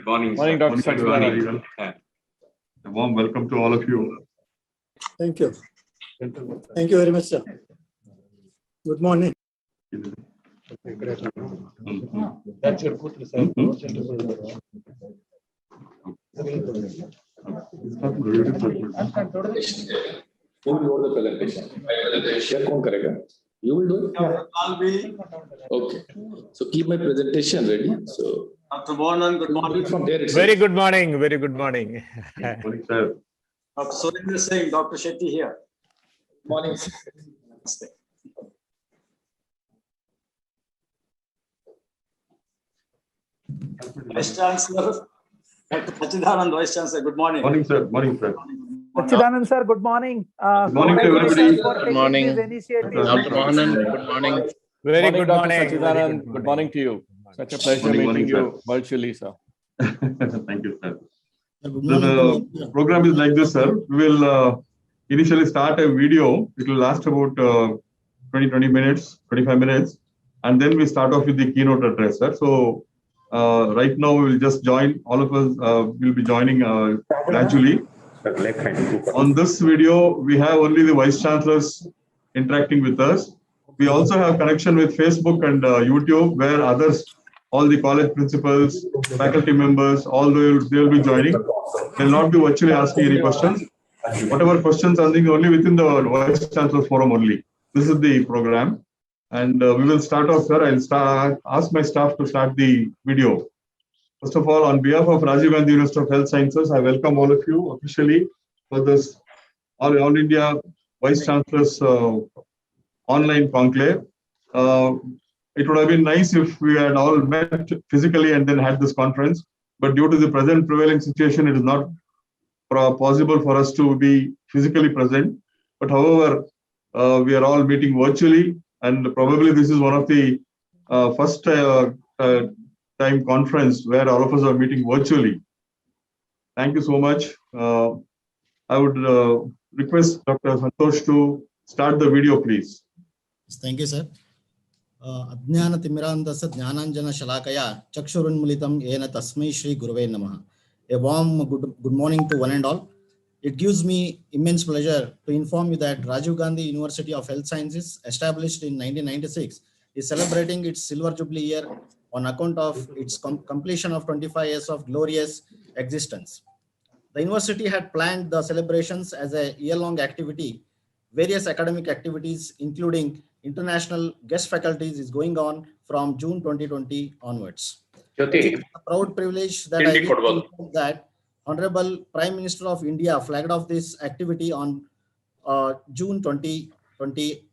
Morning, Morning, sir. Dr. Sachidanand. A warm welcome to all of you. Thank you. Thank you very much, sir. Good morning. That's your good result. Who will do the presentation? My presentation. You will do it? I'll be. Okay. So keep my presentation ready. So Dr. Mohan, good morning. from there itself. Very good morning. Very good morning. Morning, sir. Dr. Surendra Singh, Dr. Shetty here. Morning. Vice Chancellor, Dr. Sachidanand, Vice Chancellor, good morning. Morning, sir. Morning, sir. Sachidanand sir, good morning. Good morning to everybody. Good morning. Initiative. Dr. Mohan, good morning. Very good Dr. morning. Sachidanand. Good morning to you. Such a pleasure Morning, meeting sir. you virtually, sir. Thank you, sir. So the program is like this, sir. We will initially start a video. It will last about 20 minutes, 25 minutes. And then we start off with the keynote address, sir. So right now we will just join. All of us will be joining gradually. On this video, we have only the Vice Chancellors interacting with us. We also have connection with Facebook and YouTube, where others, all the college principals, faculty members, all they will be joining. They will not be virtually asking any questions. Whatever questions are only within the Vice Chancellor forum only. This is the program. And we will start off, sir. I'll ask my staff to start the video. First of all, on behalf of Rajiv Gandhi University of Health Sciences, I welcome all of you officially for this All India Vice Chancellors online conclave. It would have been nice if we had all met physically and then had this conference, but due to the present prevailing situation, it is not possible for us to be physically present. But however, we are all meeting virtually, and probably this is one of the first time conference where all of us are meeting virtually. Thank you so much. I would request Dr. Santosh to start the video, please. Thank you, sir. Ajnana Timirandasa Jnananjana Shalakaya Chakshurunmulitam Yena Tasmai Shri Guruve Namaha. A warm good morning to one and all. It gives me immense pleasure to inform you that Rajiv Gandhi University of Health Sciences, established in 1996, is celebrating its silver jubilee year on account of its completion of 25 years of glorious existence. The university had planned the celebrations as a year-long activity. Various academic activities, including international guest faculties, is going on from June 2020 onwards. It is a proud privilege that I inform that Honorable Prime Minister of India flagged off this activity on June 2020.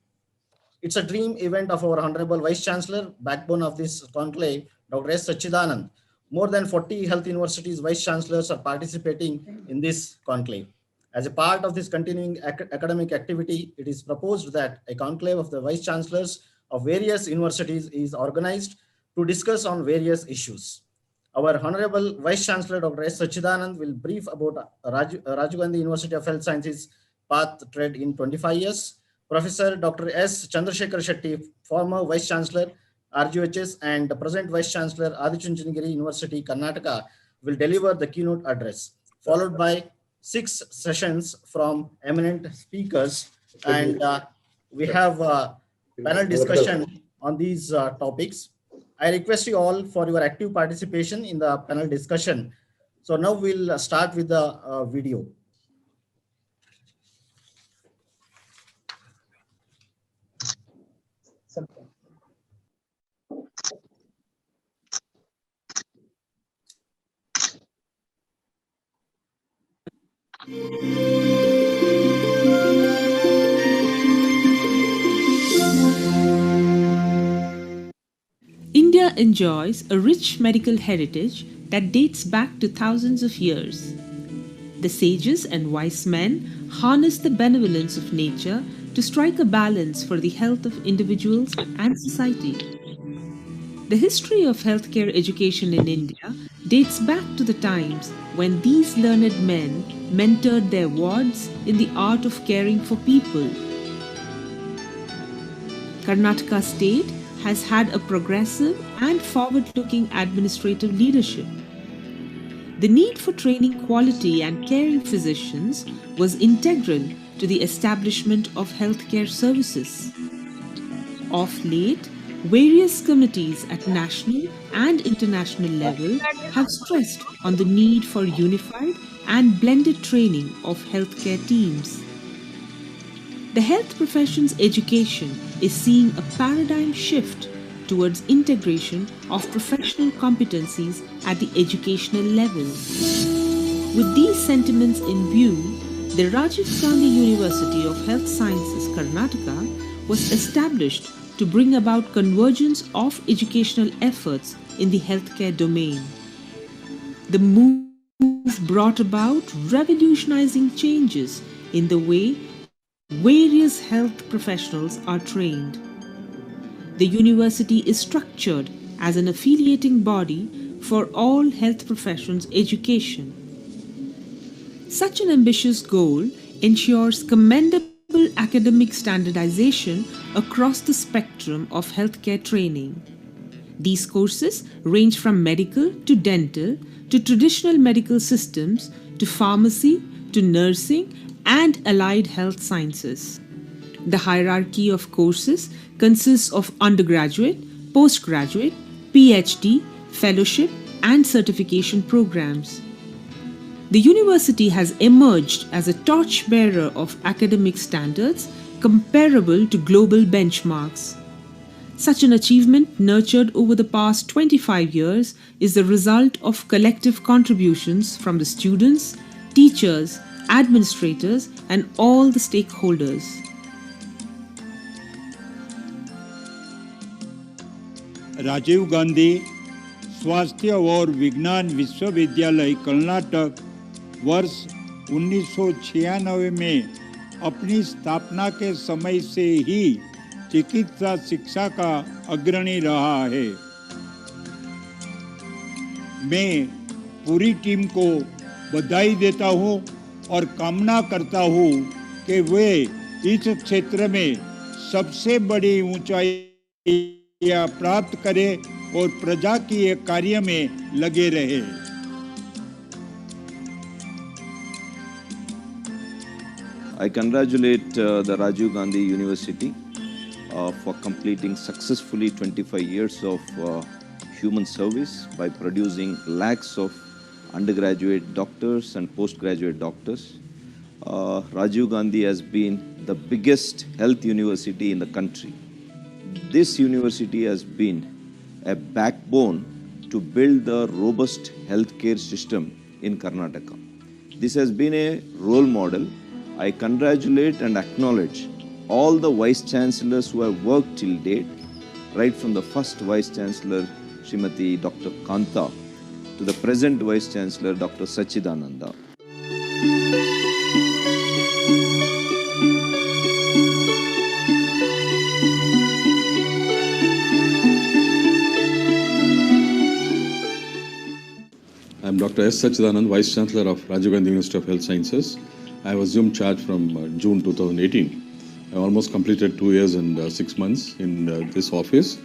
It's a dream event of our Honorable Vice Chancellor, backbone of this conclave, Dr. S. Sachidanand. More than 40 health universities Vice Chancellors are participating in this conclave. As a part of this continuing academic activity, it is proposed that a conclave of the Vice Chancellors of various universities is organized to discuss on various issues. Our Honorable Vice Chancellor, Dr. S. Sachidanand, will brief about Rajiv Gandhi University of Health Sciences path tread in 25 years. Professor Dr. S. Chandrasekhar Shetty, former Vice Chancellor, RGUHS, and the present Vice Chancellor, Adichunchanagiri University, Karnataka, will deliver the keynote address, followed by 6 sessions from eminent speakers. And we have a panel discussion on these topics. I request you all for your active participation in the panel discussion. So now we'll start with the video. India enjoys a rich medical heritage that dates back to thousands of years. The sages and wise men harness the benevolence of nature to strike a balance for the health of individuals and society. The history of healthcare education in India dates back to the times when these learned men mentored their wards in the art of caring for people. Karnataka state has had a progressive and forward-looking administrative leadership. The need for training quality and caring physicians was integral to the establishment of healthcare services. Of late, various committees at national and international level have stressed on the need for unified and blended training of healthcare teams. The health professions education is seeing a paradigm shift towards integration of professional competencies at the educational level. With these sentiments in view, the Rajiv Gandhi University of Health Sciences, Karnataka, was established to bring about convergence of educational efforts in the healthcare domain. The move brought about revolutionizing changes in the way various health professionals are trained. The university is structured as an affiliating body for all health professions education. Such an ambitious goal ensures commendable academic standardization across the spectrum of healthcare training. These courses range from medical to dental to traditional medical systems to pharmacy to nursing and allied health sciences. The hierarchy of courses consists of undergraduate, postgraduate, PhD, fellowship, and certification programs. The university has emerged as a torchbearer of academic standards comparable to global benchmarks. Such an achievement, nurtured over the past 25 years, is the result of collective contributions from the students, teachers, administrators, and all the stakeholders. Rajiv Gandhi स्वास्थ्य और विज्ञान विश्वविद्यालय कर्नाटक वर्ष 1996 में अपनी स्थापना के समय से ही चिकित्सा शिक्षा का अग्रणी रहा है। मैं पूरी टीम को बधाई देता हूं और कामना करता हूं कि वे इस क्षेत्र में सबसे बड़ी ऊंचाइयां प्राप्त करें और प्रजा के कार्य में लगे रहे। I congratulate the Rajiv Gandhi University for completing successfully 25 years of human service by producing lakhs of undergraduate doctors and postgraduate doctors. Rajiv Gandhi has been the biggest health university in the country. This university has been a backbone to build the robust healthcare system in Karnataka. This has been a role model. I congratulate and acknowledge all the Vice Chancellors who have worked till date, right from the first Vice Chancellor, Srimati Dr. Kanta, to the present Vice Chancellor, Dr. Sachidananda. I am Dr. S. Sachidanand, Vice Chancellor of Rajiv Gandhi University of Health Sciences. I have assumed charge from June 2018. I almost completed 2 years and 6 months in this office.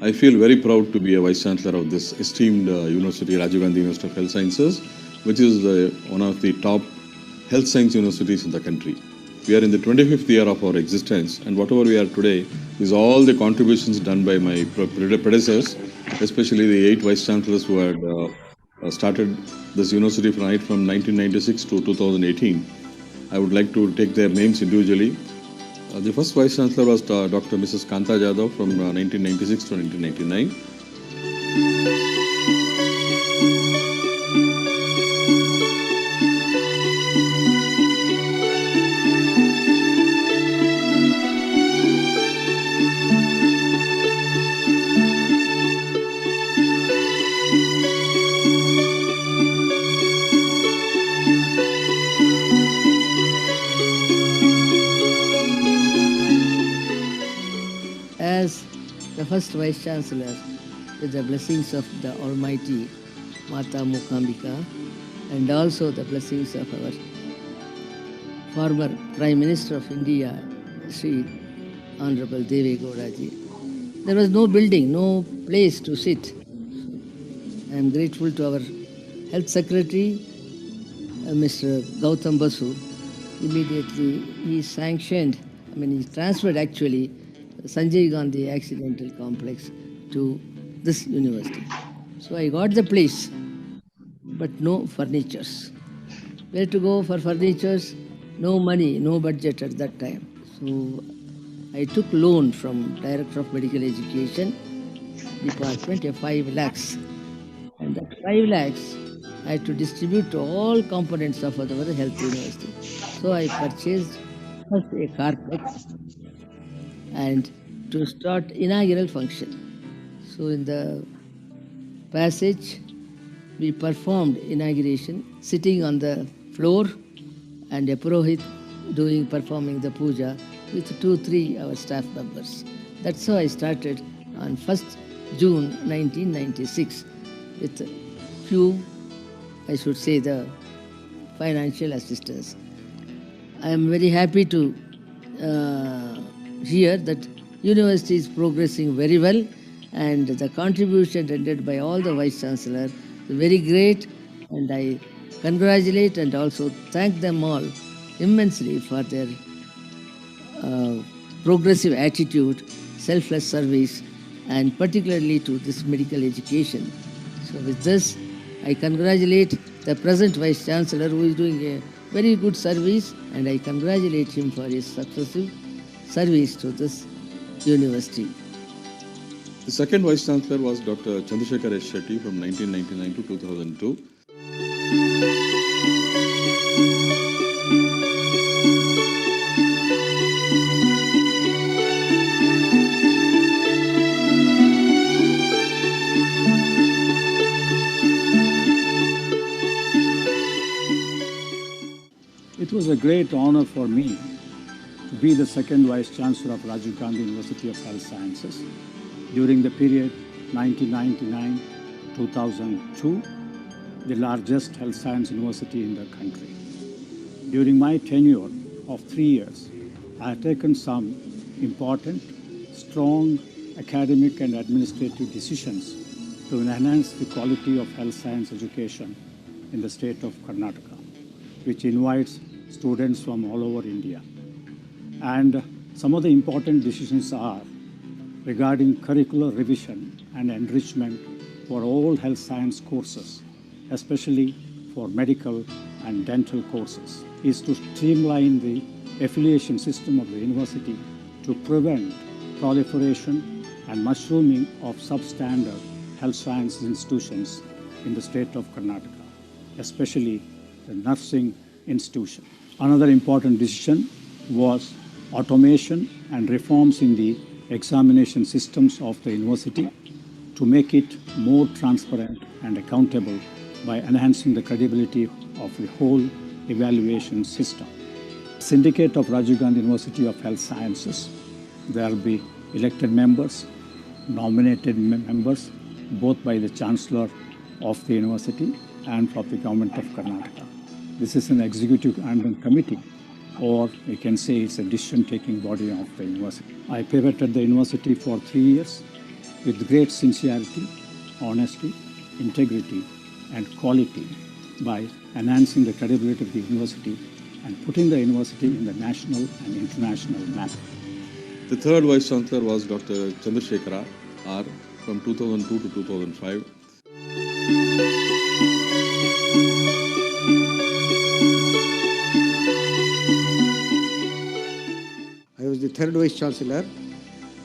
I feel very proud to be a Vice Chancellor of this esteemed university, Rajiv Gandhi University of Health Sciences, which is one of the top health science universities in the country. We are in the 25th year of our existence, and whatever we are today is all the contributions done by my predecessors, especially the 8 Vice Chancellors who had started this university from 1996 to 2018. I would like to take their names individually. The first Vice Chancellor was Dr. Mrs. Kanta Jadhav from 1996 to 1999. As the first Vice Chancellor, with the blessings of the Almighty Mata Mukambika and also the blessings of our former Prime Minister of India, Sri Honorable Deve Gowdaji, there was no building, no place to sit. I am grateful to our Health Secretary, Mr. Gautam Basu, immediately he sanctioned, he transferred actually Sanjay Gandhi Accidental Complex to this university. So I got the place, but no furnitures. Where to go for furnitures? No money, no budget at that time. So I took loan from Director of Medical Education Department, 5 lakhs. And that 5 lakhs I had to distribute to all components of our health university. So I purchased first a carpet and to start inaugural function. So in the passage, we performed inauguration sitting on the floor and a Purohit performing the puja with 2-3 our staff members. That's how I started on 1st June 1996 with few, I should say, the financial assistance. I am very happy to hear that university is progressing very well, and the contribution rendered by all the Vice Chancellor is very great, and I congratulate and also thank them all immensely for their progressive attitude, selfless service, and particularly to this medical education. So with this, I congratulate the present Vice Chancellor who is doing a very good service, and I congratulate him for his successive service to this university. The second Vice Chancellor was Dr. Chandrasekhar S. Shetty from 1999 to 2002. It was a great honor for me to be the second Vice Chancellor of Rajiv Gandhi University of Health Sciences during the period 1999-2002, the largest health science university in the country. During my tenure of 3 years, I have taken some important, strong academic and administrative decisions to enhance the quality of health science education in the state of Karnataka, which invites students from all over India. And some of the important decisions are regarding curricular revision and enrichment for all health science courses, especially for medical and dental courses, is to streamline the affiliation system of the university to prevent proliferation and mushrooming of substandard health science institutions in the state of Karnataka, especially the nursing institution. Another important decision was automation and reforms in the examination systems of the university to make it more transparent and accountable by enhancing the credibility of the whole evaluation system. Syndicate of Rajiv Gandhi University of Health Sciences, there will be elected members, nominated members, both by the Chancellor of the university and from the Government of Karnataka. This is an executive committee, or we can say it's a decision-taking body of the university. I pivoted the university for 3 years with great sincerity, honesty, integrity, and quality by enhancing the credibility of the university and putting the university in the national and international map. The third Vice Chancellor was Dr. Chandrasekhar R. from 2002 to 2005. I was the third Vice Chancellor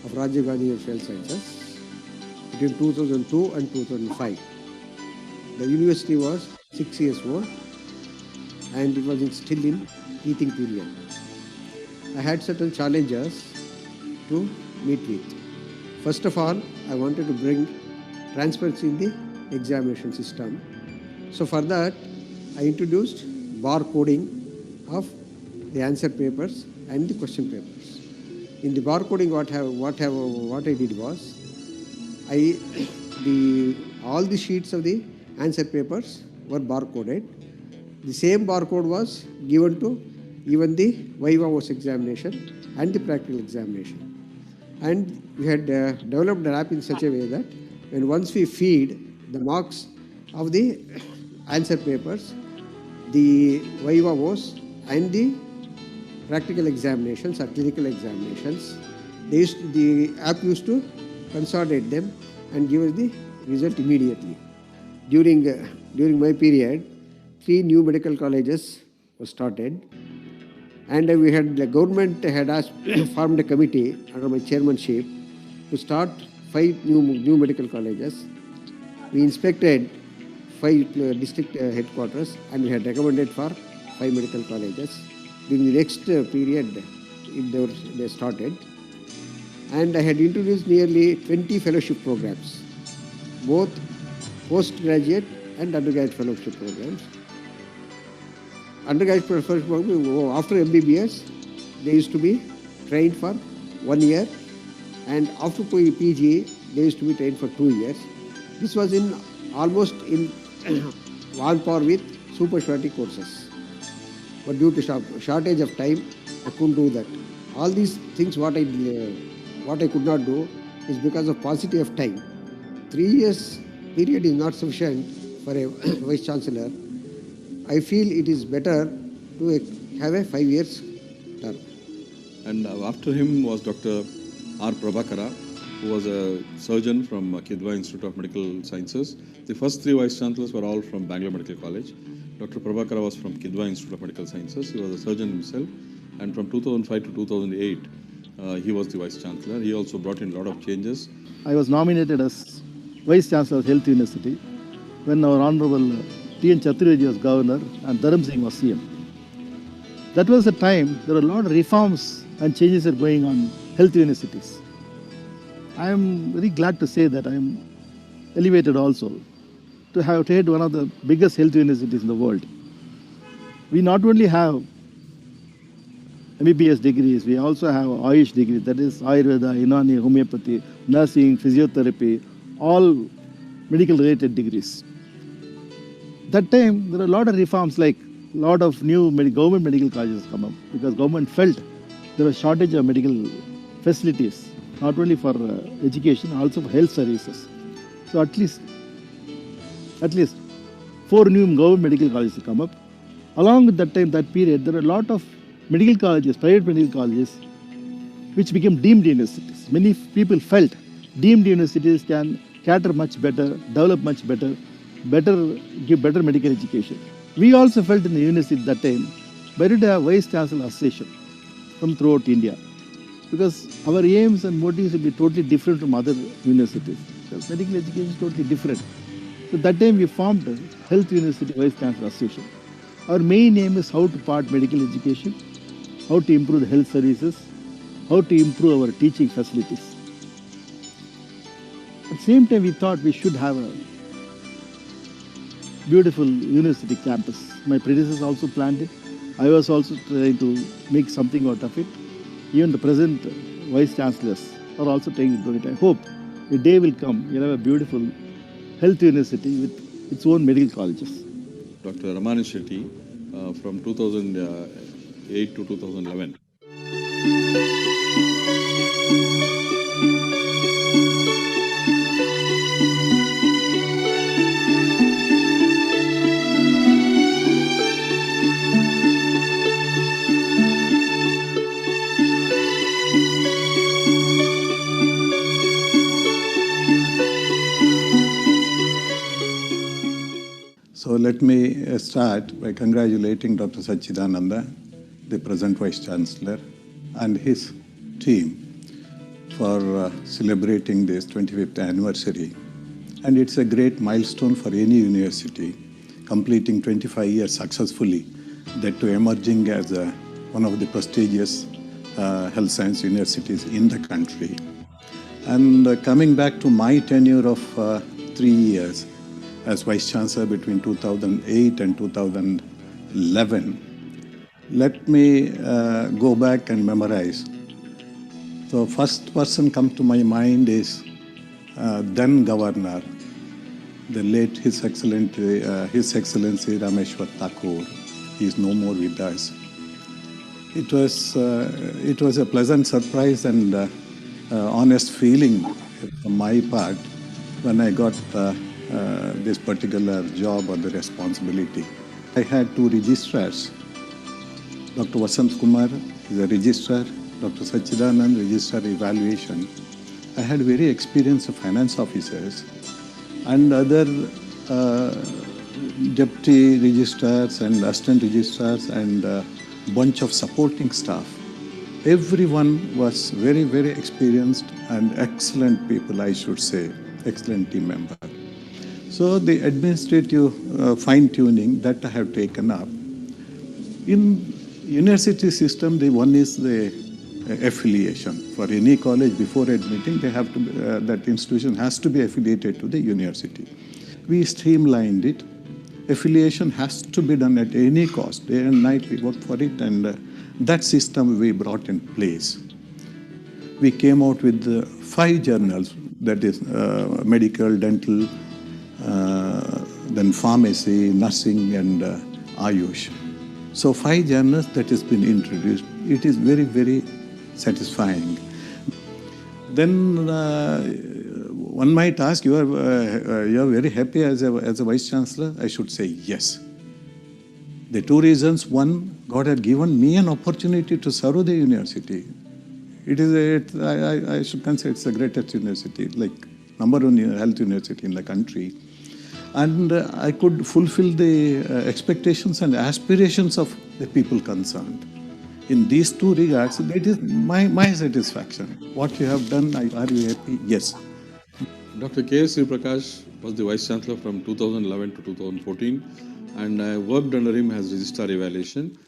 of Rajiv Gandhi University of Health Sciences between 2002 and 2005. The university was 6 years old and it was still in teething period. I had certain challenges to meet with. First of all, I wanted to bring transparency in the examination system. So for that, I introduced bar coding of the answer papers and the question papers. In the bar coding, what I did was, all the sheets of the answer papers were bar coded. The same barcode was given to even the Viva voce examination and the practical examination. And we had developed an app in such a way that once we feed the marks of the answer papers, the vivavos, and the practical examinations or clinical examinations. The app used to consolidate them and give us the result immediately. During my period, 3 new medical colleges were started, and the government had formed a committee under my chairmanship to start 5 new medical colleges. We inspected 5 district headquarters, and we had recommended for 5 medical colleges. During the next period, they started, and I had introduced nearly 20 fellowship programs, both postgraduate and undergraduate fellowship programs. Undergraduate fellowship program, after MBBS, they used to be trained for 1 year, and after PG, they used to be trained for 2 years. This was almost on par with super specialty courses. But due to shortage of time, I couldn't do that. All these things what I could not do is because of paucity of time. 3 years period is not sufficient for a Vice Chancellor. I feel it is better to have a 5 years term. And after him was Dr. R. Prabhakara, who was a surgeon from Kidwa Institute of Medical Sciences. The first 3 Vice Chancellors were all from Bangalore Medical College. Dr. Prabhakara was from Kidwa Institute of Medical Sciences. He was a surgeon himself. And from 2005 to 2008, he was the Vice Chancellor. He also brought in a lot of changes. I was nominated as Vice Chancellor of Health University when our Honorable T.N. Chaturvedi was Governor and Dharam Singh was CM. That was the time there were a lot of reforms and changes are going on health universities. I am very glad to say that I am elevated also to have head one of the biggest health universities in the world. We not only have MBBS degrees, we also have AYUSH degrees, that is Ayurveda, Unani, homeopathy, nursing, physiotherapy, all medical related degrees. That time there were a lot of reforms, like a lot of new government medical colleges come up because government felt there was shortage of medical facilities, not only for education, also for health services. So at least 4 new government medical colleges come up. Along with that time, that period, there were a lot of medical colleges, private medical colleges, which became deemed universities. Many people felt deemed universities can cater much better, develop much better, give better medical education. We also felt in the university at that time, better to have Vice Chancellor Association from throughout India, because our aims and motives will be totally different from other universities, because medical education is totally different. So that time we formed Health University Vice Chancellor Association. Our main aim is how to part medical education, how to improve the health services, how to improve our teaching facilities. At the same time, we thought we should have a beautiful university campus. My predecessors also planned it. I was also trying to make something out of it. Even the present Vice Chancellors are also trying to do it. I hope a day will come, we'll have a beautiful health university with its own medical colleges. Dr. Ramani Shetty from 2008 to 2011. So let me start by congratulating Dr. Sachidananda, the present Vice Chancellor, and his team for celebrating this 25th anniversary. And it's a great milestone for any university, completing 25 years successfully, that to emerging as one of the prestigious health science universities in the country. And coming back to my tenure of 3 years, as Vice Chancellor between 2008 and 2011, let me go back and memorize. So first person comes to my mind is then Governor, the late His Excellency Rameshwar Thakur. He is no more with us. It was a pleasant surprise and honest feeling from my part when I got this particular job or the responsibility. I had two registrars. Dr. Vasant Kumar is a registrar, Dr. Sachidanand, registrar evaluation. I had very experienced finance officers and other deputy registrars and assistant registrars and bunch of supporting staff. Everyone was very, very experienced and excellent people, I should say, excellent team member. So the administrative fine-tuning that I have taken up. In university system, the one is the affiliation. For any college, before admitting, they have to that institution has to be affiliated to the university. We streamlined it. Affiliation has to be done at any cost. Day and night we worked for it, and that system we brought in place. We came out with 5 journals, that is medical, dental, then pharmacy, nursing, and Ayush. So 5 journals that has been introduced. It is very, very satisfying. Then one might ask, you are very happy as a Vice Chancellor? I should say yes. The 2 reasons. One, God had given me an opportunity to serve the university. It is I should consider it's the greatest university, like #1 health university in the country. And I could fulfill the expectations and aspirations of the people concerned. In these 2 regards, that is my satisfaction. What you have done, are you happy? Yes. Dr. K.S. Prakash was the Vice Chancellor from 2011 to 2014, and I worked under him as Registrar Evaluation.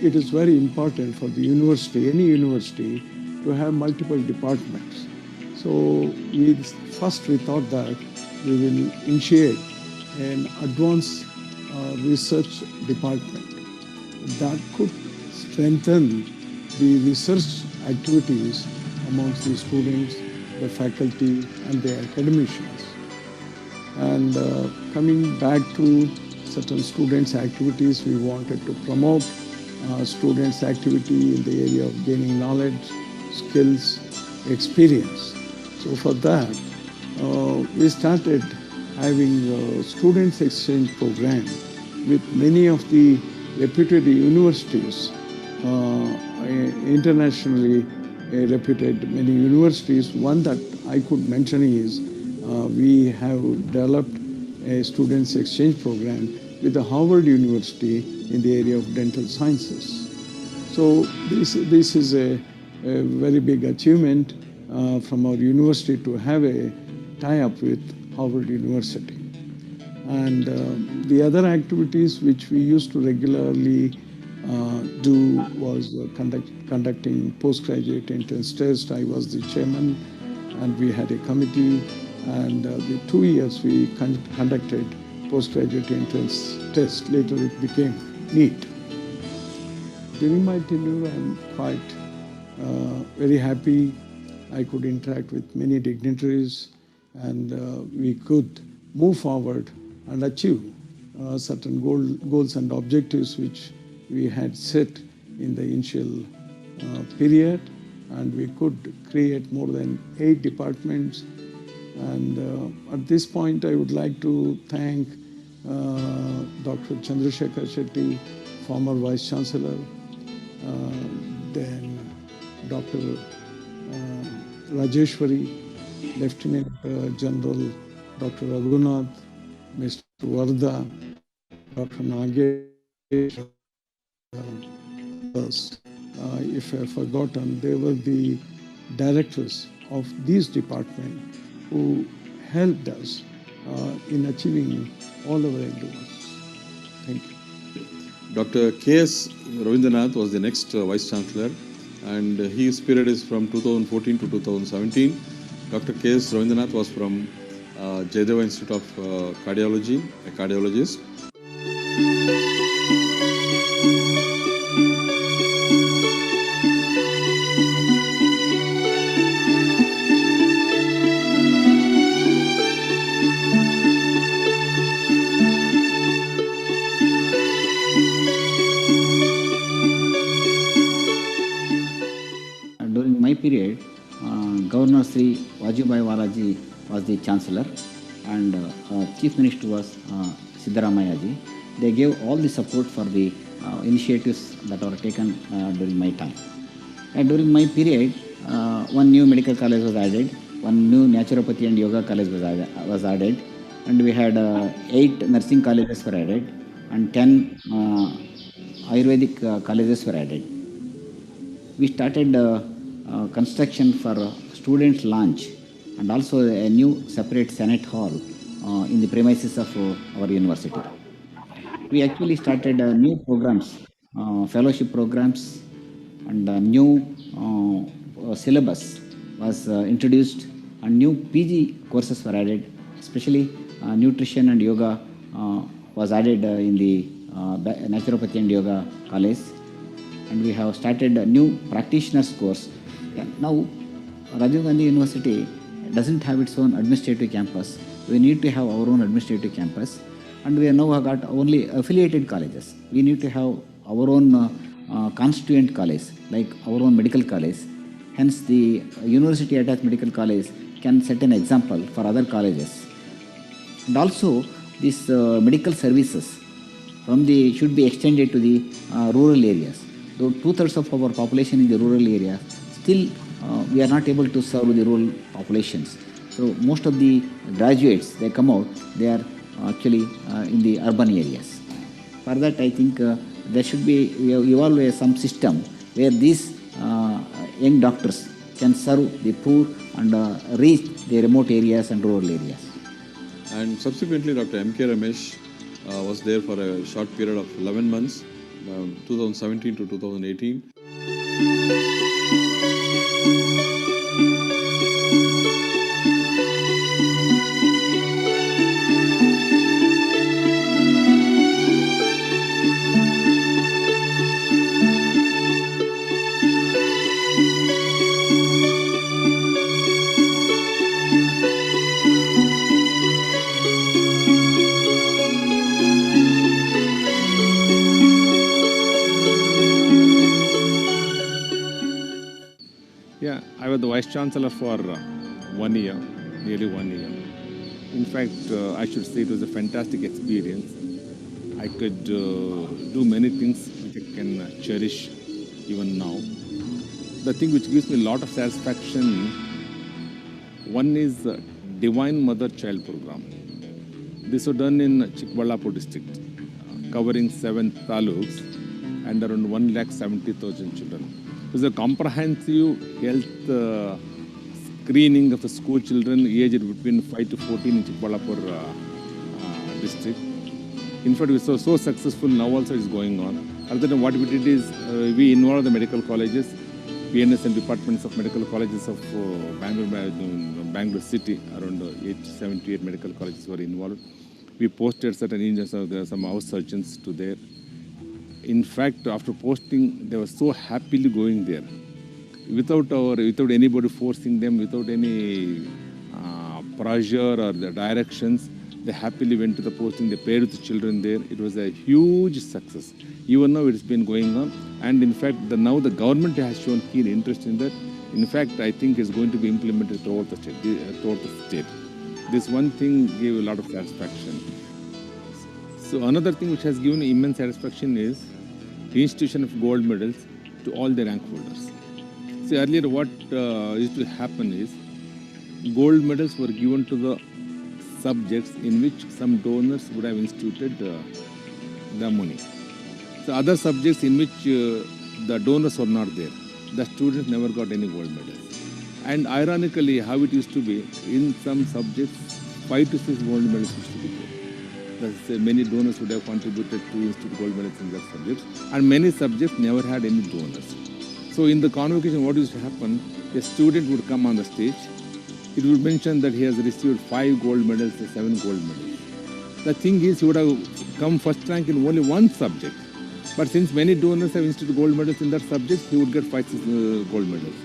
It is very important for the university, any university, to have multiple departments. So first we thought that we will initiate an advanced research department that could strengthen the research activities amongst the students, the faculty, and the academicians. And coming back to certain students' activities, we wanted to promote students' activity in the area of gaining knowledge, skills, experience. So for that, we started having a students' exchange program with many of the reputed universities, internationally reputed many universities. One that I could mention is we have developed a students' exchange program with the Harvard University in the area of dental sciences. So this is a very big achievement from our university to have a tie-up with Harvard University. And the other activities which we used to regularly do was conducting postgraduate entrance test. I was the chairman, and we had a committee, and the 2 years we conducted postgraduate entrance test. Later it became NEET. During my tenure, I'm quite very happy. I could interact with many dignitaries, and we could move forward and achieve certain goals and objectives which we had set in the initial period, and we could create more than 8 departments. And at this point, I would like to thank Dr. Chandrasekhar Shetty, former Vice Chancellor, then Dr. Rajeshwari, Lieutenant General Dr. Raghunath, Mr. Varda, Dr. Nagesh. If I have forgotten, they were the directors of these departments who helped us in achieving all our endeavors. Thank you. Dr. K.S. Ravindranath was the next Vice Chancellor, and his period is from 2014 to 2017. Dr. K.S. Ravindranath was from Jayadeva Institute of Cardiology, a cardiologist. during my period, Governor Sri Vajubhai Walaji was the Chancellor and Chief Minister was Siddharamayaji. They gave all the support for the initiatives that were taken during my time. And during my period, one new medical college was added, one new naturopathy and yoga college was added, and we had 8 nursing colleges were added, and 10 Ayurvedic colleges were added. We started construction for students' lounge and also a new separate Senate hall in the premises of our university. We actually started new programs, fellowship programs, and new syllabus was introduced, and new PG courses were added, especially nutrition and yoga was added in the naturopathy and yoga college, and we have started a new practitioners course. Now Rajiv Gandhi University doesn't have its own administrative campus. We need to have our own administrative campus, and we now have got only affiliated colleges. We need to have our own constituent college, like our own medical college. Hence the university attached medical college can set an example for other colleges. And also these medical services should be extended to the rural areas. Though 2/3 of our population in the rural area, still we are not able to serve the rural populations. So most of the graduates, they come out, they are actually in the urban areas. For that, I think there should be evolve some system where these young doctors can serve the poor and reach the remote areas and rural areas. And subsequently, Dr. M.K. Ramesh was there for a short period of 11 months, 2017 to 2018. Yeah, I was the Vice Chancellor for 1 year, nearly 1 year. In fact, I should say it was a fantastic experience. I could do many things which I can cherish even now. The thing which gives me a lot of satisfaction, one is the Divine Mother-Child Program. This was done in Chikballapur district, covering 7 taluks and around 1,70,000 children. It was a comprehensive health screening of the school children aged between 5 to 14 in Chikballapur district. In fact, it was so successful, now also it's going on. Other than what we did is, we involved the medical colleges, PNS and departments of medical colleges of Bangalore city, around 7 to 8 medical colleges were involved. We posted certain engineers, some house surgeons to there. In fact, after posting, they were so happily going there, without anybody forcing them, without any pressure or the directions. They happily went to the posting. They paired with the children there. It was a huge success. Even now, it's been going on, and in fact, now the government has shown keen interest in that. In fact, I think it's going to be implemented throughout the state. This one thing gave a lot of satisfaction. So another thing which has given immense satisfaction is the institution of gold medals to all the rank holders. See, earlier what used to happen is gold medals were given to the subjects in which some donors would have instituted the money. So other subjects in which the donors were not there, the students never got any gold medals. And ironically, how it used to be, in some subjects, 5 to 6 gold medals used to be there. Many donors would have contributed to institute gold medals in their subjects, and many subjects never had any donors. So in the convocation, what used to happen, a student would come on the stage. It would mention that he has received 5 gold medals, 7 gold medals. The thing is, he would have come first rank in only one subject. But since many donors have instituted gold medals in that subject, he would get 5 gold medals.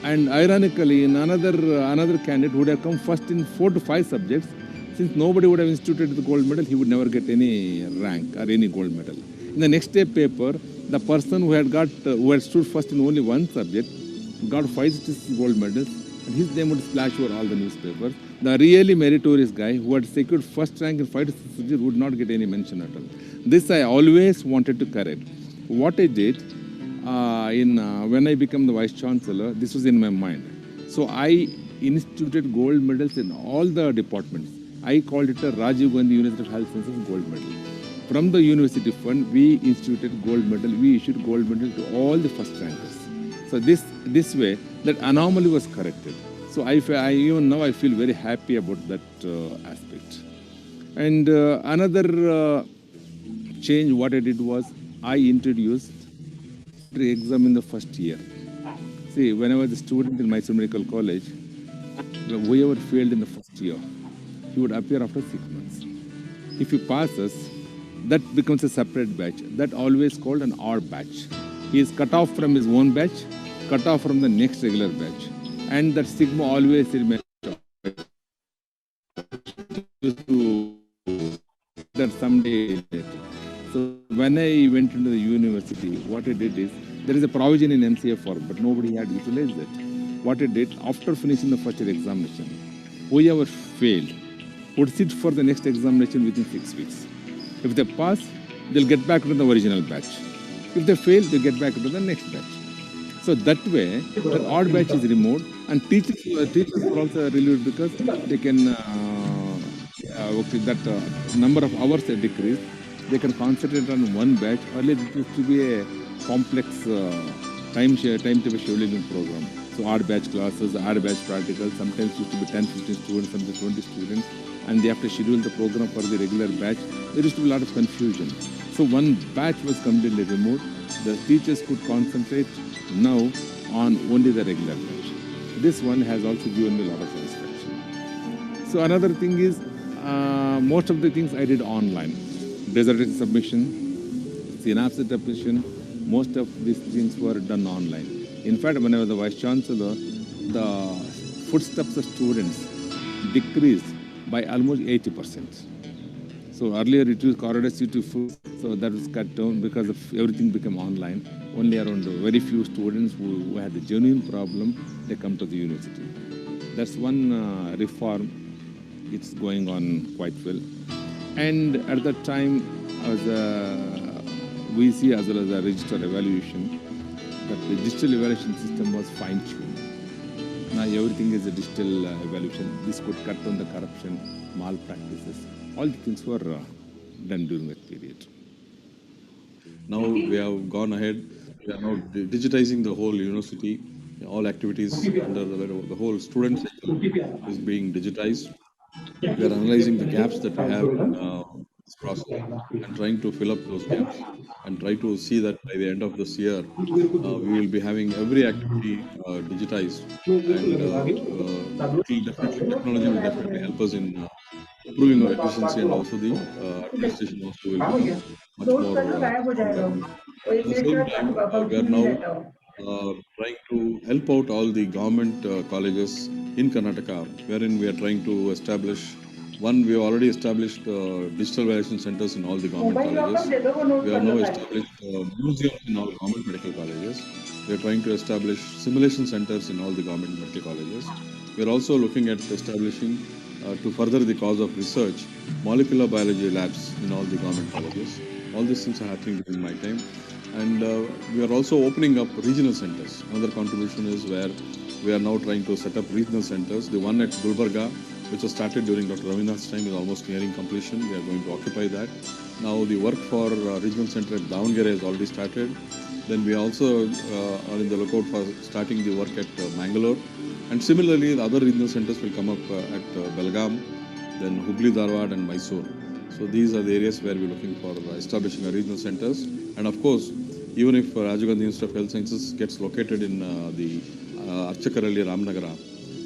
And ironically, in another candidate would have come first in 4 to 5 subjects. Since nobody would have instituted the gold medal, he would never get any rank or any gold medal. In the next day paper, the person who had stood first in only one subject got 5 gold medals, and his name would splash over all the newspapers. The really meritorious guy who had secured first rank in 5 to 6 years would not get any mention at all. This I always wanted to correct. What I did when I became the Vice Chancellor, this was in my mind. So I instituted gold medals in all the departments. I called it a Rajiv Gandhi University of Health Sciences Gold Medal. From the university fund, we instituted gold medal. We issued gold medal to all the first rankers. So this way, that anomaly was corrected. So I even now I feel very happy about that aspect. And another change what I did was I introduced the exam in the first year. See, when I was a student in Mysore Medical College, whoever failed in the first year, he would appear after 6 months. If he passes, that becomes a separate batch. That always called an odd batch. He is cut off from his own batch, cut off from the next regular batch. And that stigma always remains. That someday later. So when I went into the university, what I did is, there is a provision in MCA4, but nobody had utilized it. What I did, after finishing the first year examination, whoever failed would sit for the next examination within 6 weeks. If they pass, they'll get back to the original batch. If they fail, they'll get back to the next batch. So that way, the odd batch is removed, and teachers are also relieved because they can, that number of hours are decreased. They can concentrate on one batch. Earlier, it used to be a complex timetable scheduling program. So odd batch classes, odd batch practicals, sometimes used to be 10, 15 students, sometimes 20 students, and they have to schedule the program for the regular batch. There used to be a lot of confusion. So one batch was completely removed. The teachers could concentrate now on only the regular batch. This one has also given me a lot of satisfaction. So another thing is, most of the things I did online. Dissertation submission, synapse submission, most of these things were done online. In fact, when I was the Vice Chancellor, the footsteps of students decreased by almost 80%. So earlier it was corridor to foot, so that was cut down because of everything became online. Only around very few students who had a genuine problem, they come to the university. That's one reform. It's going on quite well. And at that time, as a VC as well as a register evaluation, that the digital evaluation system was fine-tuned. Now everything is a digital evaluation. This could cut down the corruption, malpractices. All the things were done during that period. Now we have gone ahead. We are now digitizing the whole university. All activities under the whole student cycle is being digitized. We are analyzing the gaps that we have in this process and trying to fill up those gaps and try to see that by the end of this year, we will be having every activity digitized, and technology will definitely help us in improving our efficiency, and also the administration also will become much more stronger. At the same time, we are now trying to help out all the government colleges in Karnataka, wherein we are trying to establish one. We have already established digital validation centers in all the government colleges. We have now established museums in all government medical colleges. We are trying to establish simulation centers in all the government medical colleges. We are also looking at establishing, to further the cause of research, molecular biology labs in all the government colleges. All these things are happening during my time. And we are also opening up regional centers. Another contribution is where we are now trying to set up regional centers. The one at Gulbarga, which was started during Dr. Ravinath's time, is almost nearing completion. We are going to occupy that. Now the work for regional center at Davangere has already started. Then we also are in the lookout for starting the work at Mangalore. And similarly, the other regional centers will come up at Belgaum, then Hubli, Dharwad, and Mysore. So these are the areas where we're looking for establishing our regional centers. And of course, even if Rajiv Gandhi Institute of Health Sciences gets located in the Archakaralli, Ramnagara,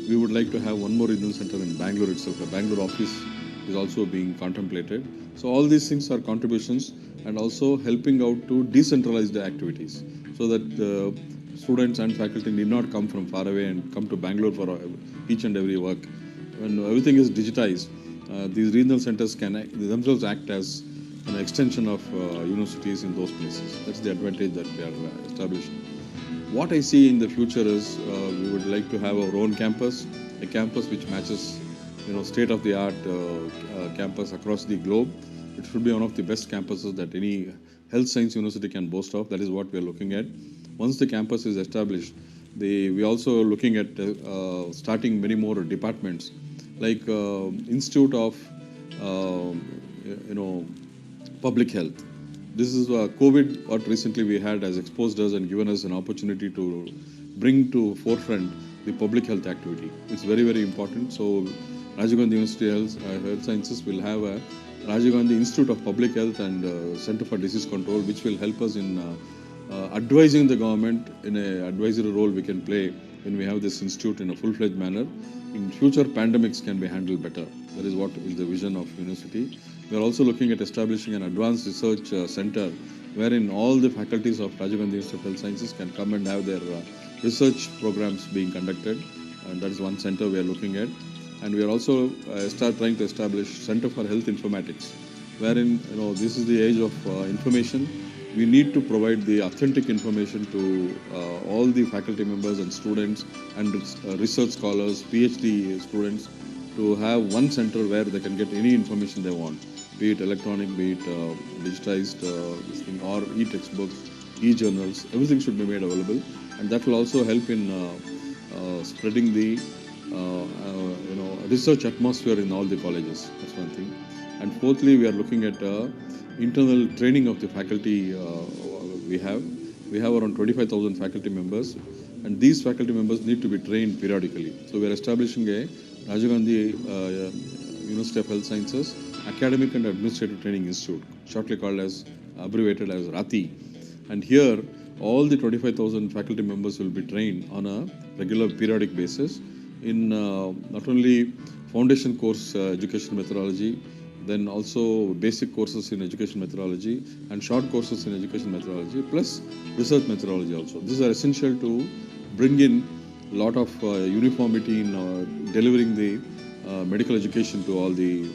we would like to have one more regional center in Bangalore itself. The Bangalore office is also being contemplated. So all these things are contributions and also helping out to decentralize the activities so that students and faculty need not come from far away and come to Bangalore for each and every work. When everything is digitized, these regional centers can themselves act as an extension of universities in those places. That's the advantage that we are establishing. What I see in the future is we would like to have our own campus, a campus which matches, state-of-the-art campus across the globe. It should be one of the best campuses that any health science university can boast of. That is what we are looking at. Once the campus is established, we also looking at starting many more departments, like Institute of Public Health. This is COVID, what recently we had has exposed us and given us an opportunity to bring to forefront the public health activity. It's very, very important. So Rajiv Gandhi University Health Sciences will have a Rajiv Gandhi Institute of Public Health and Center for Disease Control, which will help us in advising the government in an advisory role we can play when we have this institute in a full-fledged manner. In future, pandemics can be handled better. That is what is the vision of university. We are also looking at establishing an advanced research center wherein all the faculties of Rajiv Gandhi Institute of Health Sciences can come and have their research programs being conducted. And that is one center we are looking at. And we are also trying to establish Center for Health Informatics, wherein this is the age of information. We need to provide the authentic information to all the faculty members and students and research scholars, PhD students, to have one center where they can get any information they want, be it electronic, be it digitized, or e-textbooks, e-journals. Everything should be made available, and that will also help in spreading the research atmosphere in all the colleges. That's one thing. And fourthly, we are looking at internal training of the faculty. We have around 25,000 faculty members, and these faculty members need to be trained periodically. So we are establishing a Rajiv Gandhi University of Health Sciences Academic and Administrative Training Institute, shortly called as, abbreviated as RATI. And here, all the 25,000 faculty members will be trained on a regular periodic basis in not only foundation course education methodology, then also basic courses in education methodology and short courses in education methodology, plus research methodology also. These are essential to bring in a lot of uniformity in delivering the medical education to all the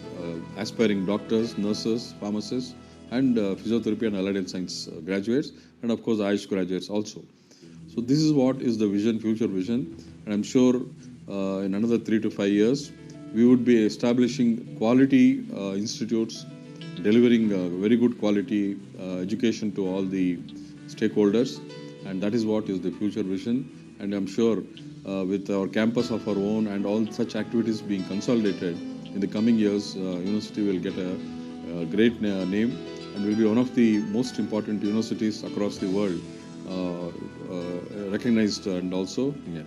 aspiring doctors, nurses, pharmacists, and physiotherapy and allied health science graduates, and of course AYUSH graduates also. So this is what is the vision, future vision, and I'm sure in another 3 to 5 years, we would be establishing quality institutes, delivering very good quality education to all the stakeholders, and that is what is the future vision. And I'm sure with our campus of our own and all such activities being consolidated in the coming years, university will get a great name and will be one of the most important universities across the world, recognized and also. Yeah.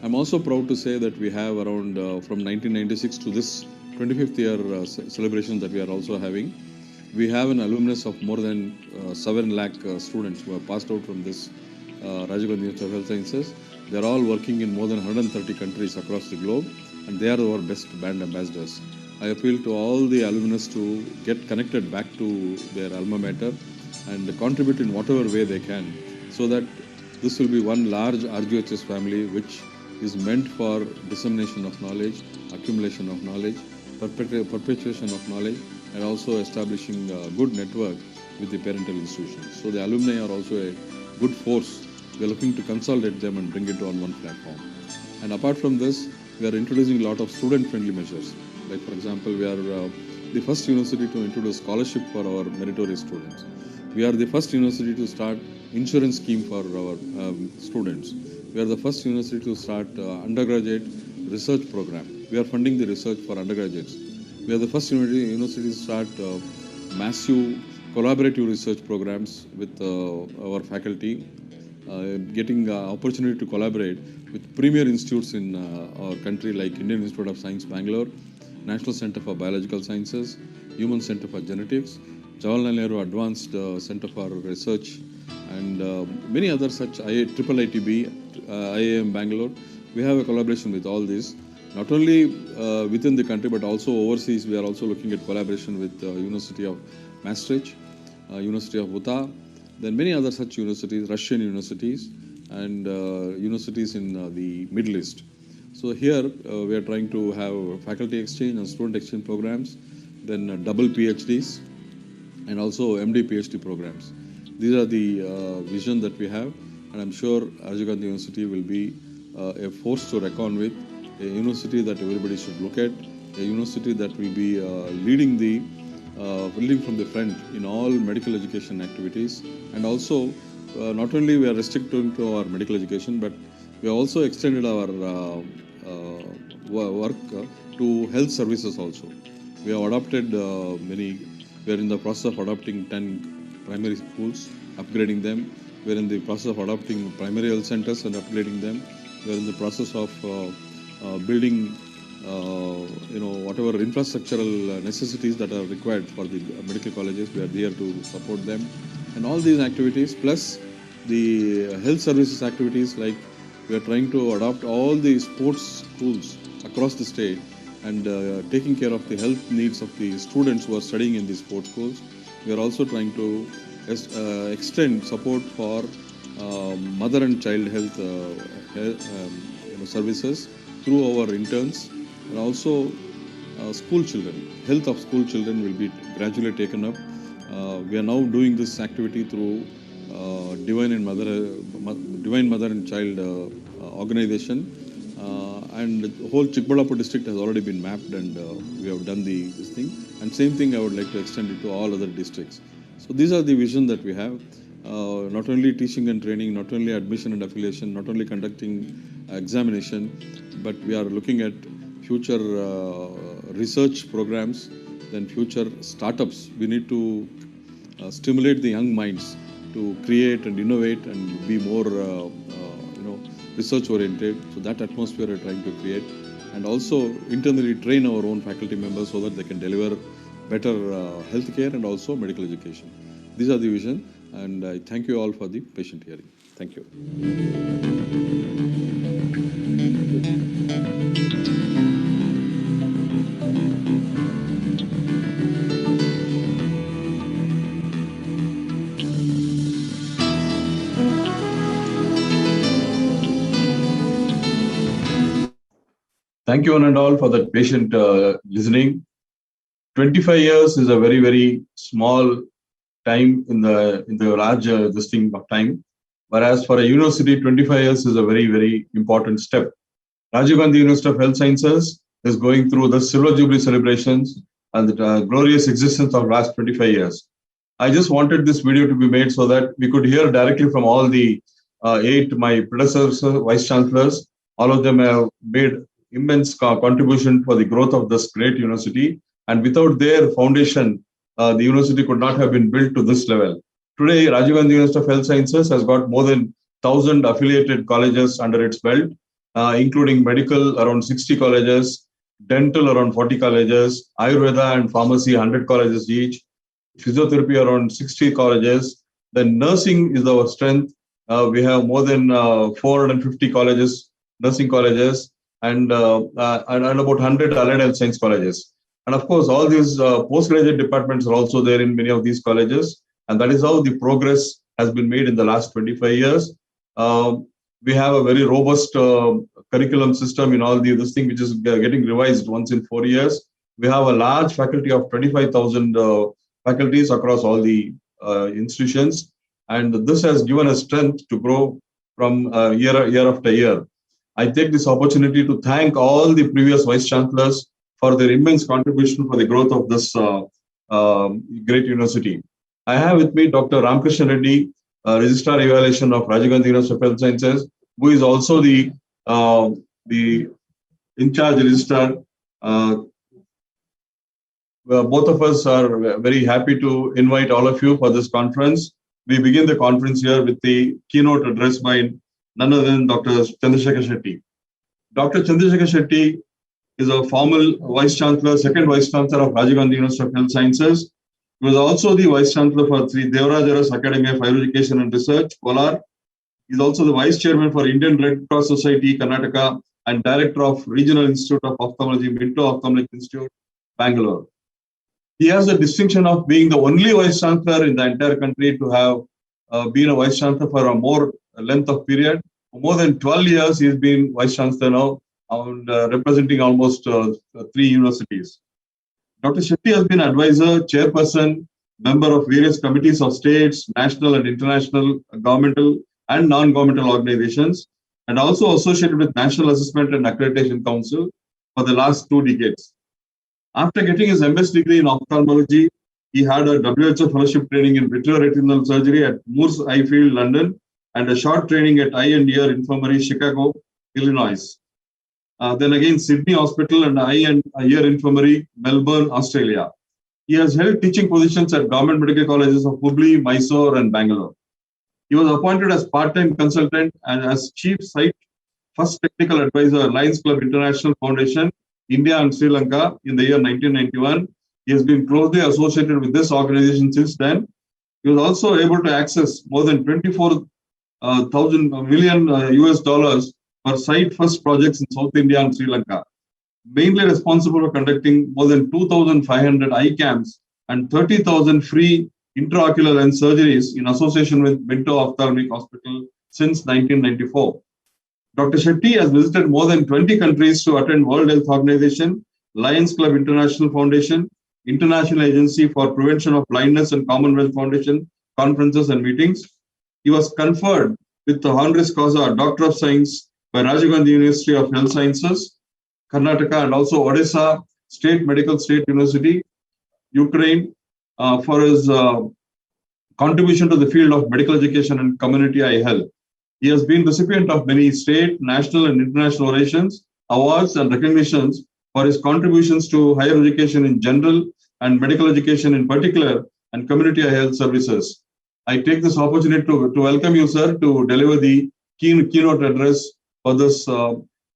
I'm also proud to say that we have around from 1996 to this 25th year celebration that we are also having. We have an alumnus of more than 7 lakh students who have passed out from this Rajiv Gandhi Institute of Health Sciences. They're all working in more than 130 countries across the globe, and they are our best brand ambassadors. I appeal to all the alumnus to get connected back to their alma mater and contribute in whatever way they can, so that this will be one large RGUHS family which is meant for dissemination of knowledge, accumulation of knowledge, perpetuation of knowledge, and also establishing a good network with the parental institutions. So the alumni are also a good force. We are looking to consolidate them and bring it on one platform. And apart from this, we are introducing a lot of student-friendly measures. Like for example, we are the first university to introduce scholarship for our meritorious students. We are the first university to start insurance scheme for our students. We are the first university to start undergraduate research program. We are funding the research for undergraduates. We are the first university to start massive collaborative research programs with our faculty, getting opportunity to collaborate with premier institutes in our country like Indian Institute of Science, Bangalore, National Center for Biological Sciences, Human Center for Genetics, Jawaharlal Nehru Advanced Center for Research, and many other such triple ITB, IIM Bangalore. We have a collaboration with all these, not only within the country but also overseas. We are also looking at collaboration with University of Maastricht, University of Utah, then many other such universities, Russian universities, and universities in the Middle East. So here we are trying to have faculty exchange and student exchange programs, then double PhDs, and also MD PhD programs. These are the vision that we have. and I'm sure Rajiv Gandhi University will be a force to reckon with, a university that everybody should look at, a university that will be leading from the front in all medical education activities. And also, not only we are restricted to our medical education, but we have also extended our work to health services also. We have adopted we are in the process of adopting 10 primary schools, upgrading them. We are in the process of adopting primary health centers and upgrading them. We are in the process of building whatever infrastructural necessities that are required for the medical colleges. We are there to support them. And all these activities, plus the health services activities, like we are trying to adopt all the sports schools across the state and taking care of the health needs of the students who are studying in these sports schools. We are also trying to extend support for mother and child health services through our interns, and also school children. Health of school children will be gradually taken up. We are now doing this activity through Divine Mother and Child organization, and the whole Chikbalapur district has already been mapped, and we have done this thing. And same thing I would like to extend it to all other districts. So these are the vision that we have. Not only teaching and training, not only admission and affiliation, not only conducting examination, but we are looking at future research programs, then future startups. We need to stimulate the young minds to create and innovate and be more research oriented. So that atmosphere we are trying to create, and also internally train our own faculty members so that they can deliver better healthcare and also medical education. These are the vision, and I thank you all for the patient hearing. Thank you. Thank you one and all for that patient listening. 25 years is a very, very small time in the large this thing of time. Whereas for a university, 25 years is a very, very important step. Rajiv Gandhi University of Health Sciences is going through the Silver Jubilee celebrations and the glorious existence of last 25 years. I just wanted this video to be made so that we could hear directly from all the 8 my predecessors, vice chancellors. All of them have made immense contribution for the growth of this great university. And without their foundation, the university could not have been built to this level. Today, Rajiv Gandhi University of Health Sciences has got more than 1,000 affiliated colleges under its belt, including medical, around 60 colleges, dental, around 40 colleges, Ayurveda and pharmacy, 100 colleges each, physiotherapy, around 60 colleges. Then nursing is our strength. We have more than 450 colleges, nursing colleges, and about 100 allied health science colleges. And of course, all these postgraduate departments are also there in many of these colleges. And that is how the progress has been made in the last 25 years. We have a very robust curriculum system in all this thing, which is getting revised once in 4 years. We have a large faculty of 25,000 faculties across all the institutions. And this has given us strength to grow from year after year. I take this opportunity to thank all the previous vice chancellors for their immense contribution for the growth of this great university. I have with me Dr. Ramkrishna Reddy, Registrar Evaluation of Rajiv Gandhi University of Health Sciences, who is also the in-charge registrar. Both of us are very happy to invite all of you for this conference. We begin the conference here with the keynote address by none other than Dr. Chandrasekhar Shetty. Dr. Chandrasekhar Shetty is a formal Vice Chancellor, second Vice Chancellor of Rajiv Gandhi University of Health Sciences. He was also the Vice Chancellor for Sri Devaraj Aras Academy of Higher Education and Research, Kolar. He is also the Vice Chairman for Indian Red Cross Society, Karnataka, and Director of Regional Institute of Ophthalmology, Minto Ophthalmic Institute, Bangalore. He has the distinction of being the only Vice Chancellor in the entire country to have been a Vice Chancellor for a more length of period. For more than 12 years, he has been Vice Chancellor now, and representing almost 3 universities. Dr. Shetty has been advisor, chairperson, member of various committees of states, national and international, governmental and non-governmental organizations, and also associated with National Assessment and Accreditation Council for the last 2 decades. After getting his MS degree in ophthalmology, he had a WHO fellowship training in vitreoretinal surgery at Moores Eyefield, London, and a short training at Eye and Ear Infirmary, Chicago, Illinois. Then again, Sydney Hospital and Eye and Ear Infirmary, Melbourne, Australia. He has held teaching positions at government medical colleges of Hubli, Mysore, and Bangalore. He was appointed as part-time consultant and as chief site first technical advisor, Lions Club International Foundation, India and Sri Lanka in the year 1991. He has been closely associated with this organization since then. He was also able to access more than 24,000 million US dollars for site first projects in South India and Sri Lanka, mainly responsible for conducting more than 2,500 eye camps and 30,000 free intraocular lens surgeries in association with Minto Ophthalmic Hospital since 1994. Dr. Shetty has visited more than 20 countries to attend World Health Organization, Lions Club International Foundation, International Agency for Prevention of Blindness and Commonwealth Foundation conferences and meetings. He was conferred with the honoris causa Doctor of Science by Rajiv Gandhi University of Health Sciences, Karnataka, and also Odisha State Medical State University, Ukraine, for his contribution to the field of medical education and community eye health. He has been recipient of many state, national, and international orations, awards, and recognitions for his contributions to higher education in general and medical education in particular, and community eye health services. I take this opportunity to welcome you, sir, to deliver the keynote address for this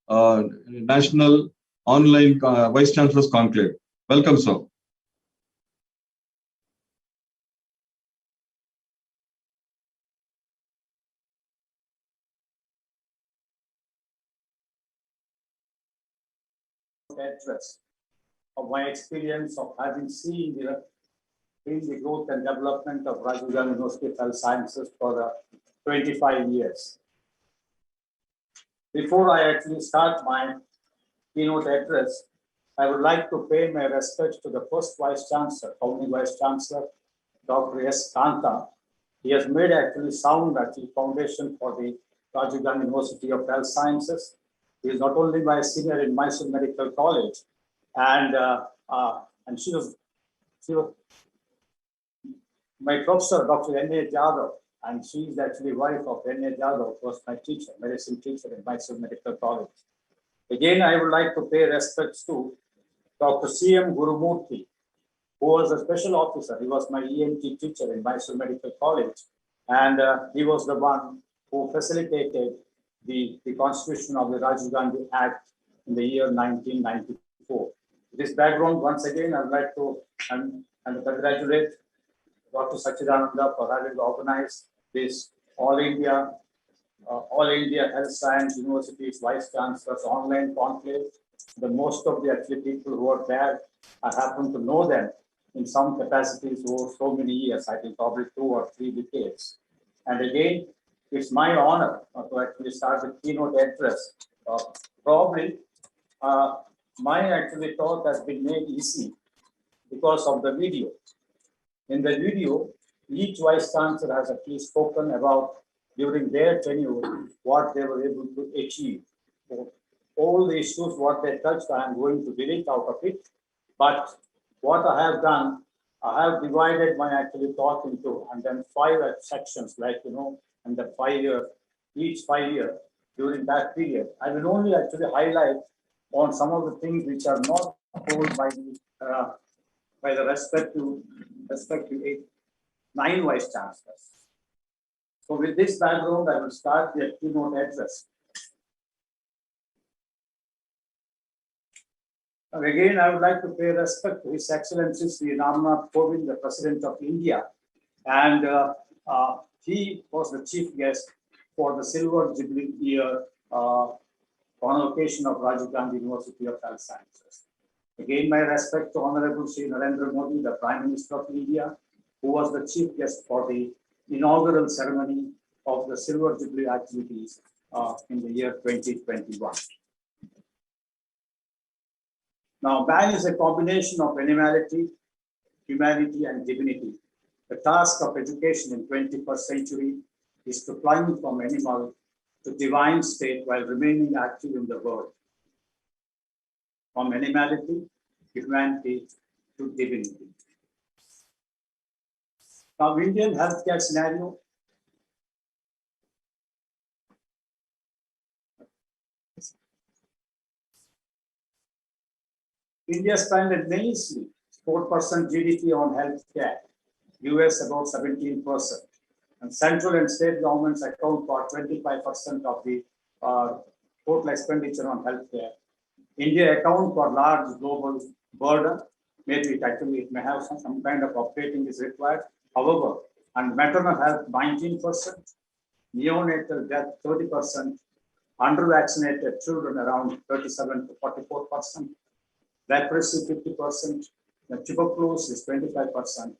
National Online Vice Chancellors Conclave. Welcome, sir. Address of my experience of having seen the growth and development of Rajiv Gandhi University of Health Sciences for 25 years. Before I actually start my keynote address, I would like to pay my respects to the first Vice Chancellor, founding Vice Chancellor, Dr. S. Kanta. He has made actually sound foundation for the Rajiv Gandhi University of Health Sciences. He is not only my senior in Mysore Medical College, and she was my professor, Dr. N.A. Jadhav, and she is actually wife of N.A. Jadhav, who was my teacher, medicine teacher in Mysore Medical College. Again, I would like to pay respects to Dr. C.M. Gurumurthy, who was a special officer. He was my ENT teacher in Mysore Medical College, and he was the one who facilitated the constitution of the Rajiv Gandhi Act in the year 1994. This background, once again, I'd like to congratulate Dr. Sachidananda for having organized this All India Health Science Universities Vice Chancellors online conclave. The most of the actually people who are there, I happen to know them in some capacities over so many years, I think probably 2 or 3 decades. And again, it's my honor to actually start the keynote address. Probably my actually talk has been made easy because of the video. In the video, each Vice Chancellor has actually spoken about during their tenure what they were able to achieve. So all the issues what they touched, I am going to delete out of it. But what I have done, I have divided my actually talk into and then 5 sections, like and the 5 year, each 5 year during that period. I will only actually highlight on some of the things which are not told by the respective 9 Vice Chancellors. So with this background, I will start the keynote address. And again, I would like to pay respect to His Excellency Sri Ramnath Kovind, the President of India, and he was the chief guest for the Silver Jubilee Year convocation of Rajiv Gandhi University of Health Sciences. Again, my respect to Honorable Sri Narendra Modi, the Prime Minister of India, who was the chief guest for the inaugural ceremony of the Silver Jubilee activities in the year 2021. Now, man is a combination of animality, humanity, and divinity. The task of education in 21st century is to climb from animal to divine state while remaining active in the world. From animality, humanity to divinity. Now, Indian healthcare scenario. India spent immensely 4% GDP on healthcare, US about 17%. And central and state governments account for 25% of the total expenditure on healthcare. India accounts for large global burden. Maybe it may have some kind of updating is required. However, and maternal health 19%, neonatal death 30%, under-vaccinated children around 37 to 44%, leprosy 50%, the tuberculosis 25%.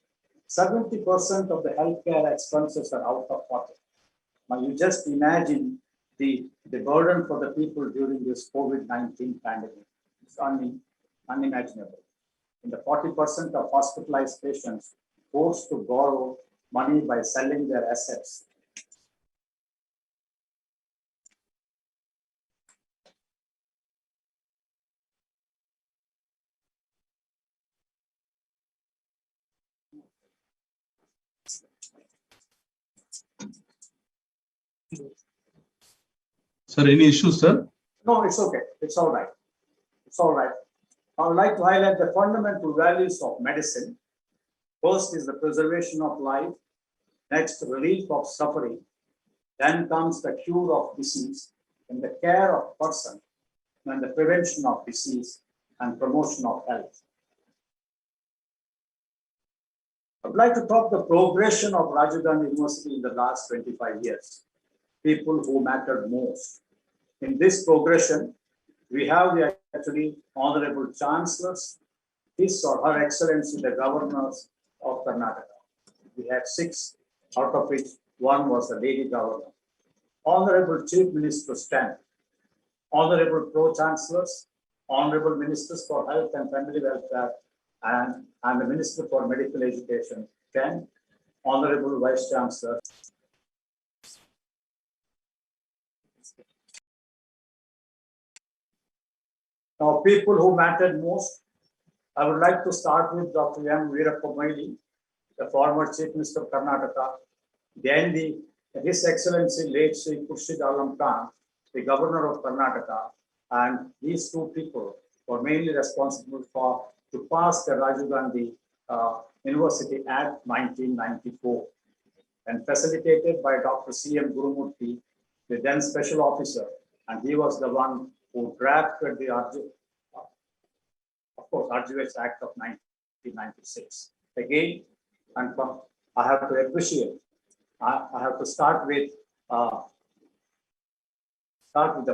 70% of the healthcare expenses are out of pocket. Now you just imagine the burden for the people during this COVID-19 pandemic. It's unimaginable. In the 40% of hospitalized patients forced to borrow money by selling their assets. Sir, any issues, sir? No, it's okay. It's all right. It's all right. I would like to highlight the fundamental values of medicine. First is the preservation of life. Next, relief of suffering. Then comes the cure of disease and the care of person and the prevention of disease and promotion of health. I would like to talk the progression of Rajiv Gandhi University in the last 25 years. People who mattered most. In this progression, we have the actually honorable chancellors, his or her excellency, the governors of Karnataka. We had 6, out of which 1 was the lady governor. Honorable chief ministers 10, honorable pro-chancellors, honorable ministers for health and family welfare, and the minister for medical education 10, honorable vice chancellor. Now, people who mattered most, I would like to start with Dr. M. Veerappa Moily, the former Chief Minister of Karnataka, then His Excellency late Sri Khurshid Alam Khan, the Governor of Karnataka, and these two people were mainly responsible to pass the Rajiv Gandhi University Act 1994 and facilitated by Dr. C.M. Gurumurthy, the then special officer, and he was the one who drafted the RGUHS Act of 1996. Again, and I have to appreciate, I have to start with the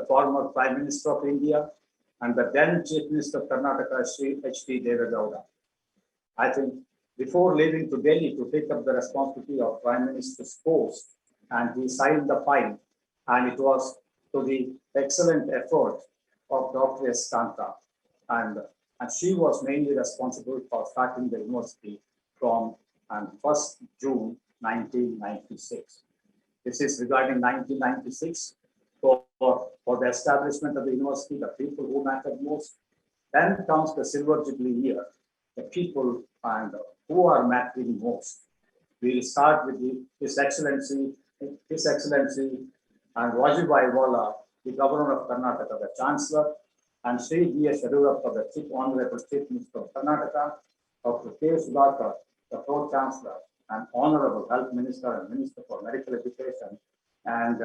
former Prime Minister of India and the then Chief Minister of Karnataka, Sri H.D. Devegowda. I think before leaving to Delhi to take up the responsibility of Prime Minister's post, and he signed the file, and it was to the excellent effort of Dr. S. Kanta, and she was mainly responsible for starting the university from 1st June 1996. This is regarding 1996 for the establishment of the university, the people who mattered most. Then comes the Silver Jubilee year, the people and who are mattering most. We will start with His Excellency and Vajibhai Wala, the Governor of Karnataka, the Chancellor, and Sri B.S. Yadurappa, the Chief Honorable Chief Minister of Karnataka, Dr. K. Sudhakar, the Pro-Chancellor, and Honorable Health Minister and Minister for Medical Education, and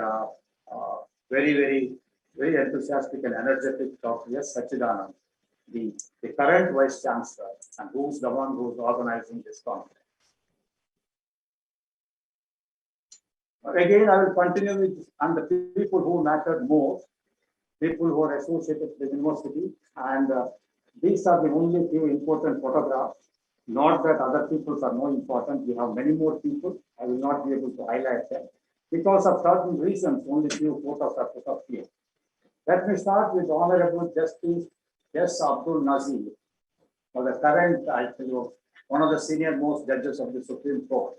very enthusiastic and energetic Dr. S. Sachidanand, the current Vice Chancellor, and who's the one who's organizing this conference. Again, I will continue with and the people who mattered most, people who are associated with the university, and these are the only few important photographs. Not that other peoples are more important. We have many more people. I will not be able to highlight them. Because of certain reasons, only few photos are put up here. Let me start with Honorable Justice S. Abdul Nazir, for the current, I tell you, one of the senior most judges of the Supreme Court,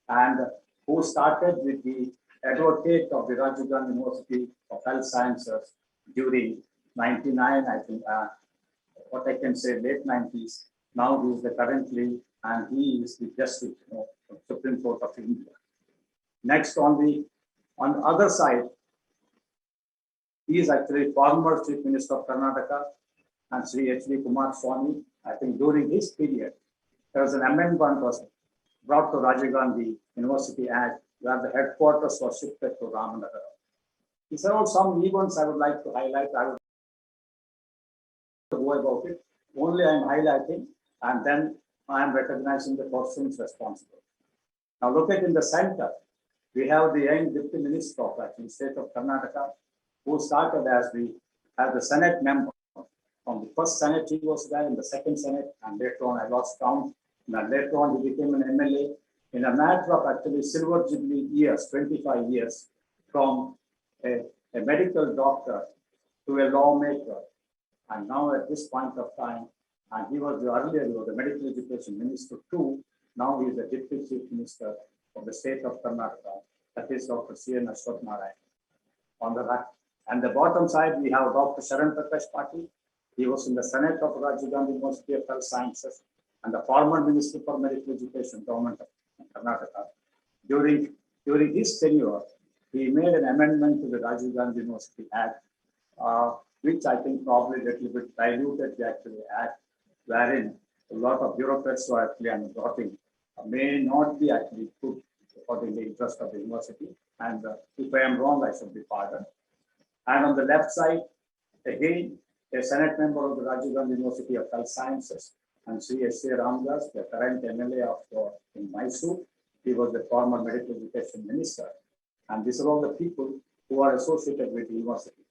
and who started with the advocate of the Rajiv Gandhi University of Health Sciences during 99, I think, what I can say, late 90s. Now he is the currently, and he is the Justice of Supreme Court of India. Next, on the other side, he is actually former Chief Minister of Karnataka and Sri H.D. Kumaraswamy. I think during his period, there was an amendment was brought to Rajiv Gandhi University Act where the headquarters was shifted to Ramanagara. These are all some events I would like to highlight. I would go about it. Only I am highlighting and then I am recognizing the persons responsible. Now look at in the center, we have the young Deputy Minister of actually State of Karnataka, who started as the Senate member. From the first Senate, he was there in the second Senate, and later on I lost count. And later on, he became an MLA in a matter of actually silver jubilee years, 25 years, from a medical doctor to a lawmaker. And now at this point of time, and he was earlier, he was the medical education minister too. Now he is the Deputy Chief Minister of the state of Karnataka. That is Dr. C.N. Ashwath Narayan. On the right. And the bottom side, we have Dr. Sharan Prakash Patil. He was in the Senate of Rajiv Gandhi University of Health Sciences and the former Minister for Medical Education, Government of Karnataka. During his tenure, he made an amendment to the Rajiv Gandhi University Act, which I think probably a little bit diluted the actual act, wherein a lot of bureaucrats were actually undergoing may not be actually put for the interest of the university. And if I am wrong, I should be pardoned. And on the left side, again, a Senate member of the Rajiv Gandhi University of Health Sciences, and Sri S.A. Ramdas, the current MLA of in Mysore. He was the former medical education minister. And these are all the people who are associated with the university.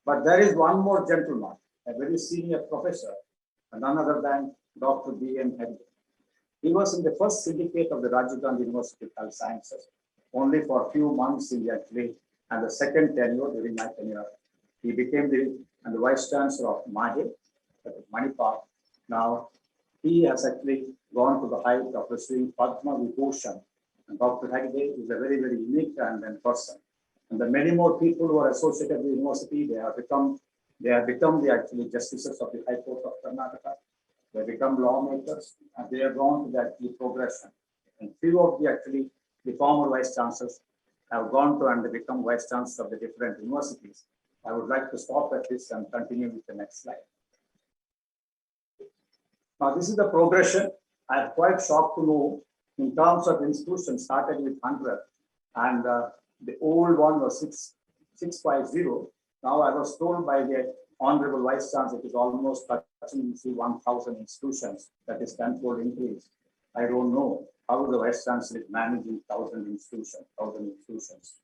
But there is one more gentleman, a very senior professor, and none other than Dr. B.M. Hegde. He was in the first syndicate of the Rajiv Gandhi University of Health Sciences, only for a few months in the actually, and the second tenure during my tenure. He became the Vice Chancellor of Mahe, that is Manipal. Now, he has actually gone to the height of receiving Padma Vibhushan. And Dr. Hegde is a very, very unique and person. And the many more people who are associated with the university, they have become the actually justices of the High Court of Karnataka. They become lawmakers, and they have gone to the actually progression. And few of the former vice chancellors have gone to and they become vice chancellors of the different universities. I would like to stop at this and continue with the next slide. Now, this is the progression. I am quite shocked to know in terms of institutions started with 100 and the old one was 650. Now, I was told by the Honorable Vice Chancellor it is almost touching 1,000 institutions. That is 10-fold increase. I don't know how the Vice Chancellor is managing 1,000 institutions.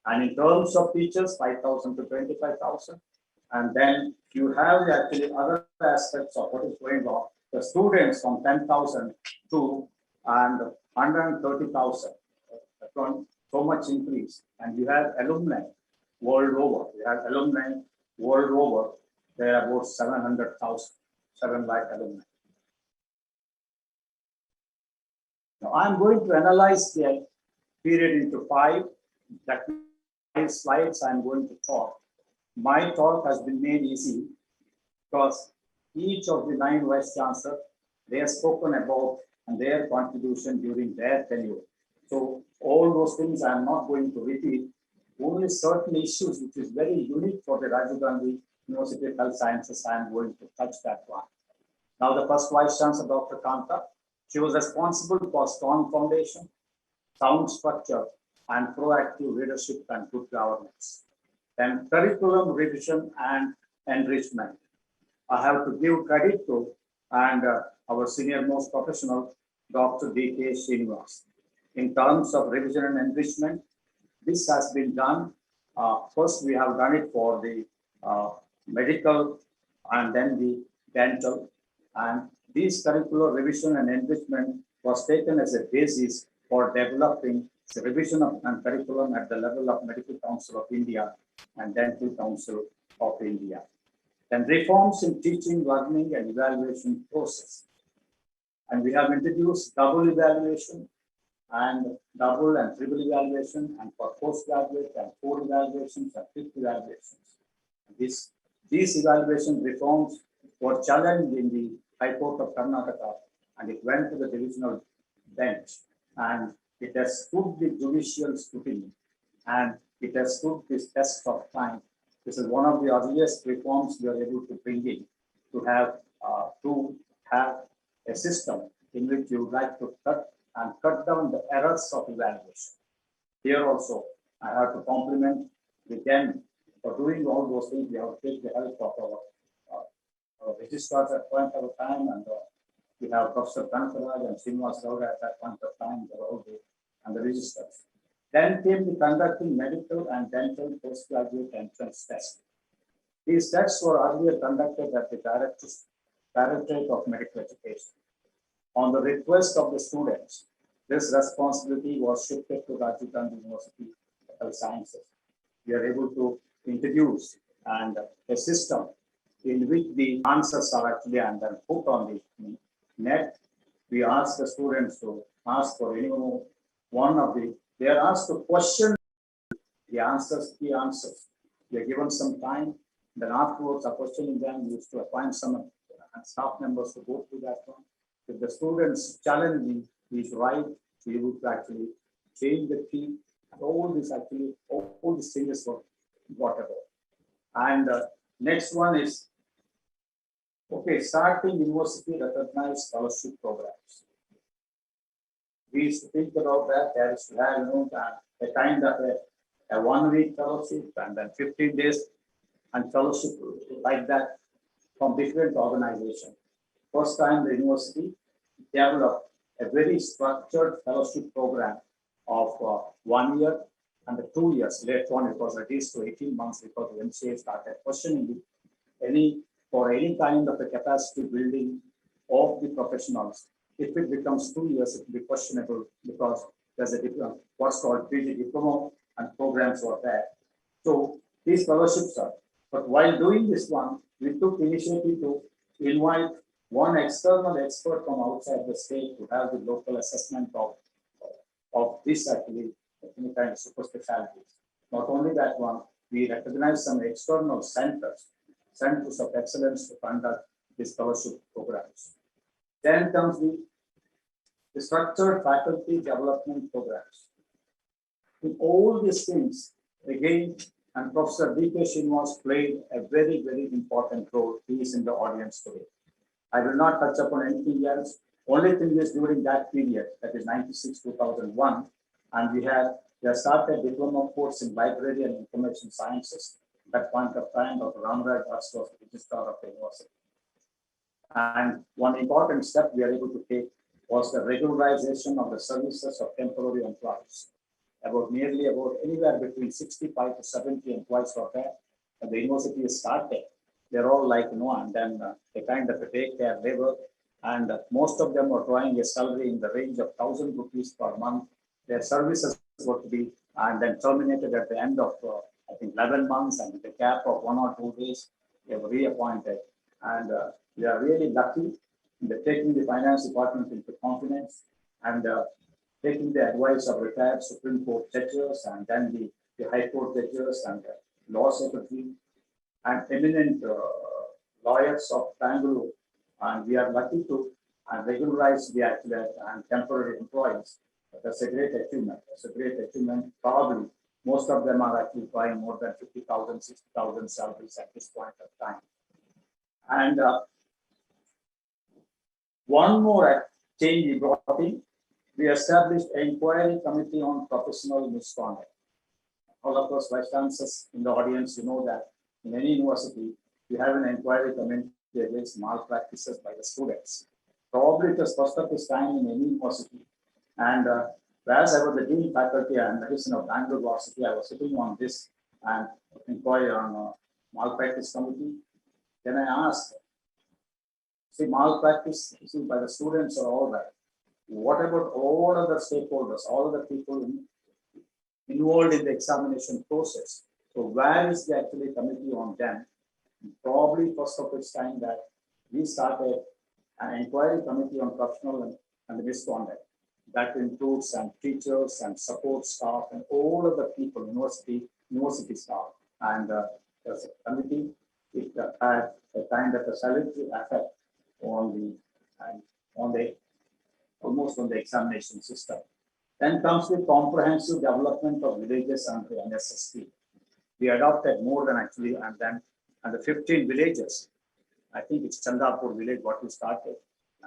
And in terms of teachers, 5,000 to 25,000. And then you have the actually other aspects of what is going on. The students from 10,000 to 130,000. So much increase. And you have alumni world over. You have alumni world over. There are about 700,000, 7 lakh alumni. Now I'm going to analyze the period into 5. That 5 slides I'm going to talk. My talk has been made easy because each of the 9 vice chancellors, they have spoken about and their contribution during their tenure. So all those things I'm not going to repeat. Only certain issues which is very unique for the Rajiv Gandhi University of Health Sciences, I am going to touch that one. Now the first vice chancellor, Dr. Kanta, she was responsible for strong foundation, sound structure, and proactive leadership and good governance. Then curriculum revision and enrichment. I have to give credit to our senior most professional, Dr. D.K. Srinivas. In terms of revision and enrichment, this has been done. First, we have done it for the medical and then the dental. And this curricular revision and enrichment was taken as a basis for developing the revision of and curriculum at the level of Medical Council of India and Dental Council of India. Then reforms in teaching, learning, and evaluation process. And we have introduced double evaluation and double and triple evaluation, and for postgraduate and 4 evaluations and 5 evaluations. These evaluation reforms were challenged in the High Court of Karnataka, and it went to the divisional bench, and it has stood the judicial scrutiny, and it has stood this test of time. This is one of the earliest reforms we are able to bring in to have a system in which you would like to cut down the errors of evaluation. Here also, I have to compliment them for doing all those things. We have to take the help of our registrars at point of time, and we have Professor Chancellors and Srinivas Gowda at that point of time, and the registrars. Then came the conducting medical and dental postgraduate entrance tests. These tests were earlier conducted at the Directorate of Medical Education. On the request of the students, this responsibility was shifted to Rajiv Gandhi University of Health Sciences. We are able to introduce a system in which the answers are actually and then put on the net. We ask the students to ask for any one of they are asked to question the key answers. We are given some time, then afterwards a questioning them, we used to appoint some staff members to go through that one. If the students challenge is right, we would actually change the key. All these changes were brought about. And next one is, starting university recognized scholarship programs. We used to think about that. There is to have a kind of a 1-week fellowship and then 15 days and fellowship like that from different organizations. First time the university developed a very structured fellowship program of 1 year and 2 years. Later on, it was reduced to 18 months because the MCA started questioning any kind of a capacity building of the professionals. If it becomes 2 years, it will be questionable because there's a different, what's called PG diploma and programs were there. So these fellowships are, but while doing this one, we took initiative to invite one external expert from outside the state to have the local assessment of this actually, any kind of super specialties. Not only that one, we recognize some external centers of excellence to conduct these fellowship programs. Then comes the structured faculty development programs. In all these things, again, and Professor D.K. Srinivas played a very, very important role. He is in the audience today. I will not touch upon anything else. Only thing is during that period, that is 96-2001, and we have started diploma course in library and information sciences. At that point of time, Dr. RGUHS was the registrar of the university. And one important step we are able to take was the regularization of the services of temporary employees. Nearly anywhere between 65 to 70 employees were there. And the university is started. They're all like, and then they kind of take their labor. And most of them were drawing a salary in the range of 1,000 rupees per month. Their services were to be, and then terminated at the end of, 11 months, and with a gap of 1 or 2 days, they were reappointed. And we are really lucky in taking the finance department into confidence and taking the advice of retired Supreme Court judges and then the High Court judges and the law secretary and eminent lawyers of Bangalore. And we are lucky to regularize the actual and temporary employees. That's a great achievement. That's a great achievement. Probably most of them are actually buying more than 50,000, 60,000 salaries at this point of time. And one more change we brought in, we established an inquiry committee on professional misconduct. All of us vice chancellors in the audience, you know that in any university, we have an inquiry committee against malpractices by the students. Probably it was first of its time in any university. And whereas I was the dean faculty and medicine of Bangalore University, I was sitting on this and inquiry on malpractice committee. Then I asked, malpractice by the students are all right. What about all other stakeholders, all other people involved in the examination process? So where is the actually committee on them? Probably first of its time that we started an inquiry committee on professional and misconduct. that includes some teachers and support staff and all of the people, university staff. And as a committee, it had a kind of a salutary effect on the almost on the examination system. Then comes the comprehensive development of villages under NSSP. We adopted more than actually, and then the 15 villages. I think it's Chandapur village what we started,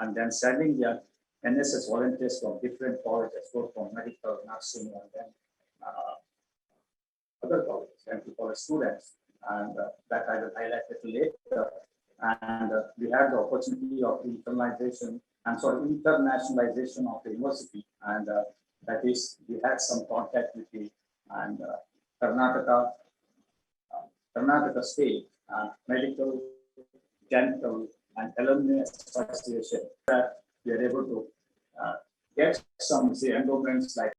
and then sending the NSS volunteers from different colleges, both from medical, nursing, and then other colleges, and to college students, and that I will highlight a little later. And we had the opportunity of internationalization of the university, and that is, we had some contact with the and Karnataka State Medical, Dental, and Alumni Association, that we are able to get some endowments like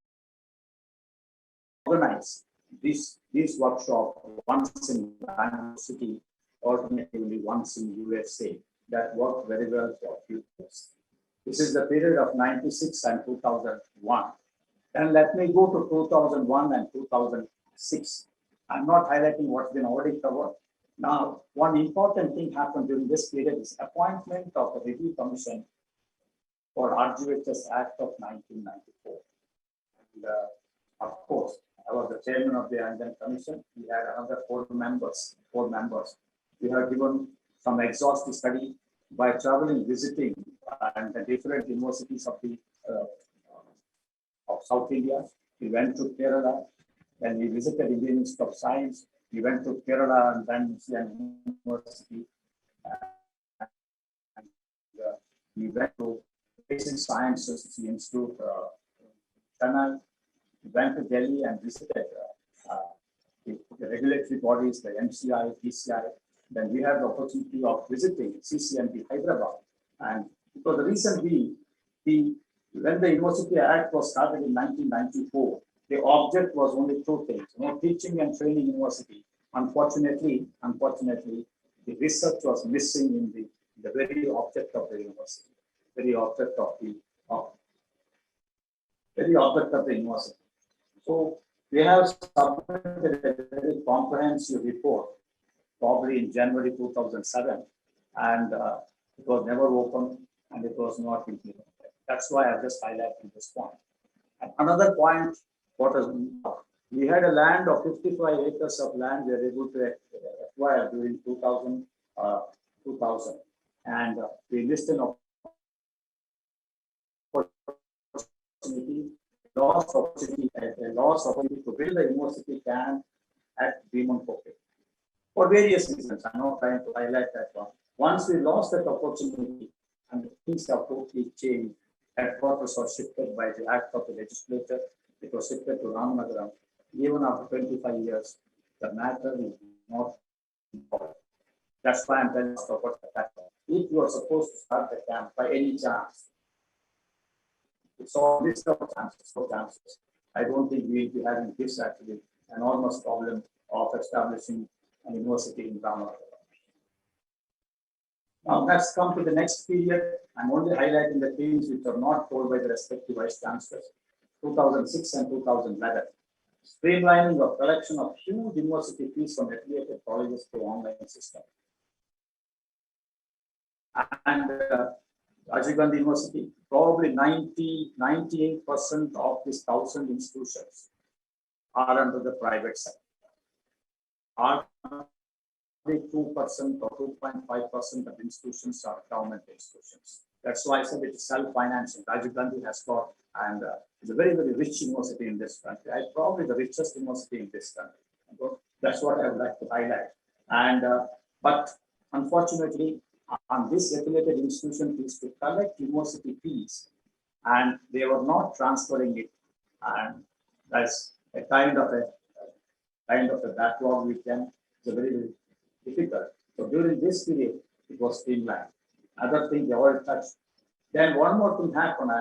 organize this workshop once in Bangalore City, alternatively once in USA. That worked very well for a few years. This is the period of 96 and 2001. And let me go to 2001 and 2006. I'm not highlighting what's been already covered. Now, one important thing happened during this period is appointment of the Review Commission for RGUHS Act of 1994. And of course, I was the chairman of the Anjan Commission. We had another four members. We have given some exhaustive study by traveling, visiting, and the different universities of the of South India. We went to Kerala. Then we visited Indian Institute of Science. We went to Kerala and then University. And we went to Basic Sciences Institute, Chennai. We went to Delhi and visited the regulatory bodies, the MCI, PCI. Then we had the opportunity of visiting CCMB Hyderabad. And because the reason when the University Act was started in 1994, the object was only two things, teaching and training university. Unfortunately, the research was missing in the very object of the university, very object of the university. So we have submitted a very comprehensive report, probably in January 2007, and it was never opened and it was not implemented. That's why I'm just highlighting this point. And another point, we had a land of 55 acres of land we were able to acquire during 2000, and we listed an lost opportunity to build a university camp at Bhimankoke. For various reasons, I'm not trying to highlight that one. Once we lost that opportunity and things have totally changed, headquarters was shifted by the act of the legislature. It was shifted to Ramanagaram. Even after 25 years, the matter is not important. That's why I'm telling you about the fact. If you are supposed to start the camp by any chance, it's all list of chances. I don't think we will be having this actually enormous problem of establishing an university in Ramanagaram. Now let's come to the next period. I'm only highlighting the things which are not told by the respective vice chancellors. 2006 and 2011. Streamlining of collection of huge university fees from affiliated colleges to online system. And Rajiv Gandhi University, probably 98% of these 1,000 institutions are under the private sector. Are 2% or 2.5% of institutions are government institutions. That's why I said it's self-financing. Rajiv Gandhi has got, and it's a very, very rich university in this country. Probably the richest university in this country. That's what I would like to highlight. And but unfortunately, on this affiliated institution fees to collect university fees, and they were not transferring it, and that's a kind of a backlog we can. It's a very, very difficult. So during this period, it was streamlined. Other things they all touched. Then one more thing happened.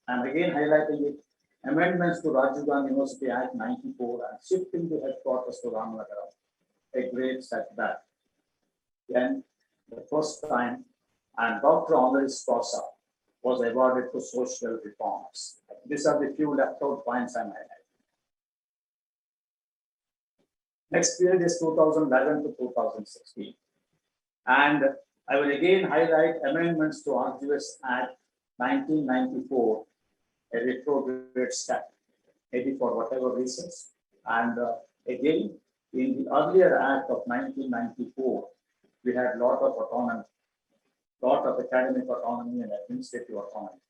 I'm again highlighting it. Amendments to Rajiv Gandhi University Act 94 and shifting the headquarters to Ramanagaram. A great setback. Then the first time, and Dr. Honoris Causa was awarded to social reforms. I These are the few left out points I'm highlighting. Next period is 2011 to 2016. And I will again highlight amendments to RGUHS Act 1994, a retrograde step, maybe for whatever reasons. And again, in the earlier Act of 1994, we had a lot of autonomy, lot of academic autonomy and administrative autonomy.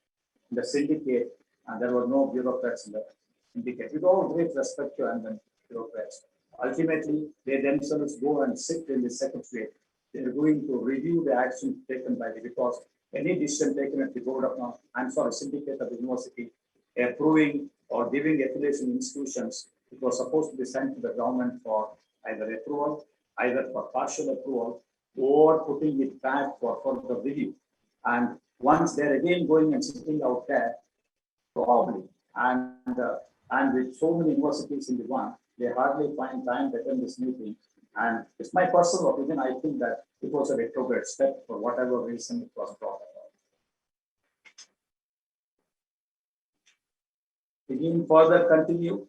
In the syndicate, and there were no bureaucrats in the syndicate. With all great respect to and bureaucrats, ultimately they themselves go and sit in the secretariat. They are going to review the action taken by the, because any decision taken at the board of, syndicate of the university, approving or giving affiliation institutions, it was supposed to be sent to the government for either approval, either for partial approval, or putting it back for further review. And once they're again going and sitting out there, probably, and with so many universities in the one, they hardly find time to attend this meeting. And it's my personal opinion, I think that it was a retrograde step for whatever reason it was brought about. Again, further continue,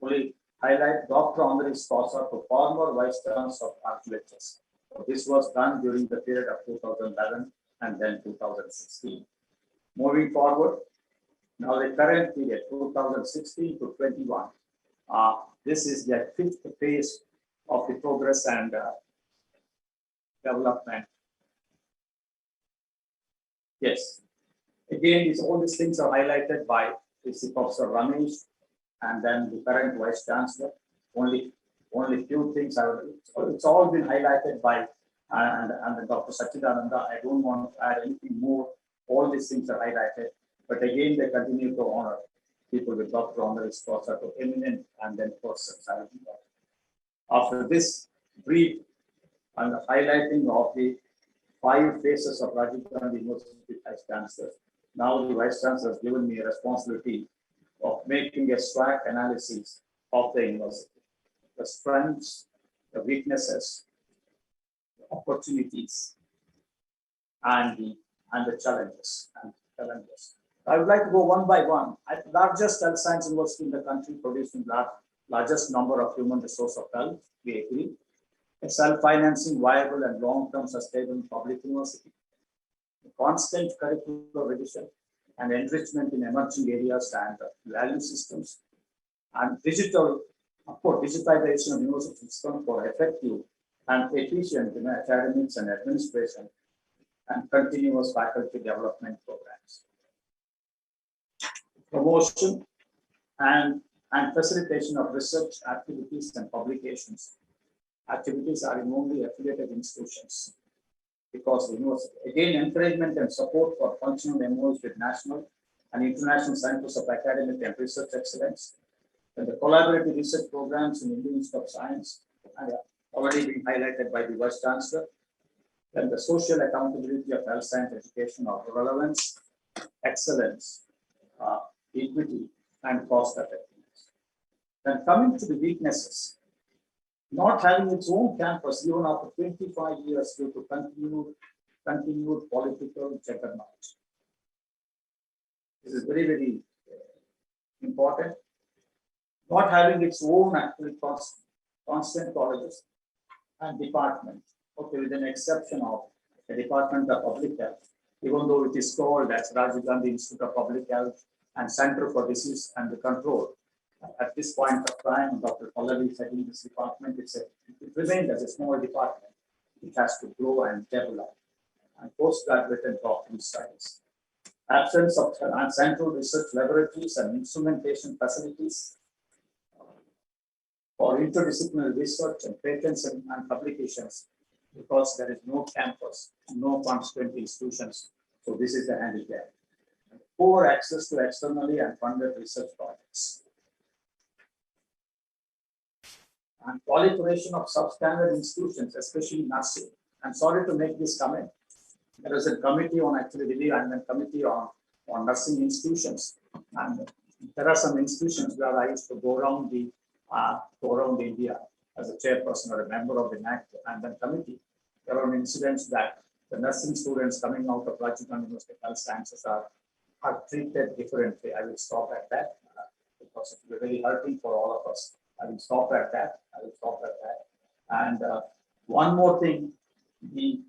only highlight Dr. Honoris Causa to former Vice Chancellor of RGUHS. So this was done during the period of 2011 and then 2016. Moving forward, now the current period, 2016 to 21, this is the fifth phase of the progress and development. Yes. Again, all these things are highlighted by Professor Ramesh and then the current Vice Chancellor. Only few things it's all been highlighted by and Dr. Sachidananda. I don't want to add anything more. All these things are highlighted, but again they continue to honor people with Dr. Honoris Causa to eminent and then persons. After this brief and the highlighting of the 5 phases of Rajiv Gandhi University Vice Chancellor, now the Vice Chancellor has given me a responsibility of making a SWOT analysis of the university, the strengths, the weaknesses, the opportunities, and the challenges. I would like to go one by one. The largest health science university in the country, producing largest number of human resource of health, we agree. A self-financing, viable and long-term sustainable public university. A constant curricular revision and enrichment in emerging areas and value systems. And digitization of university system for effective and efficient academics and administration, and continuous faculty development programs. Promotion and facilitation of research activities and publications. Activities are in only affiliated institutions because the university, again, encouragement and support for functional MOUs with national and international centers of academic and research excellence, and the collaborative research programs in Indian Institute of Science, already been highlighted by the Vice Chancellor, then the social accountability of health science education of relevance, excellence, equity, and cost effectiveness. Then coming to the weaknesses, not having its own campus even after 25 years due to continued political juggernaut. This is very, very important. Not having its own actually constant colleges and departments, okay, with an exception of the Department of Public Health, even though it is called as Rajiv Gandhi Institute of Public Health and Center for Disease and Control. At this point of time, Dr. Pallavi is heading this department. It remained as a small department. It has to grow and develop. And postgraduate and doctoral studies. Absence of central research laboratories and instrumentation facilities for interdisciplinary research and patents and publications, because there is no campus, no constituent institutions. So this is the handicap. Poor access to externally and funded research projects. And proliferation of substandard institutions, especially nursing. I'm sorry to make this comment. There is a committee on actually review and a committee on nursing institutions. And there are some institutions where I used to go around India as a chairperson or a member of the NAC and then committee. There are incidents that the nursing students coming out of Rajiv Gandhi University of Health Sciences are treated differently. I will stop at that because it will be very hurting for all of us. I will stop at that. And one more thing, the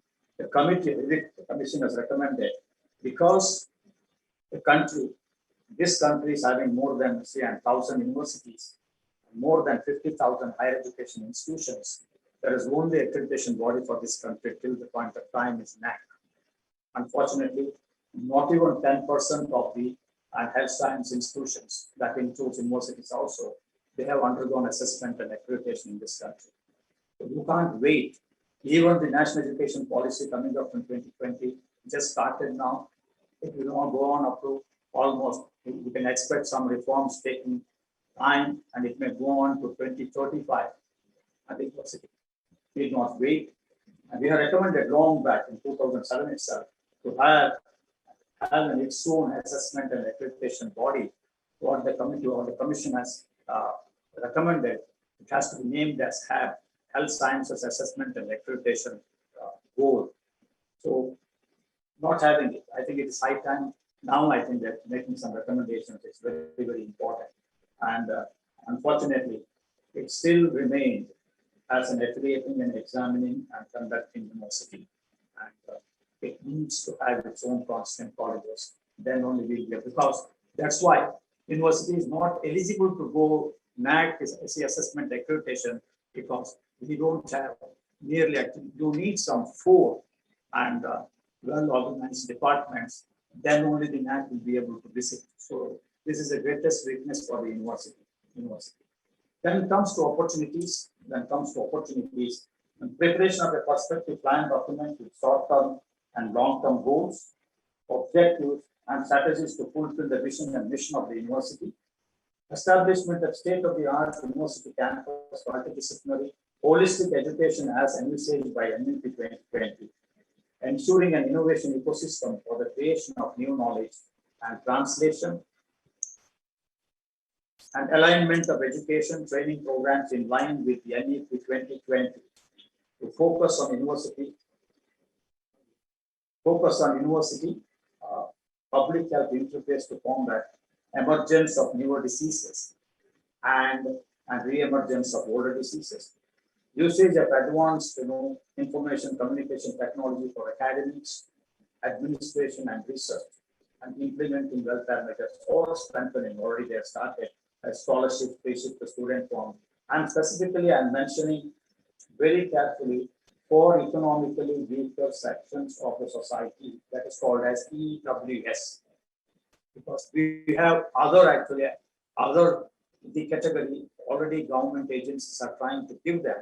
commission has recommended, because this country is having more than, say, 1,000 universities, more than 50,000 higher education institutions. There is only accreditation body for this country till the point of time is NAC. Unfortunately, not even 10% of the health science institutions, that includes universities also, they have undergone assessment and accreditation in this country. So you can't wait. Even the national education policy coming up in 2020 just started now. It will not go on up to almost, you can expect some reforms taking time, and it may go on to 2035. I think did not wait. And we have recommended long back in 2007 itself to have its own assessment and accreditation body. What the committee or the commission has recommended, it has to be named as HAB, Health Sciences Assessment and Accreditation Board. So not having it, I think it is high time. Now I think that making some recommendations is very, very important. And unfortunately, it still remained as an affiliating and examining and conducting university. And it needs to have its own constant colleges. Then only we'll be, because that's why university is not eligible to go NAC assessment accreditation, because we don't have nearly, you need some 4 and well-organized departments, then only the NAC will be able to visit. So this is the greatest weakness for the university. Then it comes to opportunities. And preparation of a prospective plan document with short-term and long-term goals, objectives, and strategies to fulfill the vision and mission of the university. Establishment of state-of-the-art university campus, multidisciplinary, holistic education as envisaged by NEP 2020. Ensuring an innovation ecosystem for the creation of new knowledge and translation, and alignment of education training programs in line with the NEP 2020 to focus on university public health interface to combat emergence of newer diseases and re-emergence of older diseases. Usage of advanced information communication technology for academics, administration, and research, and implementing welfare measures or strengthening. Already they have started a scholarship basic to student form. And specifically, I'm mentioning very carefully 4 economically weaker sections of the society, that is called as EWS. Because we have other the category already government agencies are trying to give them.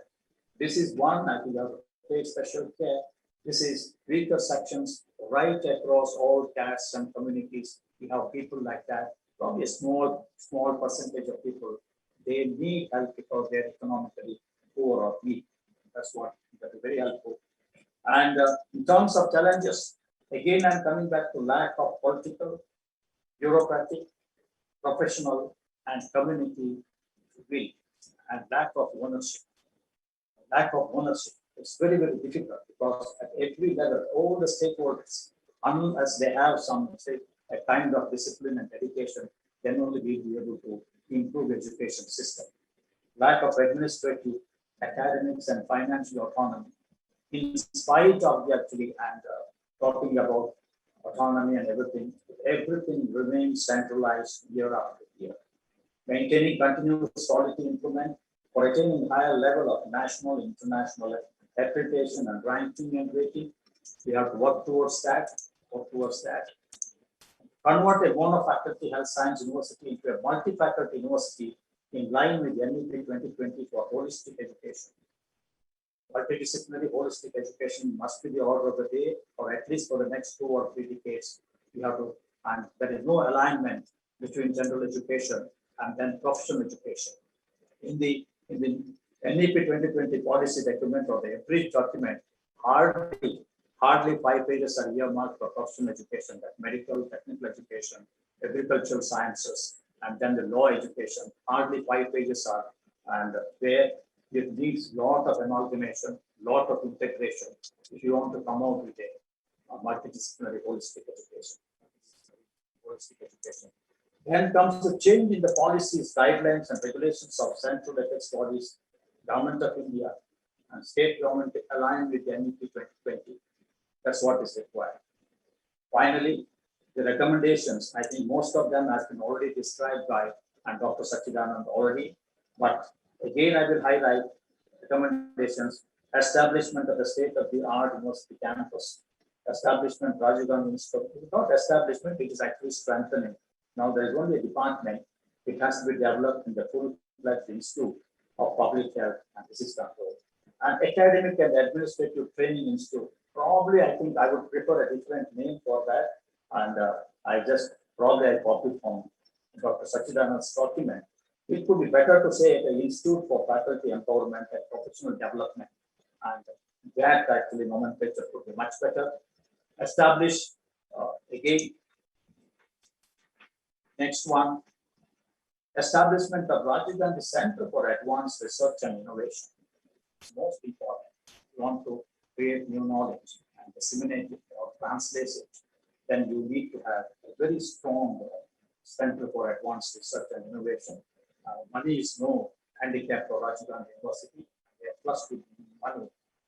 This is one I will have to pay special care. This is weaker sections right across all castes and communities. We have people like that. Probably a small percentage of people, they need help because they're economically poor or weak. That is very helpful. And in terms of challenges, again, I'm coming back to lack of political, bureaucratic, professional, and community will, and lack of ownership. It's very, very difficult because at every level, all the stakeholders, unless they have some, say, a kind of discipline and dedication, then only we'll be able to improve education system. Lack of administrative, academics, and financial autonomy. In spite of the talking about autonomy and everything remains centralized year after year. Maintaining continuous quality improvement for attaining higher level of national, international accreditation and ranking and rating. We have to work towards that. Convert a monofaculty health science university into a multi-faculty university in line with NEP 2020 for holistic education. Multidisciplinary holistic education must be the order of the day, or at least for the next 2 or 3 decades. We have to, and there is no alignment between general education and then professional education. In the NEP 2020 policy document or the brief document, hardly 5 pages are earmarked for professional education, that medical, technical education, agricultural sciences, and then the law education. Hardly 5 pages are, and where it needs lot of amalgamation, lot of integration. If you want to come out with a multidisciplinary holistic education. Then comes the change in the policies, guidelines, and regulations of central ethics bodies, Government of India, and state government aligned with the NEP 2020. That's what is required. Finally, the recommendations, I think most of them has been already described by and Dr. Sachidanand already, but again, I will highlight recommendations: establishment of the state-of-the-art university campus, establishment Rajiv Gandhi Institute, not establishment, it is actually strengthening. Now there is only a department, it has to be developed in the full-fledged institute of public health and disease control. And academic and administrative training institute, probably I think I would prefer a different name for that. And I copied from Dr. Sachidanand's document. It could be better to say the Institute for Faculty Empowerment and Professional Development. And that actually nomenclature could be much better. Establish, again, next one, establishment of Rajiv Gandhi Center for Advanced Research and Innovation. It's most important. You want to create new knowledge and disseminate it or translate it, then you need to have a very strong Center for Advanced Research and Innovation. Money is no handicap for Rajiv Gandhi University. They are plus with money.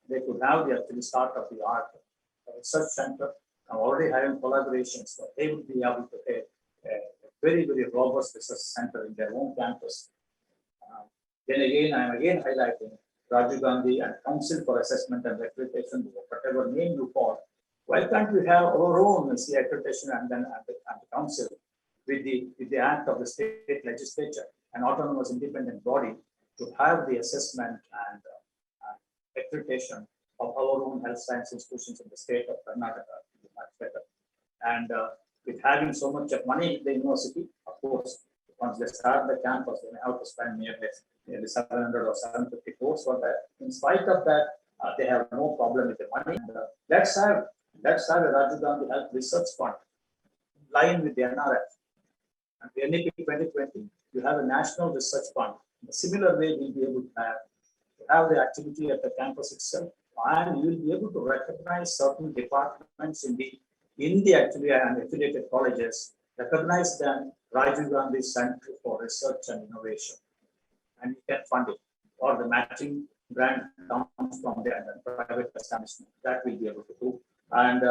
They could have the actually start of the art research center. I'm already having collaborations, but they would be able to have a very, very robust research center in their own campus. Then again, I'm again highlighting Rajiv Gandhi and Council for Assessment and Accreditation, whatever name you call. Why can't we have our own accreditation and then the council with the act of the state legislature, an autonomous independent body to have the assessment and accreditation of our own health science institutions in the state of Karnataka, much better. And with having so much of money in the university, of course, once they start the campus, they may have to spend nearly 700 or 750 crores for that. In spite of that, they have no problem with the money. Let's have a Rajiv Gandhi Health Research Fund in line with the NRF. And the NEP 2020, you have a national research fund. In a similar way, we'll be able to have the activity at the campus itself, and you will be able to recognize certain departments in the actually and affiliated colleges, recognize them Rajiv Gandhi Center for Research and Innovation, and you can fund it, or the matching grant comes from there, and private establishment that we'll be able to do. And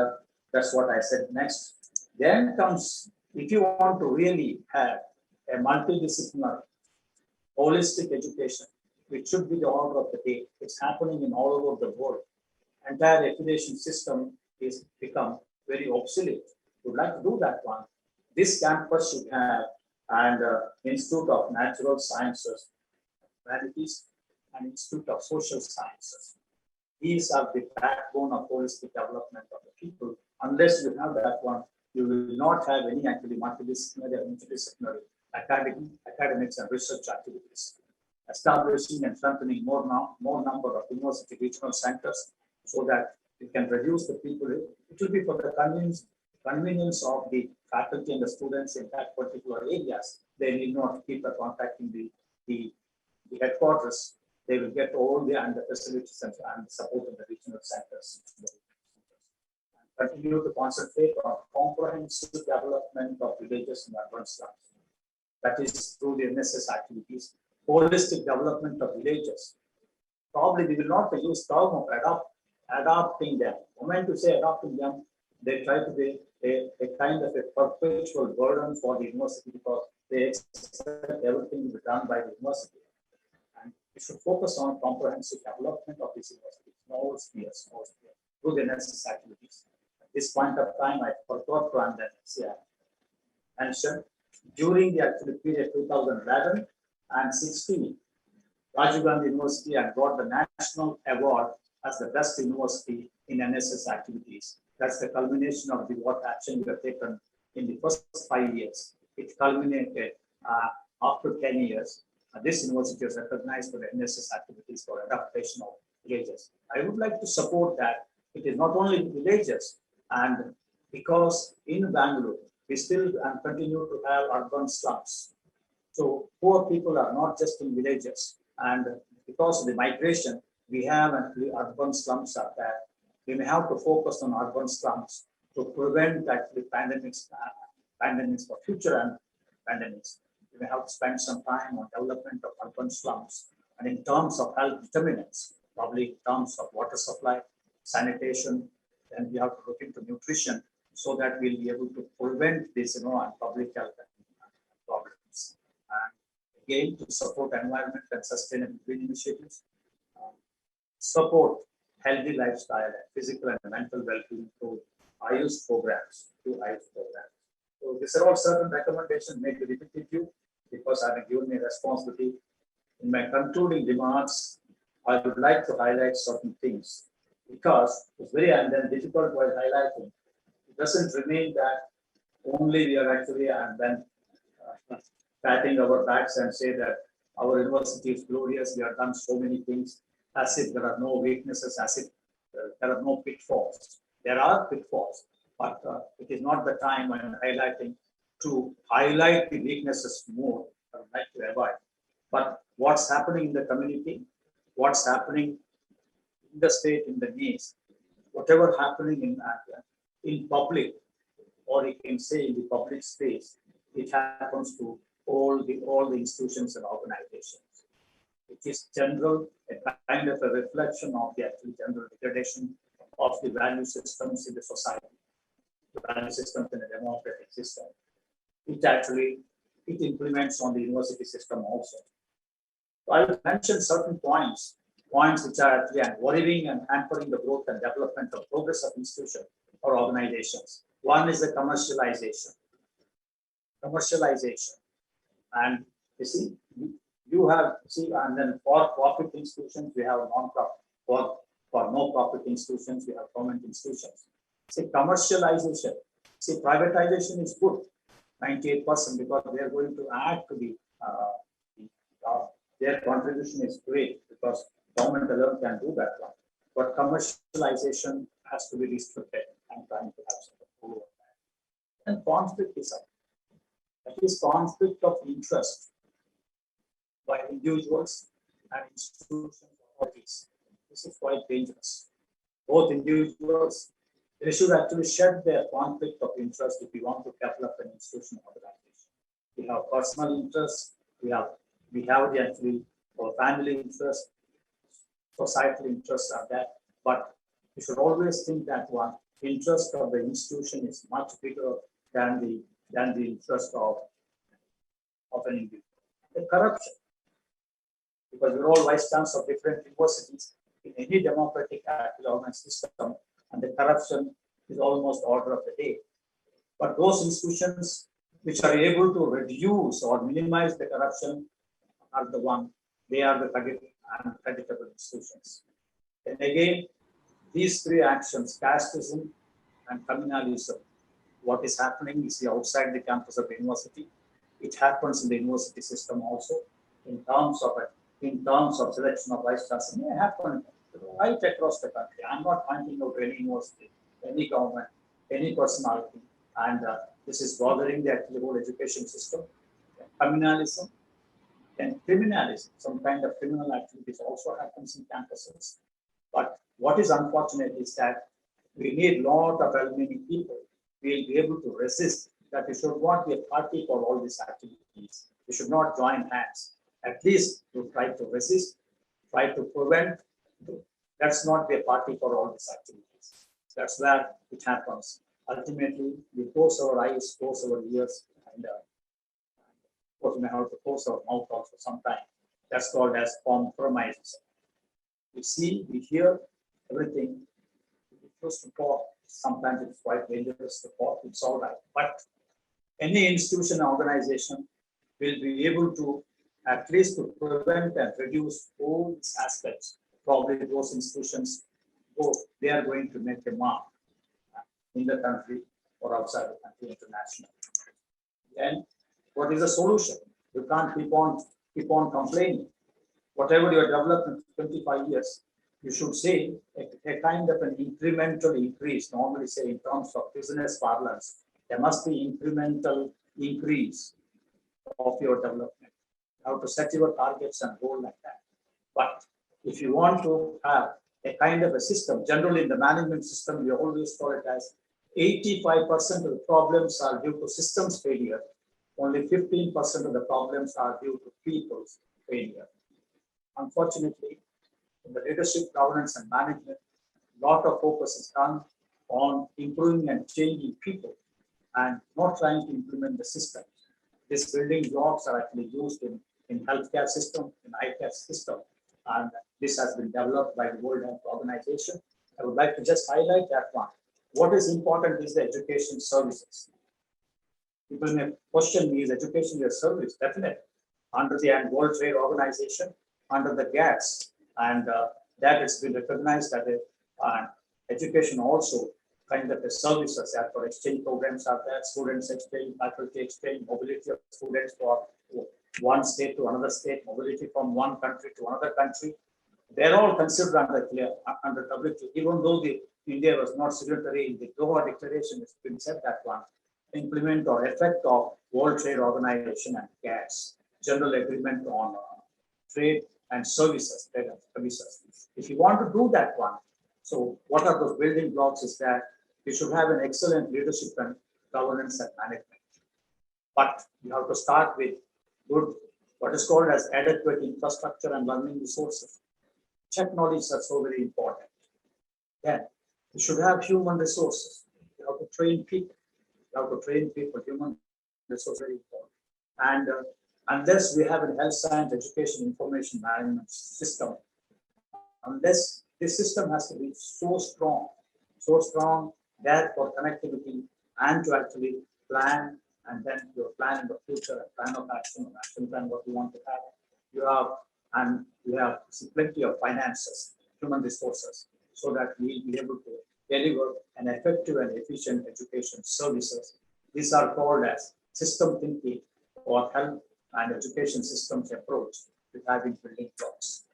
that's what I said next. Then comes, if you want to really have a multidisciplinary, holistic education, which should be the order of the day. It's happening in all over the world. Entire affiliation system is become very obsolete. Would like to do that one. This campus should have an Institute of Natural Sciences, Humanities, and Institute of Social Sciences. These are the backbone of holistic development of the people. Unless you have that one, you will not have any actually multidisciplinary and interdisciplinary academics and research activities. Establishing and strengthening more number of university regional centers so that it can reduce the people. It will be for the convenience of the faculty and the students in that particular areas. They need not keep contacting the headquarters. They will get all the facilities and support in the regional centers. And continue to concentrate on comprehensive development of villages and urban slums. That is through the NSS activities. Holistic development of villages. Probably we will not use term of adopting them. The moment you say adopting them, they try to be a kind of a perpetual burden for the university because they expect everything to be done by the university. And we should focus on comprehensive development of this university, small spheres, through the necessary activities. At this point of time, I forgot to mention during the actual period 2011 and 16, Rajiv Gandhi University had got the national award as the best university in NSS activities. That's the culmination of what action we have taken in the first 5 years. It culminated after 10 years. This university was recognized for the NSS activities for adaptation of villages. I would like to support that. It is not only villages, and because in Bangalore, we still continue to have urban slums. So poor people are not just in villages, and because of the migration, we have actually urban slums are there. we may have to focus on urban slums to prevent actually pandemics for future and pandemics. We may have to spend some time on development of urban slums. And in terms of health determinants, probably in terms of water supply, sanitation, then we have to look into nutrition so that we'll be able to prevent this, and public health problems. And again, to support environment and sustainable green initiatives, support healthy lifestyle and physical and mental well-being through RGUHS programs, So these are all certain recommendations made to repetitive because I have given me a responsibility. In my concluding remarks, I would like to highlight certain things because it's very difficult while highlighting. It doesn't remain that only we are actually and then patting our backs and say that our university is glorious, we have done so many things, as if there are no weaknesses, as if there are no pitfalls. There are pitfalls, but it is not the time when highlighting to highlight the weaknesses more. I would like to avoid. But what's happening in the community, what's happening in the state, in the needs, whatever happening in public, or you can say in the public space, it happens to all the institutions and organizations. It is general, a kind of a reflection of the actual general degradation of the value systems in the society, the value systems in a democratic system. It implements on the university system also. So I will mention certain points which are actually worrying and hampering the growth and development of progress of institutions or organizations. One is the commercialization. And you see, and then for profit institutions, we have non-profit. For no-profit institutions, we have government institutions. See, commercialization. See, privatization is good, 98%, because they are going to add to their contribution is great because government alone can do that one. But commercialization has to be restricted and trying to have some control over that. And conflict is up. That is conflict of interest by individuals and institutions or bodies. This is quite dangerous. Both individuals, they should actually shed their conflict of interest if we want to develop an institution or organization. We have personal interests, we have the actually our family interests, societal interests are there, but we should always think that one interest of the institution is much bigger than the interest of an individual. The corruption, because we're all vice chancellors of different universities in any democratic organized system, and the corruption is almost order of the day. But those institutions which are able to reduce or minimize the corruption are they are the creditable institutions. And again, these three actions, casteism and communalism, what is happening is outside the campus of the university. It happens in the university system also, in terms of selection of vice chancellor. It may happen right across the country. I'm not pointing out any university, any government, any personality, and this is bothering the whole education system. Communalism and criminalism, some kind of criminal activities also happens in campuses. But what is unfortunate is that we need a lot of well-meaning people. We'll be able to resist that. We should not be a party for all these activities. We should not join hands. At least to try to resist, try to prevent. Let's not be a party for all these activities. That's where it happens. Ultimately, we close our eyes, close our ears, and of course, we may have to close our mouth also sometime. That's called as compromise. We see, we hear everything. We close to talk. Sometimes it's quite dangerous to talk. It's all right. But any institution or organization will be able to at least to prevent and reduce all these aspects. Probably those institutions, they are going to make a mark in the country or outside the country, international. Then, what is the solution? You can't keep on complaining. Whatever you have developed in 25 years, you should say a kind of an incremental increase. Normally, say in terms of business parlance, there must be incremental increase of your development. You have to set your targets and goal like that. But if you want to have a kind of a system. Generally, in the management system, we always call it as 85% of the problems are due to systems failure. Only 15% of the problems are due to people's failure. Unfortunately, in the leadership, governance, and management, a lot of focus is done on improving and changing people and not trying to implement the system. These building blocks are actually used in healthcare system, in IT system, and this has been developed by the World Health Organization. I would like to just highlight that one. What is important is the education services. People may question me, is education a service? Definitely. Under the World Trade Organization, under the GATS, and that has been recognized that education also kind of the services that for exchange programs are there, students exchange, faculty exchange, mobility of students for one state to another state, mobility from one country to another country. They're all considered under WTO, even though India was not signatory in the Doha Declaration. It's been said that one implement or effect of World Trade Organization and GATS, General Agreement on Trade and Services. If you want to do that one, so what are those building blocks is that you should have an excellent leadership and governance and management. But you have to start with good, what is called as adequate infrastructure and learning resources. Technologies are so very important. Then you should have human resources. You have to train people. Human resources are very important. And unless we have a health science education information management system, unless this system has to be so strong that for connectivity and to actually plan, and then your plan in the future, a plan of action plan what you want to have. You have plenty of finances, human resources, so that we'll be able to deliver an effective and efficient education services. These are called as system thinking or health and education systems approach to having building blocks.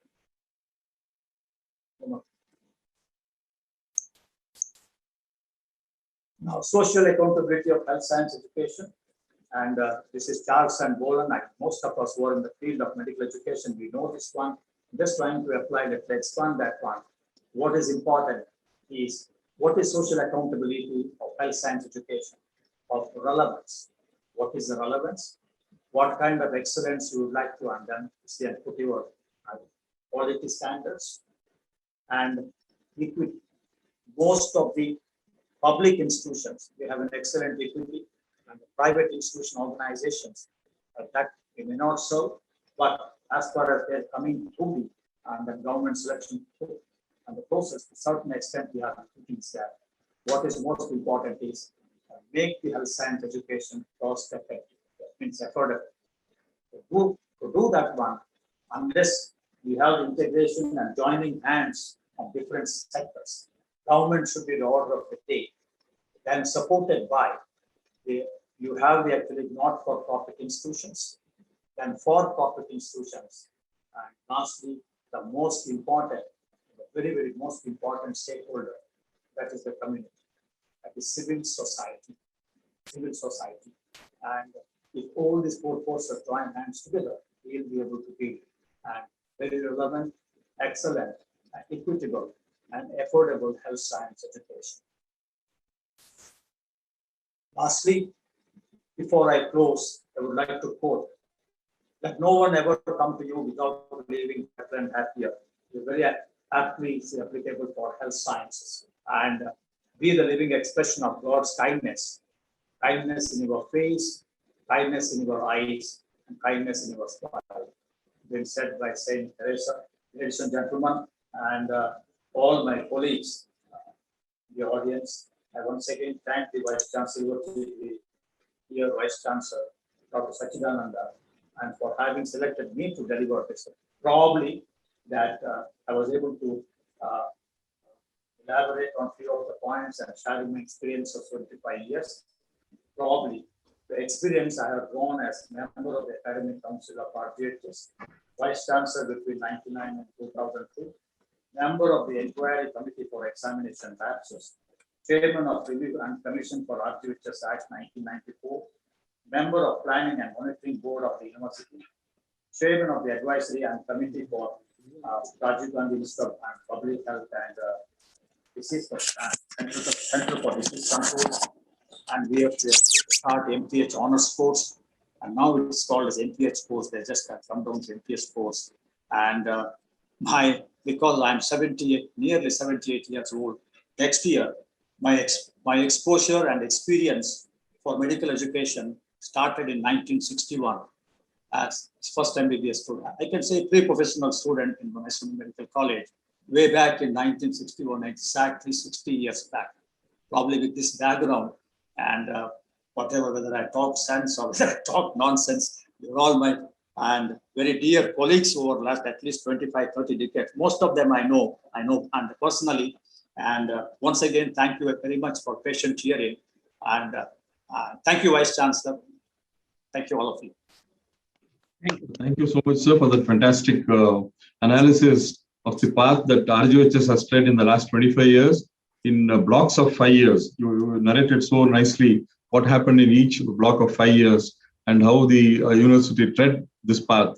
Now, social accountability of health science education. And this is Charles and Bolan. Most of us who are in the field of medical education, we know this one. I'm just trying to apply that. Let's run that one. What is important is what is social accountability of health science education, of relevance. What is the relevance? What kind of excellence you would like to, and then put your quality standards and equity. Most of the public institutions, they have an excellent equity, and the private institution organizations that they may not serve, but as far as they're coming through the government selection and the process, to a certain extent, we have things there. What is most important is make the health science education cost effective. That means affordable. To do that one, unless we have integration and joining hands of different sectors, government should be the order of the day. Then supported by you have the actually not-for-profit institutions, then for-profit institutions, and lastly, the most important, the very, very most important stakeholder, that is the community, that is civil society. And if all these four forces join hands together, we'll be able to be very relevant, excellent, equitable, and affordable health science education. Lastly, before I close, I would like to quote that no one ever come to you without leaving better and happier. It's very aptly applicable for health sciences, and be the living expression of God's kindness. Kindness in your face, kindness in your eyes, and kindness in your smile. Been said by Saint Teresa. Ladies and gentlemen, and all my colleagues, the audience, I once again thank the Vice Chancellor, the dear Vice Chancellor, Dr. Sachidananda, and for having selected me to deliver this. Probably that I was able to elaborate on few of the points and sharing my experience of 25 years. Probably the experience I have grown as member of the Academic Council of RGUHS, Vice Chancellor between 1999 and 2002, member of the Inquiry Committee for Examination Lapses, Chairman of Review and Commission for RGUHS Act 1994, member of Planning and Monitoring Board of the University, Chairman of the Advisory and Committee for Rajiv Gandhi Institute of Public Health and Disease Center for Disease Control, and we have to start MPH honors course, and now it's called as MPH course. They just have come down to MPH course, and because I'm 78, nearly 78 years old, next year my exposure and experience for medical education started in 1961 as first MBBS student. I can say pre-professional student in National Medical College way back in 1961, exactly 60 years back. Probably with this background and whatever, whether I talk sense or whether I talk nonsense, you're all my and very dear colleagues over last at least 25, 30 decades. Most of them I know and personally. And once again, thank you very much for patient hearing. And thank you, Vice Chancellor. Thank you, all of you. Thank you so much, sir, for the fantastic analysis of the path that RGUHS has tread in the last 25 years in blocks of 5 years. You narrated so nicely what happened in each block of 5 years and how the university tread this path.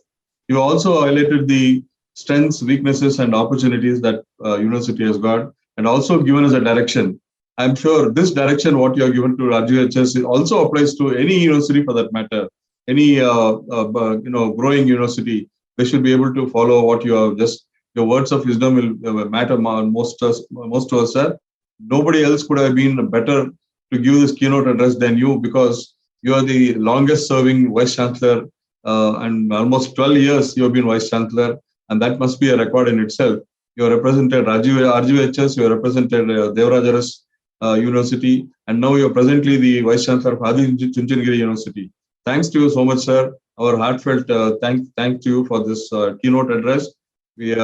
You also highlighted the strengths, weaknesses, and opportunities that university has got, and also given us a direction. I'm sure this direction, what you have given to RGUHS, also applies to any university for that matter. Any growing university, they should be able to follow what you have just. Your words of wisdom will matter most to us, sir. Nobody else could have been better to give this keynote address than you, because you are the longest serving Vice Chancellor, and almost 12 years you have been Vice Chancellor, and that must be a record in itself. You have represented RGUHS, you have represented Devaraja's University, and now you are presently the Vice Chancellor of Adi Chunchanagiri University. Thanks to you so much, sir. Our heartfelt thank you for this keynote address. We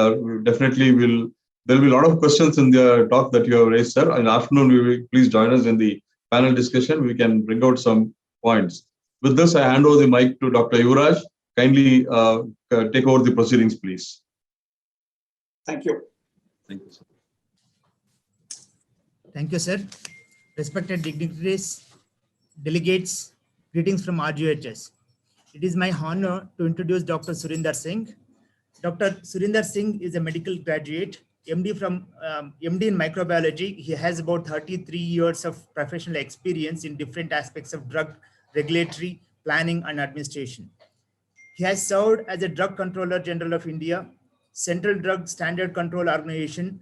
definitely will. There will be a lot of questions in the talk that you have raised, sir. In the afternoon, we will please join us in the panel discussion. We can bring out some points. With this, I hand over the mic to Dr. Yuvraj. Kindly take over the proceedings, please. Thank you. Thank you, sir. Thank you, sir. Respected dignitaries, delegates, greetings from RGUHS. It is my honor to introduce Dr. Surinder Singh. Dr. Surinder Singh is a medical graduate, MD in microbiology. He has about 33 years of professional experience in different aspects of drug regulatory, planning, and administration. He has served as a Drug Controller General of India, Central Drug Standard Control Organization,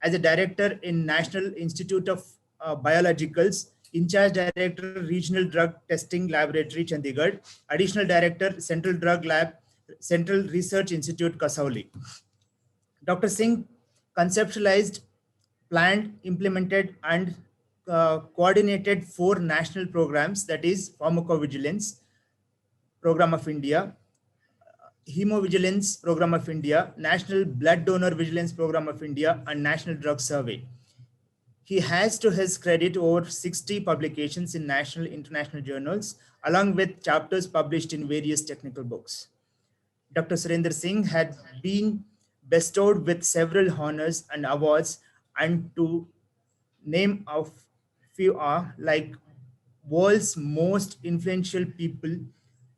as a director in National Institute of Biologicals, in-charge director, Regional Drug Testing Laboratory, Chandigarh, additional director, Central Drug Lab, Central Research Institute, Kasauli. Dr. Singh conceptualized, planned, implemented, and coordinated 4 national programs, that is Pharmacovigilance Program of India, Hemovigilance Program of India, National Blood Donor Vigilance Program of India, and National Drug Survey. He has to his credit over 60 publications in national international journals, along with chapters published in various technical books. Dr. Surinder Singh had been bestowed with several honors and awards, and to name a few are like world's most influential people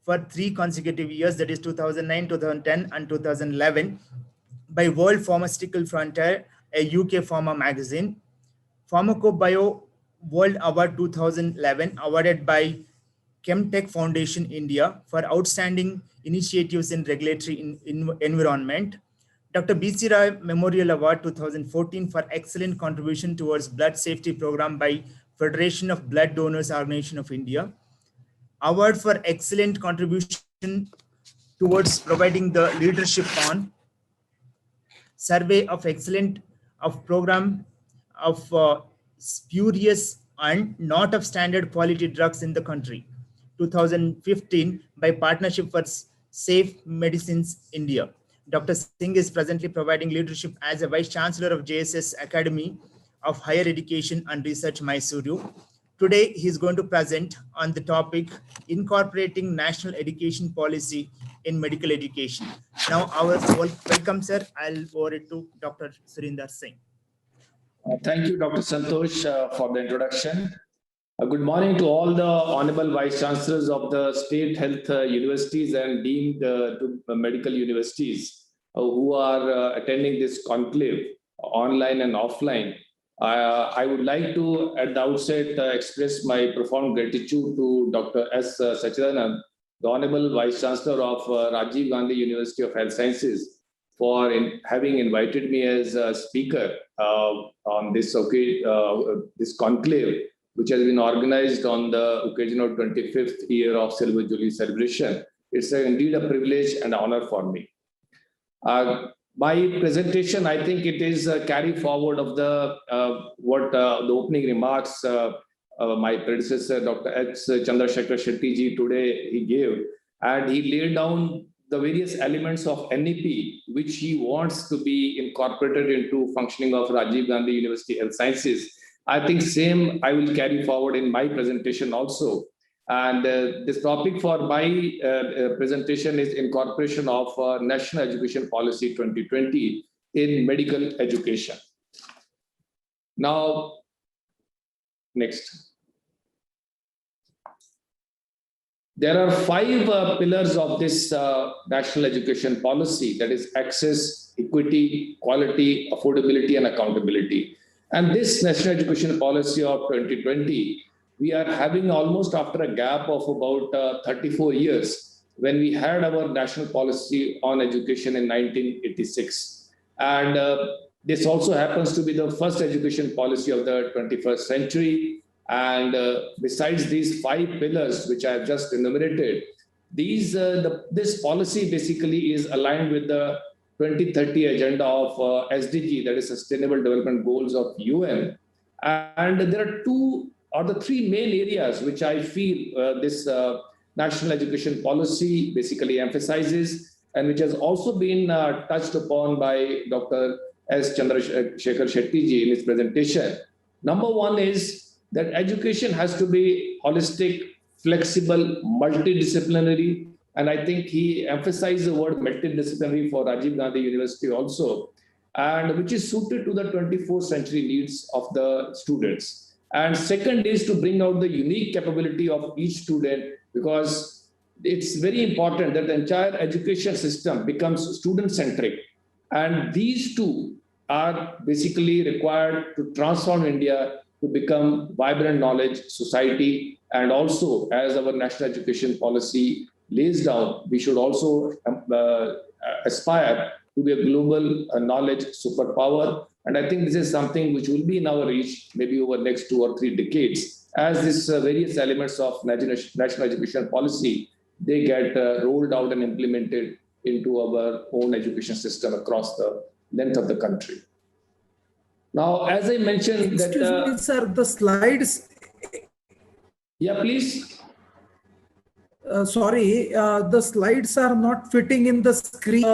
for 3 consecutive years, that is 2009, 2010, and 2011, by World Pharmaceutical Frontier, a UK pharma magazine. Pharmacobio World Award 2011, awarded by Chemtech Foundation India for outstanding initiatives in regulatory environment. Dr. B.C. Rai Memorial Award 2014 for excellent contribution towards blood safety program by Federation of Blood Donors Organization of India. Award for excellent contribution towards providing the leadership on survey of excellent of program of spurious and not of standard quality drugs in the country, 2015, by Partnership for Safe Medicines India. Dr. Singh is presently providing leadership as a Vice Chancellor of JSS Academy of Higher Education and Research, Mysuru. Today, he is going to present on the topic incorporating national education policy in medical education. Now, our welcome, sir. I'll forward it to Dr. Surinder Singh. Thank you, Dr. Santosh, for the introduction. Good morning to all the Honorable Vice Chancellors of the State Health Universities and deemed to medical universities. who are attending this conclave, online and offline. I would like to, at the outset, express my profound gratitude to Dr. S. Sachidanand, the Honorable Vice Chancellor of Rajiv Gandhi University of Health Sciences, for having invited me as a speaker on this this conclave, which has been organized on the occasion of 25th year of Silver Jubilee celebration. It's indeed a privilege and honor for me. My presentation, I think it is a carry forward of the the opening remarks my predecessor, Dr. H. Chandrasekhar Shetty ji, today he gave, and he laid down the various elements of NEP which he wants to be incorporated into functioning of Rajiv Gandhi University Health Sciences. I think same I will carry forward in my presentation also. And this topic for my presentation is incorporation of National Education Policy 2020 in medical education. Now, next. There are 5 pillars of this national education policy, that is access, equity, quality, affordability, and accountability. And this national education policy of 2020, we are having almost after a gap of about 34 years when we had our national policy on education in 1986. And this also happens to be the first education policy of the 21st century. And besides these 5 pillars, which I have just enumerated, this policy basically is aligned with the 2030 agenda of SDG, that is Sustainable Development Goals of UN. And there are 2 or the 3 main areas which I feel this national education policy basically emphasizes, and which has also been touched upon by Dr. S. Chandrasekhar Shetty ji in his presentation. Number 1 is that education has to be holistic, flexible, multidisciplinary, and I think he emphasized the word multidisciplinary for Rajiv Gandhi University also, and which is suited to the 24th century needs of the students. And second is to bring out the unique capability of each student, because it's very important that the entire education system becomes student-centric. And these 2 are basically required to transform India to become vibrant knowledge society. And also, as our national education policy lays down, we should also aspire to be a global knowledge superpower. And I think this is something which will be in our reach maybe over the next 2 or 3 decades, as these various elements of national education policy, they get rolled out and implemented into our own education system across the length of the country. Now, as I mentioned, excuse me, sir, the slides. Yeah, please. Sorry, the slides are not fitting in the screen.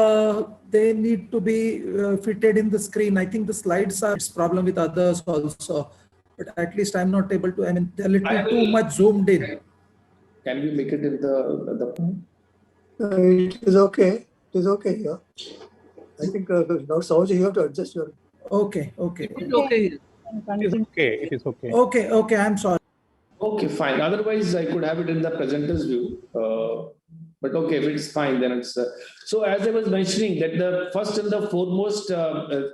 They need to be fitted in the screen. I think the slides are, it's problem with others also, but at least I'm not able to, I mean, they're a little too much zoomed in. Can we make it in the it is okay. It is okay here. I think now Saoji, you have to adjust your. Okay. It is okay. It is okay. Okay. I'm sorry. Okay, fine. Otherwise, I could have it in the presenter's view. But okay, if it's fine, then it's. So as I was mentioning, that the first and the foremost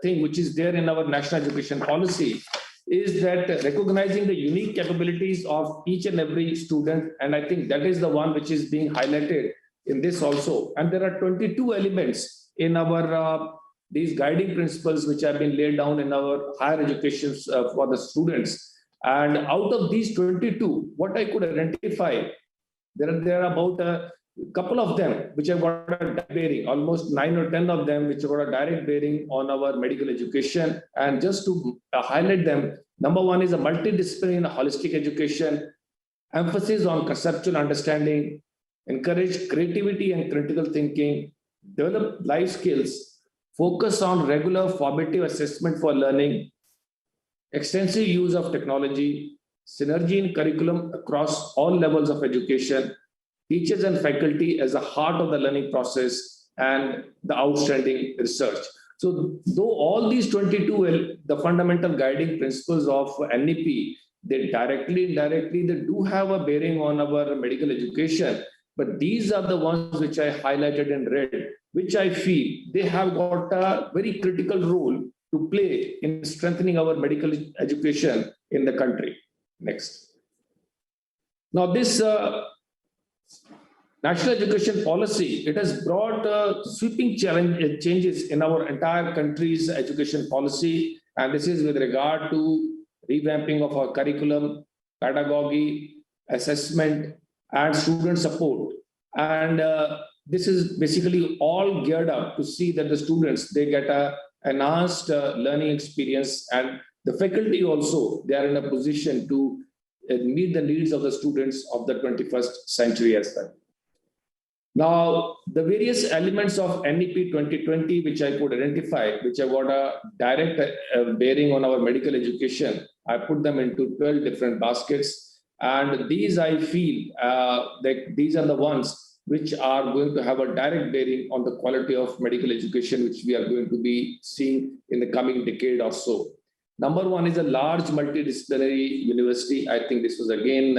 thing which is there in our national education policy is that recognizing the unique capabilities of each and every student. And I think that is the one which is being highlighted in this also. And there are 22 elements in our these guiding principles which have been laid down in our higher education for the students. And out of these 22, what I could identify, there are about a couple of them which have got a direct bearing, almost 9 or 10 of them which have got a direct bearing on our medical education. And just to highlight them, number 1 is a multidisciplinary and holistic education, emphasis on conceptual understanding, encourage creativity and critical thinking, develop life skills, focus on regular formative assessment for learning, extensive use of technology, synergy in curriculum across all levels of education, teachers and faculty as the heart of the learning process, and the outstanding research. So though all these 22, the fundamental guiding principles of NEP, they directly, indirectly, they do have a bearing on our medical education. But these are the ones which I highlighted in red, which I feel they have got a very critical role to play in strengthening our medical education in the country. Next. Now, this national education policy, it has brought sweeping changes in our entire country's education policy. And this is with regard to revamping of our curriculum, pedagogy, assessment, and student support. And this is basically all geared up to see that the students, they get a enhanced learning experience, and the faculty also, they are in a position to meet the needs of the students of the 21st century as well. Now, the various elements of NEP 2020, which I could identify, which have got a direct bearing on our medical education, I put them into 12 different baskets. And these, I feel, that these are the ones which are going to have a direct bearing on the quality of medical education, which we are going to be seeing in the coming decade or so. Number one is a large multidisciplinary university. I think this was again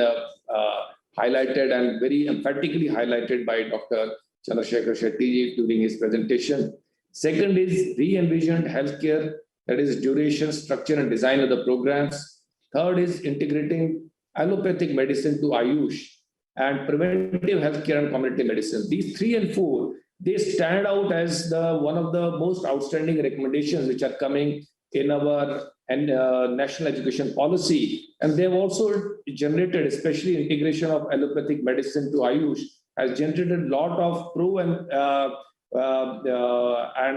highlighted and very emphatically highlighted by Dr. Chandrasekhar Shetty during his presentation. Second is re-envisioned healthcare, that is duration, structure, and design of the programs. Third is integrating allopathic medicine to AYUSH and preventive healthcare and community medicine. These 3 and 4, they stand out as one of the most outstanding recommendations which are coming in our national education policy. And they've also generated, especially integration of allopathic medicine to AYUSH, has generated a lot of pro and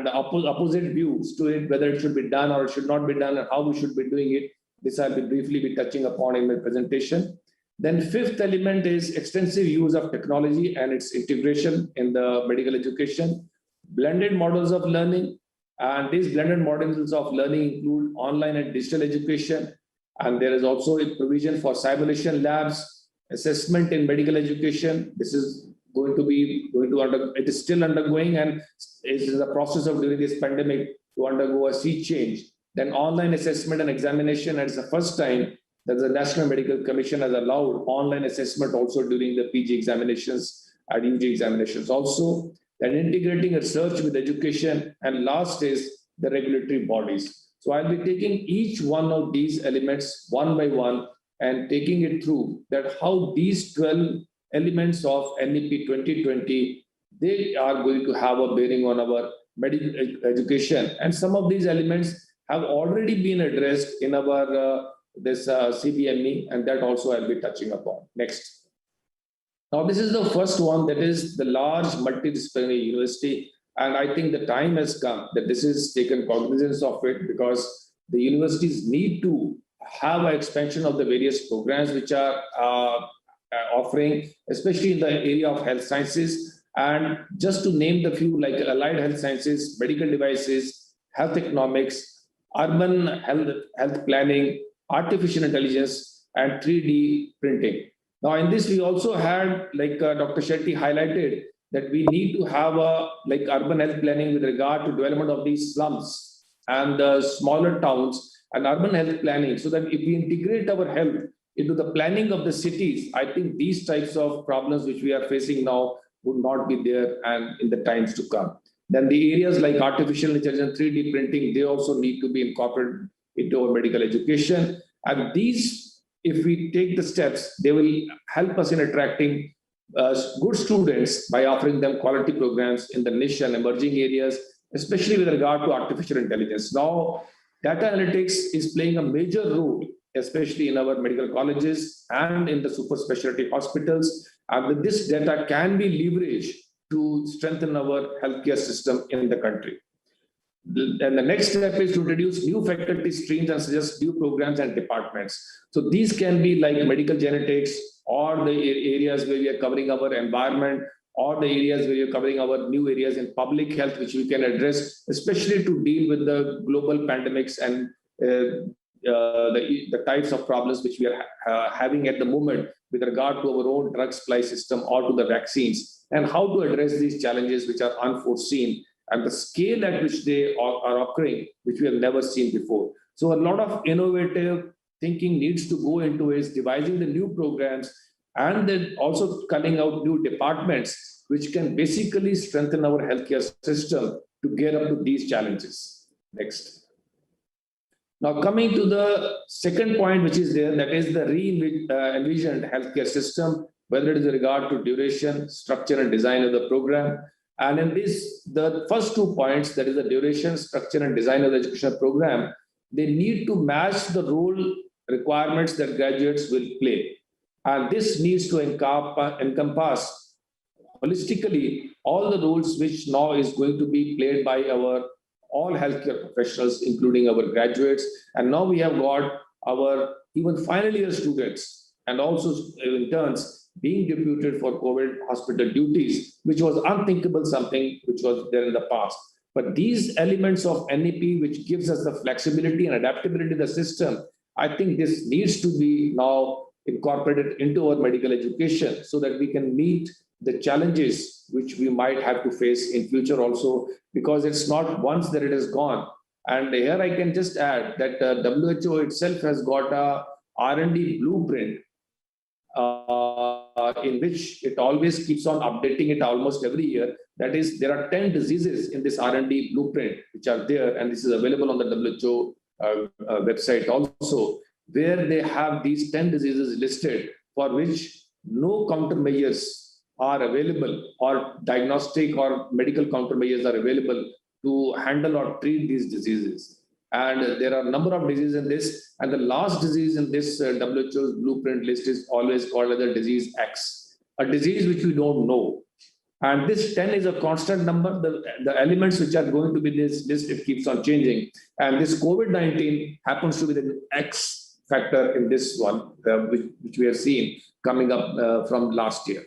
opposite views to it, whether it should be done or it should not be done, and how we should be doing it. This I'll briefly be touching upon in my presentation. Then fifth element is extensive use of technology and its integration in the medical education, blended models of learning, and these blended models of learning include online and digital education. And there is also a provision for simulation labs, assessment in medical education. This is it is still undergoing, and it is the process of during this pandemic to undergo a sea change. Then online assessment and examination, and it's the first time that the National Medical Commission has allowed online assessment also during the PG examinations and UG examinations also. Then integrating research with education, and last is the regulatory bodies. So I'll be taking each one of these elements one by one and taking it through that how these 12 elements of NEP 2020, they are going to have a bearing on our medical education. And some of these elements have already been addressed in our CBME, and that also I'll be touching upon. Next. Now, this is the first one, that is the large multidisciplinary university. And I think the time has come that this is taken cognizance of it, because the universities need to have an expansion of the various programs which are offering, especially in the area of health sciences. And just to name the few, like allied health sciences, medical devices, health economics, urban health planning, artificial intelligence, and 3D printing. Now, in this, we also had, like Dr. Shetty highlighted, that we need to have like urban health planning with regard to development of these slums and the smaller towns, and urban health planning, so that if we integrate our health into the planning of the cities, I think these types of problems which we are facing now would not be there and in the times to come. Then the areas like artificial intelligence, 3D printing, they also need to be incorporated into our medical education. And these, if we take the steps, they will help us in attracting good students by offering them quality programs in the niche and emerging areas, especially with regard to artificial intelligence. Now, data analytics is playing a major role, especially in our medical colleges and in the super specialty hospitals. And this data can be leveraged to strengthen our healthcare system in the country. And the next step is to introduce new faculty streams and suggest new programs and departments. So these can be like medical genetics, or the areas where we are covering our environment, or the areas where we are covering our new areas in public health, which we can address, especially to deal with the global pandemics and the types of problems which we are having at the moment with regard to our own drug supply system or to the vaccines, and how to address these challenges which are unforeseen and the scale at which they are occurring, which we have never seen before. So a lot of innovative thinking needs to go into is devising the new programs and then also cutting out new departments which can basically strengthen our healthcare system to get up to these challenges. Next. Now coming to the second point which is there, that is the re-envisioned healthcare system, whether it is with regard to duration, structure and design of the program. And in this, the first 2 points, that is the duration, structure and design of the educational program, they need to match the role requirements that graduates will play. And this needs to encompass holistically all the roles which now is going to be played by our all healthcare professionals, including our graduates. And now we have got our even final year students and also interns being deputed for COVID hospital duties, which was unthinkable, something which was there in the past. But these elements of NEP, which gives us the flexibility and adaptability of the system, I think this needs to be now incorporated into our medical education so that we can meet the challenges which we might have to face in future also, because it's not once that it is gone. And here I can just add that WHO itself has got a R&D blueprint in which it always keeps on updating it almost every year. That is, there are 10 diseases in this R&D blueprint which are there, and this is available on the WHO website also, where they have these 10 diseases listed for which no countermeasures are available, or diagnostic or medical countermeasures are available to handle or treat these diseases. And there are a number of diseases in this, and the last disease in this WHO's blueprint list is always called as the disease X, a disease which we don't know. And this 10 is a constant number. The elements which are going to be this list, it keeps on changing. And this COVID-19 happens to be the X factor in this one, which we have seen coming up from last year.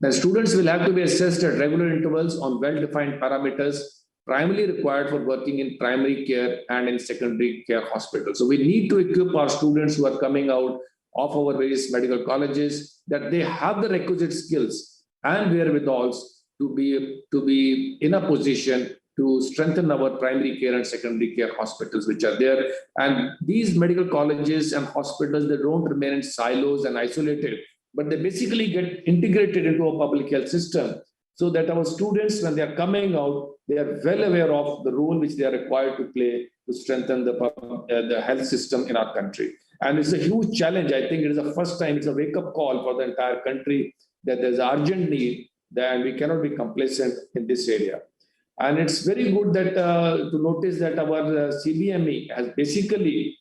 The students will have to be assessed at regular intervals on well-defined parameters primarily required for working in primary care and in secondary care hospitals. So we need to equip our students who are coming out of our various medical colleges, that they have the requisite skills and wherewithals to be in a position to strengthen our primary care and secondary care hospitals which are there. And these medical colleges and hospitals, they don't remain in silos and isolated, but they basically get integrated into a public health system, so that our students, when they are coming out, they are well aware of the role which they are required to play to strengthen the health system in our country. And it's a huge challenge. I think it is the first time, it's a wake-up call for the entire country that there's urgent need, that we cannot be complacent in this area. And it's very good that to notice that our CBME has basically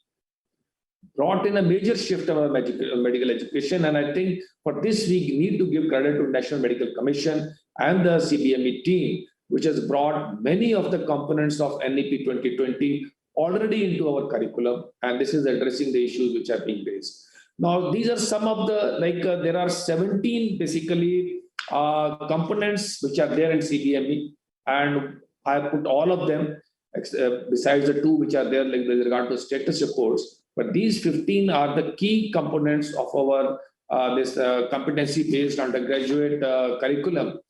brought in a major shift of our medical education. And I think for this we need to give credit to National Medical Commission and the CBME team, which has brought many of the components of NEP 2020 already into our curriculum. And this is addressing the issues which are being raised. Now, these are some of the, there are 17 basically components which are there in CBME. And I put all of them besides the two which are there, like with regard to status reports. But these 15 are the key components of our competency-based undergraduate curriculum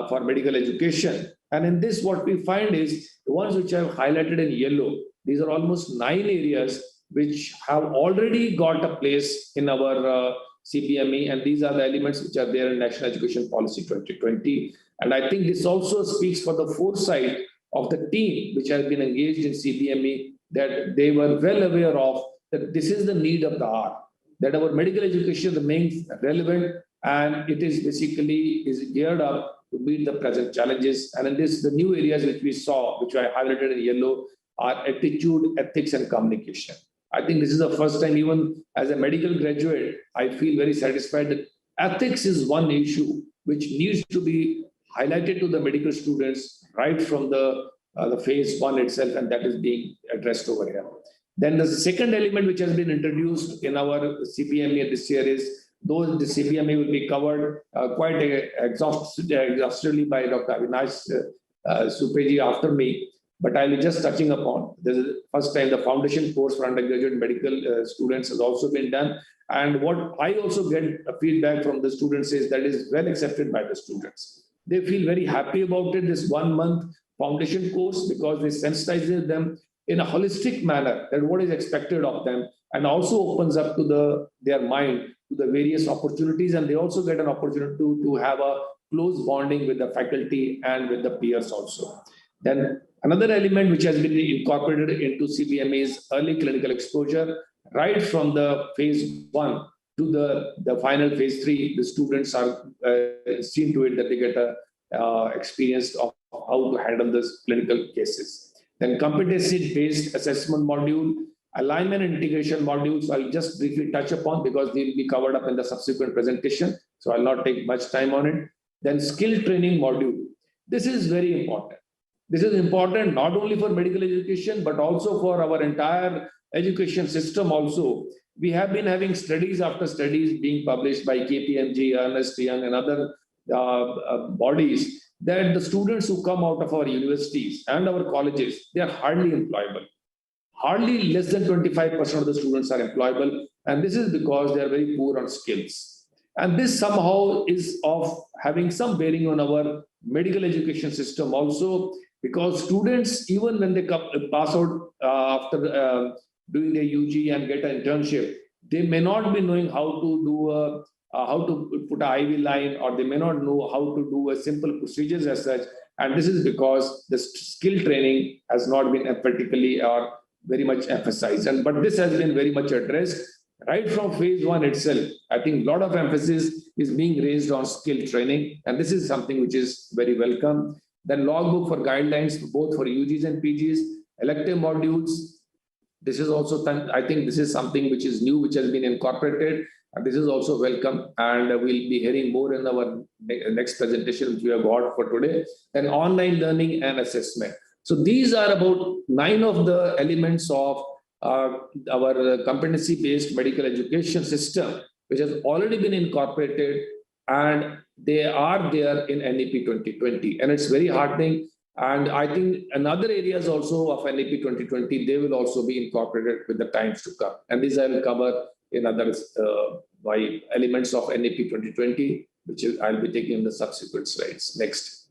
for medical education. And in this, what we find is the ones which I have highlighted in yellow. These are almost 9 areas which have already got a place in our CBME, and these are the elements which are there in National Education Policy 2020. And I think this also speaks for the foresight of the team which has been engaged in CBME, that they were well aware of that this is the need of the hour, that our medical education remains relevant, and it is basically geared up to meet the present challenges. And in this, the new areas which we saw, which I highlighted in yellow, are attitude, ethics, and communication. I think this is the first time, even as a medical graduate, I feel very satisfied that ethics is one issue which needs to be highlighted to the medical students right from the phase 1 itself, and that is being addressed over here. Then the second element which has been introduced in our CBME this year is, though the CBME will be covered quite exhaustively by Dr. Avinash Supeji after me, but I'll be just touching upon. This is the first time the foundation course for undergraduate medical students has also been done. And what I also get a feedback from the students is that is well accepted by the students. They feel very happy about it, this 1 month foundation course, because they sensitize them in a holistic manner that what is expected of them, and also opens up to their mind to the various opportunities, and they also get an opportunity to have a close bonding with the faculty and with the peers also. Then another element which has been incorporated into CBM is early clinical exposure. Right from the phase 1 to the final phase 3, the students are seen to it that they get a experience of how to handle this clinical cases. Then competency-based assessment module, alignment and integration modules, I'll just briefly touch upon because they'll be covered up in the subsequent presentation. So I'll not take much time on it. Then skill training module. This is very important. This is important not only for medical education, but also for our entire education system also. We have been having studies after studies being published by KPMG, Ernst & Young and other bodies that the students who come out of our universities and our colleges, they are hardly employable. Hardly less than 25% of the students are employable. And this is because they are very poor on skills. And this somehow is of having some bearing on our medical education system also, because students, even when they pass out after doing their UG and get an internship, they may not be knowing how to do how to put an IV line, or they may not know how to do a simple procedures as such. And this is because the skill training has not been particularly or very much emphasized. But this has been very much addressed right from phase 1 itself. I think a lot of emphasis is being raised on skill training, and this is something which is very welcome. Then logbook for guidelines, both for UGs and PGs, elective modules. This is also, I think this is something which is new, which has been incorporated, and this is also welcome. And we'll be hearing more in our next presentation, which we have got for today. Then online learning and assessment. So these are about 9 of the elements of our competency-based medical education system, which has already been incorporated, and they are there in NEP 2020. And it's very heartening. And I think another areas also of NEP 2020, they will also be incorporated with the times to come. And these I will cover in other by elements of NEP 2020, which I'll be taking in the subsequent slides. Next.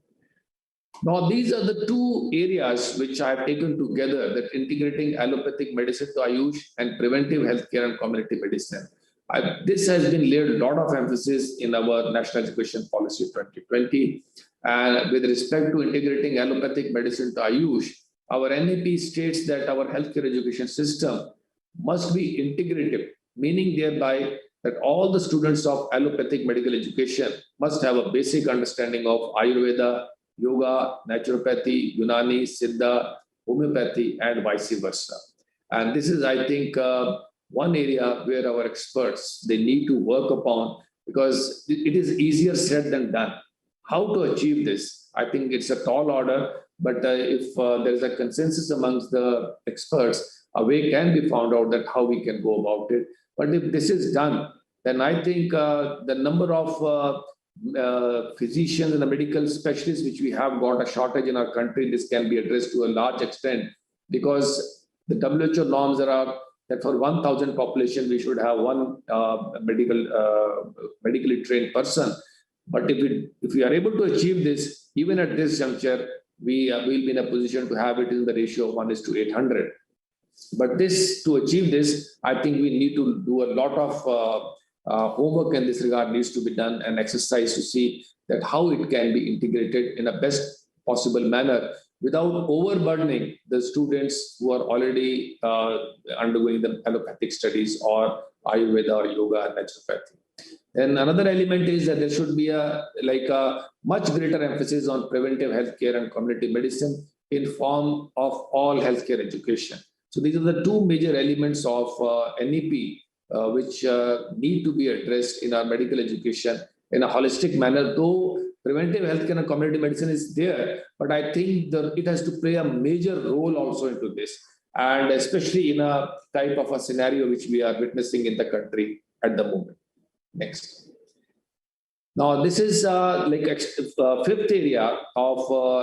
Now, these are the 2 areas which I have taken together, that integrating allopathic medicine to AYUSH and preventive healthcare and community medicine. This has been laid a lot of emphasis in our National Education Policy 2020. And with respect to integrating allopathic medicine to AYUSH, our NEP states that our healthcare education system must be integrative, meaning thereby that all the students of allopathic medical education must have a basic understanding of Ayurveda, Yoga, Naturopathy, Unani, Siddha, Homeopathy, and vice versa. And this is, I think, one area where our experts, they need to work upon, because it is easier said than done. How to achieve this? I think it's a tall order, but if there is a consensus amongst the experts, a way can be found out that how we can go about it. But if this is done, then I think the number of physicians and the medical specialists, which we have got a shortage in our country, this can be addressed to a large extent, because the WHO norms are that for 1,000 population, we should have one medically trained person. But if we are able to achieve this, even at this juncture, we will be in a position to have it in the ratio of 1:800. But to achieve this, I think we need to do a lot of homework in this regard needs to be done, and exercise to see that how it can be integrated in a best possible manner without overburdening the students who are already undergoing the allopathic studies or Ayurveda or Yoga and Naturopathy. And another element is that there should be a much greater emphasis on preventive healthcare and community medicine in form of all healthcare education. So these are the 2 major elements of NEP which need to be addressed in our medical education in a holistic manner. Though preventive healthcare and community medicine is there, but I think it has to play a major role also into this, and especially in a type of a scenario which we are witnessing in the country at the moment. Next. Now, this is fifth area of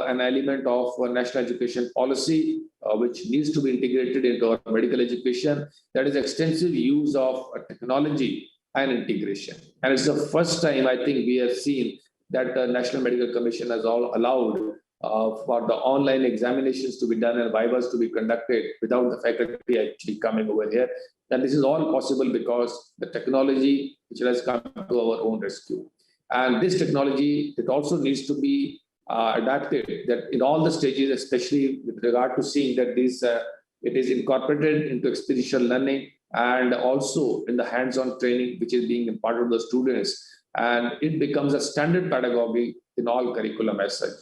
an element of national education policy, which needs to be integrated into our medical education. That is extensive use of technology and integration. And it's the first time I think we have seen that the National Medical Commission has allowed for the online examinations to be done and vivas to be conducted without the faculty actually coming over here. And this is all possible because the technology which has come to our own rescue. And this technology, it also needs to be adapted that in all the stages, especially with regard to seeing that this it is incorporated into experiential learning and also in the hands-on training which is being imparted to the students, and it becomes a standard pedagogy in all curriculum as such.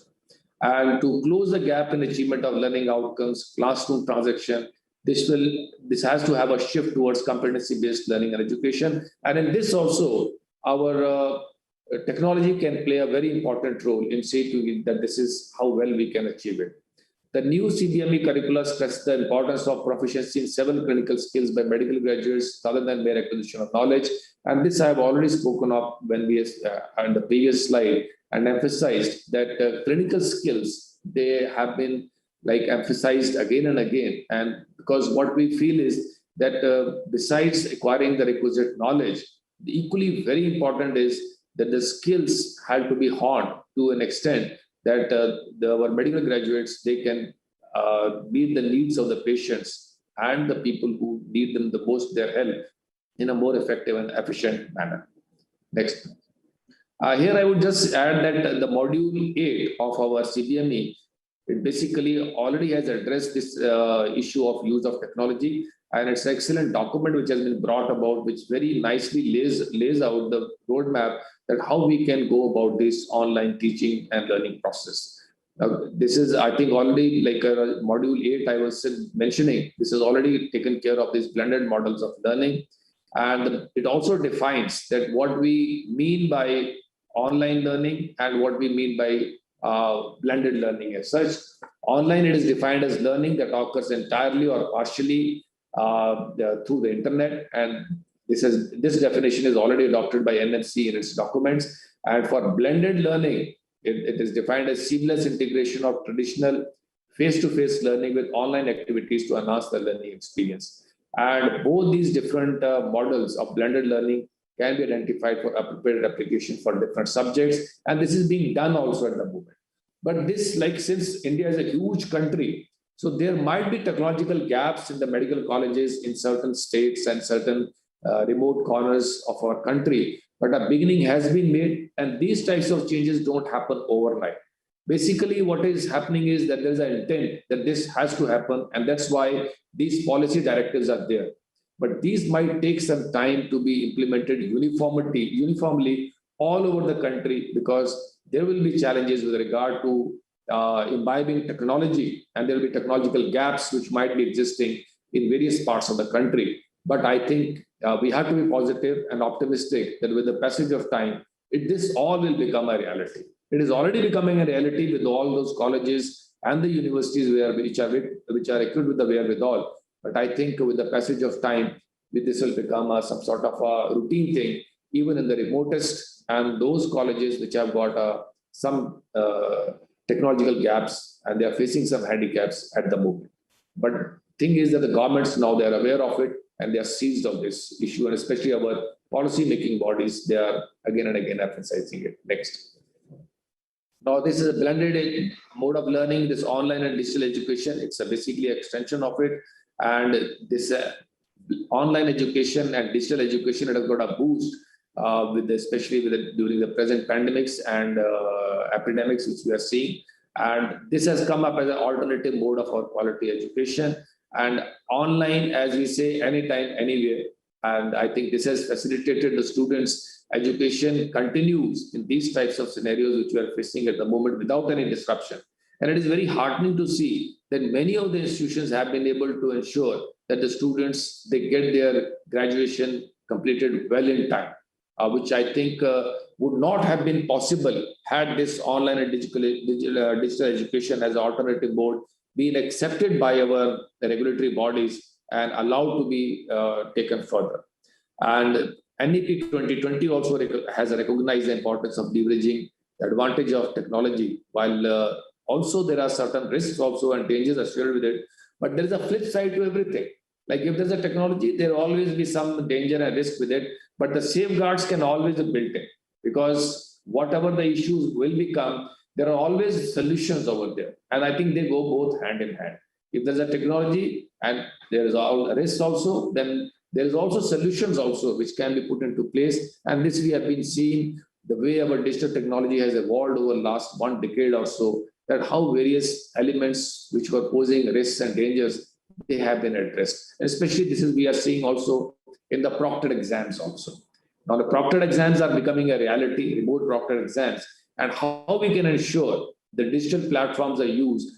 And to close the gap in achievement of learning outcomes, classroom transaction, this has to have a shift towards competency-based learning and education. And in this also, our technology can play a very important role in saying that this is how well we can achieve it. The new CBME curricula stress the importance of proficiency in several clinical skills by medical graduates rather than mere acquisition of knowledge. And this I have already spoken of when we on the previous slide and emphasized that clinical skills, they have been like emphasized again and again. And because what we feel is that besides acquiring the requisite knowledge, the equally very important is that the skills have to be honed to an extent that our medical graduates, they can meet the needs of the patients and the people who need them the most, their help, in a more effective and efficient manner. Next. Here I would just add that the module 8 of our CBME, it basically already has addressed this issue of use of technology, and it's an excellent document which has been brought about, which very nicely lays out the roadmap that how we can go about this online teaching and learning process. Now, this is, I think, already like module 8 I was mentioning, this is already taken care of these blended models of learning. And it also defines that what we mean by online learning and what we mean by blended learning as such. Online, it is defined as learning that occurs entirely or partially through the internet, and this definition is already adopted by NLC in its documents. And for blended learning, it is defined as seamless integration of traditional face-to-face learning with online activities to enhance the learning experience. And both these different models of blended learning can be identified for appropriate application for different subjects, and this is being done also at the moment. But this, like, since India is a huge country, so there might be technological gaps in the medical colleges in certain states and certain remote corners of our country, but a beginning has been made, and these types of changes don't happen overnight. Basically, what is happening is that there is an intent that this has to happen, and that's why these policy directives are there. But these might take some time to be implemented uniformly all over the country, because there will be challenges with regard to imbibing technology, and there will be technological gaps which might be existing in various parts of the country. But I think we have to be positive and optimistic that with the passage of time, this all will become a reality. It is already becoming a reality with all those colleges and the universities which are equipped with the wherewithal. But I think with the passage of time, this will become some sort of a routine thing, even in the remotest and those colleges which have got some technological gaps, and they are facing some handicaps at the moment. But thing is that the governments now, they are aware of it and they are seized of this issue, and especially our policy making bodies, they are again and again emphasizing it. Next. Now, this is a blended mode of learning, this online and digital education. It's basically an extension of it. And this online education and digital education, it has got a boost especially during the present pandemics and epidemics which we are seeing. And this has come up as an alternative mode of our quality education. And online, as we say, anytime, anywhere. And I think this has facilitated the students' education continues in these types of scenarios which we are facing at the moment without any disruption. And it is very heartening to see that many of the institutions have been able to ensure that the students, they get their graduation completed well in time, which I think would not have been possible had this online and digital education as an alternative mode been accepted by our regulatory bodies and allowed to be taken further. And NEP 2020 also has recognized the importance of leveraging the advantage of technology, while also there are certain risks also and dangers associated with it. But there is a flip side to everything. Like if there's a technology, there will always be some danger and risk with it, but the safeguards can always be built in, because whatever the issues will become, there are always solutions over there. And I think they go both hand in hand. If there's a technology and there is all risk also, then there is also solutions also which can be put into place. And this we have been seeing the way our digital technology has evolved over the last 1 decade or so, that how various elements which were posing risks and dangers, they have been addressed. Especially this is we are seeing also in the proctored exams also. Now the proctored exams are becoming a reality, remote proctored exams, and how we can ensure the digital platforms are used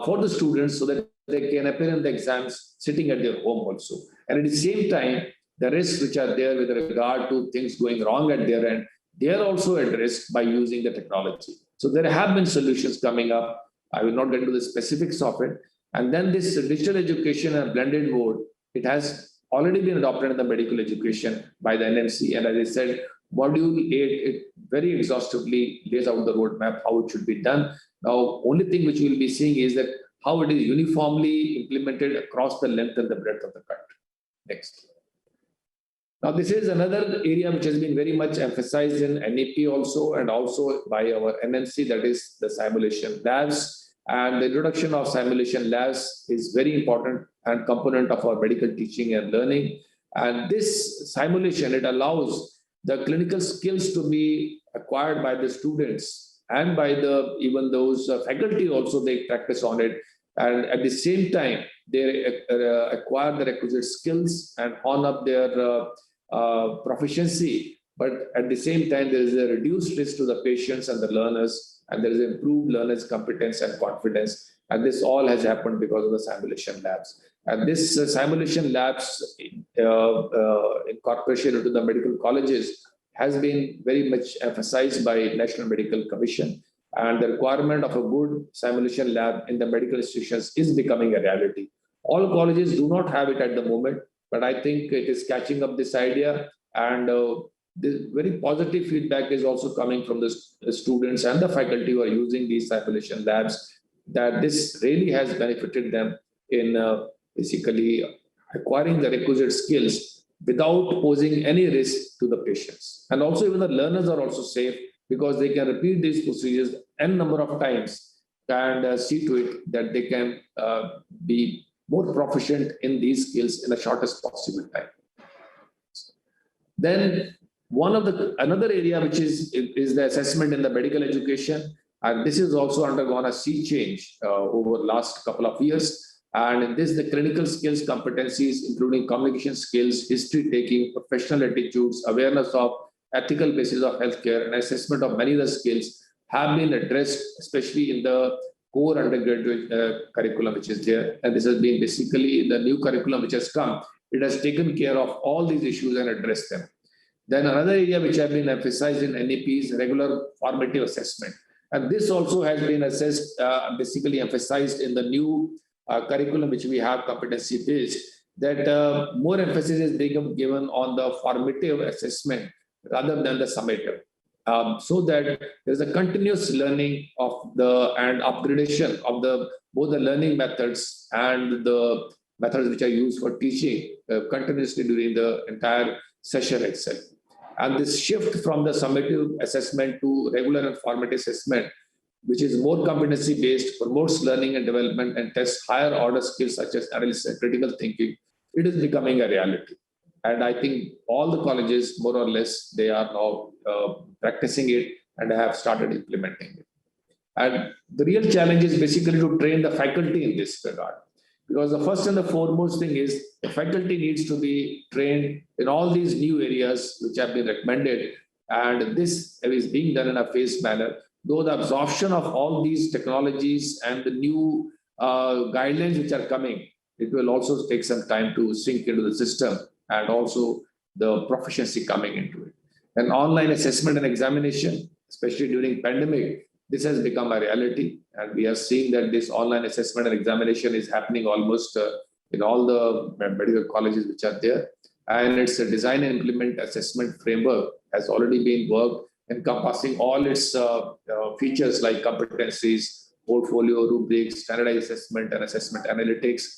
for the students so that they can appear in the exams sitting at their home also. And at the same time, the risks which are there with regard to things going wrong at their end, they are also addressed by using the technology. So there have been solutions coming up. I will not get into the specifics of it. And then this digital education and blended mode, it has already been adopted in the medical education by the NMC. And as I said, Module 8, it very exhaustively lays out the roadmap, how it should be done. Now, only thing which we will be seeing is that how it is uniformly implemented across the length and the breadth of the country. Next. Now, this is another area which has been very much emphasized in NEP also, and also by our MNC, that is the simulation labs. And the introduction of simulation labs is very important and component of our medical teaching and learning. And this simulation, it allows the clinical skills to be acquired by the students and by the even those faculty also, they practice on it. And at the same time, they acquire the requisite skills and hone up their proficiency. But at the same time, there is a reduced risk to the patients and the learners, and there is improved learners' competence and confidence. And this all has happened because of the simulation labs. And this simulation labs incorporation into the medical colleges has been very much emphasized by National Medical Commission. And the requirement of a good simulation lab in the medical institutions is becoming a reality. All colleges do not have it at the moment, but I think it is catching up this idea. And the very positive feedback is also coming from the students and the faculty who are using these simulation labs, that this really has benefited them in basically acquiring the requisite skills without posing any risk to the patients. And also even the learners are also safe because they can repeat these procedures n number of times and see to it that they can be more proficient in these skills in the shortest possible time. Then another area which is the assessment in the medical education, and this has also undergone a sea change over the last couple of years. And in this, the clinical skills competencies, including communication skills, history taking, professional attitudes, awareness of ethical basis of healthcare, and assessment of many other skills have been addressed, especially in the core undergraduate curriculum which is there. And this has been basically the new curriculum which has come. It has taken care of all these issues and addressed them. Then another area which has been emphasized in NEP is regular formative assessment. And this also has been assessed, basically emphasized in the new curriculum which we have competency based, that more emphasis is being given on the formative assessment rather than the summative. So that there's a continuous learning of and upgradation of both the learning methods and the methods which are used for teaching continuously during the entire session itself. And this shift from the summative assessment to regular and formative assessment, which is more competency based, promotes learning and development and tests higher order skills such as analysis and critical thinking, it is becoming a reality. And I think all the colleges, more or less, they are now practicing it and have started implementing it. And the real challenge is basically to train the faculty in this regard. Because the first and the foremost thing is the faculty needs to be trained in all these new areas which have been recommended. And this is being done in a phased manner. Though the absorption of all these technologies and the new guidelines which are coming, it will also take some time to sink into the system, and also the proficiency coming into it. And online assessment and examination, especially during pandemic, this has become a reality. And we are seeing that this online assessment and examination is happening almost in all the medical colleges which are there. And it's a design and implement assessment framework has already been worked, encompassing all its features like competencies, portfolio, rubrics, standardized assessment, and assessment analytics.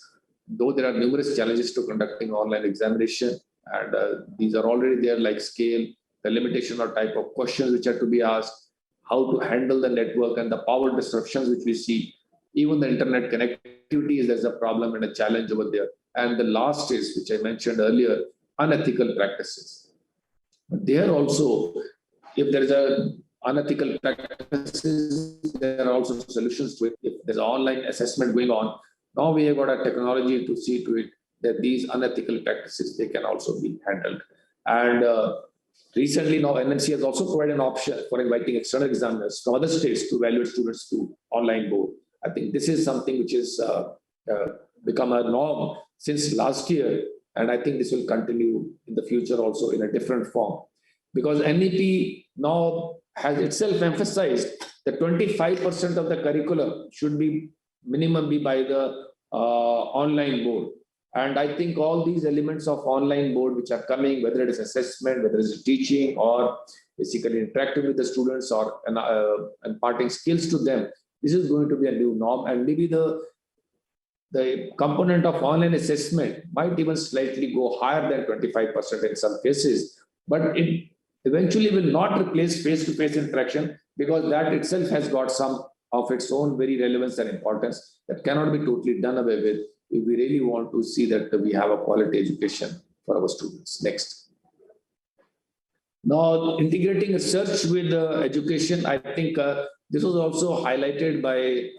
Though there are numerous challenges to conducting online examination, and these are already there, like scale, the limitation or type of questions which are to be asked, how to handle the network and the power disruptions which we see. Even the internet connectivity is as a problem and a challenge over there. And the last is, which I mentioned earlier, unethical practices. But there also, if there is a unethical practices, there are also solutions to it. If there's online assessment going on, now we have got a technology to see to it that these unethical practices, they can also be handled. And recently now NNC has also provided an option for inviting external examiners from other states to evaluate students to online board. I think this is something which is become a norm since last year. And I think this will continue in the future also in a different form. Because NEP now has itself emphasized that 25% of the curriculum should be minimum be by the online board. And I think all these elements of online board which are coming, whether it is assessment, whether it is teaching or basically interacting with the students or imparting skills to them, this is going to be a new norm. And maybe the component of online assessment might even slightly go higher than 25% in some cases, but it eventually will not replace face-to-face interaction, because that itself has got some of its own very relevance and importance that cannot be totally done away with if we really want to see that we have a quality education for our students. Next. Now, integrating research with education, I think this was also highlighted by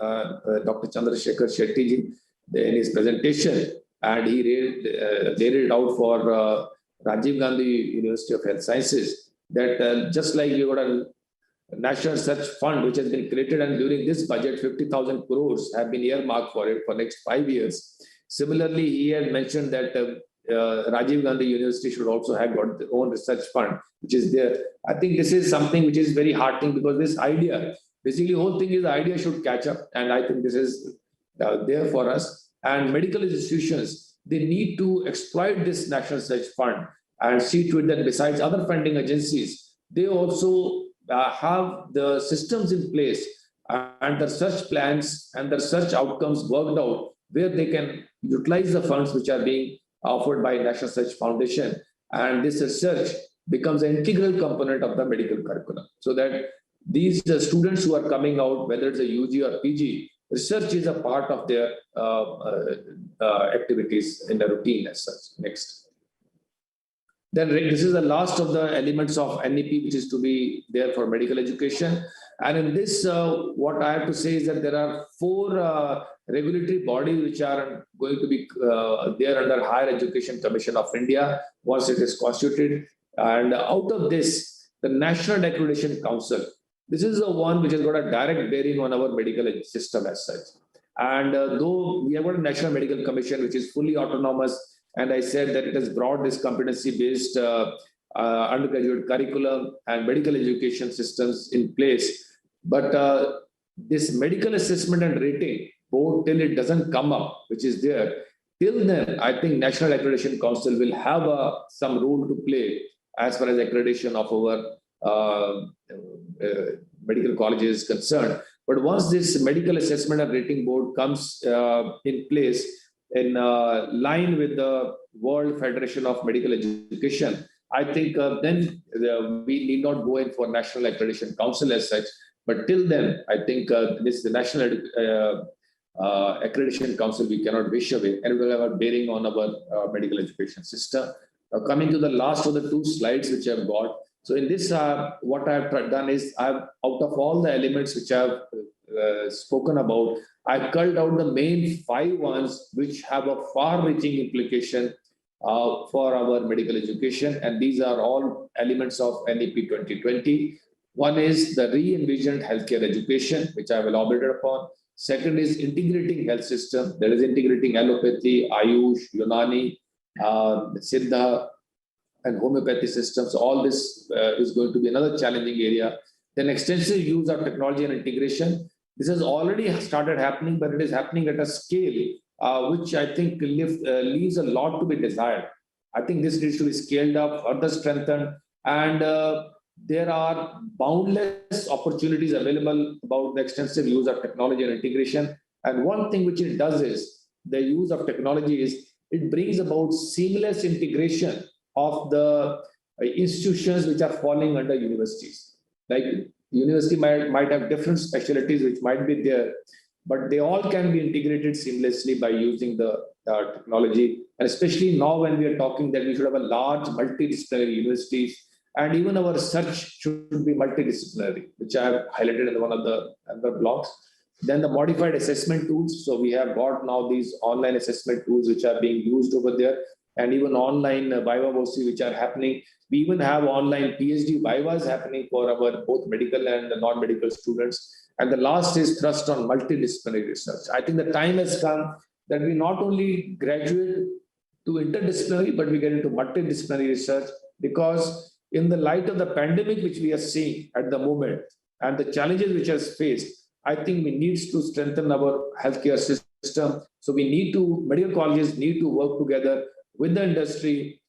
Dr. Chandrasekhar Shetty ji in his presentation, and he laid it out for Rajiv Gandhi University of Health Sciences, that just like you got a National Research Fund which has been created, and during this budget 50,000 crores have been earmarked for it for next 5 years. Similarly, he had mentioned that Rajiv Gandhi University should also have got their own research fund, which is there. I think this is something which is very heartening, because this idea, basically the whole thing is the idea should catch up, and I think this is there for us. And medical institutions, they need to exploit this National Research Fund and see to it that besides other funding agencies, they also have the systems in place and the research plans and the research outcomes worked out, where they can utilize the funds which are being offered by National Research Foundation, and this research becomes an integral component of the medical curriculum, so that these students who are coming out, whether it's a UG or PG, research is a part of their activities in the routine as such. Next. Then this is the last of the elements of NEP which is to be there for medical education. And in this, what I have to say is that there are 4 regulatory bodies which are going to be there under Higher Education Commission of India once it is constituted. And out of this, the National Accreditation Council, this is the one which has got a direct bearing on our medical system as such. And though we have got a National Medical Commission which is fully autonomous, and I said that it has brought this competency-based undergraduate curriculum and medical education systems in place. But this medical assessment and rating board, till it doesn't come up, which is there, till then, I think National Accreditation Council will have some role to play as far as accreditation of our medical colleges is concerned. But once this medical assessment and rating board comes in place, in line with the World Federation of Medical Education, I think then we need not go in for National Accreditation Council as such. But till then, I think this the National Accreditation Council we cannot wish away, and will have a bearing on our medical education system. Coming to the last of the 2 slides which I've got. So in this, what I've done is, out of all the elements which I've spoken about, I culled out the main 5 ones which have a far-reaching implication for our medical education, and these are all elements of NEP 2020. One is the re-envisioned healthcare education, which I have elaborated upon. Second is integrating health system, that is integrating allopathy, Ayush, Unani, Siddha, and homeopathy systems. All this is going to be another challenging area. Then extensive use of technology and integration. This has already started happening, but it is happening at a scale which I think leaves a lot to be desired. I think this needs to be scaled up, further strengthened, and there are boundless opportunities available about the extensive use of technology and integration. And one thing which it does is, the use of technology is, it brings about seamless integration of the institutions which are falling under universities. Like university might have different specialties which might be there, but they all can be integrated seamlessly by using the technology. And especially now when we are talking that we should have a large multidisciplinary universities, and even our research should be multidisciplinary, which I have highlighted in one of the other blocks. Then the modified assessment tools. So we have got now these online assessment tools which are being used over there, and even online viva voce which are happening. We even have online PhD vivas happening for our both medical and non-medical students. And the last is thrust on multidisciplinary research. I think the time has come that we not only graduate to interdisciplinary, but we get into multidisciplinary research, because in the light of the pandemic which we are seeing at the moment and the challenges which has faced, I think we need to strengthen our healthcare system. So medical colleges need to work together with the industry,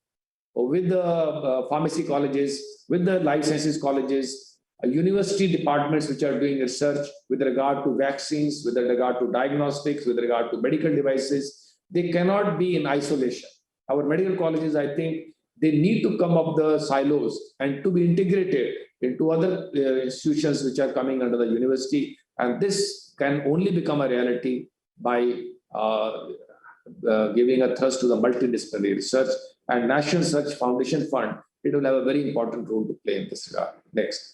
or with the pharmacy colleges, with the life sciences colleges, university departments which are doing research with regard to vaccines, with regard to diagnostics, with regard to medical devices. They cannot be in isolation. Our medical colleges, I think, they need to come up the silos and to be integrated into other institutions which are coming under the university. And this can only become a reality by giving a thrust to the multidisciplinary research. And National Research Foundation Fund, it will have a very important role to play in this regard. Next.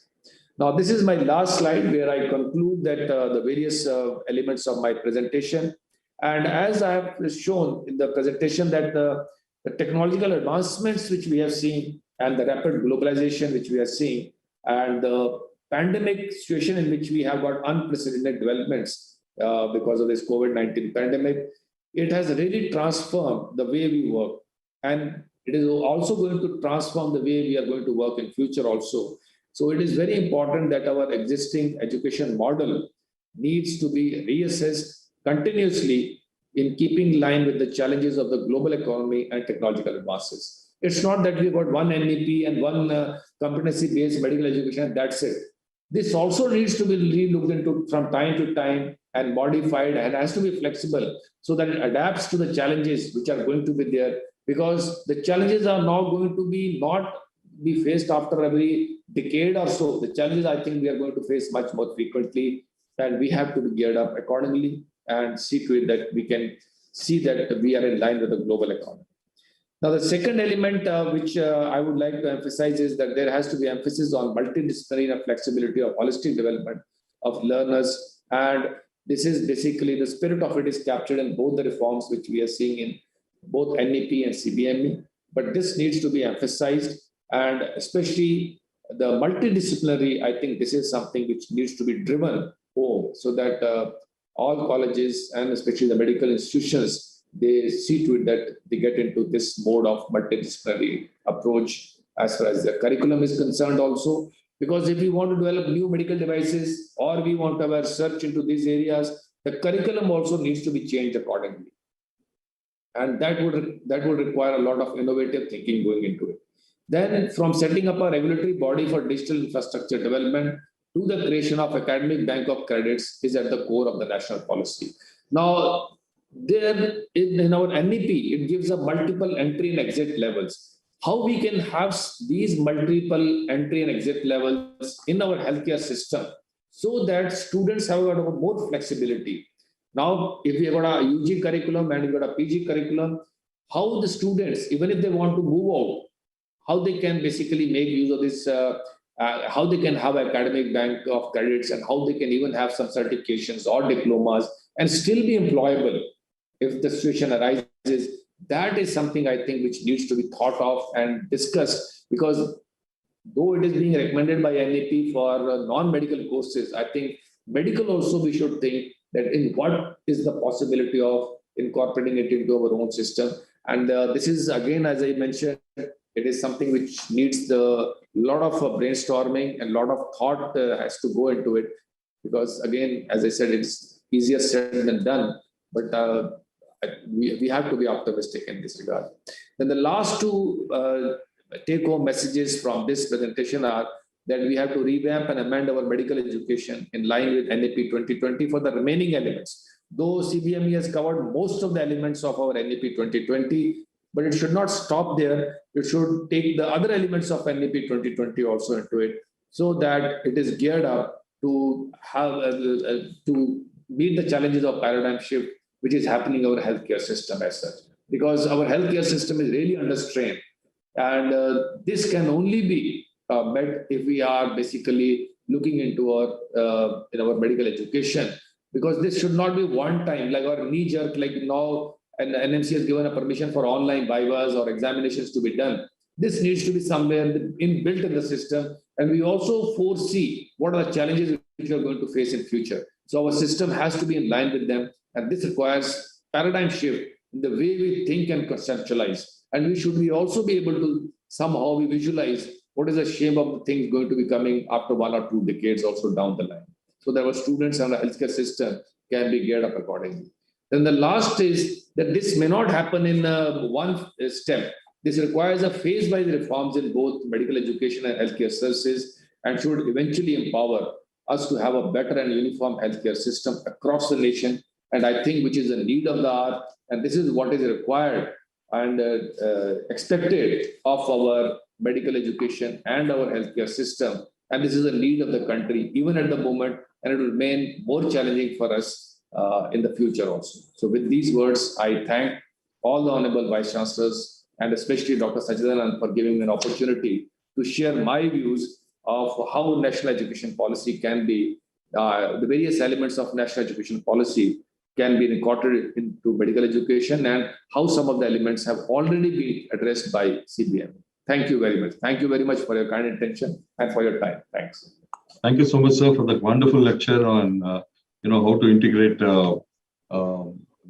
Now, this is my last slide where I conclude that the various elements of my presentation. And as I have shown in the presentation that the technological advancements which we have seen, and the rapid globalization which we are seeing, and the pandemic situation in which we have got unprecedented developments because of this COVID-19 pandemic, it has really transformed the way we work. And it is also going to transform the way we are going to work in future also. So it is very important that our existing education model needs to be reassessed continuously in keeping in line with the challenges of the global economy and technological advances. It's not that we've got one NEP and one competency-based medical education, and that's it. This also needs to be re-looked into from time to time and modified, and has to be flexible so that it adapts to the challenges which are going to be there, because the challenges are now going to be not be faced after every decade or so. The challenges, I think, we are going to face much more frequently, and we have to be geared up accordingly and see to it that we can see that we are in line with the global economy. Now, the second element which I would like to emphasize is that there has to be emphasis on multidisciplinary and flexibility of holistic development of learners. And this is basically the spirit of it is captured in both the reforms which we are seeing in both NEP and CBME. But this needs to be emphasized, and especially the multidisciplinary, I think this is something which needs to be driven home, so that all colleges and especially the medical institutions, they see to it that they get into this mode of multidisciplinary approach as far as the curriculum is concerned also. Because if we want to develop new medical devices, or we want to have a research into these areas, the curriculum also needs to be changed accordingly. And that would require a lot of innovative thinking going into it. Then from setting up a regulatory body for digital infrastructure development to the creation of academic bank of credits is at the core of the national policy. Now, there in our NEP, it gives a multiple entry and exit levels. How we can have these multiple entry and exit levels in our healthcare system so that students have got more flexibility. Now, if we have got a UG curriculum and we've got a PG curriculum, how the students, even if they want to move out, how they can basically make use of this, how they can have academic bank of credits, and how they can even have some certifications or diplomas and still be employable if the situation arises. That is something I think which needs to be thought of and discussed, because though it is being recommended by NEP for non-medical courses, I think medical also we should think that in what is the possibility of incorporating it into our own system. And this is, again, as I mentioned, it is something which needs a lot of brainstorming and a lot of thought has to go into it, because again, as I said, it's easier said than done, but we have to be optimistic in this regard. Then the last two take-home messages from this presentation are that we have to revamp and amend our medical education in line with NEP 2020 for the remaining elements. Though CBME has covered most of the elements of our NEP 2020, but it should not stop there. It should take the other elements of NEP 2020 also into it. so that it is geared up to have to meet the challenges of paradigm shift, which is happening in our healthcare system as such. Because our healthcare system is really under strain. And this can only be met if we are basically looking into our in our medical education, because this should not be one time like our knee jerk, like now and NMC has given a permission for online vivas or examinations to be done. This needs to be somewhere inbuilt in the system, and we also foresee what are the challenges which we are going to face in future. So our system has to be in line with them, and this requires paradigm shift in the way we think and conceptualize. And we should also be able to somehow we visualize what is the shape of the things going to be coming after 1 or 2 decades also down the line. So that our students and the healthcare system can be geared up accordingly. Then the last is that this may not happen in one step. This requires a phase-wise reforms in both medical education and healthcare services, and should eventually empower us to have a better and uniform healthcare system across the nation. And I think which is the need of the hour, and this is what is required and expected of our medical education and our healthcare system. And this is a need of the country, even at the moment, and it will remain more challenging for us in the future also. So with these words, I thank all the Honorable Vice Chancellors and especially Dr. Sachidanand for giving me an opportunity to share my views of how national education policy can be, the various elements of national education policy can be incorporated into medical education, and how some of the elements have already been addressed by CBM. Thank you very much. Thank you very much for your kind attention and for your time. Thanks. Thank you so much, sir, for that wonderful lecture on how to integrate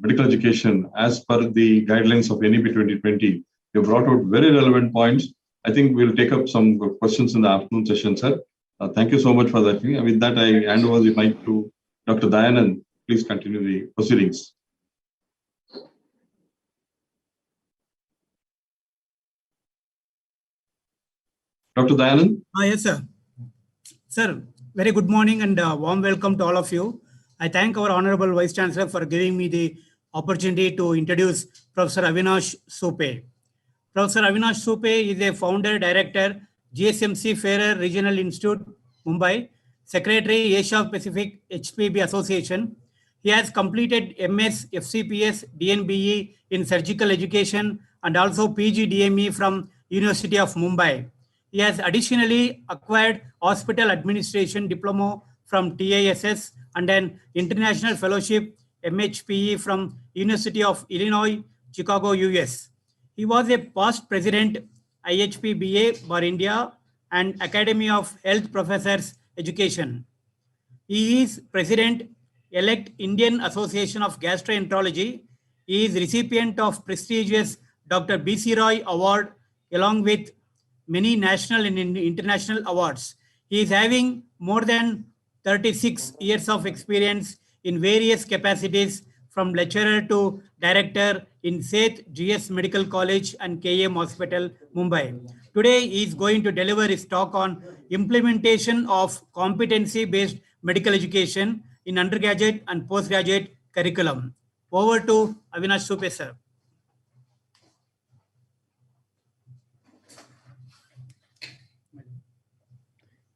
medical education as per the guidelines of NEP 2020. You brought out very relevant points. I think we'll take up some questions in the afternoon session, sir. Thank you so much for that. And with that, I hand over the mic to Dr. Dayanand. Please continue the proceedings. Dr. Dayanand? Yes, sir. Sir, very good morning and warm welcome to all of you. I thank our Honorable Vice Chancellor for giving me the opportunity to introduce Professor Avinash Sope. Professor Avinash Sope is a founder, director, GSMC Fairer Regional Institute, Mumbai, Secretary, Asia Pacific HPB Association. He has completed MS, FCPS, DNBE in surgical education and also PG DME from University of Mumbai. He has additionally acquired Hospital Administration Diploma from TISS and an International Fellowship MHPE from University of Illinois, Chicago, US. He was a past president, IHP BA for India and Academy of Health Professors Education. He is President-elect Indian Association of Gastroenterology. He is recipient of prestigious Dr. B.C. Roy Award along with many national and international awards. He is having more than 36 years of experience in various capacities from lecturer to director in Seth GS Medical College and KM Hospital, Mumbai. Today, he is going to deliver his talk on implementation of competency-based medical education in undergraduate and postgraduate curriculum. Over to Avinash Sope, sir.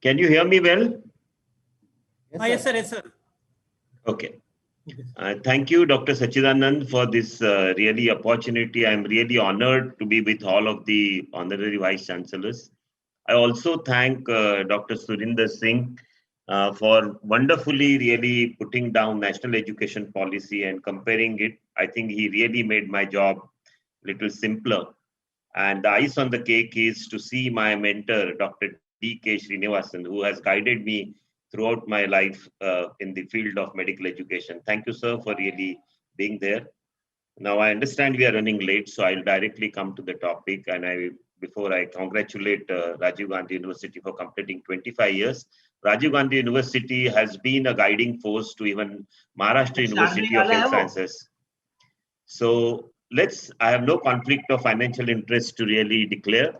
Can you hear me well? Yes, sir. Yes, sir. Okay. Thank you, Dr. Sachidanand, for this really opportunity. I'm really honored to be with all of the honorary vice chancellors. I also thank Dr. Surinder Singh for wonderfully really putting down national education policy and comparing it. I think he really made my job a little simpler. And the ice on the cake is to see my mentor, Dr. D.K. Srinivasan, who has guided me throughout my life in the field of medical education. Thank you, sir, for really being there. Now, I understand we are running late, so I'll directly come to the topic. And before I congratulate Rajiv Gandhi University for completing 25 years. Rajiv Gandhi University has been a guiding force to even Maharashtra University of Health Sciences. So I have no conflict of financial interest to really declare.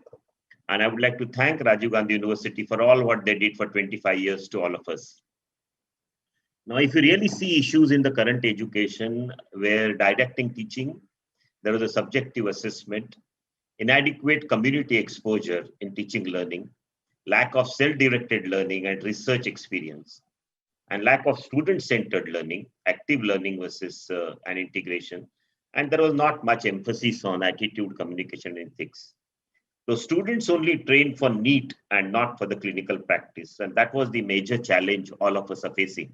And I would like to thank Rajiv Gandhi University for all what they did for 25 years to all of us. Now, if you really see issues in the current education where didactic teaching, there was a subjective assessment, inadequate community exposure in teaching learning, lack of self-directed learning and research experience, and lack of student-centered learning, active learning versus an integration. And there was not much emphasis on attitude, communication, and ethics. So students only trained for NEET and not for the clinical practice. And that was the major challenge all of us are facing.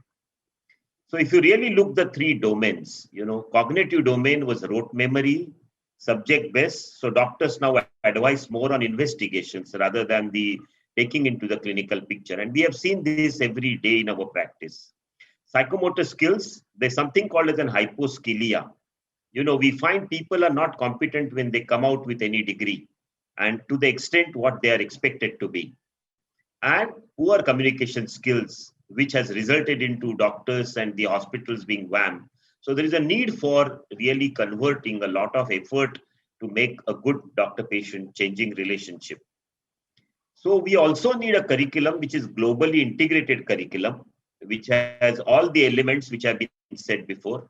So if you really look the three domains, cognitive domain was rote memory, subject-based. So doctors now advise more on investigations rather than the taking into the clinical picture. And we have seen this every day in our practice. Psychomotor skills, there's something called as an hyposchilia. We find people are not competent when they come out with any degree and to the extent what they are expected to be. And poor communication skills, which has resulted into doctors and the hospitals being whammed. So there is a need for really converting a lot of effort to make a good doctor-patient changing relationship. So we also need a curriculum which is globally integrated curriculum, which has all the elements which have been said before.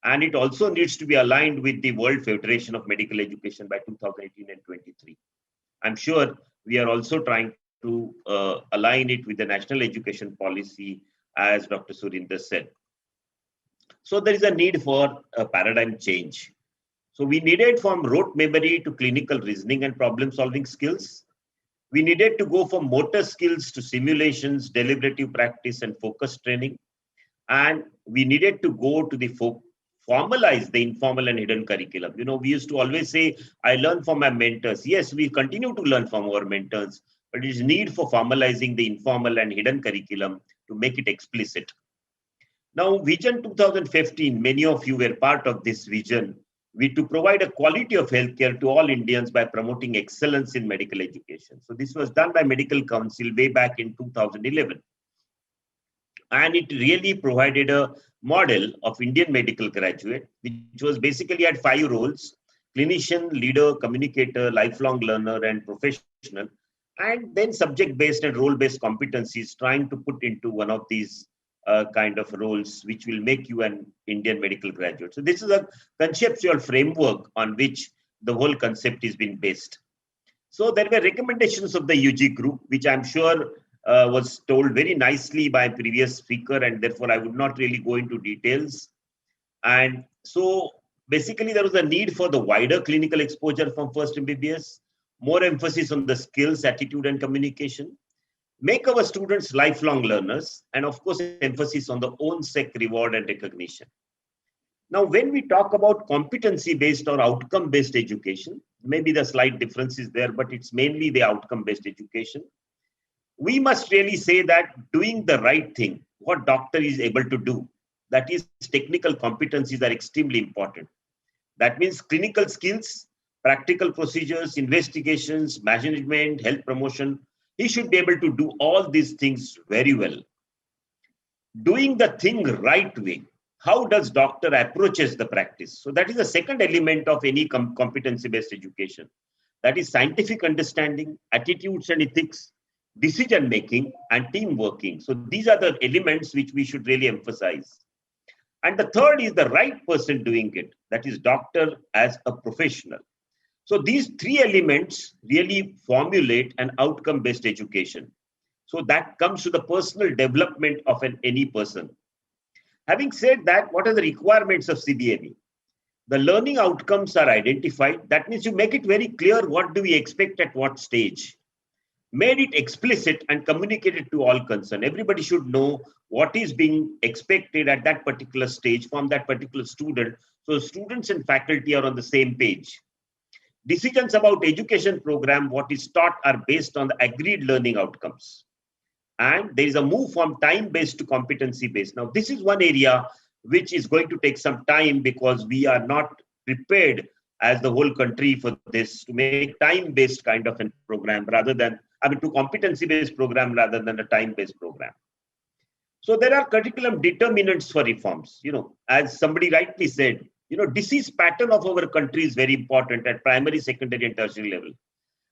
And it also needs to be aligned with the World Federation of Medical Education by 2018 and 23. I'm sure we are also trying to align it with the national education policy, as Dr. Surinder said. So there is a need for a paradigm change. So we needed from rote memory to clinical reasoning and problem solving skills. We needed to go from motor skills to simulations, deliberative practice and focus training. And we needed to go to the formalize the informal and hidden curriculum. We used to always say, I learn from my mentors. Yes, we continue to learn from our mentors, but there is need for formalizing the informal and hidden curriculum to make it explicit. Now, Vision 2015, many of you were part of this vision, to provide a quality of healthcare to all Indians by promoting excellence in medical education. So this was done by Medical Council way back in 2011. And it really provided a model of Indian medical graduate, which was basically had 5 roles: clinician, leader, communicator, lifelong learner, and professional, and then subject-based and role-based competencies trying to put into one of these kind of roles, which will make you an Indian medical graduate. So this is a conceptual framework on which the whole concept is being based. So there were recommendations of the UG group, which I'm sure was told very nicely by previous speaker, and therefore I would not really go into details. And so basically there was a need for the wider clinical exposure from first MBBS, more emphasis on the skills, attitude, and communication, make our students lifelong learners, and of course, emphasis on the own sec reward and recognition. Now, when we talk about competency-based or outcome-based education, maybe the slight difference is there, but it's mainly the outcome-based education. We must really say that doing the right thing, what doctor is able to do, that is technical competencies are extremely important. That means clinical skills, practical procedures, investigations, management, health promotion. He should be able to do all these things very well. Doing the thing right way. How does doctor approaches the practice? So that is the second element of any competency-based education. That is scientific understanding, attitudes and ethics, decision-making, and team working. So these are the elements which we should really emphasize. And the third is the right person doing it. That is doctor as a professional. So these 3 elements really formulate an outcome-based education. So that comes to the personal development of any person. Having said that, what are the requirements of CBME? The learning outcomes are identified. That means you make it very clear what do we expect at what stage. Made it explicit and communicated to all concerned. Everybody should know what is being expected at that particular stage from that particular student. So students and faculty are on the same page. Decisions about education program, what is taught are based on the agreed learning outcomes. And there is a move from time-based to competency-based. Now, this is one area which is going to take some time because we are not prepared as the whole country for this to make time-based kind of a program rather than, to competency-based program rather than a time-based program. So there are curriculum determinants for reforms. As somebody rightly said, disease pattern of our country is very important at primary, secondary, and tertiary level.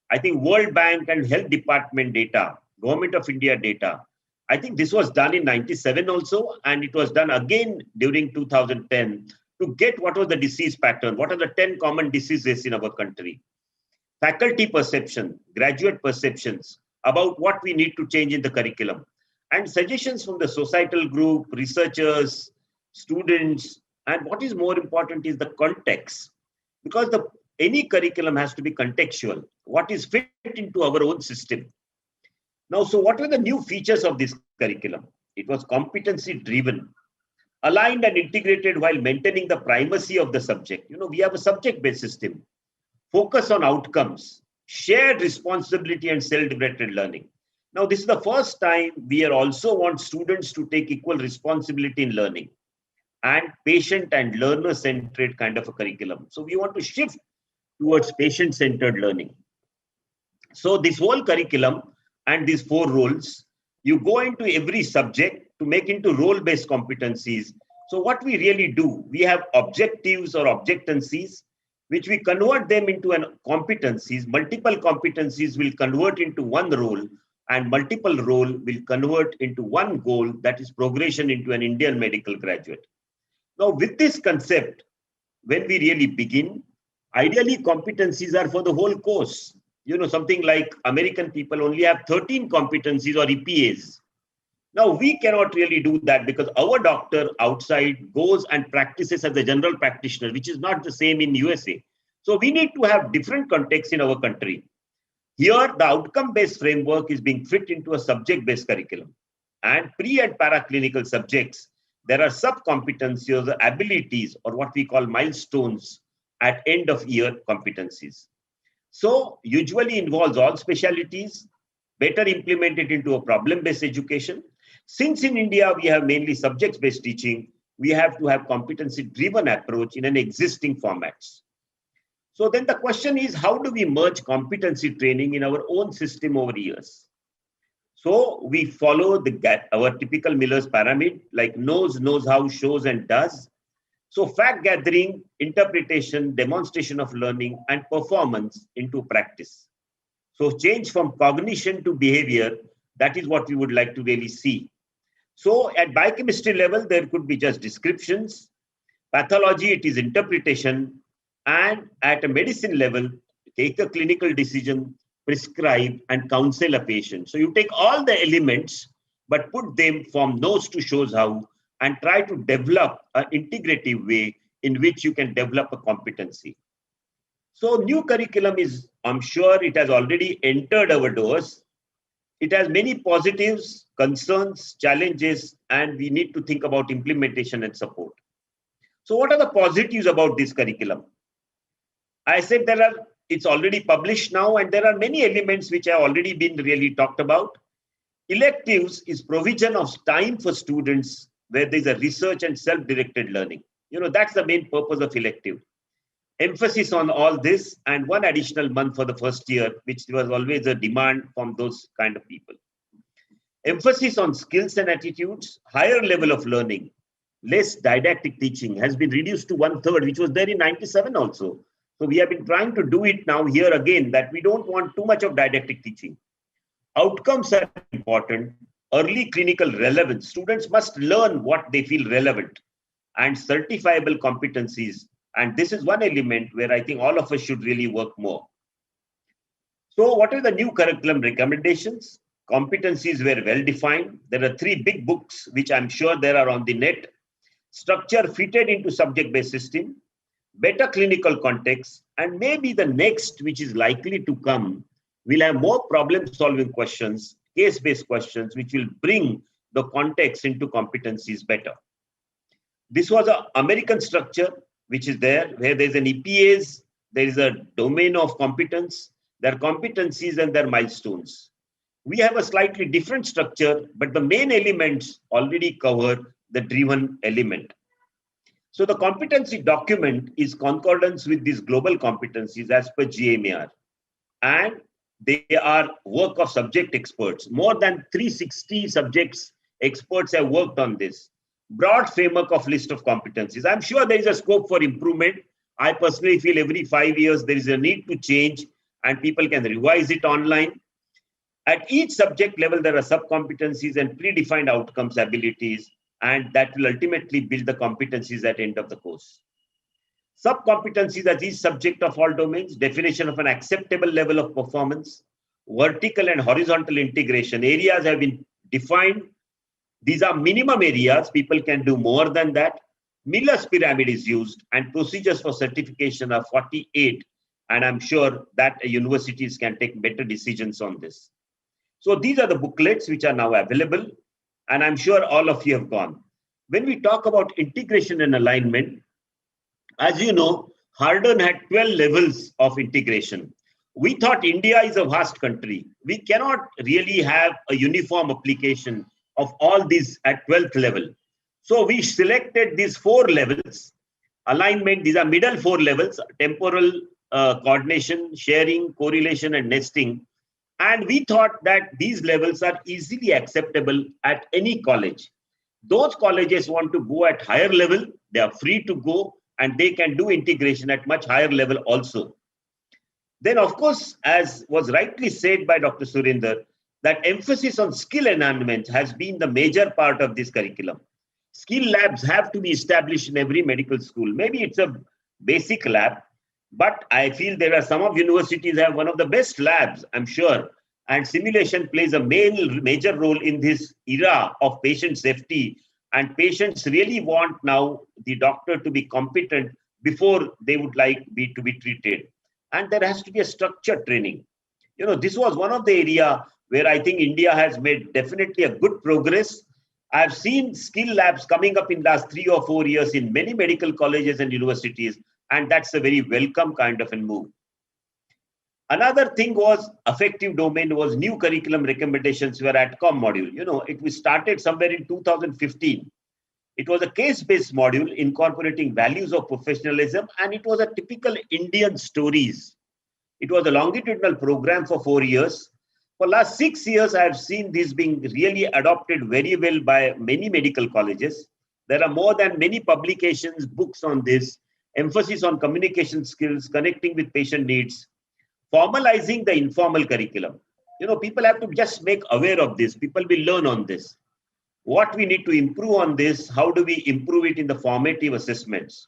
I think World Bank and Health Department data, Government of India data, I think this was done in 97 also, and it was done again during 2010 to get what was the disease pattern, what are the 10 common diseases in our country. Faculty perception, graduate perceptions, about what we need to change in the curriculum. And suggestions from the societal group, researchers, students, and what is more important is the context. Because any curriculum has to be contextual. What is fit into our own system? Now, so what were the new features of this curriculum? It was competency driven, aligned and integrated while maintaining the primacy of the subject. We have a subject-based system. Focus on outcomes, shared responsibility and self-directed learning. Now, this is the first time we also want students to take equal responsibility in learning and patient and learner-centered kind of a curriculum. So we want to shift towards patient-centered learning. So this whole curriculum and these 4 roles, you go into every subject to make into role-based competencies. So what we really do, we have objectives or objectancies, which we convert them into competencies. Multiple competencies will convert into one role, and multiple role will convert into one goal, that is progression into an Indian medical graduate. Now, with this concept, when we really begin, ideally competencies are for the whole course. Something like American people only have 13 competencies or EPAs. Now, we cannot really do that because our doctor outside goes and practices as a general practitioner, which is not the same in USA. So we need to have different contexts in our country. Here, the outcome-based framework is being fit into a subject-based curriculum. And pre- and paraclinical subjects, there are sub-competencies or abilities or what we call milestones at end of year competencies. So usually involves all specialties, better implemented into a problem-based education. Since in India, we have mainly subject-based teaching, we have to have competency-driven approach in an existing formats. So then the question is, how do we merge competency training in our own system over years? So we follow our typical Miller's pyramid, like knows how, shows and does. So fact gathering, interpretation, demonstration of learning and performance into practice. So change from cognition to behavior, that is what we would like to really see. So at biochemistry level, there could be just descriptions. Pathology, it is interpretation. And at a medicine level, take a clinical decision, prescribe and counsel a patient. So you take all the elements, but put them from knows to shows how, and try to develop an integrative way in which you can develop a competency. So new curriculum is, I'm sure it has already entered our doors. It has many positives, concerns, challenges, and we need to think about implementation and support. So what are the positives about this curriculum? I said it's already published now, and there are many elements which have already been really talked about. Electives is provision of time for students where there's a research and self-directed learning. That's the main purpose of elective. Emphasis on all this and 1 additional month for the first year, which was always a demand from those kind of people. Emphasis on skills and attitudes, higher level of learning, less didactic teaching has been reduced to 1/3, which was there in 97 also. So we have been trying to do it now here again, that we don't want too much of didactic teaching. Outcomes are important. Early clinical relevance. Students must learn what they feel relevant, and certifiable competencies. And this is one element where I think all of us should really work more. So what are the new curriculum recommendations? Competencies were well defined. There are 3 big books, which I'm sure there are on the net. Structure fitted into subject-based system, better clinical context, and maybe the next, which is likely to come, will have more problem-solving questions, case-based questions, which will bring the context into competencies better. This was an American structure, which is there, where there's an EPAs, there is a domain of competence, there are competencies and there are milestones. We have a slightly different structure, but the main elements already cover the driven element. So the competency document is concordance with these global competencies as per GMAR. And they are work of subject experts. More than 360 subjects experts have worked on this. Broad framework of list of competencies. I'm sure there is a scope for improvement. I personally feel every 5 years there is a need to change and people can revise it online. At each subject level, there are sub-competencies and predefined outcomes, abilities, and that will ultimately build the competencies at the end of the course. Sub-competencies are each subject of all domains, definition of an acceptable level of performance, vertical and horizontal integration. Areas have been defined. These are minimum areas. People can do more than that. Miller's pyramid is used, and procedures for certification are 48. And I'm sure that universities can take better decisions on this. So these are the booklets which are now available, and I'm sure all of you have gone. When we talk about integration and alignment, as you know, Hardon had 12 levels of integration. We thought India is a vast country. We cannot really have a uniform application of all these at 12th level. So we selected these 4 levels. Alignment, these are middle 4 levels: temporal, coordination, sharing, correlation, and nesting. And we thought that these levels are easily acceptable at any college. Those colleges want to go at higher level, they are free to go, and they can do integration at much higher level also. Then, of course, as was rightly said by Dr. Surinder, that emphasis on skill enhancement has been the major part of this curriculum. Skill labs have to be established in every medical school. Maybe it's a basic lab, but I feel there are some of universities have one of the best labs, I'm sure. And simulation plays a major role in this era of patient safety. And patients really want now the doctor to be competent before they would like to be treated. And there has to be a structured training. You know, this was one of the area where I think India has made definitely a good progress. I've seen skill labs coming up in the last 3 or 4 years in many medical colleges and universities, and that's a very welcome kind of a move. Another thing was affective domain was new curriculum recommendations were AdCom module. You know, it was started somewhere in 2015. It was a case-based module incorporating values of professionalism, and it was a typical Indian stories. It was a longitudinal program for 4 years. For last 6 years, I have seen this being really adopted very well by many medical colleges. There are more than many publications, books on this, emphasis on communication skills, connecting with patient needs, formalizing the informal curriculum. You know, people have to just make aware of this. People will learn on this. What we need to improve on this, how do we improve it in the formative assessments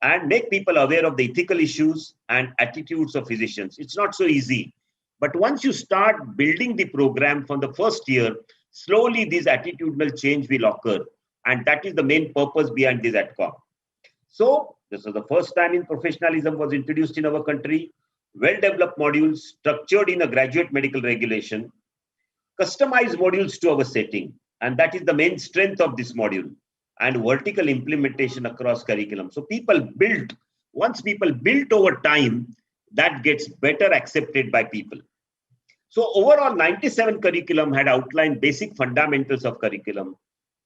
and make people aware of the ethical issues and attitudes of physicians. It's not so easy. But once you start building the program from the first year, slowly this attitudinal change will occur. And that is the main purpose behind this AdCom. So this is the first time in professionalism was introduced in our country. Well-developed modules structured in a graduate medical regulation, customized modules to our setting. And that is the main strength of this module, and vertical implementation across curriculum. So once people build over time, that gets better accepted by people. So overall, 97 curriculum had outlined basic fundamentals of curriculum.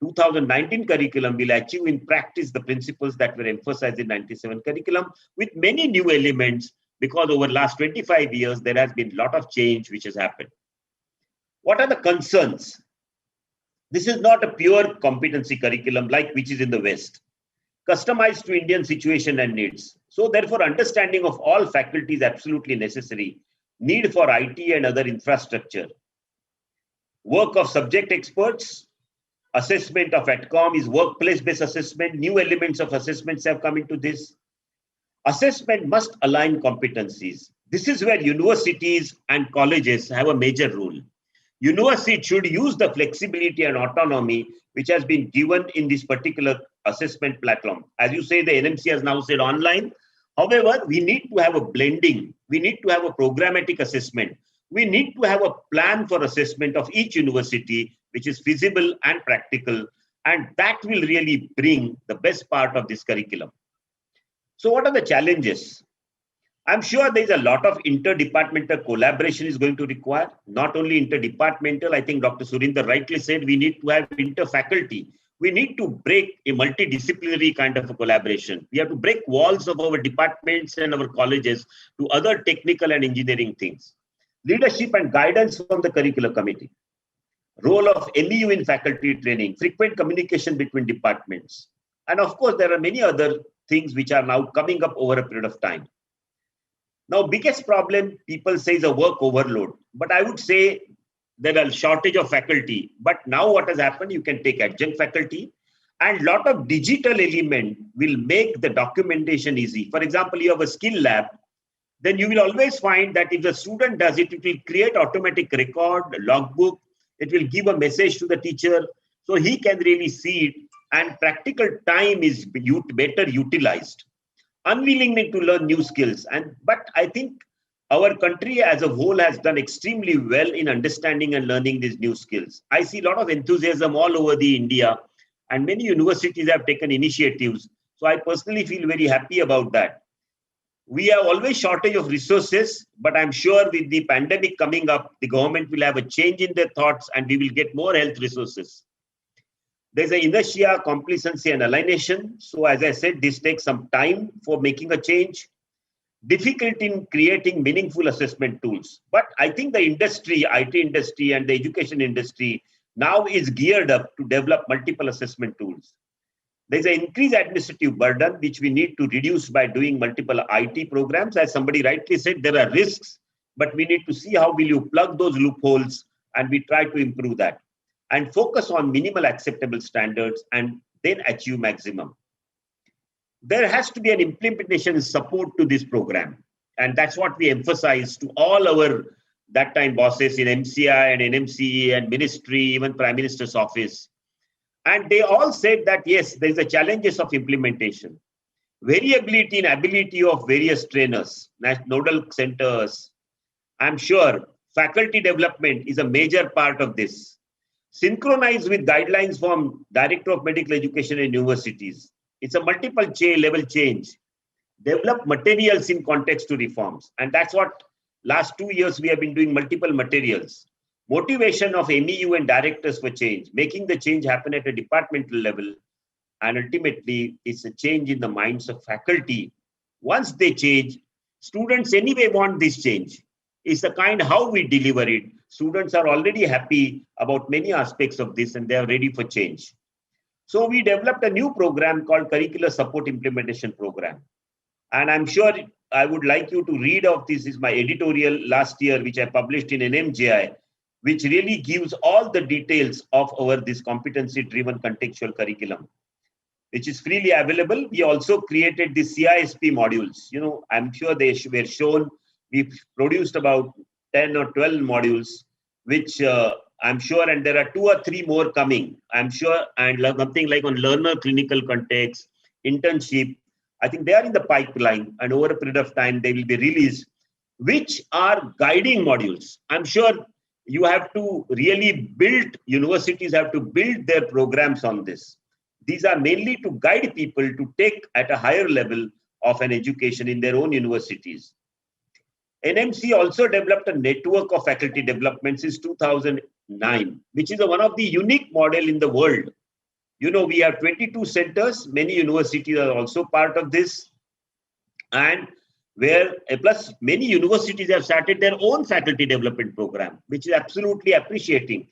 2019 curriculum will achieve in practice the principles that were emphasized in 97 curriculum with many new elements, because over the last 25 years, there has been a lot of change which has happened. What are the concerns? This is not a pure competency curriculum like which is in the West, customized to Indian situation and needs. So therefore, understanding of all faculty is absolutely necessary. Need for IT and other infrastructure. Work of subject experts. Assessment of AdCom is workplace-based assessment. New elements of assessments have come into this. Assessment must align competencies. This is where universities and colleges have a major role. University should use the flexibility and autonomy which has been given in this particular assessment platform. As you say, the NMC has now said online. However, we need to have a blending. We need to have a programmatic assessment. We need to have a plan for assessment of each university, which is feasible and practical. And that will really bring the best part of this curriculum. So what are the challenges? I'm sure there's a lot of interdepartmental collaboration is going to require, not only interdepartmental. I think Dr. Surinder rightly said we need to have interfaculty. We need to break a multidisciplinary kind of a collaboration. We have to break walls of our departments and our colleges to other technical and engineering things. Leadership and guidance from the curricular committee. Role of MEU in faculty training, frequent communication between departments. And of course, there are many other things which are now coming up over a period of time. Now, biggest problem people say is a work overload, but I would say there are shortage of faculty. But now what has happened, you can take adjunct faculty, and lot of digital element will make the documentation easy. For example, you have a skill lab. then you will always find that if the student does it, it will create automatic record, logbook, it will give a message to the teacher, so he can really see it, and practical time is better utilized. Unwillingness to learn new skills. But I think our country as a whole has done extremely well in understanding and learning these new skills. I see a lot of enthusiasm all over the India, and many universities have taken initiatives. So I personally feel very happy about that. We have always shortage of resources, but I'm sure with the pandemic coming up, the government will have a change in their thoughts and we will get more health resources. There's an inertia, complacency, and alienation. So as I said, this takes some time for making a change. Difficult in creating meaningful assessment tools. But I think the industry, IT industry and the education industry now is geared up to develop multiple assessment tools. There's an increased administrative burden, which we need to reduce by doing multiple IT programs. As somebody rightly said, there are risks, but we need to see how will you plug those loopholes, and we try to improve that. And focus on minimal acceptable standards and then achieve maximum. There has to be an implementation support to this program. And that's what we emphasize to all our that time bosses in MCI and NMCE and ministry, even Prime Minister's office. And they all said that, yes, there's a challenges of implementation. Variability in ability of various trainers, nodal centers. I'm sure faculty development is a major part of this. Synchronize with guidelines from Director of Medical Education and universities. It's a multiple level change. Develop materials in context to reforms. And that's what last 2 years we have been doing, multiple materials. Motivation of MEU and directors for change, making the change happen at a departmental level. And ultimately, it's a change in the minds of faculty. Once they change, students anyway want this change. It's the kind how we deliver it. Students are already happy about many aspects of this and they are ready for change. So we developed a new program called Curricular Support Implementation Program. And I'm sure I would like you to read of this. Is my editorial last year, which I published in NMJI, which really gives all the details of our this competency-driven contextual curriculum, which is freely available. We also created the CISP modules. You know, I'm sure they were shown. We've produced about 10 or 12 modules, which I'm sure, and there are 2 or 3 more coming, I'm sure, and something like on learner clinical context, internship. I think they are in the pipeline, and over a period of time, they will be released, which are guiding modules. I'm sure you have to really build, universities have to build their programs on this. These are mainly to guide people to take at a higher level of an education in their own universities. NMC also developed a network of faculty development since 2009, which is one of the unique model in the world. You know, we have 22 centers. Many universities are also part of this. And where, plus many universities have started their own faculty development program, which is absolutely appreciating.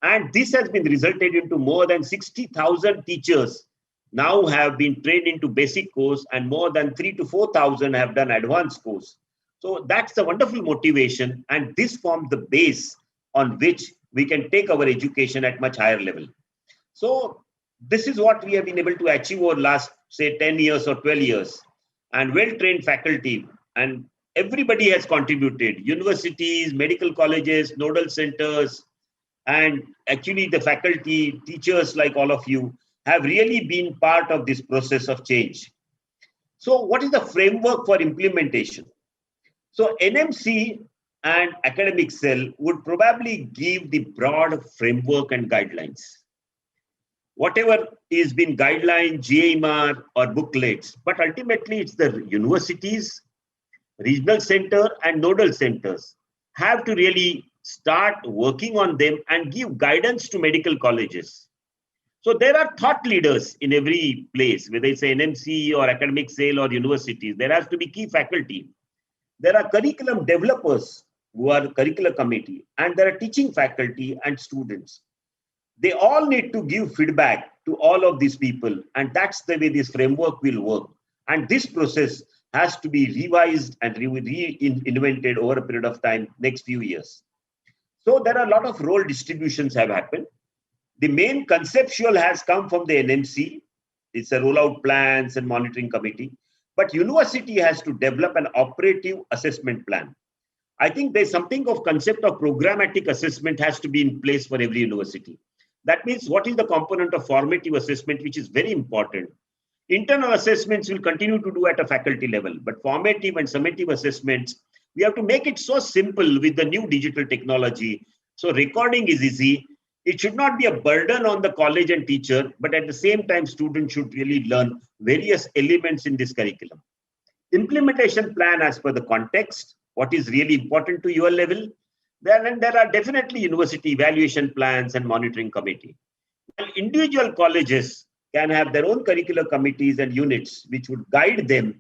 And this has been resulted into more than 60,000 teachers now have been trained into basic course, and more than 3,000 to 4,000 have done advanced course. So that's a wonderful motivation, and this forms the base on which we can take our education at much higher level. So this is what we have been able to achieve over last, say, 10 years or 12 years. And well-trained faculty, and everybody has contributed. Universities, medical colleges, nodal centers, and actually the faculty, teachers like all of you have really been part of this process of change. So what is the framework for implementation? So NMC and academic cell would probably give the broad framework and guidelines. Whatever is been guideline, GMR or booklets, but ultimately it's the universities, regional center and nodal centers have to really start working on them and give guidance to medical colleges. So there are thought leaders in every place, whether it's NMC or academic cell or universities. There has to be key faculty. There are curriculum developers who are curricular committee, and there are teaching faculty and students. They all need to give feedback to all of these people, and that's the way this framework will work. And this process has to be revised and reinvented over a period of time, next few years. So there are a lot of role distributions have happened. The main conceptual has come from the NMC. It's a rollout plans and monitoring committee. but university has to develop an operative assessment plan. I think there's something of concept of programmatic assessment has to be in place for every university. That means what is the component of formative assessment, which is very important. Internal assessments will continue to do at a faculty level, but formative and summative assessments, we have to make it so simple with the new digital technology. So recording is easy. It should not be a burden on the college and teacher, but at the same time, students should really learn various elements in this curriculum. Implementation plan as per the context, what is really important to your level. Then there are definitely university evaluation plans and monitoring committee. While individual colleges can have their own curricular committees and units, which would guide them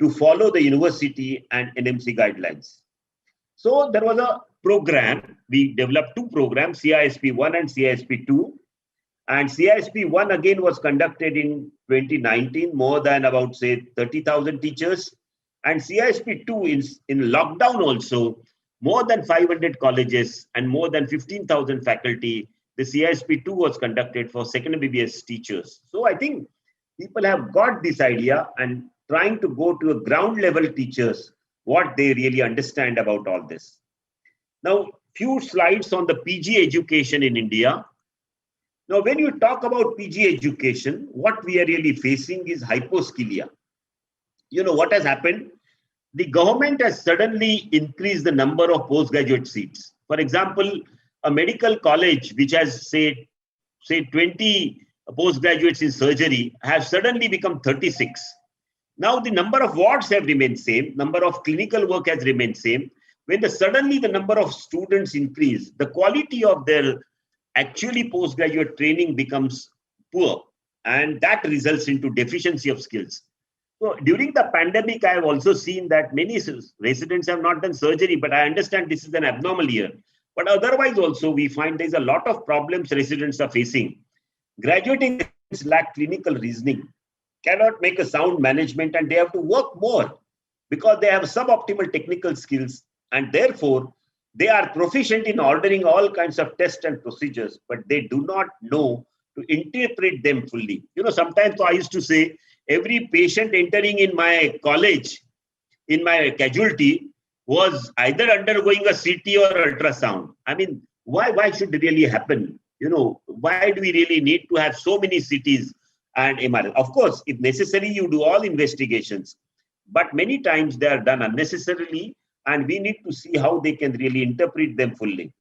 to follow the university and NMC guidelines. So there was a program, we developed two programs, CISP 1 and CISP 2. And CISP 1 again was conducted in 2019, more than about say 30,000 teachers. And CISP 2 in lockdown also, more than 500 colleges and more than 15,000 faculty. The CISP 2 was conducted for second BBS teachers. So I think people have got this idea and trying to go to a ground level teachers, what they really understand about all this. Now, few slides on the PG education in India. Now, when you talk about PG education, what we are really facing is hyposkilia. You know what has happened? The government has suddenly increased the number of postgraduate seats. For example, a medical college which has say 20 postgraduates in surgery have suddenly become 36. Now the number of wards have remained same, number of clinical work has remained same. When suddenly the number of students increase, the quality of their actually postgraduate training becomes poor, and that results into deficiency of skills. So during the pandemic, I have also seen that many residents have not done surgery, but I understand this is an abnormal year. But otherwise also we find there's a lot of problems residents are facing. Graduating residents lack clinical reasoning, cannot make a sound management, and they have to work more because they have suboptimal technical skills, and therefore they are proficient in ordering all kinds of tests and procedures, but they do not know to interpret them fully. You know, sometimes I used to say every patient entering in my college, in my casualty, was either undergoing a CT or ultrasound. I mean, why should it really happen? You know, why do we really need to have so many CTs and MRI? Of course, if necessary, you do all investigations, but many times they are done unnecessarily, and we need to see how they can really interpret them fully.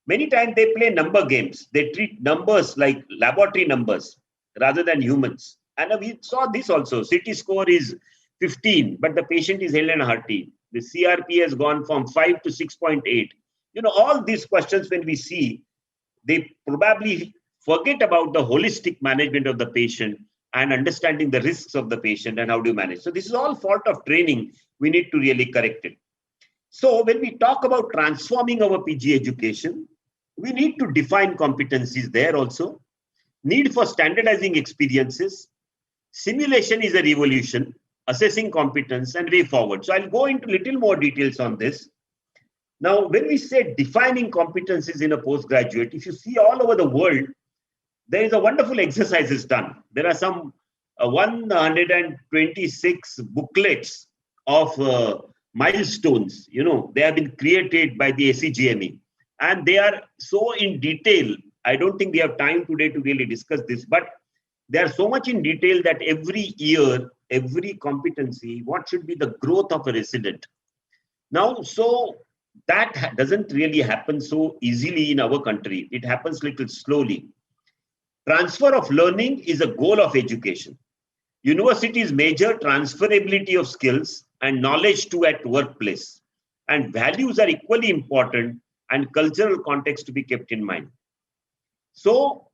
Many times they play number games. They treat numbers like laboratory numbers rather than humans. And we saw this also. CT score is 15, but the patient is hale and hearty. The CRP has gone from 5 to 6.8. You know, all these questions when we see, they probably forget about the holistic management of the patient and understanding the risks of the patient and how to manage. So this is all fault of training. We need to really correct it. So when we talk about transforming our PG education, we need to define competencies there also. Need for standardizing experiences. Simulation is a revolution, assessing competence and way forward. So I'll go into little more details on this. Now, when we say defining competencies in a postgraduate, if you see all over the world, there is a wonderful exercises done. There are some 126 booklets of milestones. You know, they have been created by the ACGME, and they are so in detail. I don't think we have time today to really discuss this, but they are so much in detail that every year, every competency, what should be the growth of a resident. Now, so that doesn't really happen so easily in our country. It happens little slowly. Transfer of learning is a goal of education. Universities measure transferability of skills and knowledge to at workplace. And values are equally important, and cultural context to be kept in mind. So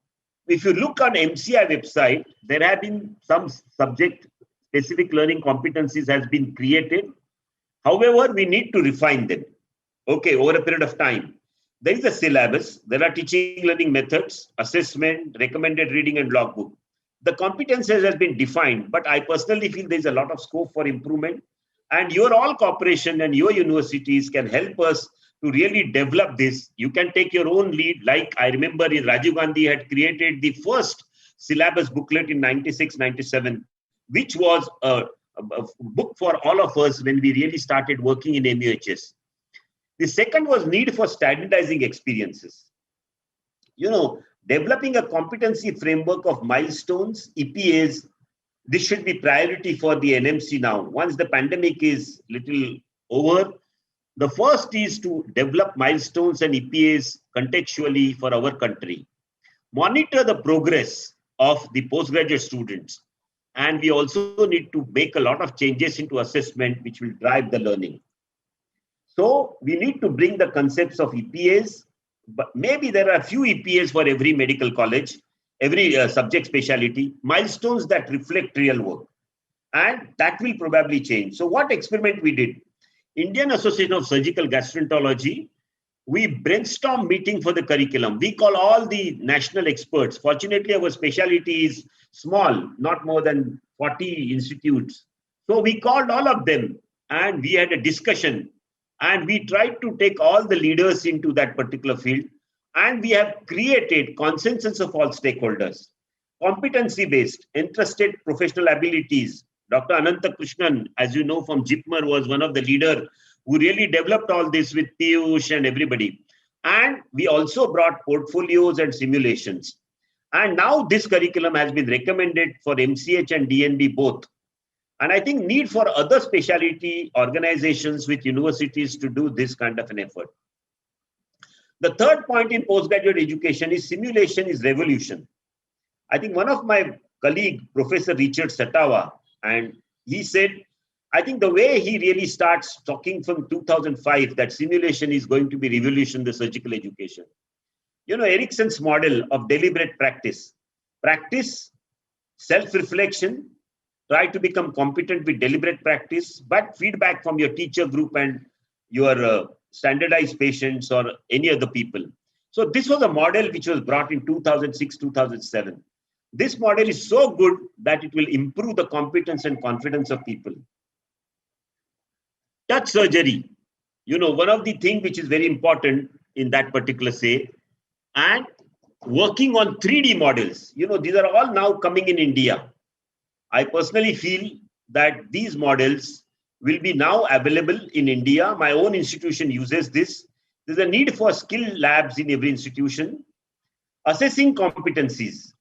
if you look on MCI website, there have been some subject-specific learning competencies has been created. However, we need to refine them. Okay, over a period of time. There is a syllabus. There are teaching learning methods, assessment, recommended reading, and logbook. The competencies has been defined, but I personally feel there is a lot of scope for improvement. And your all cooperation and your universities can help us to really develop this. You can take your own lead. Like I remember Rajiv Gandhi had created the first syllabus booklet in 96, 97, which was a book for all of us when we really started working in MUHS. The second was need for standardizing experiences. Developing a competency framework of milestones, EPAs, this should be priority for the NMC now. Once the pandemic is little over, the first is to develop milestones and EPAs contextually for our country. Monitor the progress of the postgraduate students. And we also need to make a lot of changes into assessment, which will drive the learning. So we need to bring the concepts of EPAs, but maybe there are a few EPAs for every medical college, every subject specialty, milestones that reflect real work. And that will probably change. So what experiment we did? Indian Association of Surgical Gastroenterology, we brainstorm meeting for the curriculum. We call all the national experts. Fortunately, our specialty is small, not more than 40 institutes. So we called all of them and we had a discussion and we tried to take all the leaders into that particular field. And we have created consensus of all stakeholders, competency-based, interested professional abilities. Dr. Ananta Krishnan, as you know from JIPMER, was one of the leaders who really developed all this with Piyush and everybody. And we also brought portfolios and simulations. And now this curriculum has been recommended for MCH and DNB both. And I think need for other specialty organizations with universities to do this kind of an effort. The third point in postgraduate education is simulation is revolution. I think one of my colleague, Professor Richard Satawa, and he said, I think the way he really starts talking from 2005, that simulation is going to be revolution the surgical education. Erickson's model of deliberate practice, self-reflection, try to become competent with deliberate practice, but feedback from your teacher group and your standardized patients or any other people. So this was a model which was brought in 2006, 2007. This model is so good that it will improve the competence and confidence of people. Touch surgery, one of the things which is very important in that particular say, and working on 3D models. These are all now coming in India. I personally feel that these models will be now available in India. My own institution uses this. There's a need for skill labs in every institution. Assessing competencies.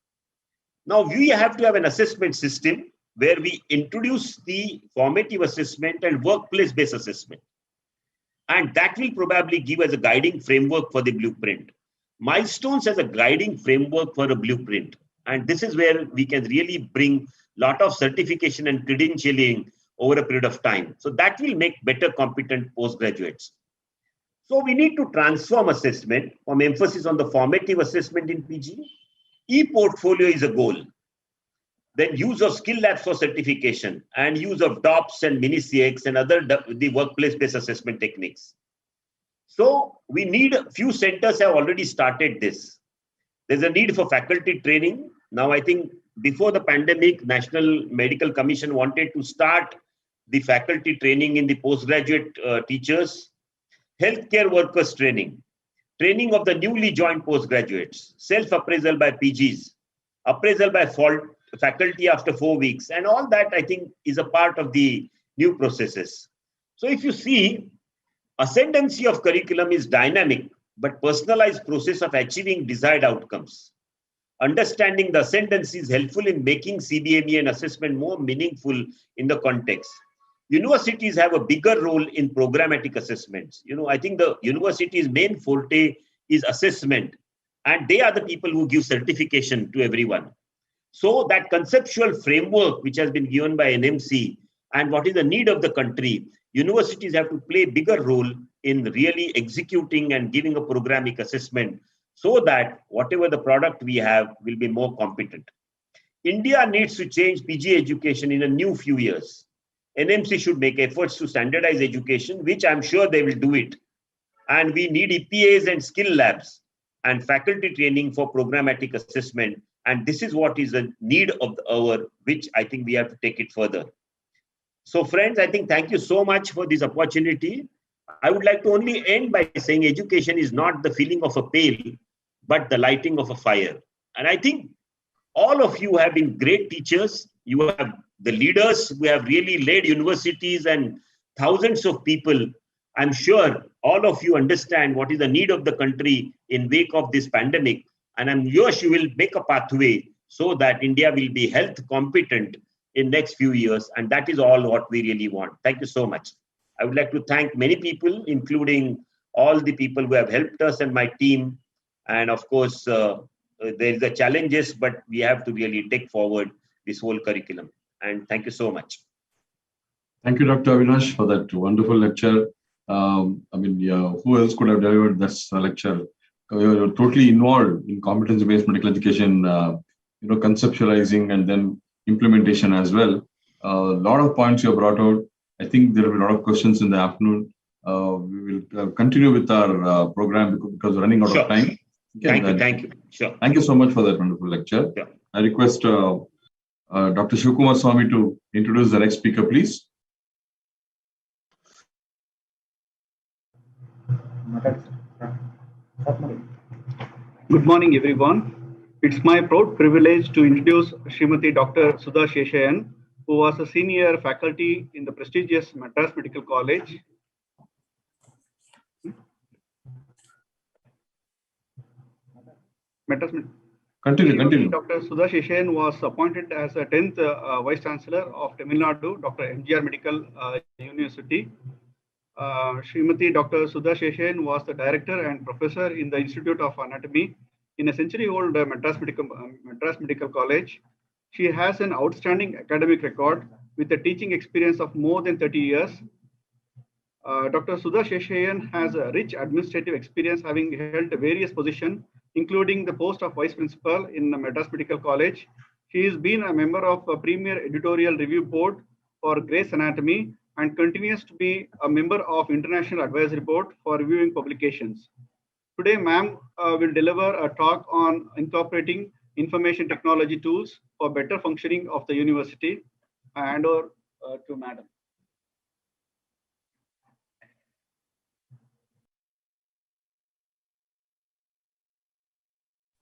Now we have to have an assessment system where we introduce the formative assessment and workplace-based assessment. And that will probably give us a guiding framework for the blueprint. Milestones as a guiding framework for a blueprint. And this is where we can really bring a lot of certification and credentialing over a period of time. So that will make better competent postgraduates. So we need to transform assessment from emphasis on the formative assessment in PG. E-portfolio is a goal. Then use of skill labs for certification and use of DOPS and mini-CX and other the workplace-based assessment techniques. So we need, few centers have already started this. There's a need for faculty training. Now I think before the pandemic, National Medical Commission wanted to start the faculty training in the postgraduate teachers, healthcare workers training, training of the newly joined postgraduates, self-appraisal by PGs, appraisal by faculty after 4 weeks, and all that I think is a part of the new processes. So if you see, ascendancy of curriculum is dynamic, but personalized process of achieving desired outcomes. Understanding the ascendancy is helpful in making CBME and assessment more meaningful in the context. Universities have a bigger role in programmatic assessments. I think the university's main forte is assessment, and they are the people who give certification to everyone. So that conceptual framework which has been given by NMC and what is the need of the country, universities have to play a bigger role in really executing and giving a programmatic assessment so that whatever the product we have will be more competent. India needs to change PG education in a new few years. NMC should make efforts to standardize education, which I'm sure they will do it. And we need EPAs and skill labs and faculty training for programmatic assessment. And this is what is the need of the hour, which I think we have to take it further. So friends, I think thank you so much for this opportunity. I would like to only end by saying education is not the filling of a pail, but the lighting of a fire. And I think all of you have been great teachers. You have the leaders who have really led universities and thousands of people. I'm sure all of you understand what is the need of the country in wake of this pandemic. And I'm sure you will make a pathway so that India will be health competent in next few years. And that is all what we really want. Thank you so much. I would like to thank many people, including all the people who have helped us and my team. And of course, there is the challenges, but we have to really take forward this whole curriculum. And thank you so much. Thank you, Dr. Avinash, for that wonderful lecture. Who else could have delivered this lecture? You're totally involved in competency-based medical education, conceptualizing and then implementation as well. A lot of points you have brought out. I think there will be a lot of questions in the afternoon. We will continue with our program because we're running out of time. Thank you. Sure. Thank you so much for that wonderful lecture. Sure. I request Dr. Shivakumar Swami to introduce the next speaker, please. Good morning, everyone. It's my proud privilege to introduce Srimati Dr. Sudha Sheshayan, who was a senior faculty in the prestigious Madras Medical College. Continue. Dr. Sudha Sheshayan was appointed as a 10th Vice Chancellor of Tamil Nadu, Dr. MGR Medical University. Srimati Dr. Sudha Sheshayan was the director and professor in the Institute of Anatomy in a century-old Madras Medical College. She has an outstanding academic record with a teaching experience of more than 30 years. Dr. Sudha Sheshayan has a rich administrative experience, having held various positions, including the post of Vice Principal in the Madras Medical College. She has been a member of a Premier Editorial Review Board for Gray's Anatomy and continues to be a member of International Advisory Board for reviewing publications. Today, ma'am will deliver a talk on incorporating information technology tools for better functioning of the university. I hand over to madam.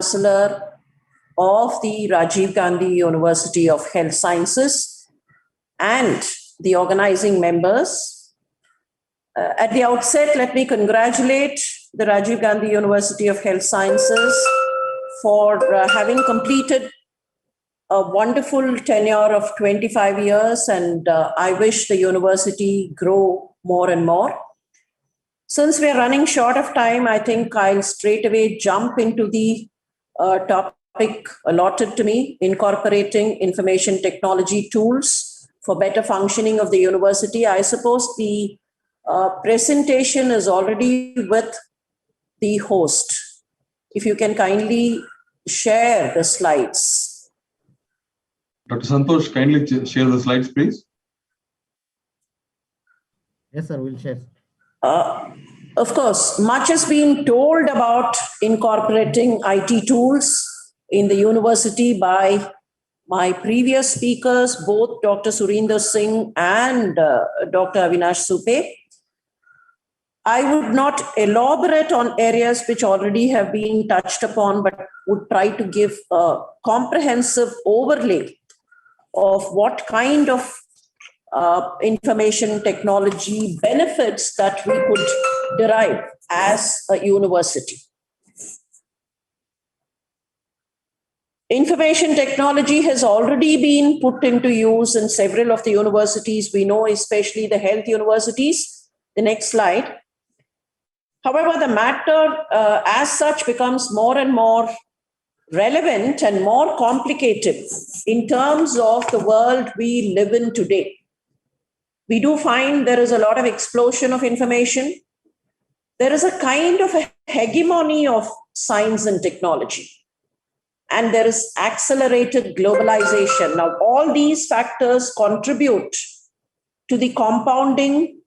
Chancellor of the Rajiv Gandhi University of Health Sciences and the organizing members. At the outset, let me congratulate the Rajiv Gandhi University of Health Sciences for having completed a wonderful tenure of 25 years, and I wish the university grow more and more. Since we are running short of time, I think I'll straight away jump into the topic allotted to me, incorporating information technology tools for better functioning of the university. I suppose the presentation is already with the host. If you can kindly share the slides. Dr. Santosh, kindly share the slides, please. Yes, sir, we'll share. Of course, much has been told about incorporating IT tools in the university by my previous speakers, both Dr. Surinder Singh and Dr. Avinash Supe. I would not elaborate on areas which already have been touched upon, but would try to give a comprehensive overlay of what kind of information technology benefits that we could derive as a university. Information technology has already been put into use in several of the universities. We know, especially the health universities. The next slide. However, the matter as such becomes more and more relevant and more complicated in terms of the world we live in today. We do find there is a lot of explosion of information. There is a kind of a hegemony of science and technology. And there is accelerated globalization. Now, all these factors contribute to the compounding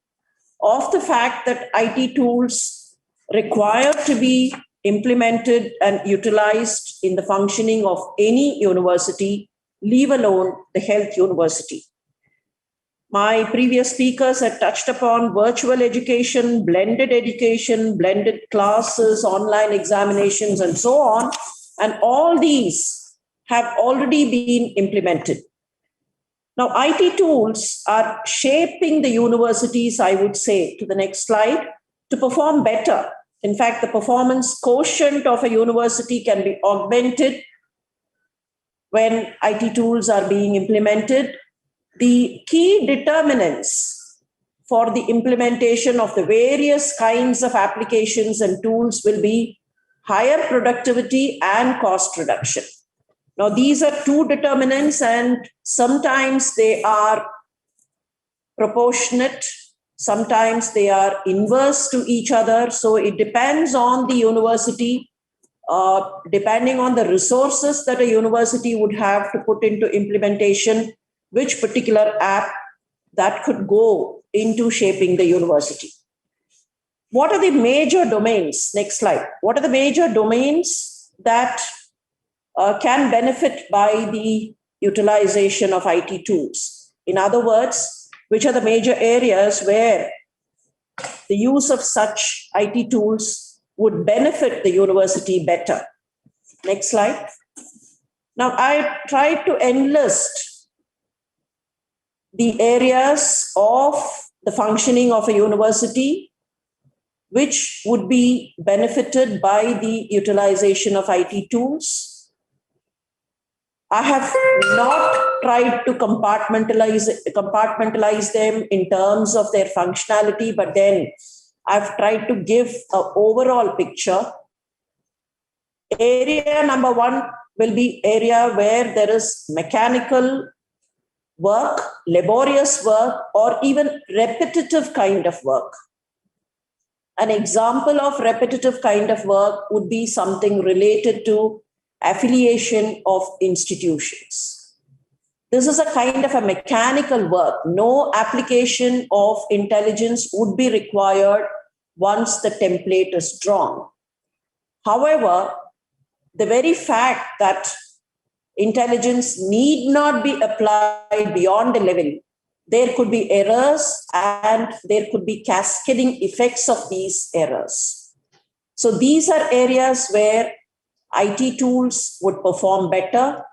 of the fact that IT tools require to be implemented and utilized in the functioning of any university, leave alone the health university. My previous speakers had touched upon virtual education, blended classes, online examinations, and so on. And all these have already been implemented. Now, IT tools are shaping the universities, I would say, to the next slide, to perform better. In fact, the performance quotient of a university can be augmented when IT tools are being implemented. The key determinants for the implementation of the various kinds of applications and tools will be higher productivity and cost reduction. Now, these are two determinants, and sometimes they are proportionate, sometimes they are inverse to each other. So it depends on the university, depending on the resources that a university would have to put into implementation, which particular app that could go into shaping the university. What are the major domains? Next slide. What are the major domains that can benefit by the utilization of IT tools? In other words, which are the major areas where the use of such IT tools would benefit the university better? Next slide. Now, I tried to enlist the areas of the functioning of a university which would be benefited by the utilization of IT tools. I have not tried to compartmentalize them in terms of their functionality, but then I've tried to give an overall picture. Area number one will be area where there is mechanical work, laborious work, or even repetitive kind of work. An example of repetitive kind of work would be something related to affiliation of institutions. This is a kind of a mechanical work. No application of intelligence would be required once the template is drawn. However, the very fact that intelligence need not be applied beyond the level, there could be errors and there could be cascading effects of these errors. So these are areas where IT tools would perform better.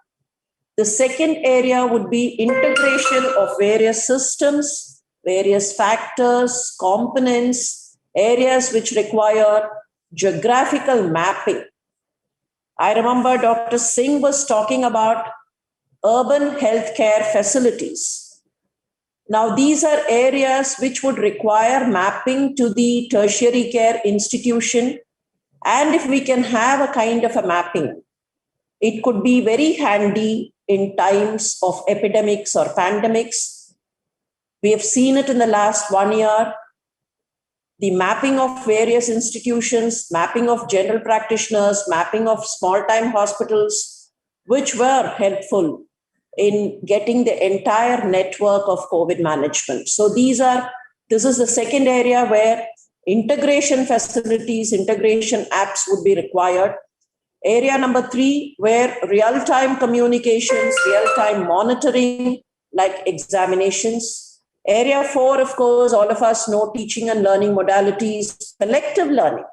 The second area would be integration of various systems, various factors, components, areas which require geographical mapping. I remember Dr. Singh was talking about urban healthcare facilities. Now, these are areas which would require mapping to the tertiary care institution. And if we can have a kind of a mapping, it could be very handy in times of epidemics or pandemics. We have seen it in the last 1 year. The mapping of various institutions, mapping of general practitioners, mapping of small-time hospitals, which were helpful in getting the entire network of COVID management. So this is the second area where integration facilities, integration apps would be required. Area number 3, where real-time communications, real-time monitoring, like examinations. Area 4, of course, all of us know teaching and learning modalities, collective learning.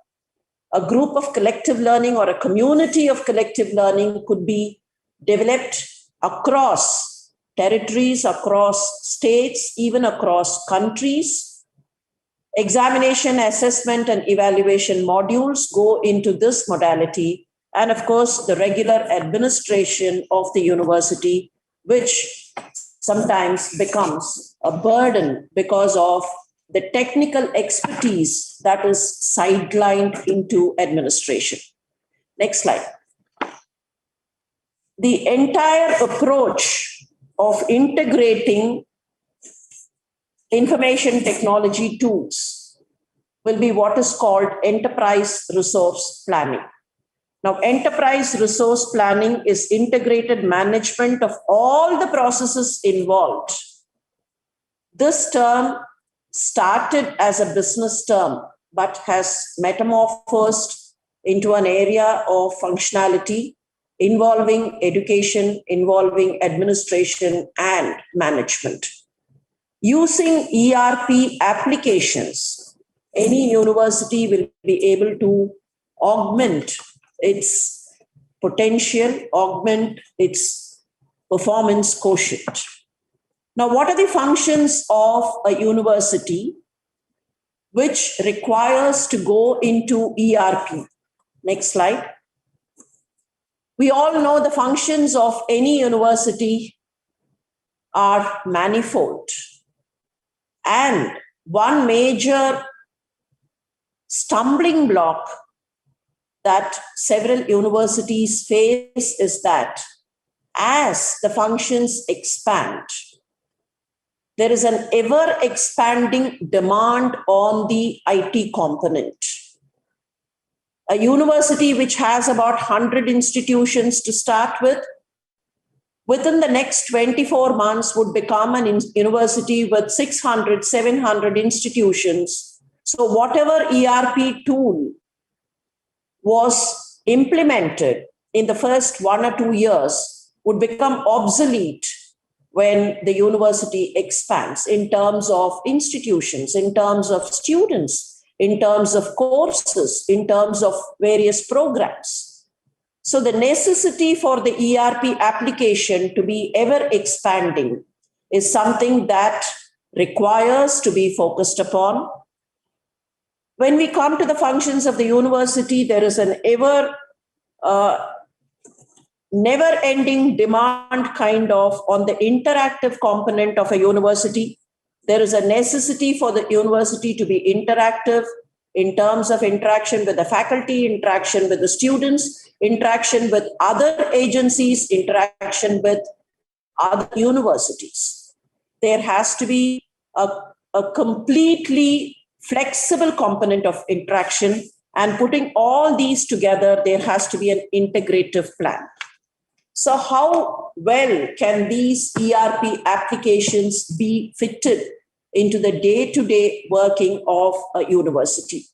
A group of collective learning or a community of collective learning could be developed across territories, across states, even across countries. Examination, assessment, and evaluation modules go into this modality. And of course, the regular administration of the university, which sometimes becomes a burden because of the technical expertise that is sidelined into administration. Next slide. The entire approach of integrating information technology tools will be what is called enterprise resource planning. Now, enterprise resource planning is integrated management of all the processes involved. This term started as a business term, but has metamorphosed into an area of functionality involving education, involving administration and management. Using ERP applications, any university will be able to augment its potential, augment its performance quotient. Now, what are the functions of a university which requires to go into ERP? Next slide. We all know the functions of any university are manifold. And one major stumbling block that several universities face is that as the functions expand, there is an ever expanding demand on the IT component. A university which has about 100 institutions to start with, within the next 24 months would become an university with 600, 700 institutions. So whatever ERP tool was implemented in the first 1 or 2 years would become obsolete when the university expands in terms of institutions, in terms of students, in terms of courses, in terms of various programs. So the necessity for the ERP application to be ever expanding is something that requires to be focused upon. When we come to the functions of the university, there is an never-ending demand kind of on the interactive component of a university. There is a necessity for the university to be interactive in terms of interaction with the faculty, interaction with the students, interaction with other agencies, interaction with other universities. There has to be a completely flexible component of interaction, and putting all these together, there has to be an integrative plan. So how well can these ERP applications be fitted into the day-to-day working of a university?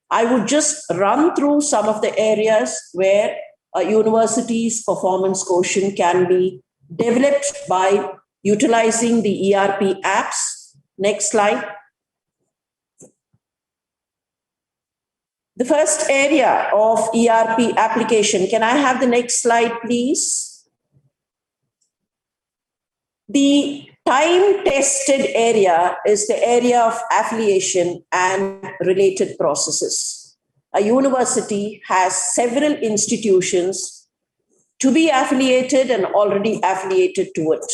I would just run through some of the areas where a university's performance quotient can be developed by utilizing the ERP apps. Next slide. The first area of ERP application, can I have the next slide, please? The time-tested area is the area of affiliation and related processes. A university has several institutions to be affiliated and already affiliated to it.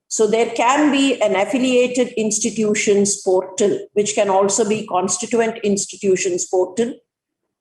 So there can be an affiliated institutions portal, which can also be constituent institutions portal.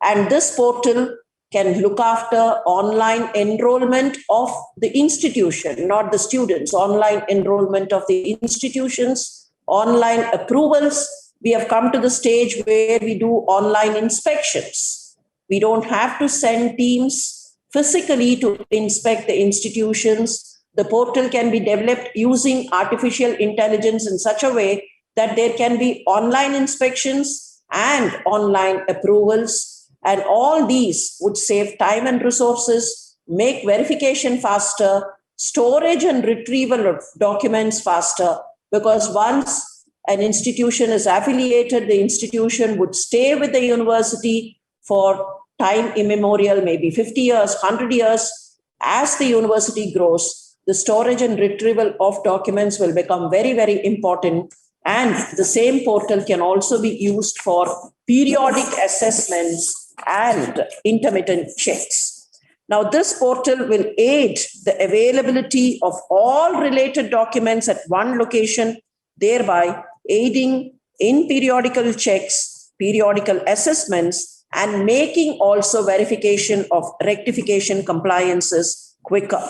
And this portal can look after online enrollment of the institution, not the students, online enrollment of the institutions, online approvals. We have come to the stage where we do online inspections. We don't have to send teams physically to inspect the institutions. The portal can be developed using artificial intelligence in such a way that there can be online inspections and online approvals. And all these would save time and resources, make verification faster, storage and retrieval of documents faster, because once an institution is affiliated, the institution would stay with the university for time immemorial, maybe 50 years, 100 years. As the university grows, the storage and retrieval of documents will become very, very important. And the same portal can also be used for periodic assessments and intermittent checks. Now, this portal will aid the availability of all related documents at one location, thereby aiding in periodical checks, periodical assessments, and making also verification of rectification compliances quicker.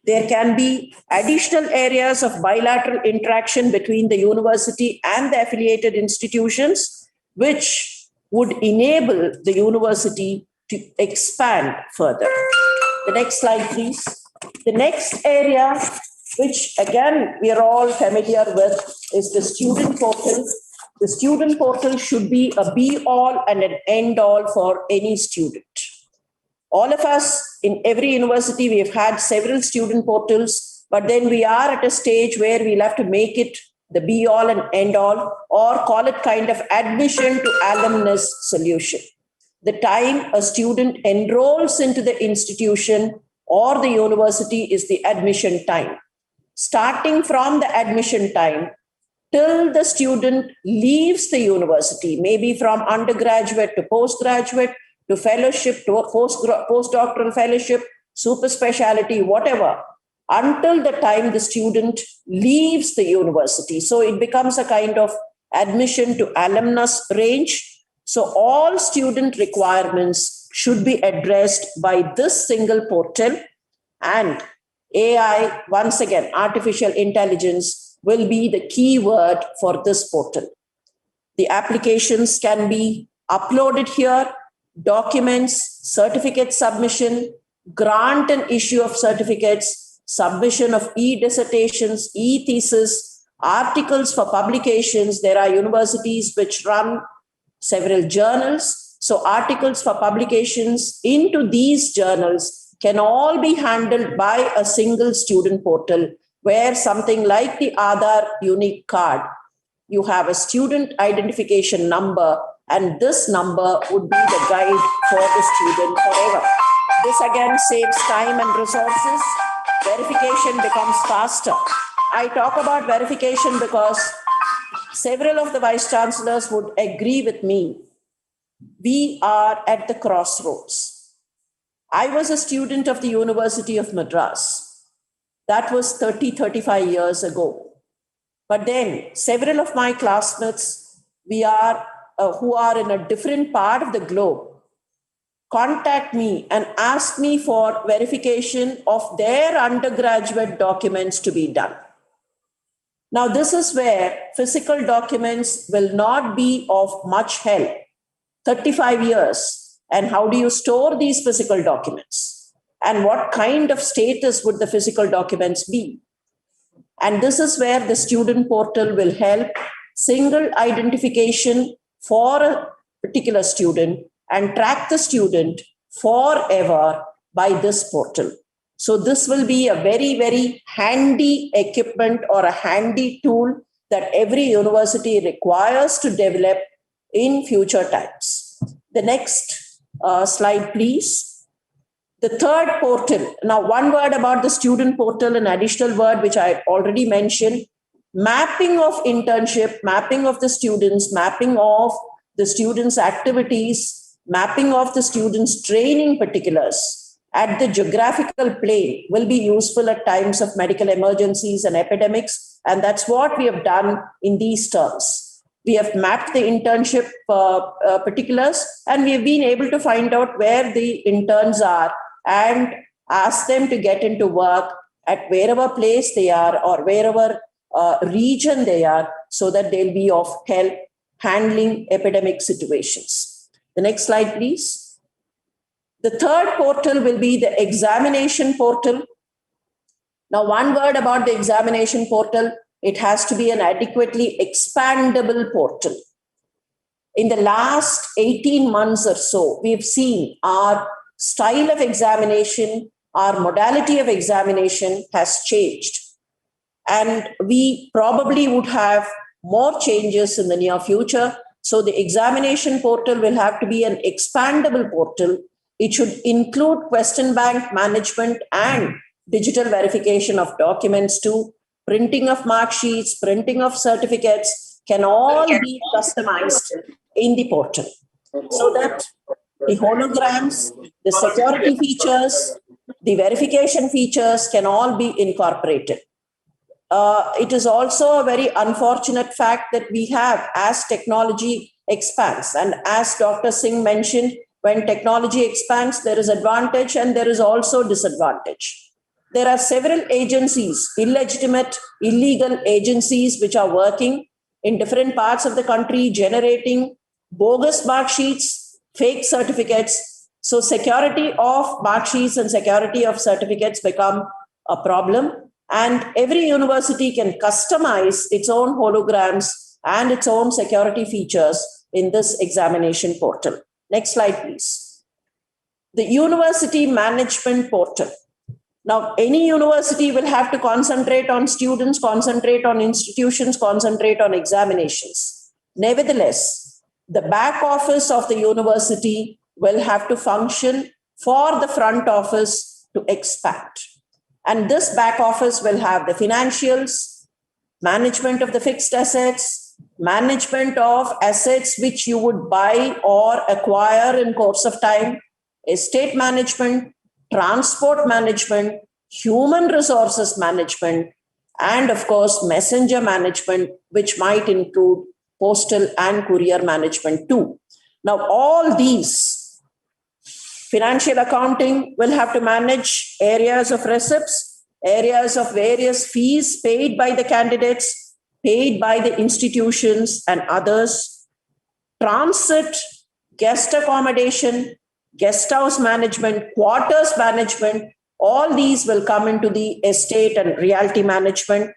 There can be additional areas of bilateral interaction between the university and the affiliated institutions, which would enable the university to expand further. The next slide, please. The next area, which again we are all familiar with, is the student portal. The student portal should be a be-all and an end-all for any student. All of us in every university, we have had several student portals, but then we are at a stage where we'll have to make it the be-all and end-all, or call it kind of admission to alumnus solution. The time a student enrolls into the institution or the university is the admission time. starting from the admission time till the student leaves the university, maybe from undergraduate to postgraduate, to fellowship, to a postdoctoral fellowship, super specialty, whatever, until the time the student leaves the university. So it becomes a kind of admission to alumnus range. So all student requirements should be addressed by this single portal, and AI, once again, artificial intelligence, will be the key word for this portal. The applications can be uploaded here, documents, certificate submission, grant and issue of certificates, submission of e-dissertations, e-thesis, articles for publications. There are universities which run several journals. So articles for publications into these journals can all be handled by a single student portal, where something like the Aadhaar unique card, you have a student identification number, and this number would be the guide for the student forever. This again saves time and resources. Verification becomes faster. I talk about verification because several of the vice chancellors would agree with me. We are at the crossroads. I was a student of the University of Madras. That was 35 years ago. But then several of my classmates, who are in a different part of the globe, contact me and ask me for verification of their undergraduate documents to be done. Now, this is where physical documents will not be of much help. 35 years. And how do you store these physical documents? And what kind of status would the physical documents be? And this is where the student portal will help single identification for a particular student and track the student forever by this portal. So this will be a very, very handy equipment or a handy tool that every university requires to develop in future times. The next slide, please. The third portal. Now, one word about the student portal, an additional word which I already mentioned, mapping of internship, mapping of the students, mapping of the students' activities, mapping of the students' training particulars at the geographical plane will be useful at times of medical emergencies and epidemics. And that's what we have done in these terms. We have mapped the internship particulars, and we have been able to find out where the interns are and ask them to get into work at wherever place they are or wherever region they are, so that they'll be of help handling epidemic situations. The next slide, please. The third portal will be the examination portal. Now, one word about the examination portal. It has to be an adequately expandable portal. In the last 18 months or so, we've seen our style of examination, our modality of examination has changed. And we probably would have more changes in the near future. So the examination portal will have to be an expandable portal. It should include question bank management and digital verification of documents too. Printing of mark sheets, printing of certificates can all be customized in the portal, so that the holograms, the security features, the verification features can all be incorporated. It is also a very unfortunate fact that we have, as technology expands, and as Dr. Singh mentioned, when technology expands, there is advantage and there is also disadvantage. There are several agencies, illegitimate, illegal agencies, which are working in different parts of the country, generating bogus mark sheets, fake certificates. So security of mark sheets and security of certificates become a problem. And every university can customize its own holograms and its own security features in this examination portal. Next slide, please. The university management portal. Now, any university will have to concentrate on students, concentrate on institutions, concentrate on examinations. Nevertheless, the back office of the university will have to function for the front office to expand. And this back office will have the financials, management of the fixed assets, management of assets which you would buy or acquire in course of time, estate management, transport management, human resources management, and of course, messenger management, which might include postal and courier management too. Now, all these financial accounting will have to manage areas of receipts, areas of various fees paid by the candidates, paid by the institutions and others, transit, guest accommodation, guest house management, quarters management, all these will come into the estate and realty management.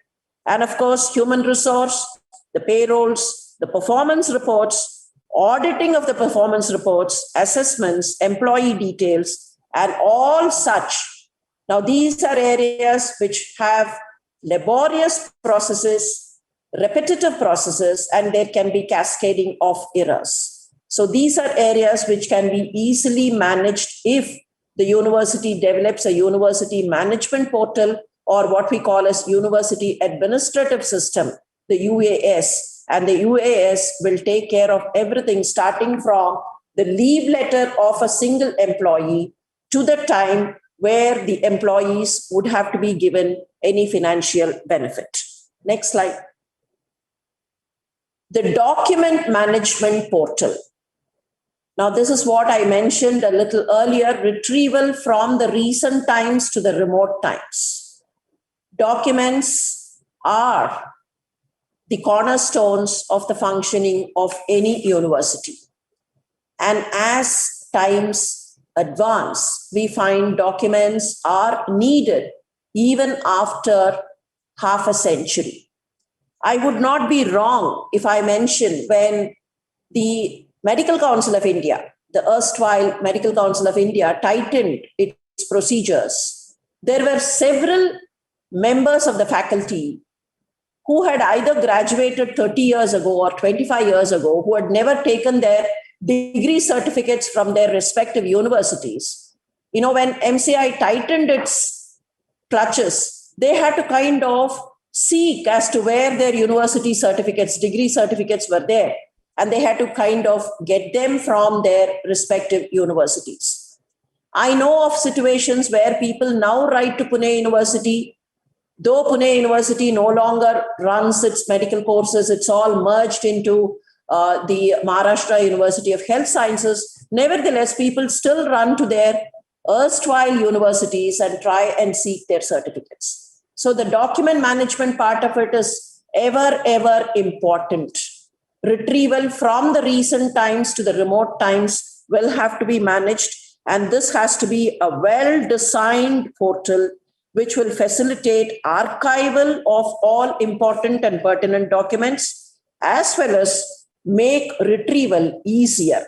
And of course, human resource, the payrolls, the performance reports, auditing of the performance reports, assessments, employee details, and all such. Now, these are areas which have laborious processes, repetitive processes, and there can be cascading of errors. So these are areas which can be easily managed if the university develops a university management portal, or what we call as university administrative system, the UAS. And the UAS will take care of everything starting from the leave letter of a single employee to the time where the employees would have to be given any financial benefit. Next slide. The document management portal. Now, this is what I mentioned a little earlier, retrieval from the recent times to the remote times. Documents are the cornerstones of the functioning of any university. And as times advance, we find documents are needed even after half a century. I would not be wrong if I mention when the Medical Council of India, the erstwhile Medical Council of India, tightened its procedures, there were several members of the faculty who had either graduated 30 years ago or 25 years ago, who had never taken their degree certificates from their respective universities. You know, when MCI tightened its clutches, they had to kind of seek as to where their university certificates, degree certificates were there. And they had to kind of get them from their respective universities. I know of situations where people now write to Pune University, though Pune University no longer runs its medical courses, it's all merged into the Maharashtra University of Health Sciences. Nevertheless, people still run to their erstwhile universities and try and seek their certificates. So the document management part of it is ever important. Retrieval from the recent times to the remote times will have to be managed, and this has to be a well-designed portal which will facilitate archival of all important and pertinent documents, as well as make retrieval easier.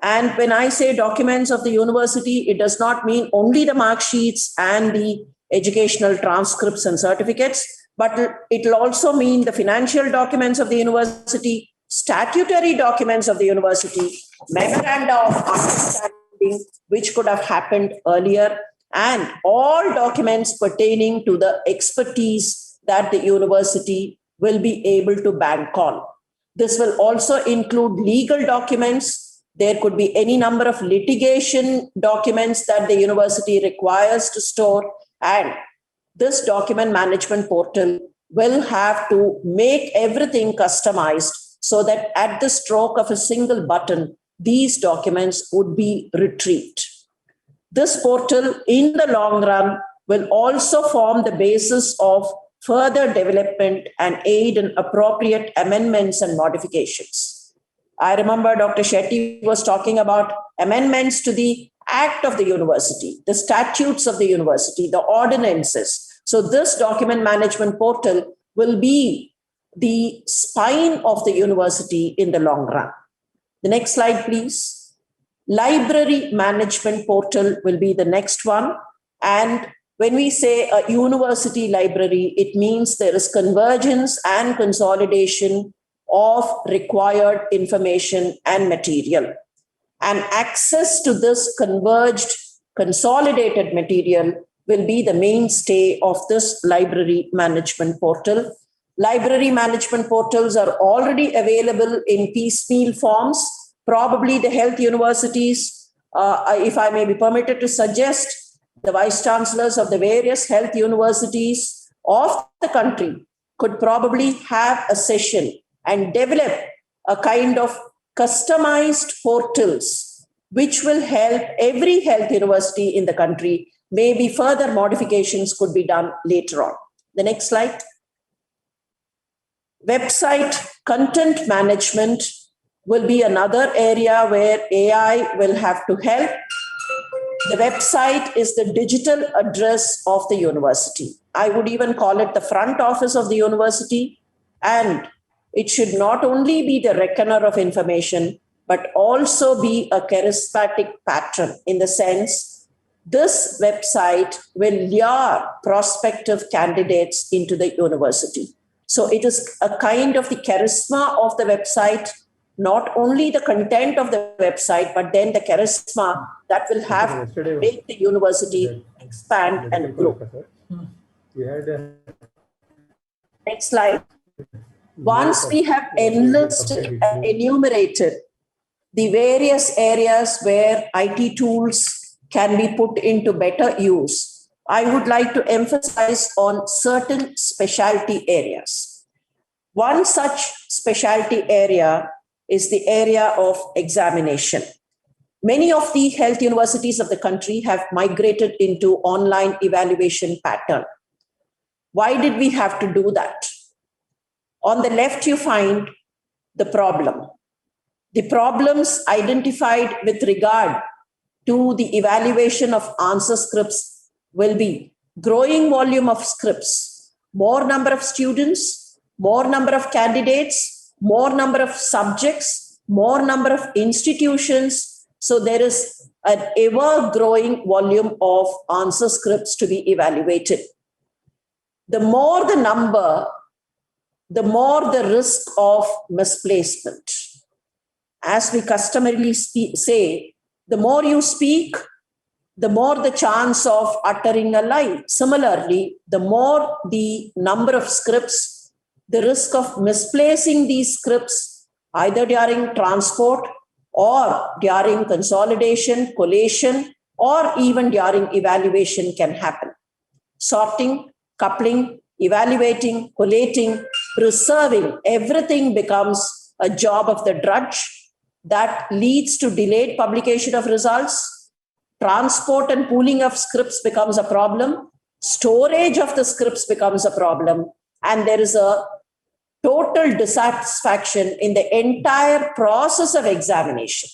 And when I say documents of the university, it does not mean only the mark sheets and the educational transcripts and certificates, but it will also mean the financial documents of the university, statutory documents of the university, memoranda of understanding, which could have happened earlier, and all documents pertaining to the expertise that the university will be able to bank on. This will also include legal documents. There could be any number of litigation documents that the university requires to store, and this document management portal will have to make everything customized so that at the stroke of a single button, these documents would be retrieved. This portal, in the long run, will also form the basis of further development and aid in appropriate amendments and modifications. I remember Dr. Shetty was talking about amendments to the Act of the university, the statutes of the university, the ordinances. So this document management portal will be the spine of the university in the long run. The next slide, please. Library management portal will be the next one. And when we say a university library, it means there is convergence and consolidation of required information and material. And access to this converged, consolidated material will be the mainstay of this library management portal. Library management portals are already available in piecemeal forms. Probably the health universities, if I may be permitted to suggest, the vice chancellors of the various health universities of the country could probably have a session and develop a kind of customized portals which will help every health university in the country. Maybe further modifications could be done later on. The next slide. Website content management will be another area where AI will have to help. The website is the digital address of the university. I would even call it the front office of the university, and it should not only be the reckoner of information, but also be a charismatic patron in the sense this website will lure prospective candidates into the university. So it is a kind of the charisma of the website, not only the content of the website, but then the charisma that will have to make the university expand and grow. Next slide. Once we have enlisted and enumerated the various areas where IT tools can be put into better use, I would like to emphasize on certain specialty areas. One such specialty area is the area of examination. Many of the health universities of the country have migrated into online evaluation pattern. Why did we have to do that? On the left, you find the problem. The problems identified with regard to the evaluation of answer scripts will be growing volume of scripts, more number of students, more number of candidates, more number of subjects, more number of institutions. So there is an ever-growing volume of answer scripts to be evaluated. The more the number, the more the risk of misplacement. As we customarily say, the more you speak, the more the chance of uttering a lie. Similarly, the more the number of scripts, the risk of misplacing these scripts either during transport or during consolidation, collation, or even during evaluation can happen. Sorting, coupling, evaluating, collating, preserving, everything becomes a job of the drudge that leads to delayed publication of results. Transport and pooling of scripts becomes a problem. Storage of the scripts becomes a problem. And there is a total dissatisfaction in the entire process of examination.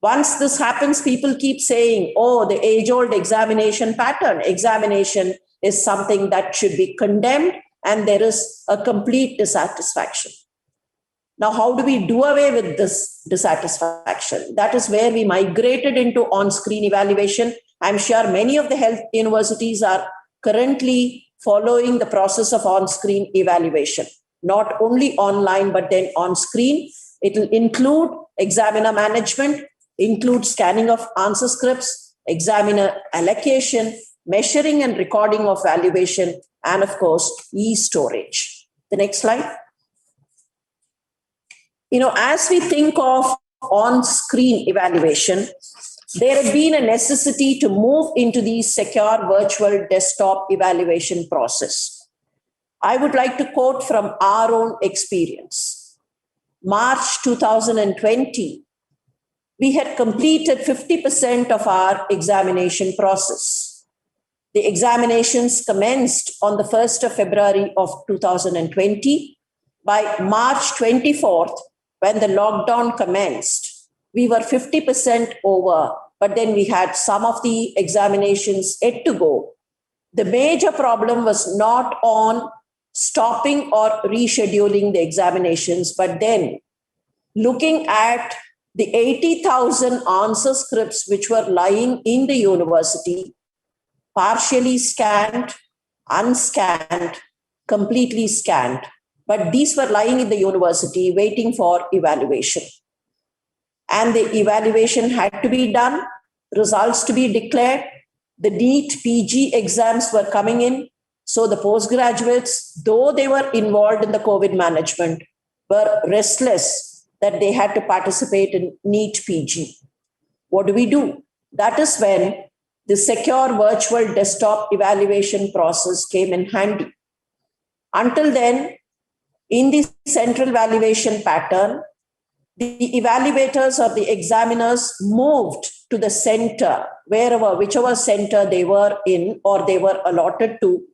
Once this happens, people keep saying, oh, the age-old examination pattern. Examination is something that should be condemned, and there is a complete dissatisfaction. Now, how do we do away with this dissatisfaction? That is where we migrated into on-screen evaluation. I'm sure many of the health universities are currently following the process of on-screen evaluation, not only online, but then on-screen. It will include examiner management, include scanning of answer scripts, examiner allocation, measuring and recording of valuation, and of course, e-storage. The next slide. As we think of on-screen evaluation, there had been a necessity to move into the secure virtual desktop evaluation process. I would like to quote from our own experience. March 2020, we had completed 50% of our examination process. The examinations commenced on the 1st of February of 2020. By March 24th, when the lockdown commenced, we were 50% over, but then we had some of the examinations yet to go. The major problem was not on stopping or rescheduling the examinations, but then looking at the 80,000 answer scripts which were lying in the university, partially scanned, unscanned, completely scanned. But these were lying in the university waiting for evaluation. And the evaluation had to be done, results to be declared. The NEET PG exams were coming in. So the postgraduates, though they were involved in the COVID management, were restless that they had to participate in NEET PG. What do? That is when the secure virtual desktop evaluation process came in handy. Until then, in the central evaluation pattern, the evaluators or the examiners moved to the center, whichever center they were in or they were allotted to.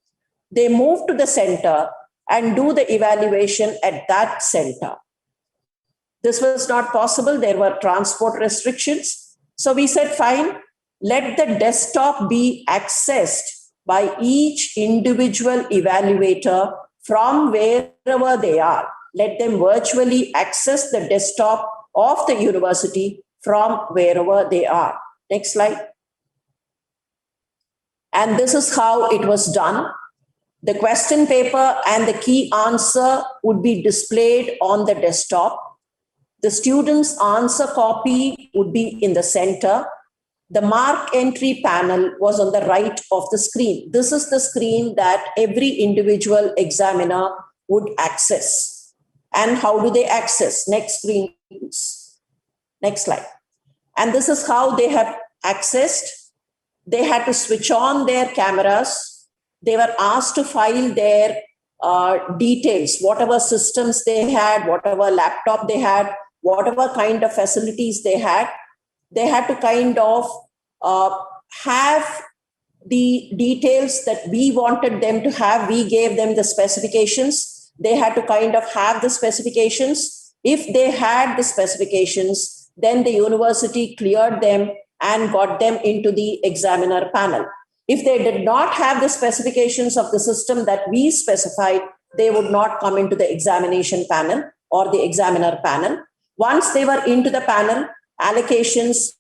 They moved to the center and do the evaluation at that center. This was not possible. There were transport restrictions. So we said, fine, let the desktop be accessed by each individual evaluator from wherever they are. Let them virtually access the desktop of the university from wherever they are. Next slide. And this is how it was done. The question paper and the key answer would be displayed on the desktop. The student's answer copy would be in the center. The mark entry panel was on the right of the screen. This is the screen that every individual examiner would access. And how do they access? Next screen, please. Next slide. And this is how they have accessed. They had to switch on their cameras. They were asked to file their details, whatever systems they had, whatever laptop they had, whatever kind of facilities they had. They had to kind of have the details that we wanted them to have. We gave them the specifications. They had to kind of have the specifications. If they had the specifications, then the university cleared them and got them into the examiner panel. If they did not have the specifications of the system that we specified, they would not come into the examination panel or the examiner panel. Once they were into the panel, allocations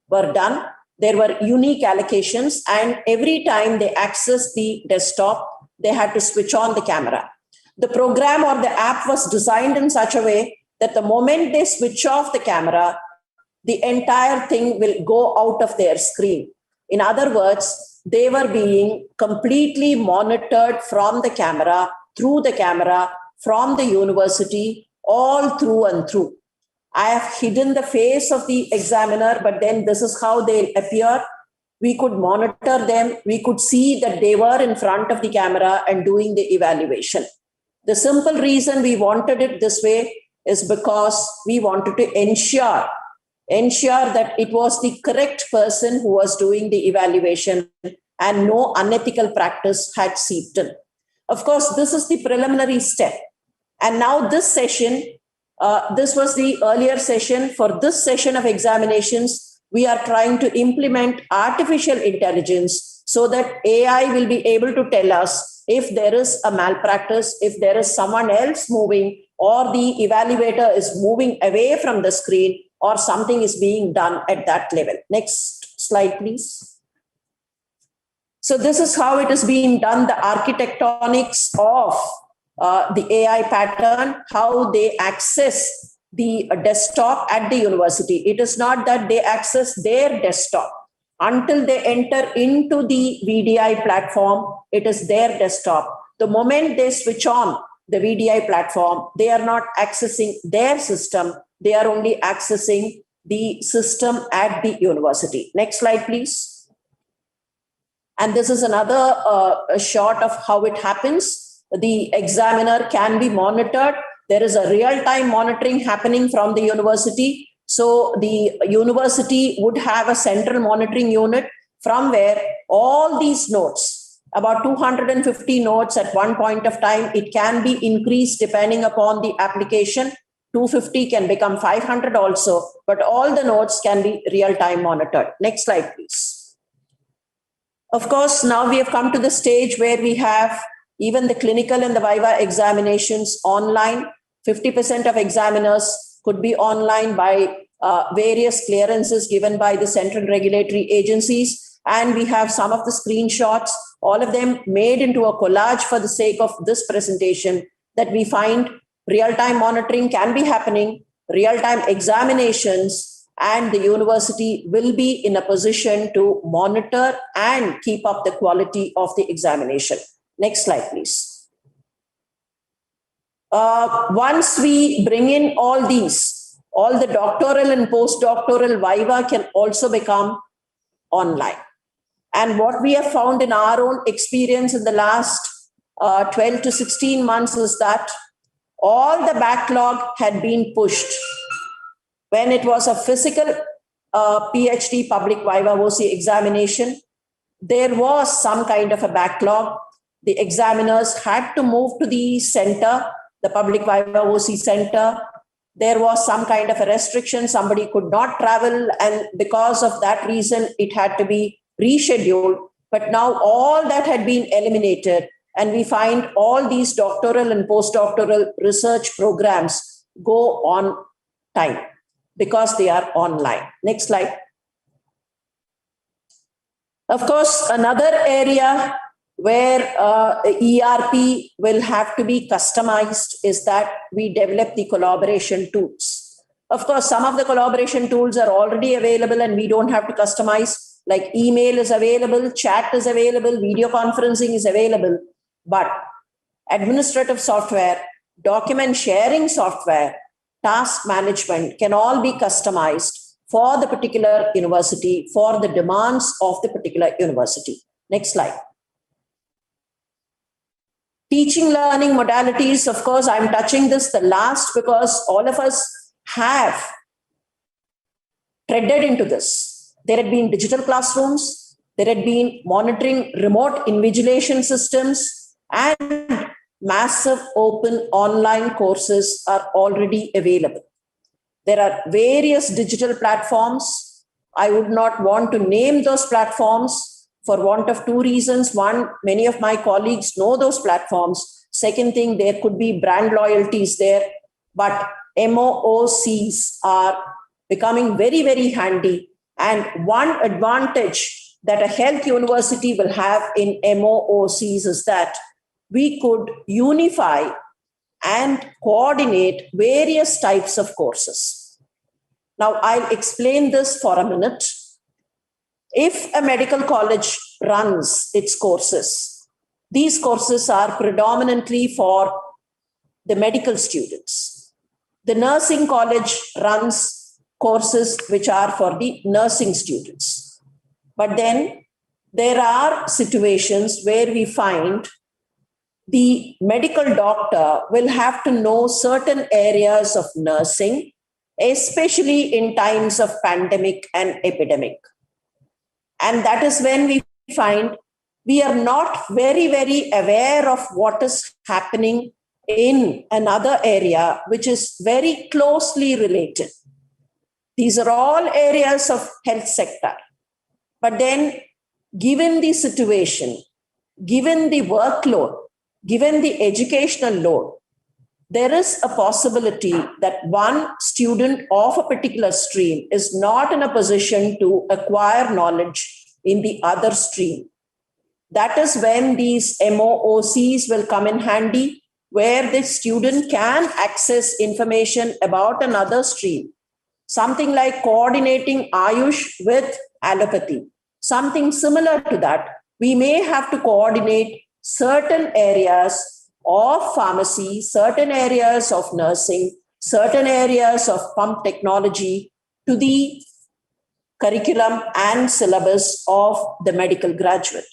were done. There were unique allocations, and every time they accessed the desktop, they had to switch on the camera. The program or the app was designed in such a way that the moment they switch off the camera, the entire thing will go out of their screen. In other words, they were being completely monitored from the camera, through the camera, from the university, all through and through. I have hidden the face of the examiner, but then this is how they appear. We could monitor them. We could see that they were in front of the camera and doing the evaluation. The simple reason we wanted it this way is because we wanted to ensure that it was the correct person who was doing the evaluation and no unethical practice had seeped in. Of course, this is the preliminary step. And now this session, this was the earlier session. For this session of examinations, we are trying to implement artificial intelligence so that AI will be able to tell us if there is a malpractice, if there is someone else moving, or the evaluator is moving away from the screen, or something is being done at that level. Next slide, please. So this is how it is being done, the architectonics of the AI pattern, how they access the desktop at the university. It is not that they access their desktop. Until they enter into the VDI platform, it is their desktop. The moment they switch on the VDI platform, they are not accessing their system. They are only accessing the system at the university. Next slide, please. And this is another shot of how it happens. The examiner can be monitored. There is a real-time monitoring happening from the university. So the university would have a central monitoring unit from where all these notes, about 250 notes at one point of time, it can be increased depending upon the application. 250 can become 500 also, but all the notes can be real-time monitored. Next slide, please. Of course, now we have come to the stage where we have even the clinical and the Viva examinations online. 50% of examiners could be online by various clearances given by the central regulatory agencies. And we have some of the screenshots, all of them made into a collage for the sake of this presentation, that we find real-time monitoring can be happening, real-time examinations and the university will be in a position to monitor and keep up the quality of the examination. Next slide, please. Once we bring in all these, all the doctoral and postdoctoral viva can also become online. And what we have found in our own experience in the last 12 to 16 months is that all the backlog had been pushed. When it was a physical PhD public viva OC examination, there was some kind of a backlog. The examiners had to move to the center, the public viva OC center. There was some kind of a restriction. Somebody could not travel, and because of that reason, it had to be rescheduled. But now all that had been eliminated, and we find all these doctoral and postdoctoral research programs go on time because they are online. Next slide. Of course, another area where ERP will have to be customized is that we develop the collaboration tools. Of course, some of the collaboration tools are already available and we don't have to customize, like email is available, chat is available, video conferencing is available, but administrative software, document sharing software, task management can all be customized for the particular university, for the demands of the particular university. Next slide. Teaching learning modalities, of course, I'm touching this the last because all of us have treaded into this. There had been digital classrooms, there had been monitoring remote invigilation systems, and massive open online courses are already available. There are various digital platforms. I would not want to name those platforms for want of two reasons. One, many of my colleagues know those platforms. Second thing, there could be brand loyalties there, but MOOCs are becoming very, very handy. And one advantage that a health university will have in MOOCs is that we could unify and coordinate various types of courses. Now, I'll explain this for a minute. If a medical college runs its courses, these courses are predominantly for the medical students. The nursing college runs courses which are for the nursing students. But then there are situations where we find the medical doctor will have to know certain areas of nursing, especially in times of pandemic and epidemic. And that is when we find we are not very, very aware of what is happening in another area, which is very closely related. These are all areas of health sector. But then, given the situation, given the workload, given the educational load, there is a possibility that one student of a particular stream is not in a position to acquire knowledge in the other stream. That is when these MOOCs will come in handy, where the student can access information about another stream. Something like coordinating Ayush with allopathy. Something similar to that. We may have to coordinate certain areas of pharmacy, certain areas of nursing, certain areas of pump technology to the curriculum and syllabus of the medical graduate.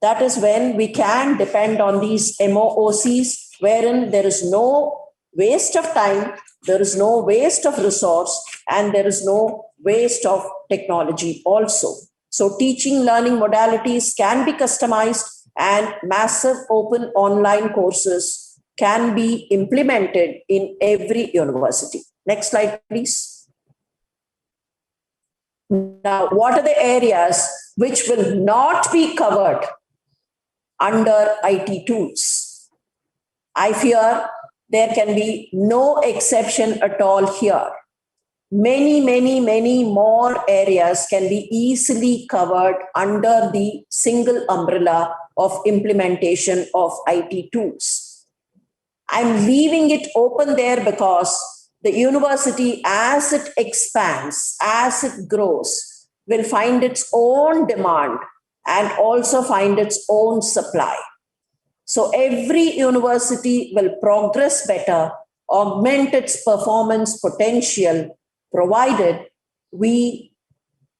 That is when we can depend on these MOOCs, wherein there is no waste of time, there is no waste of resource, and there is no waste of technology also. So teaching learning modalities can be customized, and massive open online courses can be implemented in every university. Next slide, please. Now, what are the areas which will not be covered under IT tools? I fear there can be no exception at all here. Many more areas can be easily covered under the single umbrella of implementation of IT tools. I'm leaving it open there because the university, as it expands, as it grows, will find its own demand and also find its own supply. So every university will progress better, augment its performance potential, provided we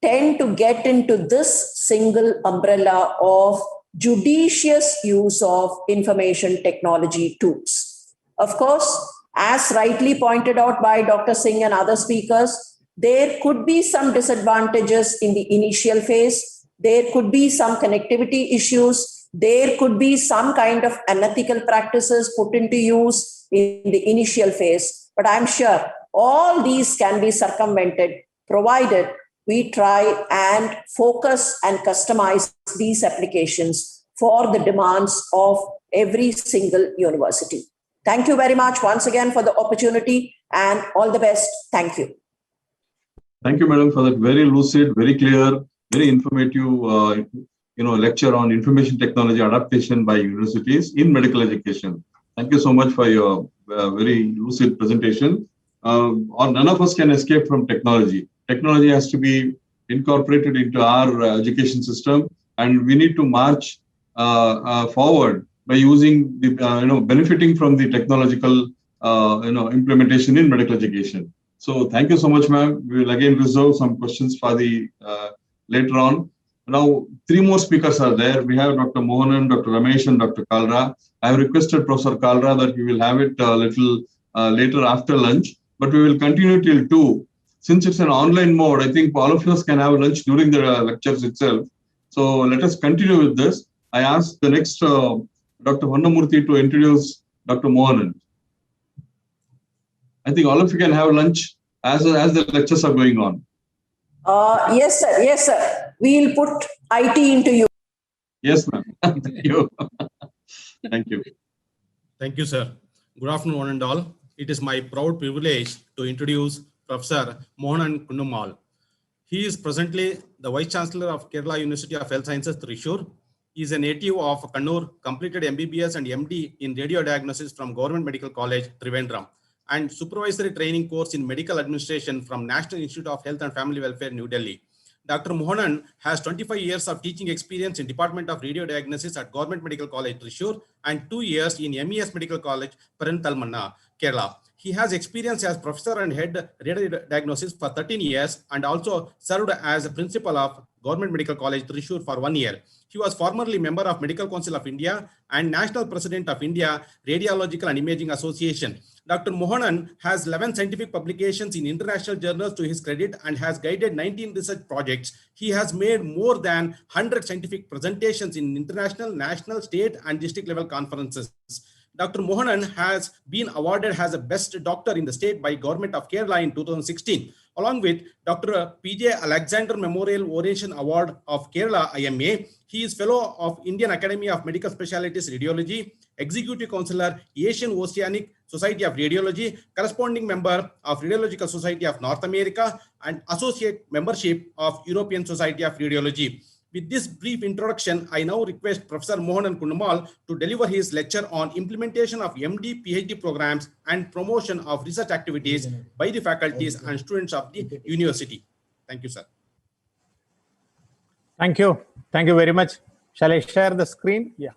tend to get into this single umbrella of judicious use of information technology tools. Of course, as rightly pointed out by Dr. Singh and other speakers, there could be some disadvantages in the initial phase. There could be some connectivity issues. There could be some kind of unethical practices put into use in the initial phase. But I'm sure all these can be circumvented, provided we try and focus and customize these applications for the demands of every single university. Thank you very much once again for the opportunity, and all the best. Thank you. Thank you, madam, for that very lucid, very clear, very informative lecture on information technology adaptation by universities in medical education. Thank you so much for your very lucid presentation. None of us can escape from technology. Technology has to be incorporated into our education system, and we need to march forward by using the benefiting from the technological implementation in medical education. So thank you so much, ma'am. We will again reserve some questions for the later on. Now, 3 more speakers are there. We have Dr. Mohanan, Dr. Ramesh, and Dr. Kalra. I have requested Professor Kalra that we will have it a little later after lunch, but we will continue till 2. Since it's an online mode, I think all of us can have lunch during the lectures itself. So let us continue with this. I ask the next Dr. Vannamurthy to introduce Dr. Mohanan. I think all of you can have lunch as the lectures are going on. Yes, sir. Yes, sir. We'll put IT into you. Yes, ma'am. Thank you. Thank you. Thank you, sir. Good afternoon, one and all. It is my proud privilege to introduce Professor Mohanan Kunnumal. He is presently the Vice Chancellor of Kerala University of Health Sciences, Thrissur. He is a native of Kannur, completed MBBS and MD in radio diagnosis from Government Medical College, Trivandrum, and supervisory training course in medical administration from National Institute of Health and Family Welfare, New Delhi. Dr. Mohanan has 25 years of teaching experience in Department of Radio Diagnosis at Government Medical College, Thrissur, and 2 years in MES Medical College, Perantalmanna, Kerala. He has experience as professor and head radio diagnosis for 13 years and also served as a principal of Government Medical College, Thrissur for 1 year. He was formerly member of Medical Council of India and National President of India Radiological and Imaging Association. Dr. Mohanan has 11 scientific publications in international journals to his credit and has guided 19 research projects. He has made more than 100 scientific presentations in international, national, state, and district level conferences. Dr. Mohanan has been awarded as a best doctor in the state by Government of Kerala in 2016, along with Dr. P.J. Alexander Memorial Oration Award of Kerala IMA. He is fellow of Indian Academy of Medical Specialties Radiology, Executive Counselor, Asian Oceanic Society of Radiology, corresponding member of Radiological Society of North America, and associate membership of European Society of Radiology. With this brief introduction, I now request Professor Mohanan Kunnumal to deliver his lecture on implementation of MD, PhD programs and promotion of research activities by the faculties and students of the university. Thank you, sir. Thank you. Thank you very much. Shall I share the screen? Yeah.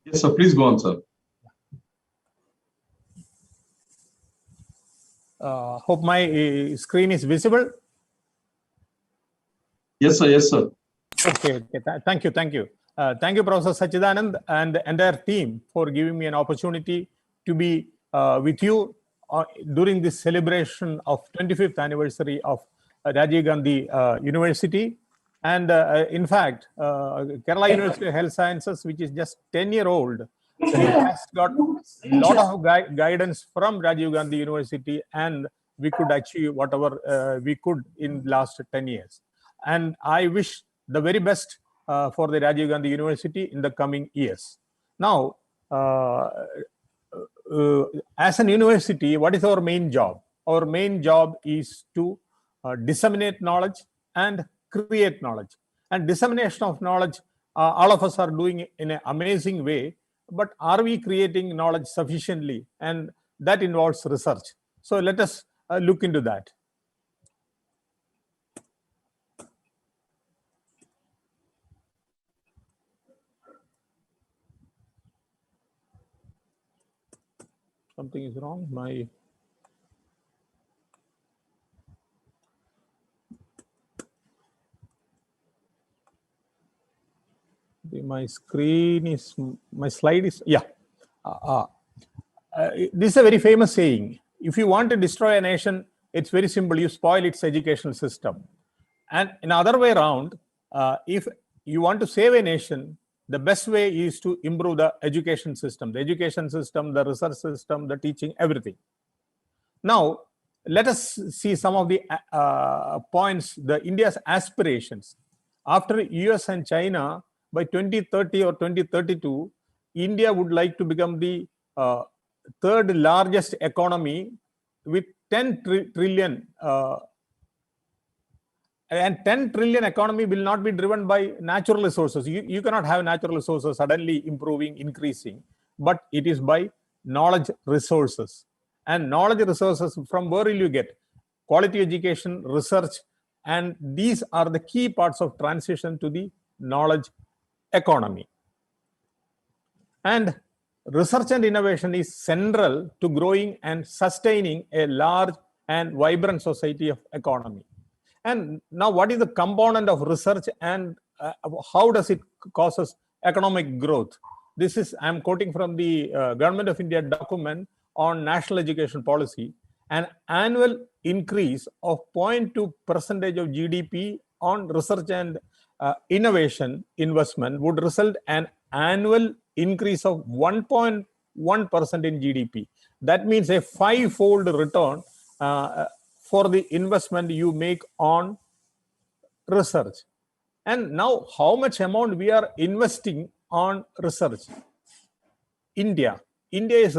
Yes, sir. Please go on, sir. Hope my screen is visible. Yes, sir. Yes, sir. Okay. Thank you. Thank you. Thank you, Professor Sachidanand and the entire team for giving me an opportunity to be with you during this celebration of 25th anniversary of Rajiv Gandhi University. And in fact, Kerala University of Health Sciences, which is just 10-year-old, has got a lot of guidance from Rajiv Gandhi University, and we could achieve whatever we could in the last 10 years. And I wish the very best for the Rajiv Gandhi University in the coming years. Now, as an university, what is our main job? Our main job is to disseminate knowledge and create knowledge. And dissemination of knowledge, all of us are doing in an amazing way. But are we creating knowledge sufficiently? And that involves research. So let us look into that. Something is wrong. My screen is, my slide is, yeah. This is a very famous saying. If you want to destroy a nation, it's very simple. You spoil its educational system. And in other way around, if you want to save a nation, the best way is to improve the education system, the research system, the teaching, everything. Now, let us see some of the points, India's aspirations. After US and China, by 2030 or 2032, India would like to become the third largest economy with 10 trillion. And 10 trillion economy will not be driven by natural resources. You cannot have natural resources suddenly improving, increasing, but it is by knowledge resources. And knowledge resources, from where will you get? Quality education, research, and these are the key parts of transition to the knowledge economy. And research and innovation is central to growing and sustaining a large and vibrant society of economy. And now, what is the component of research and how does it causes economic growth? This is, I'm quoting from the Government of India document on national education policy. An annual increase of 0.2% of GDP on research and innovation investment would result in an annual increase of 1.1% in GDP. That means a 5-fold return for the investment you make on research. And now, how much amount we are investing on research? India is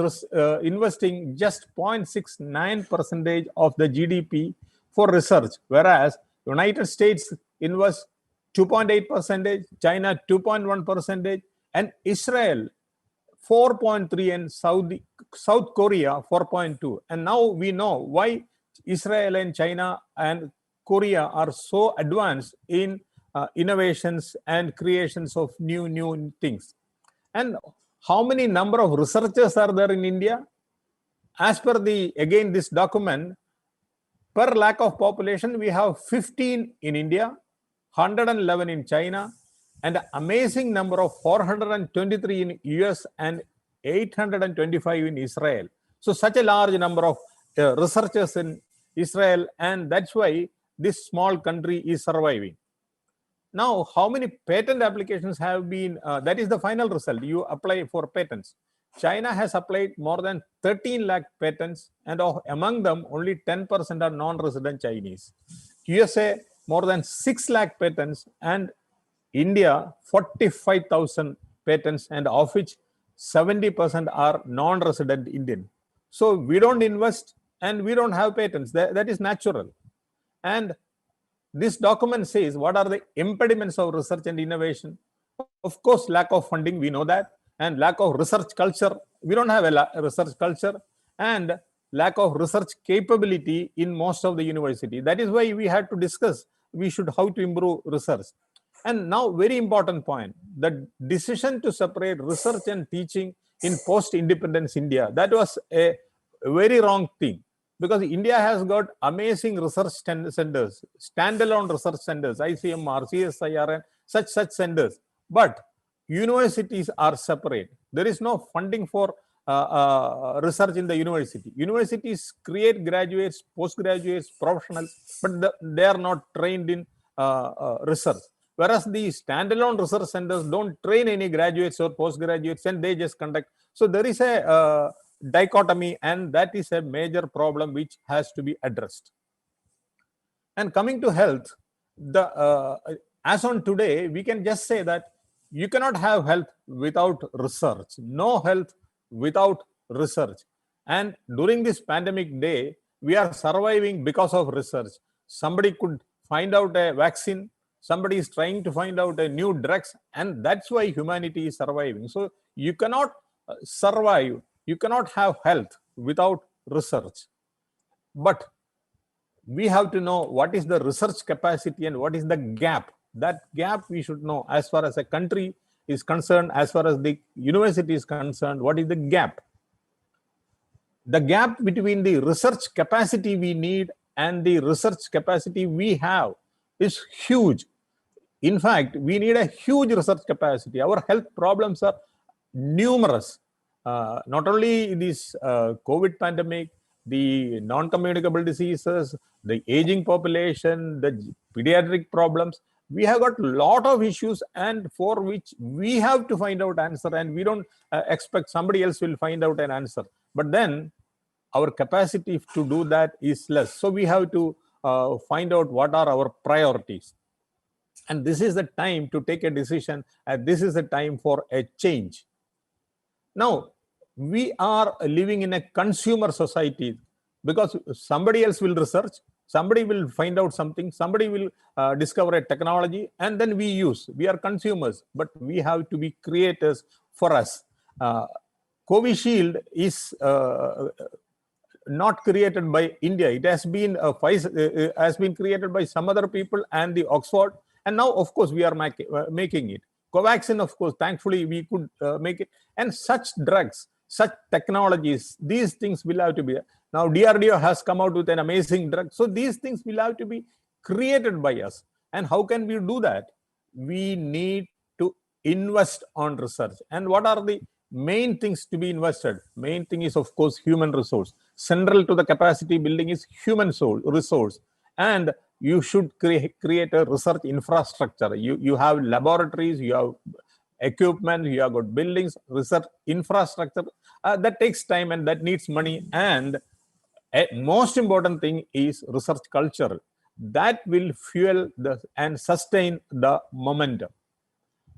investing just 0.69% of the GDP for research, whereas United States invests 2.8%, China 2.1%, and Israel 4.3%, and South Korea 4.2%. And now we know why Israel and China and Korea are so advanced in innovations and creations of new things. And how many number of researchers are there in India? As per this document, per lakh of population, we have 15 in India, 111 in China, and an amazing number of 423 in US and 825 in Israel. So such a large number of researchers in Israel, and that's why this small country is surviving. Now, how many patent applications have been, that is the final result, you apply for patents. China has applied more than 13 lakh patents, and among them, only 10% are non-resident Chinese. USA, more than 6 lakh patents, and India, 45,000 patents, and of which 70% are non-resident Indian. So we don't invest and we don't have patents. That is natural. And this document says what are the impediments of research and innovation. Of course, lack of funding, we know that, and lack of research culture. We don't have a research culture, and lack of research capability in most of the university. That is why we had to discuss how to improve research. And now, very important point, the decision to separate research and teaching in post-independence India, that was a very wrong thing. Because India has got amazing research centers, standalone research centers, ICMR, CSIR, and such centers. But universities are separate. There is no funding for research in the university. Universities create graduates, postgraduates, professionals, but they are not trained in research. Whereas the standalone research centers don't train any graduates or postgraduates, and they just conduct. So there is a dichotomy, and that is a major problem which has to be addressed. And coming to health, as on today, we can just say that you cannot have health without research, no health without research. And during this pandemic day, we are surviving because of research. Somebody could find out a vaccine, somebody is trying to find out a new drugs, and that's why humanity is surviving. So you cannot survive, you cannot have health without research. But we have to know what is the research capacity and what is the gap. That gap we should know as far as a country is concerned, as far as the university is concerned, what is the gap? The gap between the research capacity we need and the research capacity we have is huge. In fact, we need a huge research capacity. Our health problems are numerous. Not only this COVID pandemic, the non-communicable diseases, the aging population, the pediatric problems, we have got a lot of issues, and for which we have to find out answer, and we don't expect somebody else will find out an answer. But then our capacity to do that is less. So we have to find out what are our priorities. And this is the time to take a decision, and this is the time for a change. Now, we are living in a consumer society because somebody else will research, somebody will find out something, somebody will discover a technology, and then we use. We are consumers, but we have to be creators for us. Covishield is not created by India. It has been created by some other people and the Oxford, and now of course we are making it. Covaxin, of course, thankfully we could make it. And such drugs, such technologies, these things will have to be. Now DRDO has come out with an amazing drug. So these things will have to be created by us. And how can we do that? We need to invest on research. And what are the main things to be invested? Main thing is, of course, human resource. Central to the capacity building is human resource. And you should create a research infrastructure. You have laboratories, you have equipment, you have got buildings, research infrastructure. That takes time and that needs money. And a most important thing is research culture. That will fuel and sustain the momentum.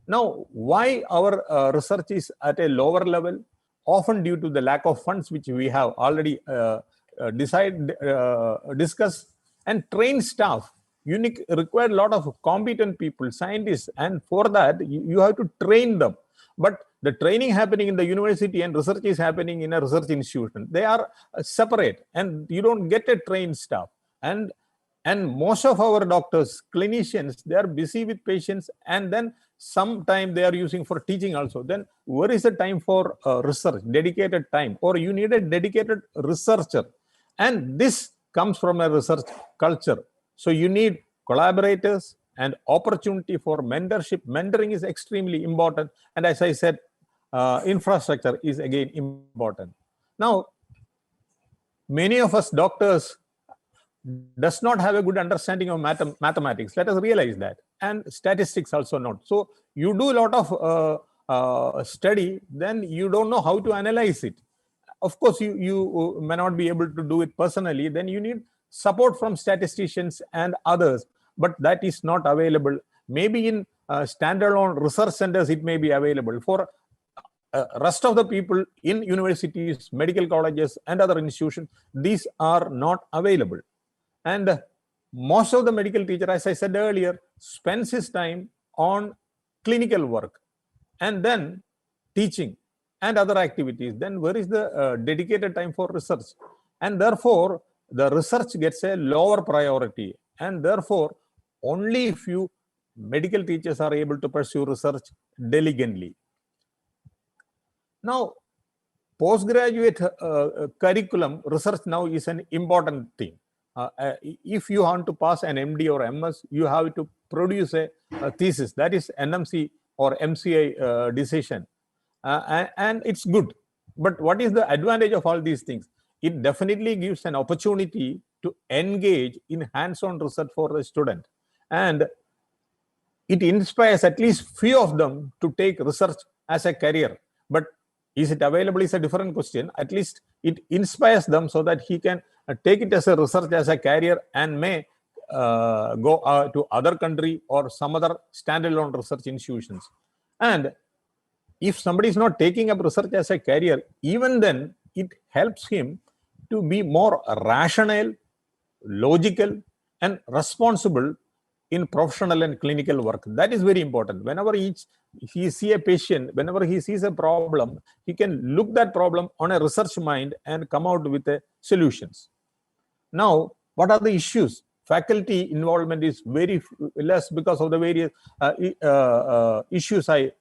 Now, why our research is at a lower level? Often due to the lack of funds, which we have already discussed, and trained staff. You require a lot of competent people, scientists, and for that, you have to train them. But the training happening in the university and research is happening in a research institution. They are separate, and you don't get a trained staff. And most of our doctors, clinicians, they are busy with patients, and then sometime they are using for teaching also. Then where is the time for research, dedicated time? Or you need a dedicated researcher. And this comes from a research culture. So you need collaborators and opportunity for mentorship. Mentoring is extremely important. And as I said, infrastructure is again important. Now, many of us doctors does not have a good understanding of mathematics. Let us realize that. And statistics also not. So you do a lot of study, then you don't know how to analyze it. Of course, you may not be able to do it personally. Then you need support from statisticians and others. But that is not available. Maybe in standalone research centers, it may be available. For rest of the people in universities, medical colleges, and other institutions, these are not available. And most of the medical teacher, as I said earlier, spends his time on clinical work and then teaching and other activities. Then where is the dedicated time for research? And therefore, the research gets a lower priority. And therefore, only few medical teachers are able to pursue research diligently. Now, postgraduate curriculum research now is an important thing. If you want to pass an MD or MS, you have to produce a thesis. That is NMC or MCI decision. And it's good. But what is the advantage of all these things? It definitely gives an opportunity to engage in hands-on research for the student. And it inspires at least few of them to take research as a career. But is it available is a different question. At least it inspires them so that he can take it as a research as a career and may go to other country or some other standalone research institutions. And if somebody is not taking up research as a career, even then it helps him to be more rational, logical, and responsible in professional and clinical work. That is very important. Whenever he see a patient, whenever he sees a problem, he can look that problem on a research mind and come out with a solutions. Now, what are the issues? Faculty involvement is very less because of the various issues I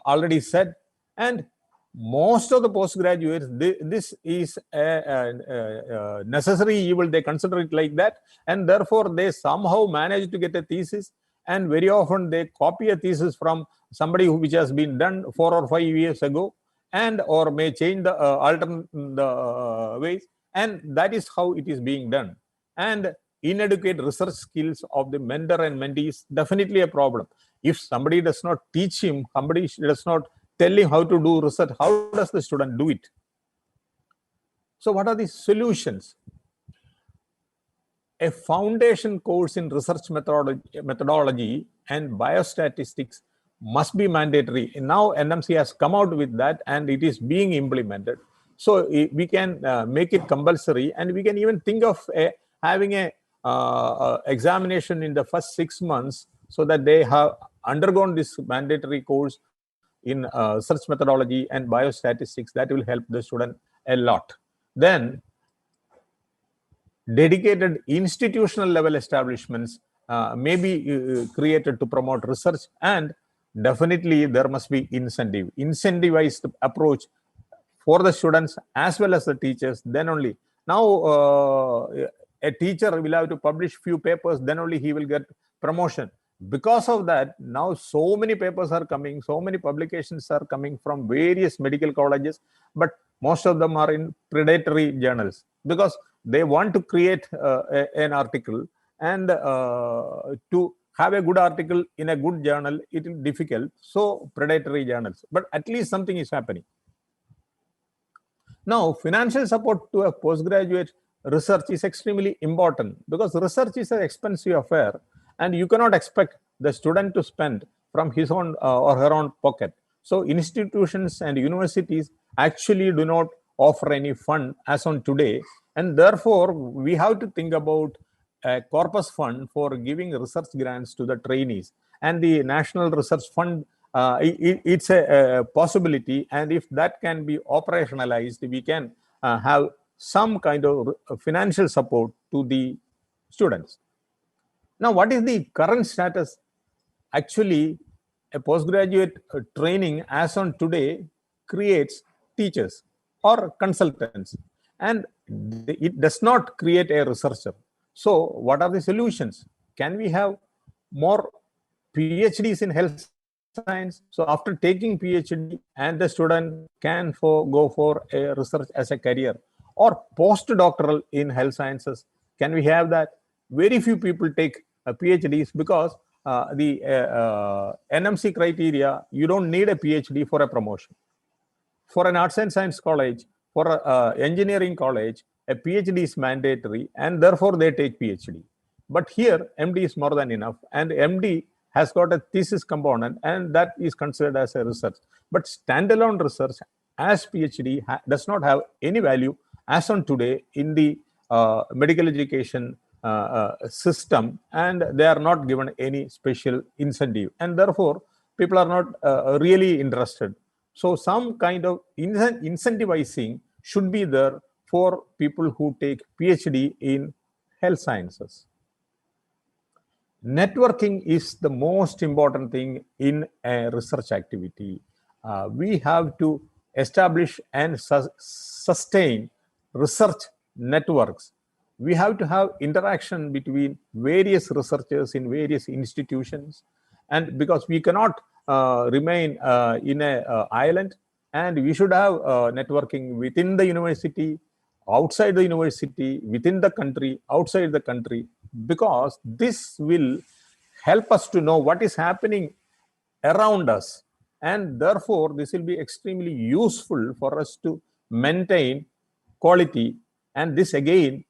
already said. And most of the postgraduates, this is a necessary evil. They consider it like that. And therefore, they somehow manage to get a thesis. And very often, they copy a thesis from somebody which has been done 4 or 5 years ago, and or may change the alternate ways. And that is how it is being done. And inadequate research skills of the mentor and mentee is definitely a problem. If somebody does not teach him, somebody does not tell him how to do research, how does the student do it? So what are the solutions? A foundation course in research methodology and biostatistics must be mandatory. And now NMC has come out with that, and it is being implemented. So we can make it compulsory, and we can even think of having a examination in the first 6 months, so that they have undergone this mandatory course in research methodology and biostatistics. That will help the student a lot. Then dedicated institutional level establishments may be created to promote research, and definitely there must be incentivized approach for the students as well as the teachers. Then only, now a teacher will have to publish few papers, then only he will get promotion. Because of that, now so many papers are coming, so many publications are coming from various medical colleges, but most of them are in predatory journals, because they want to create an article, and to have a good article in a good journal, it is difficult. So predatory journals, but at least something is happening. Now, financial support to a postgraduate research is extremely important, because research is an expensive affair, and you cannot expect the student to spend from his own or her own pocket. So institutions and universities actually do not offer any fund as on today, and therefore we have to think about a corpus fund for giving research grants to the trainees. And the National Research Fund, it's a possibility, and if that can be operationalized, we can have some kind of financial support to the students. Now, what is the current status? Actually, a postgraduate training as on today creates teachers or consultants, and it does not create a researcher. So what are the solutions? Can we have more PhDs in health science? So after taking PhD, and the student can go for a research as a career, or postdoctoral in health sciences. Can we have that? Very few people take PhDs, because the NMC criteria, you don't need a PhD for a promotion. For an arts and science college, for an engineering college, a PhD is mandatory, and therefore they take PhD. But here, MD is more than enough, and MD has got a thesis component, and that is considered as a research. But standalone research as PhD does not have any value as on today in the medical education system, and they are not given any special incentive, and therefore people are not really interested. So some kind of incentivizing should be there for people who take PhD in health sciences. Networking is the most important thing in a research activity. We have to establish and sustain research networks. We have to have interaction between various researchers in various institutions, and because we cannot remain in an island, and we should have networking within the university, outside the university, within the country, outside the country, because this will help us to know what is happening around us, and therefore this will be extremely useful for us to maintain quality. And this again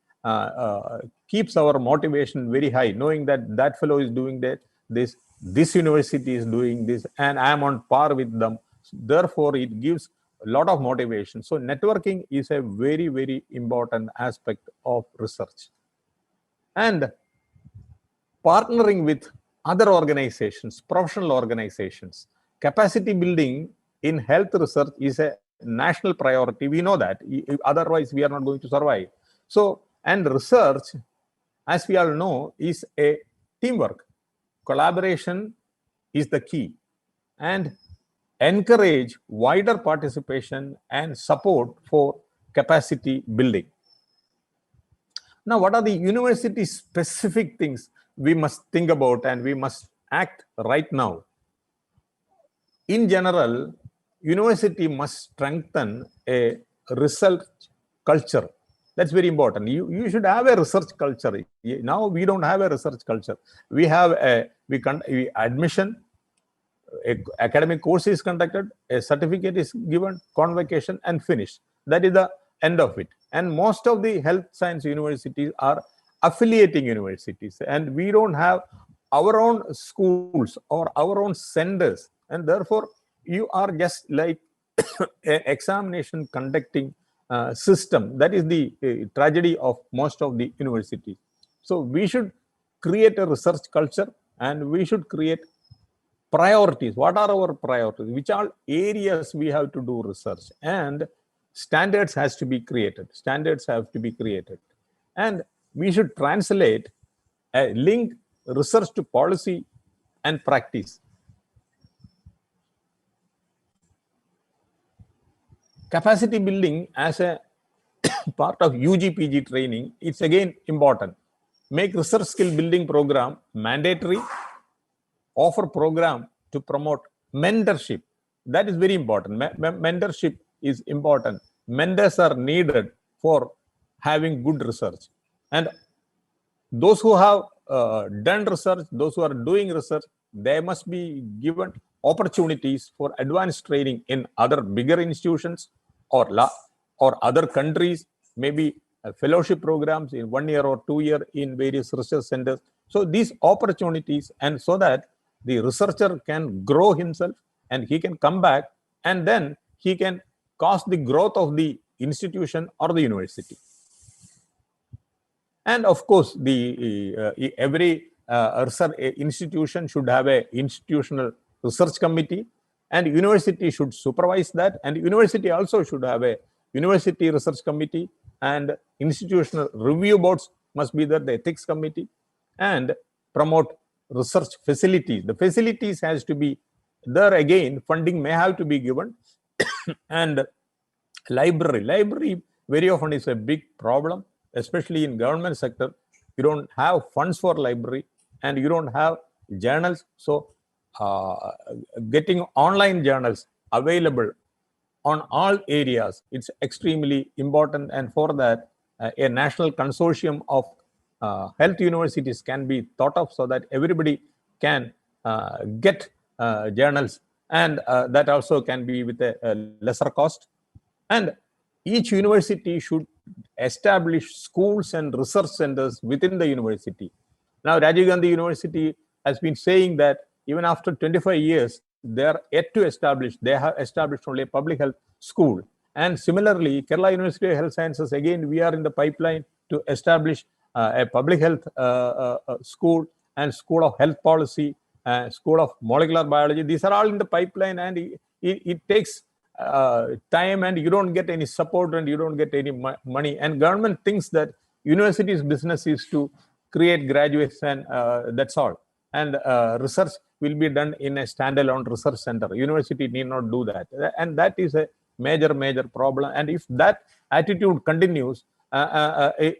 keeps our motivation very high, knowing that that fellow is doing that, this university is doing this, and I am on par with them. Therefore it gives a lot of motivation. So networking is a very, very important aspect of research. And partnering with other organizations, professional organizations, capacity building in health research is a national priority. We know that. Otherwise, we are not going to survive. So, and research, as we all know, is a teamwork. Collaboration is the key. And encourage wider participation and support for capacity building. Now, what are the university specific things we must think about and we must act right now? In general, university must strengthen a research culture. That's very important. You should have a research culture. Now we don't have a research culture. We have admission, academic course is conducted, a certificate is given, convocation, and finished. That is the end of it. And most of the health science universities are affiliating universities, and we don't have our own schools or our own centers, and therefore you are just like an examination conducting system. That is the tragedy of most of the universities. So we should create a research culture, and we should create priorities. What are our priorities? Which are areas we have to do research? And standards has to be created. Standards have to be created. And we should translate a link research to policy and practice. Capacity building as a part of UG PG training, it's again important. Make research skill building program mandatory. Offer program to promote mentorship. That is very important. Mentorship is important. Mentors are needed for having good research. And those who have done research, those who are doing research, they must be given opportunities for advanced training in other bigger institutions or other countries, maybe fellowship programs in 1 year or 2 year in various research centers. So these opportunities, and so that the researcher can grow himself and he can come back, and then he can cause the growth of the institution or the university. And of course, every research institution should have an institutional research committee, and university should supervise that, and university also should have a university research committee, and institutional review boards must be there, the ethics committee, and promote research facilities. The facilities has to be there. Again, funding may have to be given. And library very often is a big problem, especially in government sector. You don't have funds for library, and you don't have journals. So getting online journals available on all areas, it's extremely important. And for that, a national consortium of health universities can be thought of, so that everybody can get journals, and that also can be with a lesser cost. And each university should establish schools and research centers within the university. Now, Rajiv Gandhi University has been saying that even after 25 years, they are yet to establish, they have established only a public health school. And similarly, Kerala University of Health Sciences, again, we are in the pipeline to establish a public health school, and school of health policy, school of molecular biology. These are all in the pipeline, and it takes time, and you don't get any support, and you don't get any money. And government thinks that university's business is to create graduates, and that's all. And research will be done in a standalone research center. University need not do that. And that is a major problem. And if that attitude continues,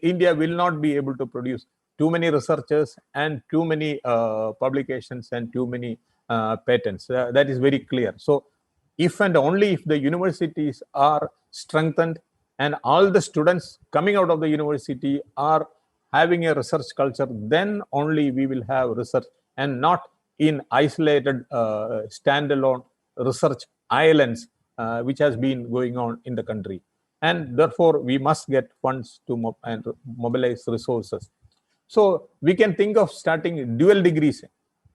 India will not be able to produce too many researchers and too many publications and too many patents. That is very clear. So if and only if the universities are strengthened, and all the students coming out of the university are having a research culture, then only we will have research, and not in isolated standalone research islands, which has been going on in the country. And therefore, we must get funds to mobilize resources. So we can think of starting dual degrees.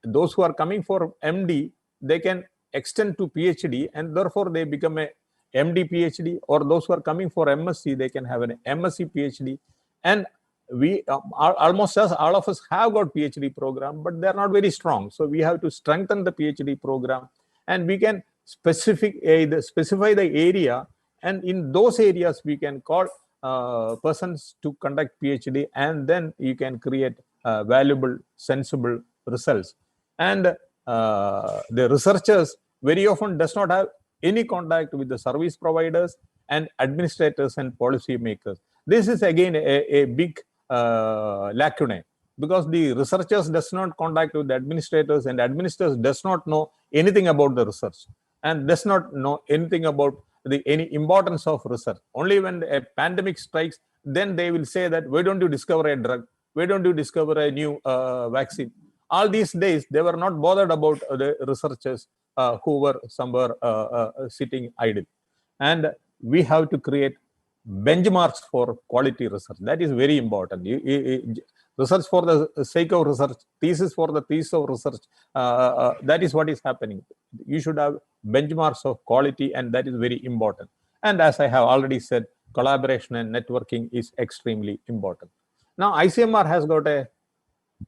Those who are coming for MD, they can extend to PhD, and therefore they become a MD PhD, or those who are coming for MSc, they can have an MSc PhD. And we almost all of us have got PhD program, but they're not very strong. So we have to strengthen the PhD program, and we can specify the area, and in those areas we can call persons to conduct PhD, and then you can create valuable, sensible results. And the researchers very often does not have any contact with the service providers and administrators and policy makers. This is again a big lacuna, because the researchers does not contact with the administrators, and administrators does not know anything about the research and does not know anything about any importance of research. Only when a pandemic strikes, then they will say that, why don't you discover a drug? Why don't you discover a new vaccine? All these days, they were not bothered about the researchers who were somewhere sitting idle. And we have to create benchmarks for quality research. That is very important. Research for the sake of research, thesis for the thesis of research, that is what is happening. You should have benchmarks of quality, and that is very important. And as I have already said, collaboration and networking is extremely important. Now, ICMR has got a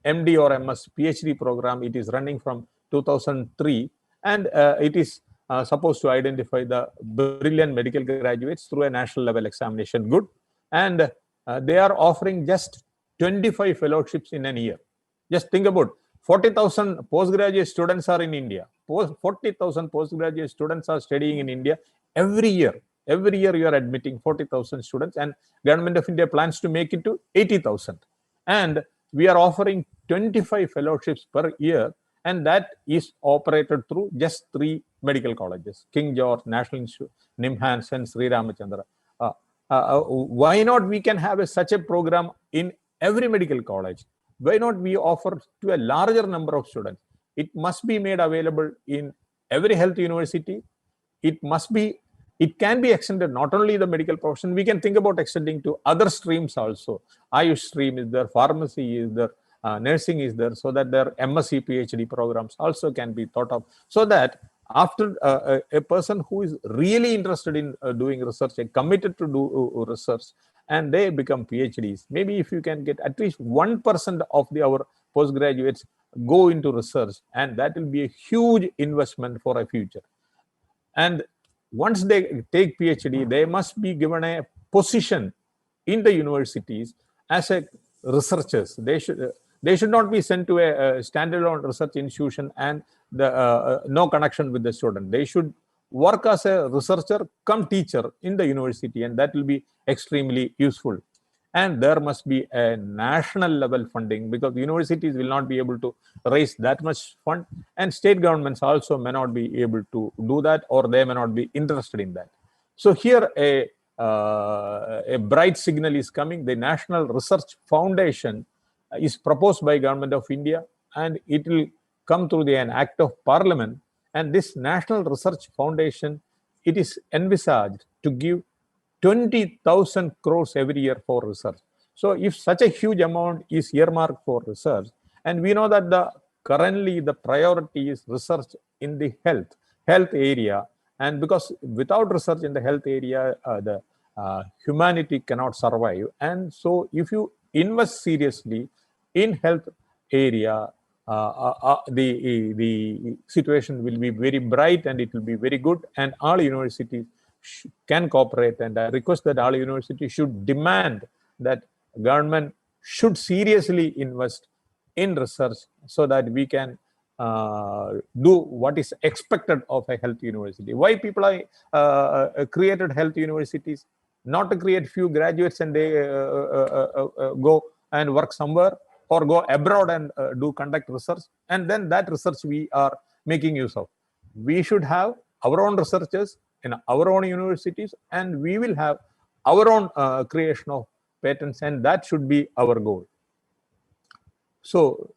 MD or MS PhD program. It is running from 2003, and it is supposed to identify the brilliant medical graduates through a national level examination. Good. And they are offering just 25 fellowships in a year. Just think about 40,000 postgraduate students are in India. 40,000 postgraduate students are studying in India every year. Every year you are admitting 40,000 students, and Government of India plans to make it to 80,000. And we are offering 25 fellowships per year, and that is operated through just 3 medical colleges: King George, National Institute, NIMHANS, and Sri Ramachandra. Why not we can have such a program in every medical college? Why not we offer to a larger number of students? It must be made available in every health university. It can be extended not only the medical profession, we can think about extending to other streams also. Ayush stream is there, pharmacy is there, nursing is there, so that their MSc PhD programs also can be thought of, so that after a person who is really interested in doing research and committed to do research, and they become PhDs, maybe if you can get at least 1% of our postgraduates go into research, and that will be a huge investment for a future. And once they take PhD, they must be given a position in the universities as a researchers. They should not be sent to a standalone research institution and no connection with the student. They should work as a researcher come teacher in the university, and that will be extremely useful. And there must be a national level funding, because universities will not be able to raise that much fund, and state governments also may not be able to do that, or they may not be interested in that. So here a bright signal is coming. The National Research Foundation is proposed by Government of India, and it will come through an act of parliament. And this National Research Foundation, it is envisaged to give 20,000 crores every year for research. So if such a huge amount is earmarked for research, and we know that currently the priority is research in the health area, and because without research in the health area, the humanity cannot survive. And so if you invest seriously in health area, the situation will be very bright, and it will be very good, and all universities can cooperate. And I request that all universities should demand that government should seriously invest in research, so that we can do what is expected of a health university. Why people are created health universities? Not to create few graduates and they go and work somewhere, or go abroad and conduct research, and then that research we are making use of. We should have our own researchers in our own universities, and we will have our own creation of patents, and that should be our goal. So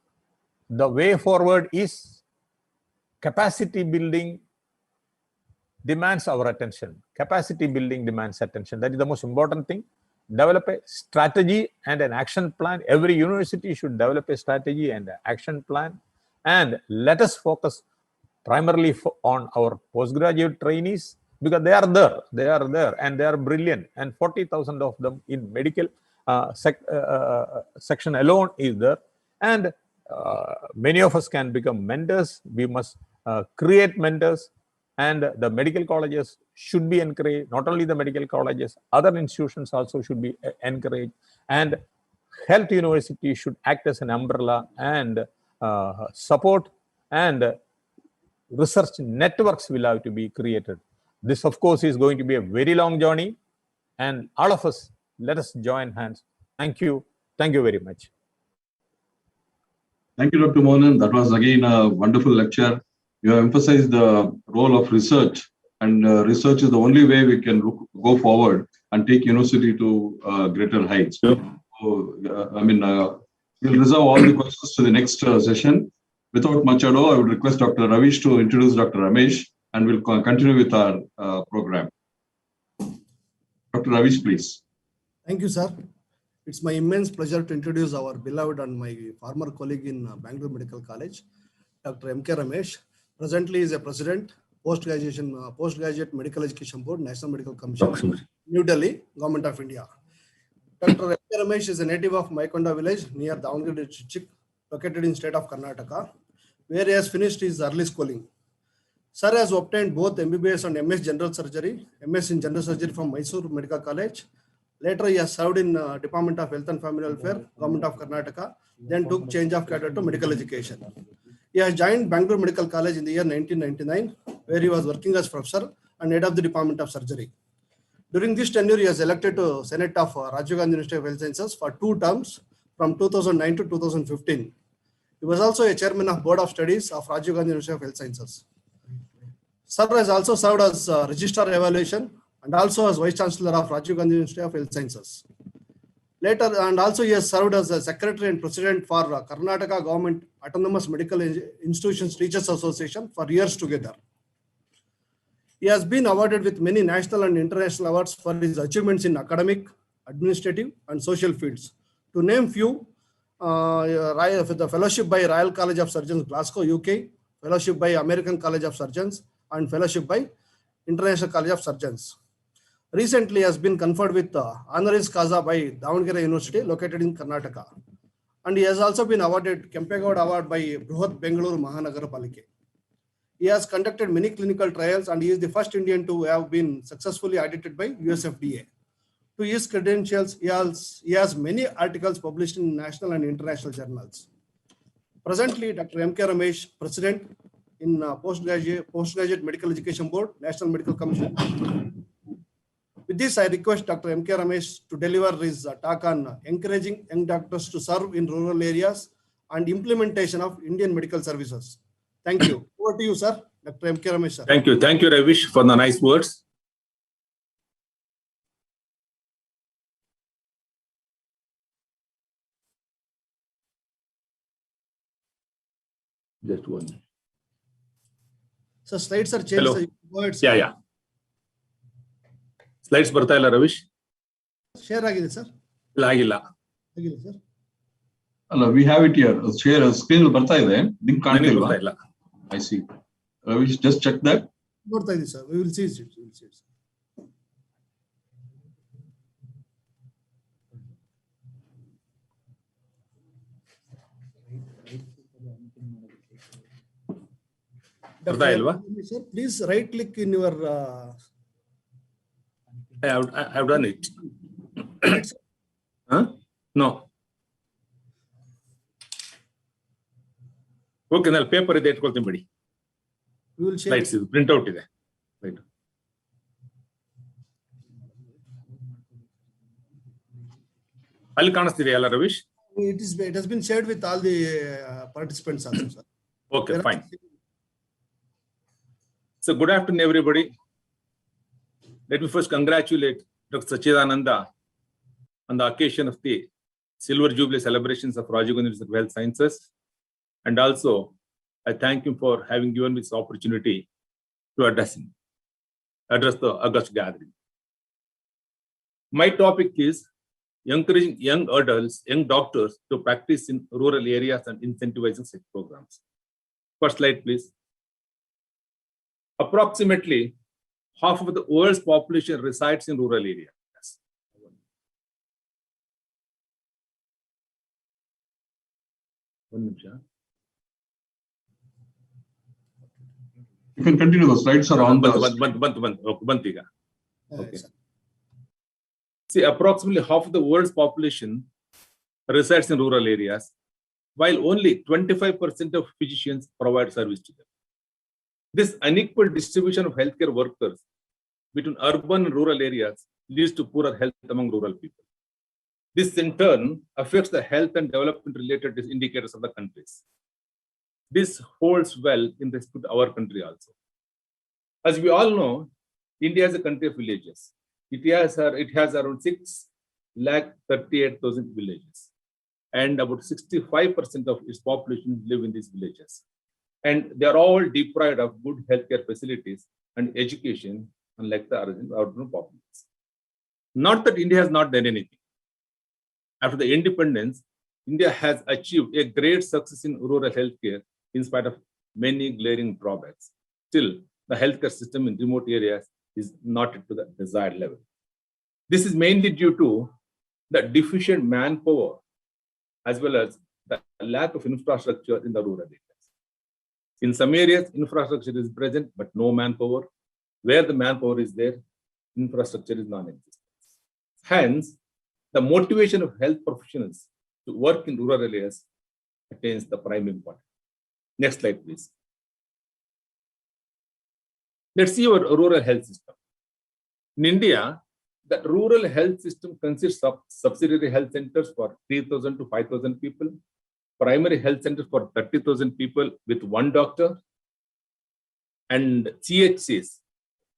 the way forward is capacity building demands our attention. Capacity building demands attention. That is the most important thing. Develop a strategy and an action plan. Every university should develop a strategy and an action plan. And let us focus primarily on our postgraduate trainees, because they are there and they are brilliant. And 40,000 of them in medical section alone is there. And many of us can become mentors. We must create mentors, and the medical colleges should be encouraged. Not only the medical colleges, other institutions also should be encouraged, and health university should act as an umbrella and support, and research networks will have to be created. This, of course, is going to be a very long journey, and all of us, let us join hands. Thank you. Thank you very much. Thank you, Dr. Mohan. That was again a wonderful lecture. You have emphasized the role of research, and research is the only way we can go forward and take university to greater heights. So, we'll reserve all the questions to the next session. Without much ado, I would request Dr. Ravish to introduce Dr. Ramesh, and we'll continue with our program. Dr. Ravish, please. Thank you, sir. It's my immense pleasure to introduce our beloved and my former colleague in Bangalore Medical College, Dr. M.K. Ramesh. Presently is a president, postgraduate medical education board, National Medical Commission, New Delhi, Government of India. Dr. M.K. Ramesh is a native of Maikonda village near Davangere district, located in state of Karnataka, where he has finished his early schooling. Sir has obtained both MBBS and MS General Surgery, MS in General Surgery from Mysore Medical College. Later, he has served in Department of Health and Family Welfare, Government of Karnataka, then took change of cadre to medical education. He has joined Bangalore Medical College in the year 1999, where he was working as professor and head of the Department of Surgery. During this tenure, he was elected to Senate of Rajiv Gandhi University of Health Sciences for 2 terms from 2009 to 2015. He was also a chairman of Board of Studies of Rajiv Gandhi University of Health Sciences. Sir has also served as Registrar Evaluation and also as Vice Chancellor of Rajiv Gandhi University of Health Sciences. Later, and also he has served as a Secretary and President for Karnataka Government Autonomous Medical Institutions Teachers Association for years together. He has been awarded with many national and international awards for his achievements in academic, administrative, and social fields. To name few, the Fellowship by Royal College of Surgeons, Glasgow, UK, Fellowship by American College of Surgeons, and Fellowship by International College of Surgeons. Recently has been conferred with Honoris Causa by Davangere University, located in Karnataka. And he has also been awarded Kempegowda Award by Bruhat Bengaluru Mahanagar Palike. He has conducted many clinical trials, and he is the first Indian to have been successfully audited by USFDA. To his credentials, he has many articles published in national and international journals. Presently, Dr. M.K. Ramesh, President in Postgraduate Medical Education Board, National Medical Commission. With this, I request Dr. M.K. Ramesh to deliver his talk on encouraging young doctors to serve in rural areas and implementation of Indian medical services. Thank you. Over to you, sir. Dr. M.K. Ramesh, sir. Thank you. Thank you, Ravish, for the nice words. Just one. So slides are changed. Hello. So go ahead, sir. Yeah. Slides ಬರ್ತಾ ಇಲ್ಲ ರವಿಶ್? Share ಆಗಿದೆ sir. ಇಲ್ಲ ಆಗಿಲ್ಲ. ಆಗಿಲ್ಲ sir. ಅಲ್ಲ, we have it here. Share screen ಬರ್ತಾ ಇದೆ. ನಿಮ್ಗೆ ಕಾಣ್ತಿಲ್ವಾ? ಬರ್ತಾ ಇಲ್ಲ. I see. Ravish, just check that. ನೋಡ್ತಾ ಇದೀವಿ sir. We will see it. We will see it. ಬರ್ತಾ ಇಲ್ವಾ? Sir, please right click in your. I have done it. Huh? No. Okay, ನಾನು ಪೇಪರ್ ಇದೆ ಇಟ್ಕೊಳ್ತೀನಿ ಬಿಡಿ. ಸ್ಲೈಡ್ಸ್ ಇದು ಪ್ರಿಂಟ್ ಔಟ್ ಇದೆ. ರೈಟ್. ಅಲ್ಲಿ ಕಾಣಿಸ್ತಿದೆ ಅಲ್ಲ Ravish? It has been shared with all the participants also, sir. Okay, fine. So good afternoon, everybody. Let me first congratulate Dr. Sachidananda on the occasion of the Silver Jubilee celebrations of Rajiv Gandhi University of Health Sciences. And also, I thank him for having given me this opportunity to address the August gathering. My topic is encouraging young adults, young doctors to practice in rural areas and incentivizing such programs. First slide, please. Approximately half of the world's population resides in rural areas. You can continue. The slides are on the Okay. See, approximately half of the world's population resides in rural areas, while only 25% of physicians provide service to them. This unequal distribution of healthcare workers between urban and rural areas leads to poorer health among rural people. This in turn affects the health and development related indicators of the countries. This holds well in respect to our country also. As we all know, India is a country of villages. It has around 6,38,000 villages, and about 65% of its population live in these villages. And they are all deprived of good healthcare facilities and education, unlike the urban populations. Not that India has not done anything. After the independence, India has achieved a great success in rural healthcare in spite of many glaring drawbacks. Still, the healthcare system in remote areas is not to the desired level. This is mainly due to the deficient manpower as well as the lack of infrastructure in the rural areas. In some areas, infrastructure is present, but no manpower. Where the manpower is there, infrastructure is non-existent. Hence, the motivation of health professionals to work in rural areas attains the prime importance. Next slide, please. Let's see our rural health system. In India, the rural health system consists of subsidiary health centers for 3,000 to 5,000 people, primary health centers for 30,000 people with one doctor, and CHCs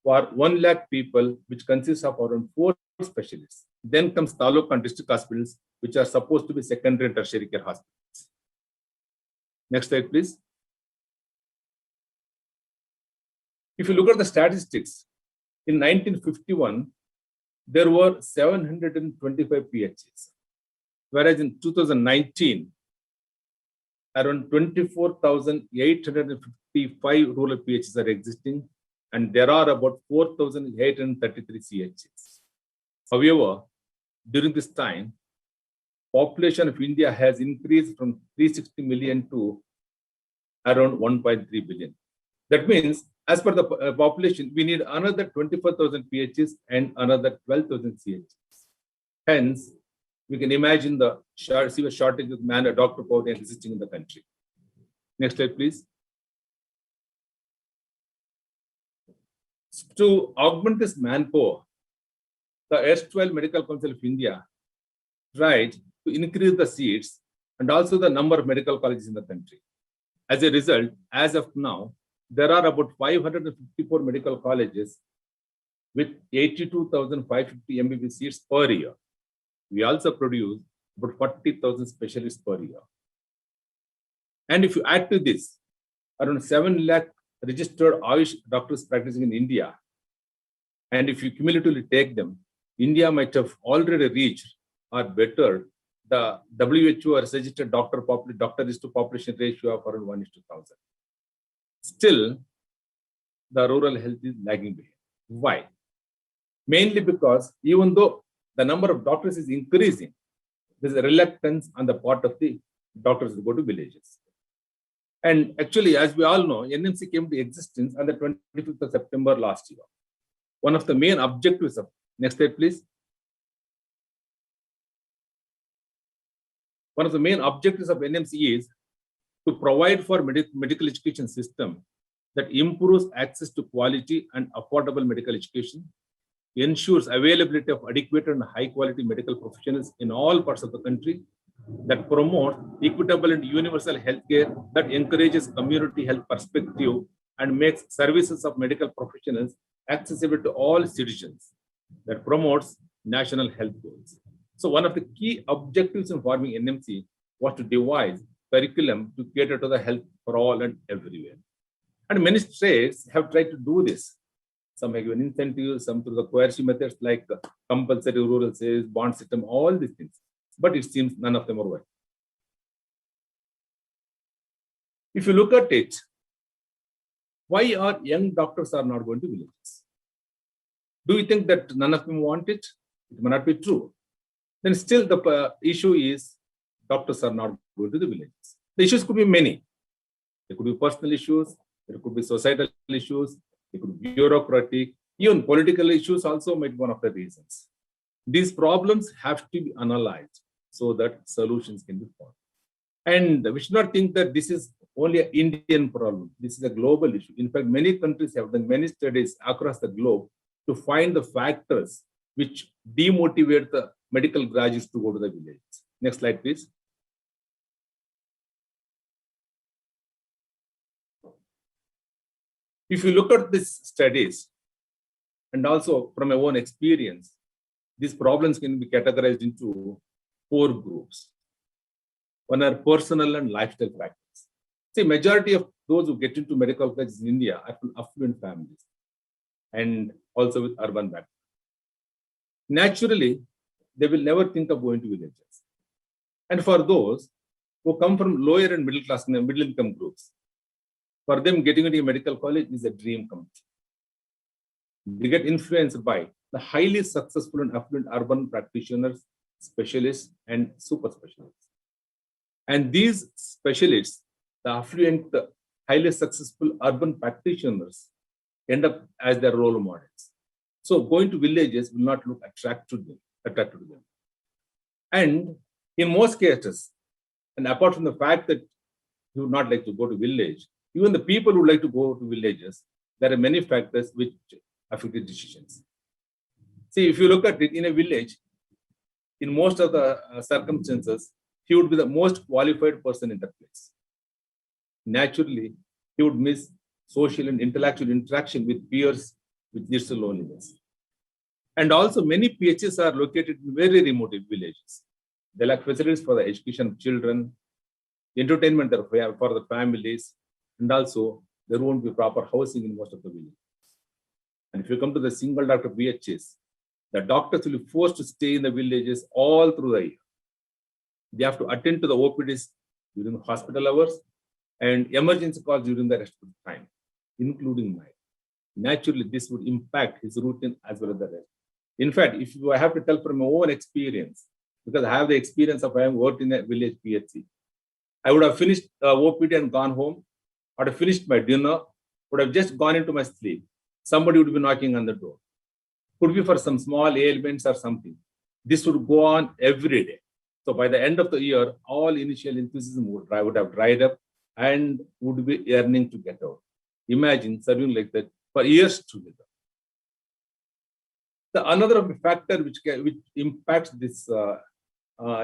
for 1 lakh people, which consists of around 4 specialists. Then comes taluk and district hospitals, which are supposed to be secondary and tertiary care hospitals. Next slide, please. If you look at the statistics, in 1951, there were 725 PHCs, whereas in 2019, around 24,855 rural PHCs are existing, and there are about 4,833 CHCs. However, during this time, population of India has increased from 360 million to around 1.3 billion. That means, as per the population, we need another 24,000 PHCs and another 12,000 CHCs. Hence, we can imagine the severe shortage of doctor power existing in the country. Next slide, please. To augment this manpower, the erstwhile Medical Council of India tried to increase the seats and also the number of medical colleges in the country. As a result, as of now, there are about 554 medical colleges with 82,550 MBBS seats per year. We also produce about 40,000 specialists per year. And if you add to this, around 7 lakh registered AYUSH doctors practicing in India, and if you cumulatively take them, India might have already reached or better the WHO suggested doctor is to population ratio of around 1:1,000. Still, the rural health is lagging behind. Why? Mainly because even though the number of doctors is increasing, there's a reluctance on the part of the doctors to go to villages. And actually, as we all know, NMC came to existence on the 25th of September last year. One of the main objectives of, next slide please. One of the main objectives of NMC is to provide for medical education system that improves access to quality and affordable medical education, ensures availability of adequate and high quality medical professionals in all parts of the country, that promotes equitable and universal healthcare, that encourages community health perspective and makes services of medical professionals accessible to all citizens, that promotes national health goals. So one of the key objectives in forming NMC was to devise curriculum to cater to the health for all and everywhere. And many states have tried to do this. Some have given incentives, some through the coercive methods like compulsory rural sales, bond system, all these things. But it seems none of them are working. If you look at it, why are young doctors are not going to villages? Do you think that none of them want it? It may not be true. Then still the issue is doctors are not going to the villages. The issues could be many. There could be personal issues, There could be societal issues, there could be bureaucratic, even political issues also might be one of the reasons. These problems have to be analyzed so that solutions can be found. And we should not think that this is only an Indian problem. This is a global issue. In fact, many countries have done many studies across the globe to find the factors which demotivate the medical graduates to go to the village. Next slide, please. If you look at these studies, and also from my own experience, these problems can be categorized into 4 groups. One are personal and lifestyle factors. See, majority of those who get into medical colleges in India are from affluent families and also with urban background. Naturally, they will never think of going to villages. And for those who come from lower and middle class, middle income groups, for them getting into a medical college is a dream come true. They get influenced by the highly successful and affluent urban practitioners, specialists, and super specialists. And these specialists, the affluent, highly successful urban practitioners, end up as their role models. So going to villages will not look attractive to them. And in most cases, and apart from the fact that you would not like to go to village, even the people who like to go to villages, there are many factors which affect the decisions. See, if you look at it in a village, in most of the circumstances, he would be the most qualified person in that place. Naturally, he would miss social and intellectual interaction with peers, which leads to loneliness. And also, many PHs are located in very remote villages. They lack facilities for the education of children, entertainment for the families, and also there won't be proper housing in most of the villages. And if you come to the single doctor PHs, the doctors will be forced to stay in the villages all through the year. They have to attend to the OPDs during hospital hours and emergency calls during the rest of the time, including night. Naturally, this would impact his routine as well as the rest. In fact, if I have to tell from my own experience, because I have the experience of having worked in a village PHC, I would have finished OPD and gone home, I would have finished my dinner, would have just gone into my sleep. Somebody would be knocking on the door. Could be for some small ailments or something. This would go on every day. So by the end of the year, all initial enthusiasm would have dried up and would be yearning to get out. Imagine serving like that for years together. Another factor which impacts this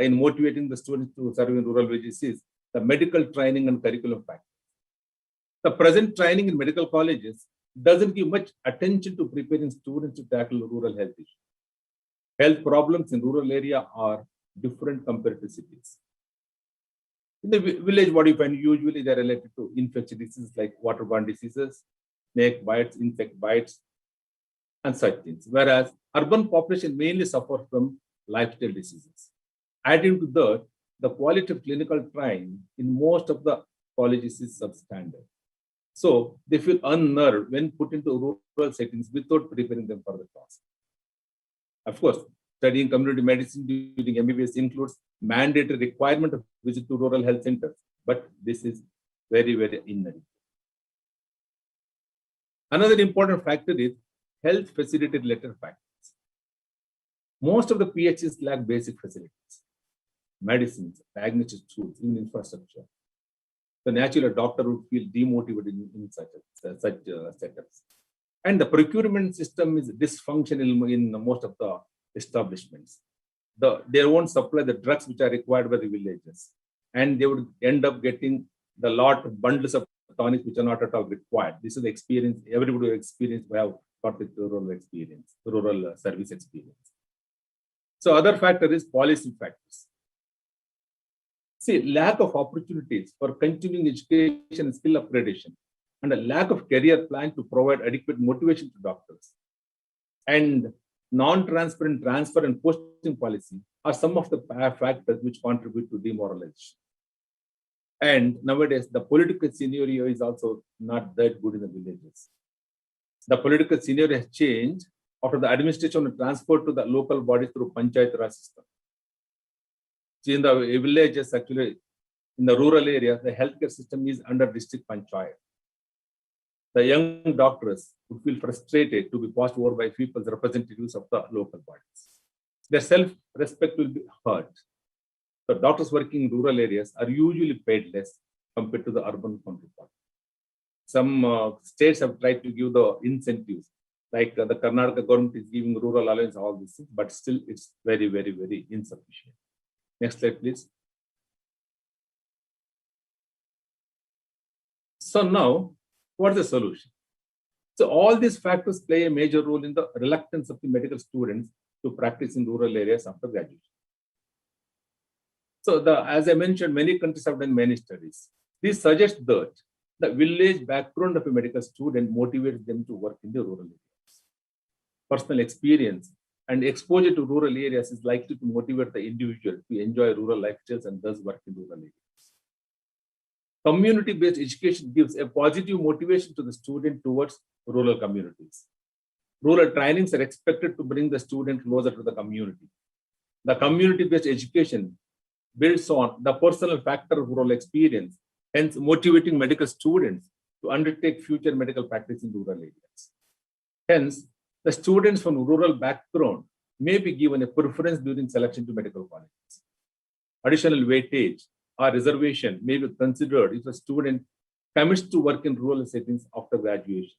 in motivating the students to serve in rural villages is the medical training and curriculum factor. The present training in medical colleges doesn't give much attention to preparing students to tackle rural health issues. Health problems in rural area are different compared to cities. In the village, what you find usually they're related to infectious diseases like waterborne diseases, snake bites, insect bites, and such things. Whereas urban population mainly suffer from lifestyle diseases. Adding to that, the quality of clinical training in most of the colleges is substandard. So they feel unnerved when put into rural settings without preparing them for the task. Of course, studying community medicine during MBBS includes mandatory requirement of visit to rural health centers, but this is very, very inadequate. Another important factor is health facility related factors. Most of the PHs lack basic facilities, medicines, diagnostic tools, even infrastructure. The natural doctor would feel demotivated in such setups. And the procurement system is dysfunctional in most of the establishments. They won't supply the drugs which are required by the villages. And they would end up getting the lot of bundles of tonics which are not at all required. This is the experience, everybody who experienced, we have got the rural experience, rural service experience. So other factor is policy factors. See, lack of opportunities for continuing education and skill upgradation, and a lack of career plan to provide adequate motivation to doctors, and non-transparent transfer and posting policy are some of the factors which contribute to demoralization. And nowadays, the political scenario is also not that good in the villages. The political scenario has changed after the administration was transferred to the local bodies through Panchayat Raj system. See, in the villages, actually, in the rural area, the healthcare system is under district panchayat. The young doctors would feel frustrated to be passed over by people's representatives of the local bodies. Their self-respect will be hurt. The doctors working in rural areas are usually paid less compared to the urban counterpart. Some states have tried to give the incentives, like the Karnataka government is giving rural allowance, all these things, but still it's very, very, very insufficient. Next slide, please. So now, what's the solution? So all these factors play a major role in the reluctance of the medical students to practice in rural areas after graduation. So as I mentioned, many countries have done many studies. This suggests that the village background of a medical student motivates them to work in the rural areas. Personal experience and exposure to rural areas is likely to motivate the individual to enjoy rural lifestyles and thus work in rural areas. Community-based education gives a positive motivation to the student towards rural communities. Rural trainings are expected to bring the student closer to the community. The community-based education builds on the personal factor of rural experience, hence motivating medical students to undertake future medical practice in rural areas. Hence, the students from rural background may be given a preference during selection to medical colleges. Additional weightage or reservation may be considered if a student commits to work in rural settings after graduation.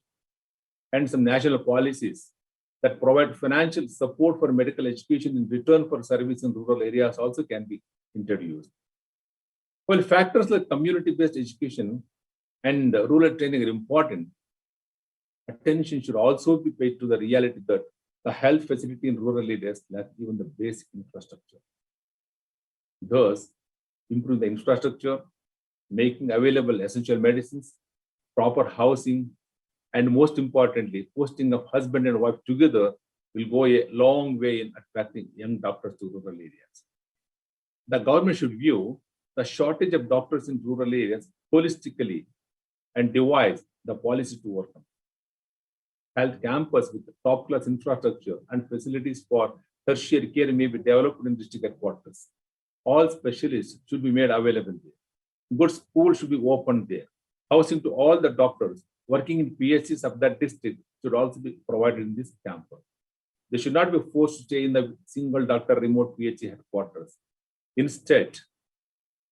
And some national policies that provide financial support for medical education in return for service in rural areas also can be introduced. While factors like community-based education and rural training are important, attention should also be paid to the reality that the health facility in rural areas lack even the basic infrastructure. Thus, improve the infrastructure, making available essential medicines, proper housing, and most importantly, posting of husband and wife together will go a long way in attracting young doctors to rural areas. The government should view the shortage of doctors in rural areas holistically and devise the policy to overcome. Health campus with top-class infrastructure and facilities for tertiary care may be developed in district headquarters. All specialists should be made available there. Good schools should be opened there. Housing to all the doctors working in PHCs of that district should also be provided in this campus. They should not be forced to stay in the single doctor remote PHC headquarters. Instead,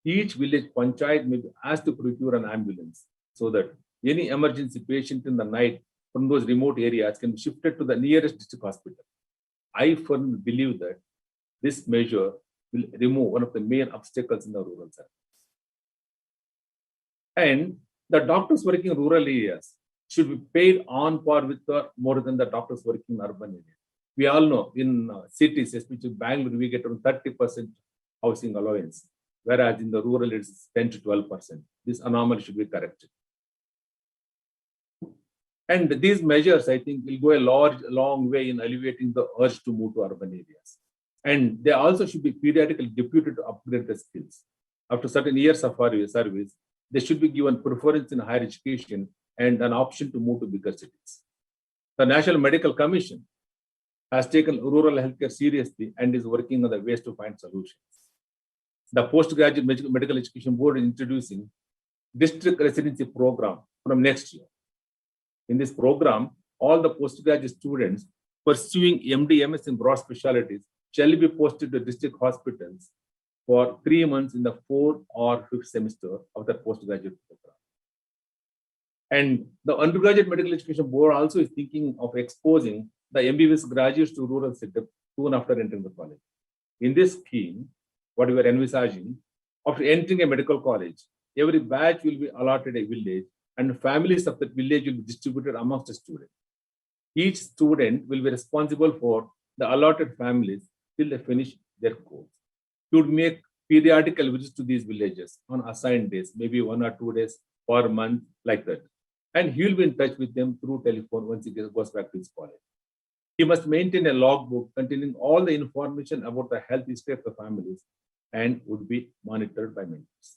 each village panchayat may be asked to procure an ambulance so that any emergency patient in the night from those remote areas can be shifted to the nearest district hospital. I firmly believe that this measure will remove one of the main obstacles in the rural sector. And the doctors working in rural areas should be paid on par with more than the doctors working in urban areas. We all know in cities, especially Bangalore, we get around 30% housing allowance, whereas in the rural it's 10 to 12%. This anomaly should be corrected. And these measures, I think, will go a long way in alleviating the urge to move to urban areas. And they also should be periodically deputed to upgrade the skills. After certain years of service, they should be given preference in higher education and an option to move to bigger cities. The National Medical Commission has taken rural healthcare seriously and is working on the ways to find solutions. The Postgraduate Medical Education Board is introducing district residency program from next year. In this program, all the postgraduate students pursuing MD/MS in broad specialties shall be posted to district hospitals for 3 months in the 4th or 5th semester of the postgraduate program. And the Undergraduate Medical Education Board also is thinking of exposing the MBBS graduates to rural setup soon after entering the college. In this scheme, what we are envisaging, after entering a medical college, every batch will be allotted a village and families of that village will be distributed amongst the students. Each student will be responsible for the allotted families till they finish their course. You would make periodical visits to these villages on assigned days, maybe 1 or 2 days per month, like that. And he will be in touch with them through telephone once he goes back to his college. He must maintain a logbook containing all the information about the health history of the families and would be monitored by mentors.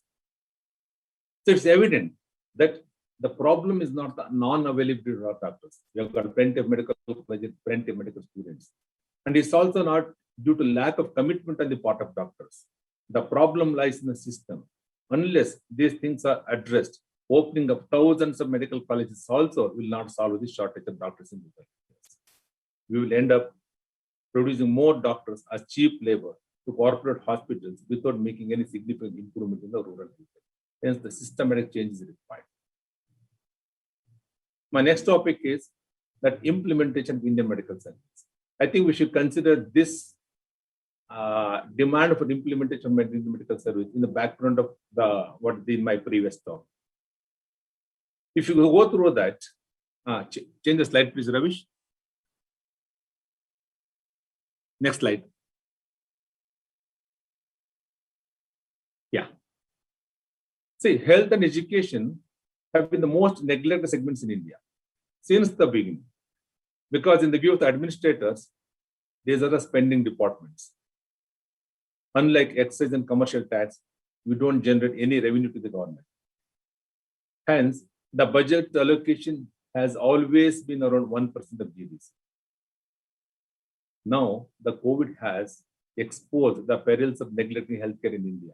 So it's evident that the problem is not the non-availability of doctors. We have got plenty of medical colleges, plenty of medical students. And it's also not due to lack of commitment on the part of doctors. The problem lies in the system. Unless these things are addressed, Opening of thousands of medical colleges also will not solve the shortage of doctors in rural areas. We will end up producing more doctors as cheap labor to corporate hospitals without making any significant improvement in the rural people. Hence, the systematic change is required. My next topic is that implementation of Indian medical service. I think we should consider this demand for implementation of Indian medical service in the background of in my previous talk. If you go through that, change the slide, please, Ravish. Next slide. Yeah. See, health and education have been the most neglected segments in India since the beginning. Because in the view of the administrators, these are the spending departments. Unlike excise and commercial tax, we don't generate any revenue to the government. Hence, the budget allocation has always been around 1% of GDP. Now, the COVID has exposed the perils of neglecting healthcare in India.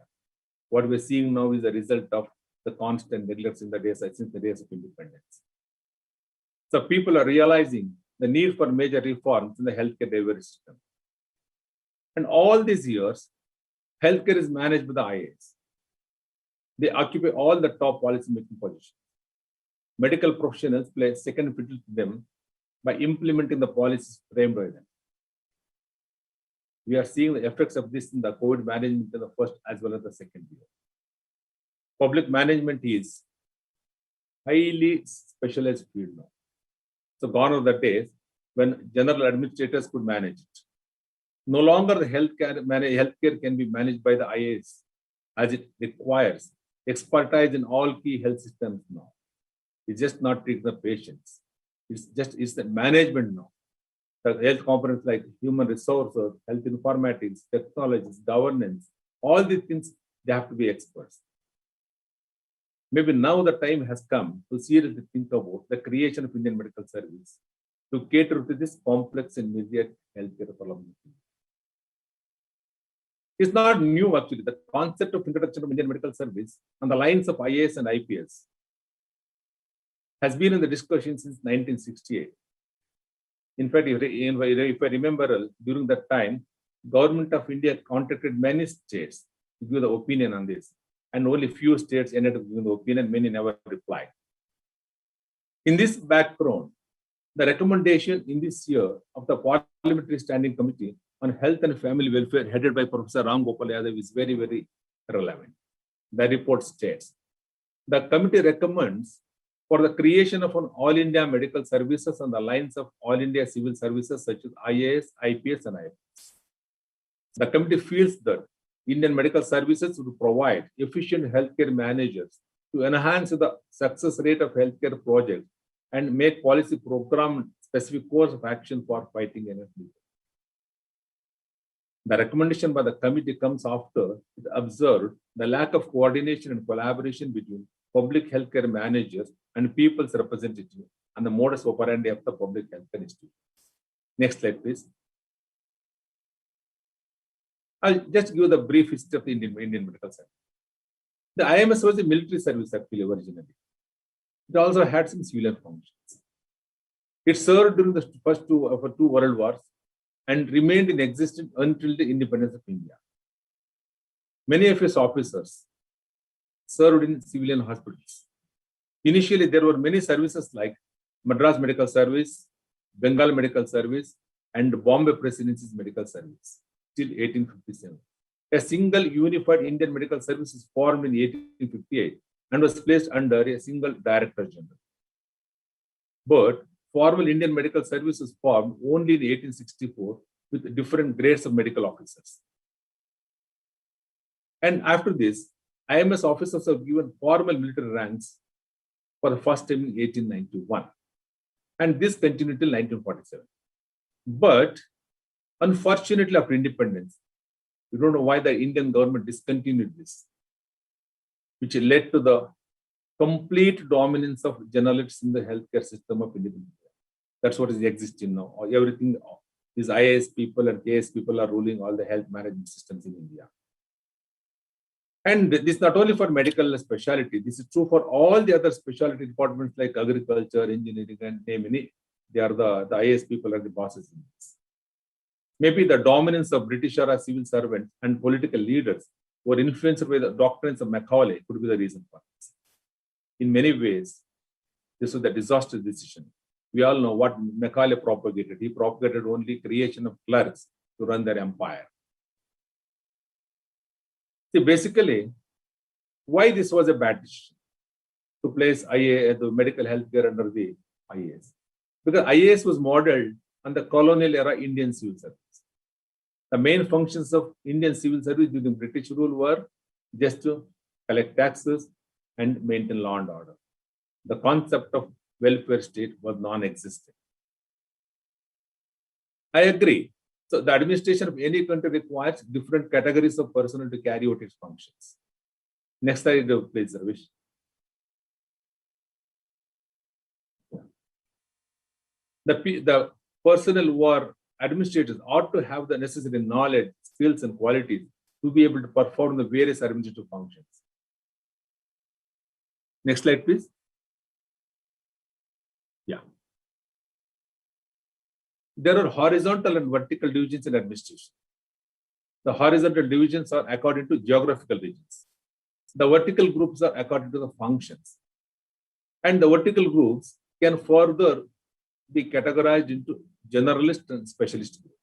What we're seeing now is a result of the constant neglect in the days since the days of independence. So people are realizing the need for major reforms in the healthcare delivery system. And all these years, healthcare is managed by the IAs. They occupy all the top policy-making positions. Medical professionals play second fiddle to them by implementing the policies framed by them. We are seeing the effects of this in the COVID management in the first as well as the second year. Public management is highly specialized field now. So gone are the days when general administrators could manage it. No longer the healthcare can be managed by the IAs as it requires expertise in all key health systems now. It's just not treating the patients. It's the management now. The health components like human resources, health informatics, technologies, governance, all these things, they have to be experts. Maybe now the time has come to seriously think about the creation of Indian medical service to cater to this complex and immediate healthcare problem. It's not new actually. The concept of introduction of Indian medical service on the lines of IAS and IPS has been in the discussion since 1968. In fact, if I remember, during that time, Government of India contacted many states to give the opinion on this, and only few states ended up giving the opinion, many never replied. In this background, the recommendation in this year of the Parliamentary Standing Committee on Health and Family Welfare, headed by Professor Ram Gopal Yadav, is very, very relevant. The report states, the committee recommends for the creation of an All India medical services on the lines of All India civil services such as IAS, IPS, and IFS. The committee feels that Indian medical services would provide efficient healthcare managers to enhance the success rate of healthcare projects and make policy program specific course of action for fighting NFB. The recommendation by the committee comes after it observed the lack of coordination and collaboration between public healthcare managers and people's representatives and the modus operandi of the public healthcare institutions. Next slide, please. I'll just give the brief history of the Indian medical service. The IMS was a military service actually originally. It also had some civilian functions. It served during the first two world wars and remained in existence until the independence of India. Many of its officers served in civilian hospitals. Initially, there were many services like Madras Medical Service, Bengal Medical Service, and Bombay Presidency's Medical Service, till 1857. A single unified Indian medical service is formed in 1858 and was placed under a single Director General. But formal Indian medical service was formed only in 1864 with different grades of medical officers. And after this, IMS officers are given formal military ranks for the first time in 1891. And this continued till 1947. But unfortunately, after independence, we don't know why the Indian government discontinued this, which led to the complete dominance of generalists in the healthcare system of India. That's what is existing now. Everything, these IAS people and KS people are ruling all the health management systems in India. And this is not only for medical specialty, this is true for all the other specialty departments like agriculture, engineering, and name any. They are the IAS people are the bosses in this. Maybe the dominance of British era civil servants and political leaders were influenced by the doctrines of Macaulay could be the reason for this. In many ways, this was a disastrous decision. We all know what Macaulay propagated. He propagated only creation of clerks to run their empire. See, basically, why this was a bad decision to place IAS, the medical healthcare under the IAS? Because IAS was modeled on the colonial era Indian civil service. The main functions of Indian civil service during British rule were just to collect taxes and maintain law and order. The concept of welfare state was non-existent. I agree. So the administration of any country requires different categories of personnel to carry out its functions. Next slide, please, Ravish. The personnel who are administrators ought to have the necessary knowledge, skills, and qualities to be able to perform the various administrative functions. Next slide, please. Yeah. There are horizontal and vertical divisions in administration. The horizontal divisions are according to geographical regions. The vertical groups are according to the functions. And the vertical groups can further be categorized into generalist and specialist group.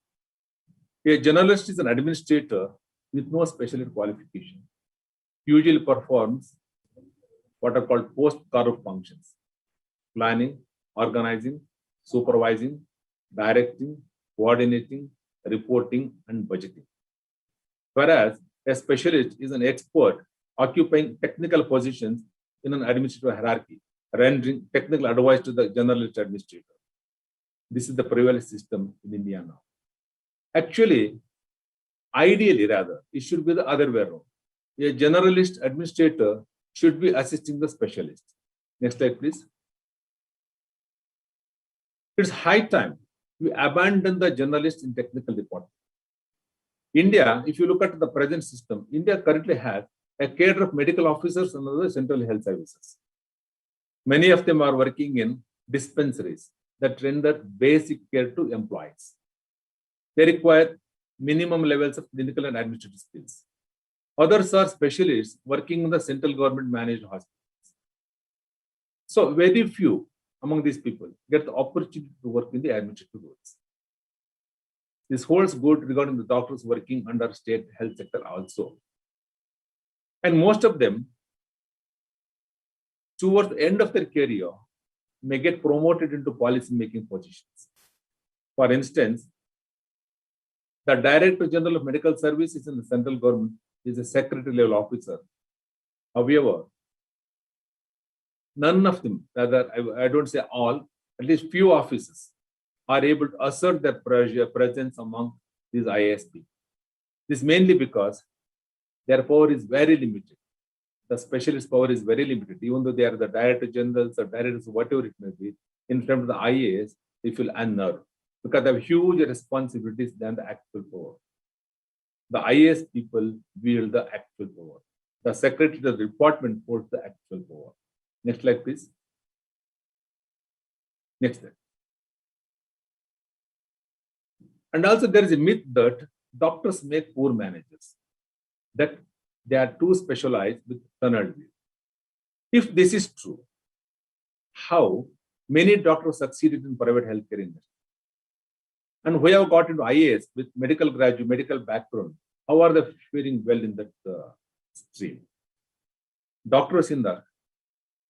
A generalist is an administrator with no specialist qualification. Usually performs what are called post-carve functions: planning, organizing, supervising, directing, coordinating, reporting, and budgeting. Whereas a specialist is an expert occupying technical positions in an administrative hierarchy, rendering technical advice to the generalist administrator. This is the prevailing system in India now. Actually, ideally rather, it should be the other way around. A generalist administrator should be assisting the specialist. Next slide, please. It's high time we abandon the generalist in technical department. India, if you look at the present system, India currently has a cadre of medical officers and other central health services. Many of them are working in dispensaries that render basic care to employees. They require minimum levels of clinical and administrative skills. Others are specialists working in the central government managed hospitals. So very few among these people get the opportunity to work in the administrative roles. This holds good regarding the doctors working under state health sector also. And most of them, towards the end of their career, may get promoted into policy-making positions. For instance, the Director General of Medical Services in the central government is a secretary-level officer. However, none of them, rather, I don't say all, at least few officers are able to assert their presence among these IASP. This mainly because their power is very limited. The specialist power is very limited, even though they are the director generals or directors, whatever it may be. In front of the IAS, they feel unnerved because they have huge responsibilities than the actual power. The IAS people wield the actual power. The secretary of the department holds the actual power. Next slide, please. Next slide. And also there is a myth that doctors make poor managers, that they are too specialized with tunnel view. If this is true, how many doctors succeeded in private healthcare industry? And who have got into IAS with medical graduate, medical background, how are they faring well in that stream? Doctors in the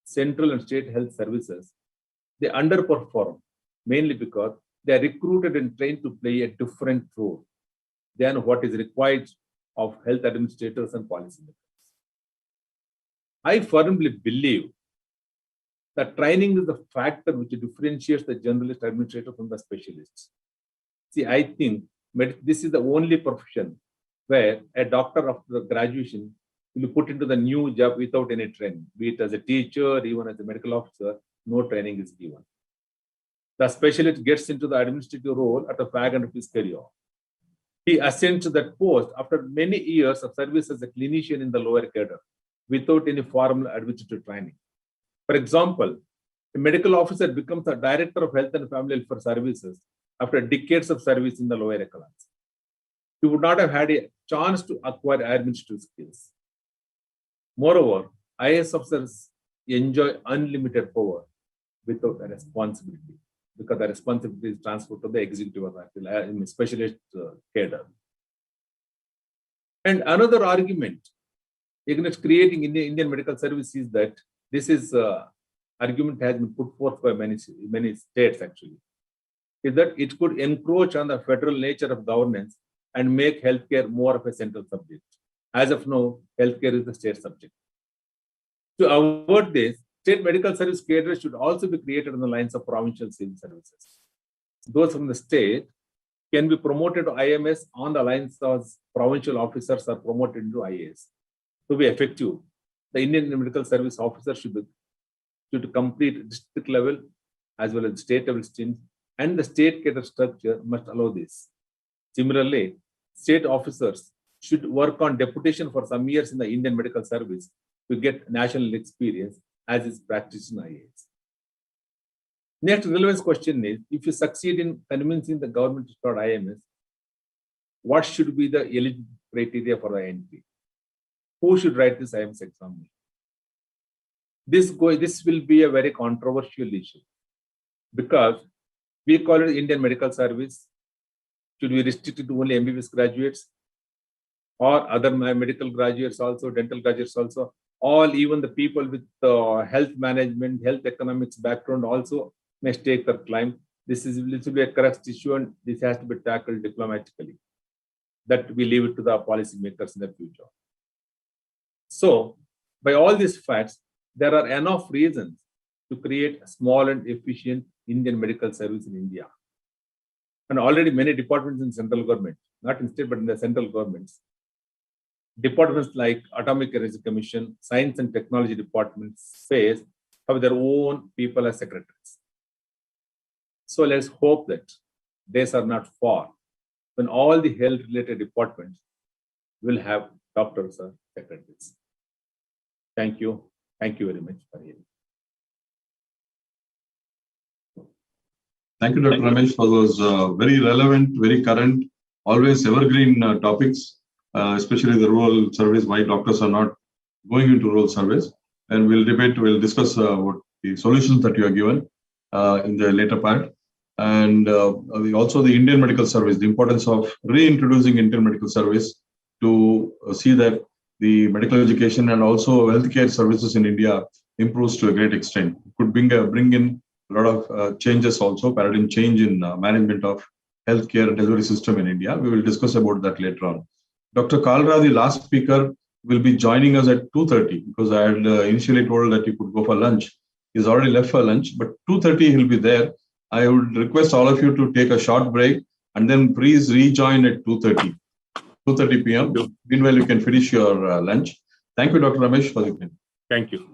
central and state health services, they underperform mainly because they are recruited and trained to play a different role than what is required of health administrators and policymakers. I firmly believe that training is the factor which differentiates the generalist administrator from the specialists. See, I think this is the only profession where a doctor after graduation will be put into the new job without any training, be it as a teacher, even as a medical officer, no training is given. The specialist gets into the administrative role at the fag end of his career. He ascends to that post after many years of service as a clinician in the lower cadre without any formal administrative training. For example, a medical officer becomes a director of health and family welfare services after decades of service in the lower echelons. He would not have had a chance to acquire administrative skills. Moreover, IAS officers enjoy unlimited power without a responsibility, because the responsibility is transferred to the executive authority in specialist cadre. And another argument against creating Indian medical service is that this is argument has been put forth by many states actually, is that it could encroach on the federal nature of governance and make healthcare more of a central subject. As of now, healthcare is the state subject. To avoid this, state medical service cadres should also be created on the lines of provincial civil services. Those from the state can be promoted to IMS on the lines of provincial officers are promoted into IAS. To be effective, the Indian medical service officer should complete district level as well as state level stints, and the state cadre structure must allow this. Similarly, state officers should work on deputation for some years in the Indian medical service to get national experience as is practiced in IAS. Next relevance question is, if you succeed in convincing the government to start IMS, what should be the eligibility criteria for the entry? Who should write this IMS exam? This will be a very controversial issue because we call it Indian medical service. Should be restricted to only MBBS graduates or other medical graduates also, dental graduates also, or even the people with health management, health economics background also may stake their claim. This will be a correct issue and this has to be tackled diplomatically. That we leave it to the policymakers in the future. So, by all these facts, there are enough reasons to create a small and efficient Indian medical service in India. And already many departments in central government, not in state, but in the central governments, departments like Atomic Energy Commission, Science and Technology departments have their own people as secretaries. So let's hope that days are not far when all the health-related departments will have doctors or secretaries. Thank you. Thank you very much for hearing. Thank you, Dr. Ramesh, for those very relevant, very current, always evergreen topics, especially the rural service, why doctors are not going into rural service. And we'll discuss what the solutions that you are given in the later part. And also the Indian medical service, the importance of reintroducing Indian medical service to see that the medical education and also healthcare services in India improves to a great extent. It could bring in a lot of changes also, paradigm change in management of healthcare and delivery system in India. We will discuss about that later on. Dr. Kalra, the last speaker, will be joining us at 2:30 because I had initially told that he could go for lunch. He's already left for lunch, but 2:30 he'll be there. I would request all of you to take a short break and then please rejoin at 2:30 p.m. Meanwhile, you can finish your lunch. Thank you, Dr. Ramesh, for the time. Thank you.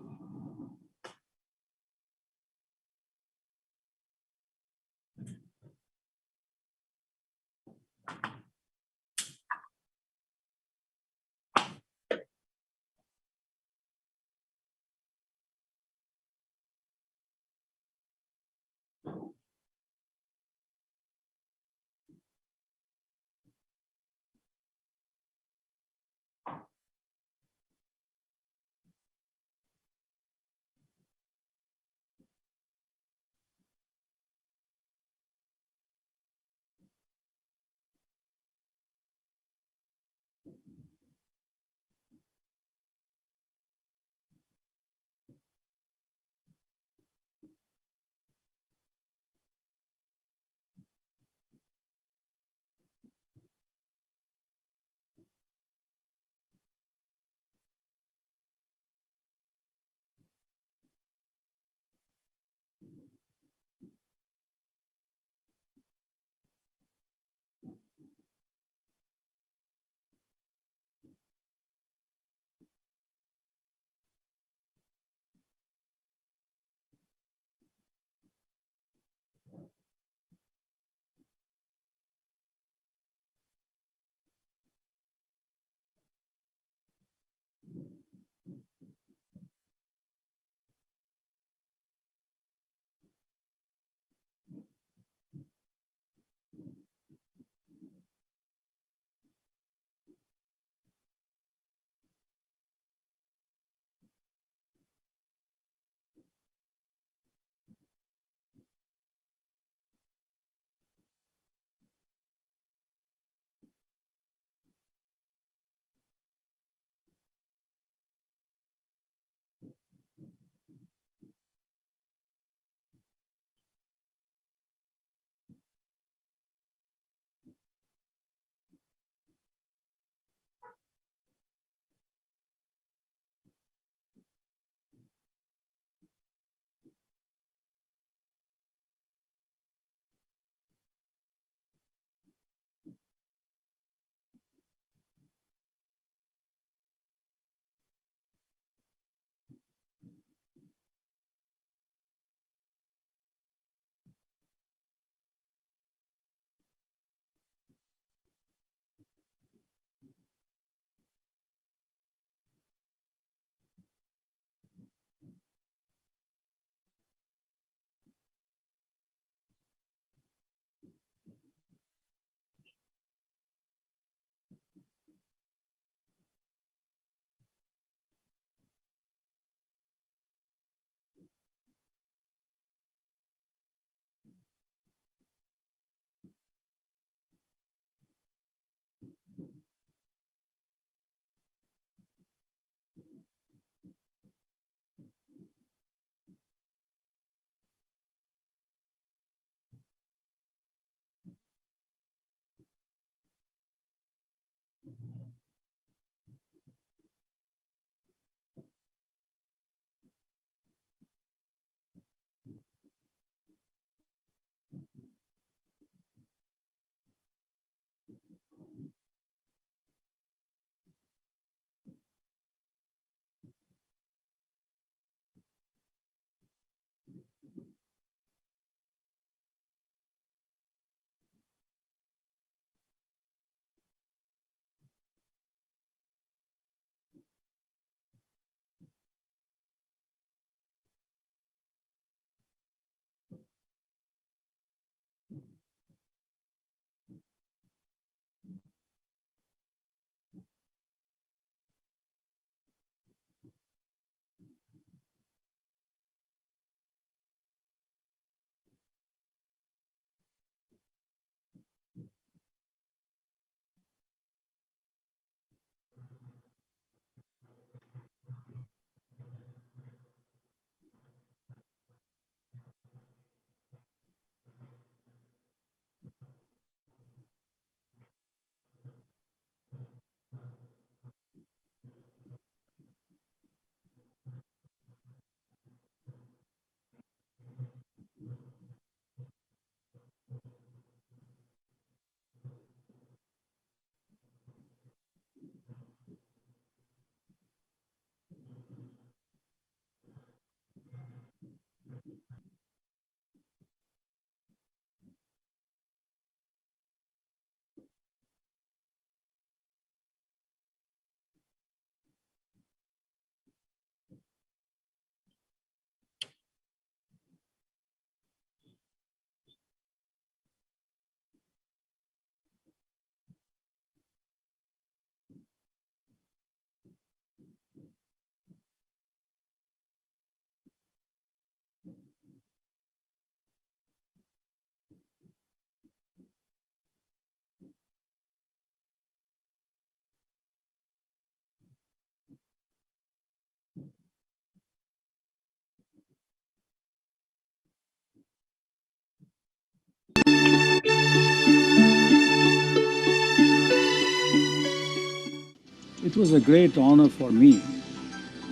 It was a great honor for me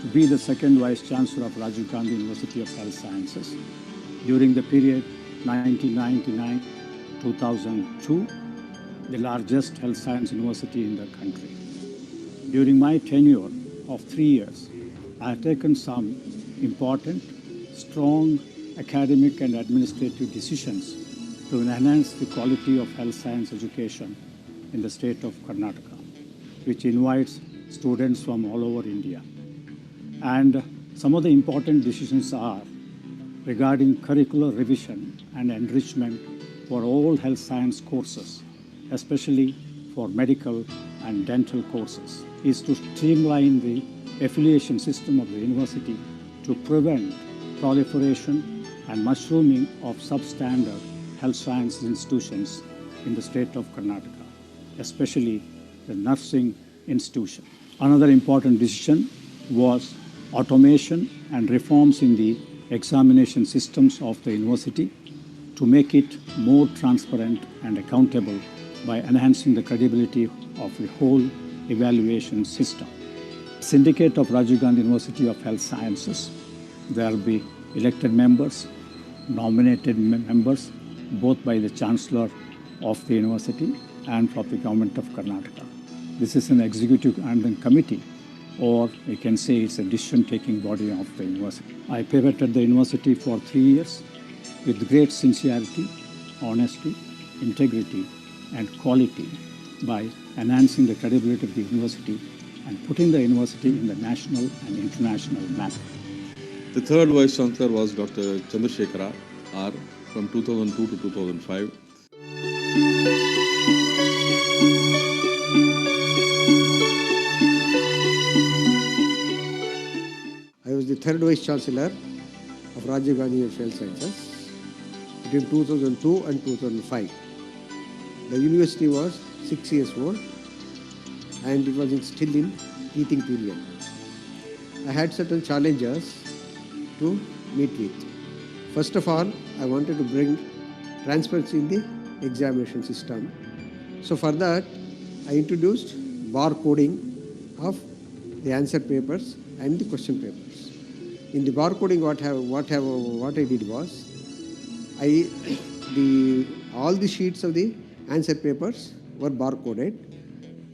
to be the second Vice Chancellor of Rajiv Gandhi University of Health Sciences during the period 1999-2002, the largest health science university in the country. During my tenure of 3 years, I have taken some important, strong academic and administrative decisions to enhance the quality of health science education in the state of Karnataka, which invites students from all over India. And some of the important decisions are regarding curricular revision and enrichment for all health science courses, especially for medical and dental courses, is to streamline the affiliation system of the university to prevent proliferation and mushrooming of substandard health science institutions in the state of Karnataka, especially the nursing institution. Another important decision was automation and reforms in the examination systems of the university to make it more transparent and accountable by enhancing the credibility of the whole evaluation system. Syndicate of Rajiv Gandhi University of Health Sciences, there will be elected members, nominated members, both by the Chancellor of the university and from the Government of Karnataka. This is an executive and committee, or we can say it's a decision-taking body of the university. I pivoted the university for 3 years with great sincerity, honesty, integrity, and quality by enhancing the credibility of the university and putting the university in the national and international map. The third Vice Chancellor was Dr. Chandrasekhara R. from 2002 to 2005. I was the third Vice Chancellor of Rajiv Gandhi University of Health Sciences between 2002 and 2005. The university was 6 years old and it was still in teething period. I had certain challenges to meet with. First of all, I wanted to bring transparency in the examination system. So for that, I introduced barcoding of the answer papers and the question papers. In the barcoding, what I did was, all the sheets of the answer papers were barcoded.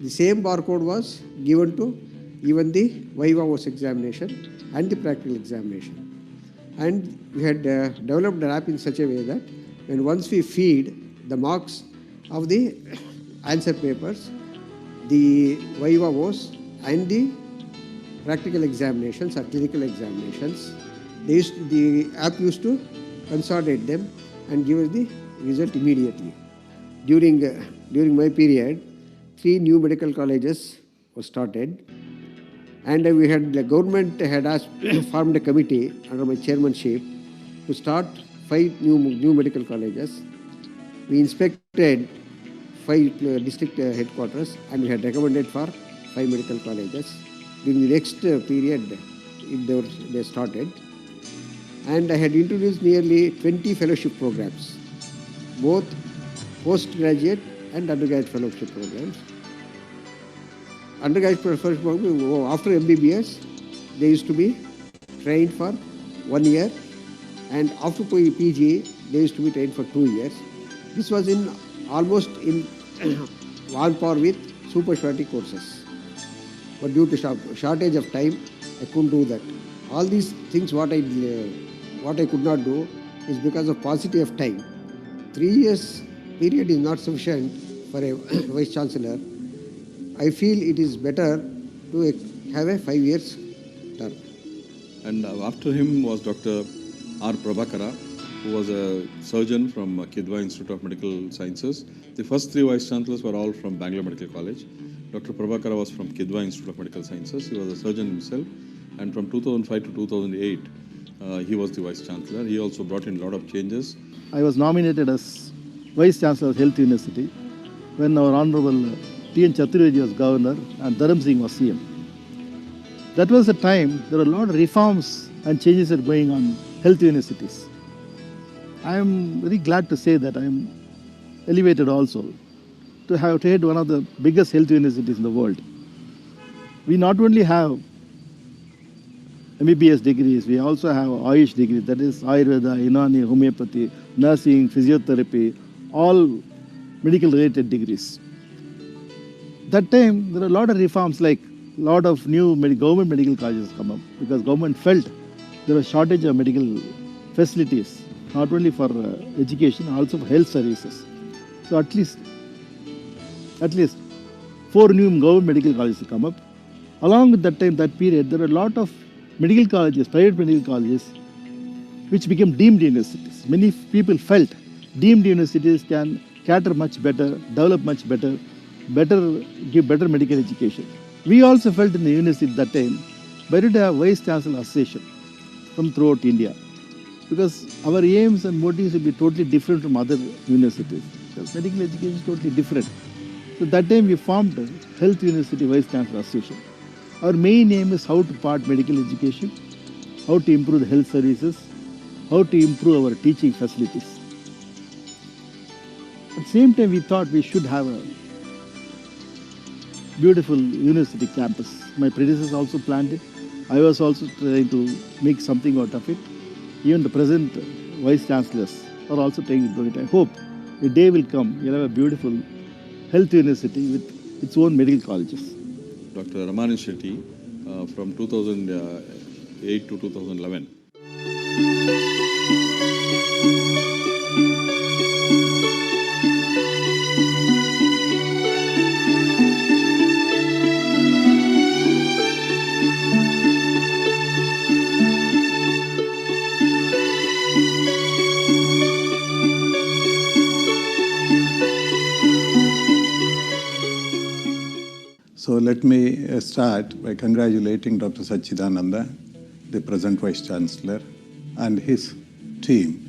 The same barcode was given to even the VIVA examination and the practical examination. And we had developed an app in such a way that once we feed the marks of the answer papers, the VIVA and the practical examinations or clinical examinations, the app used to consolidate them and give us the result immediately. During my period, 3 new medical colleges were started, and the government had formed a committee under my chairmanship to start 5 new medical colleges. We inspected 5 district headquarters and we had recommended for 5 medical colleges. During the next period, they started, and I had introduced nearly 20 fellowship programs, both postgraduate and undergraduate fellowship programs. Undergraduate fellowship program, after MBBS, they used to be trained for 1 year, and after PG, they used to be trained for 2 years. This was almost on par with super specialty courses. But due to shortage of time, I couldn't do that. All these things, what I could not do is because of paucity of time. 3 years period is not sufficient for a Vice Chancellor. I feel it is better to have a 5 years term. And after him was Dr. R. Prabhakara, who was a surgeon from Kidwa Institute of Medical Sciences. The first 3 Vice Chancellors were all from Bangalore Medical College. Dr. Prabhakara was from Kidwa Institute of Medical Sciences. He was a surgeon himself. And from 2005 to 2008, he was the Vice Chancellor. He also brought in a lot of changes. I was nominated as Vice Chancellor of Health University when our Honorable T.N. Chaturvedi was Governor and Dharam Singh was CM. That was the time there were a lot of reforms and changes that were going on health universities. I am very glad to say that I am elevated also to head one of the biggest health universities in the world. We not only have MBBS degrees, we also have AYUSH degrees, that is Ayurveda, Unani, homeopathy, nursing, physiotherapy, all medical related degrees. That time, there are a lot of reforms, like a lot of new government medical colleges come up because government felt there was shortage of medical facilities, not only for education, also for health services. So at least 4 new government medical colleges come up. Along with that time, that period, there were a lot of medical colleges, private medical colleges, which became deemed universities. Many people felt deemed universities can cater much better, develop much better, give better medical education. We also felt in the university at that time, better to have Vice Chancellor Association from throughout India, because our aims and motives will be totally different from other universities, because medical education is totally different. So that time we formed Health University Vice Chancellor Association. Our main aim is how to part medical education, how to improve the health services, how to improve our teaching facilities. At the same time, we thought we should have a beautiful university campus. My predecessors also planned it. I was also trying to make something out of it. Even the present Vice Chancellors are also trying to do it. I hope a day will come, we'll have a beautiful health university with its own medical colleges. Dr. Ramani Shetty from 2008 to 2011. So let me start by congratulating Dr. Sachidananda, the present Vice Chancellor, and his team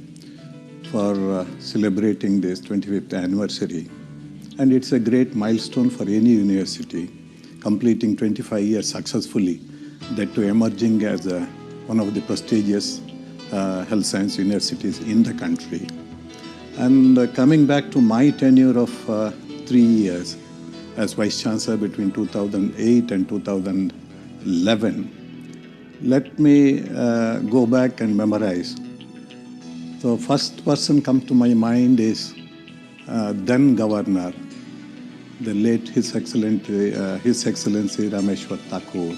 for celebrating this 25th anniversary. And it's a great milestone for any university, completing 25 years successfully, that to emerging as one of the prestigious health science universities in the country. And coming back to my tenure of 3 years, as Vice Chancellor between 2008 and 2011, let me go back and memorize. So first person come to my mind is then Governor, the late His Excellency Rameshwar Thakur.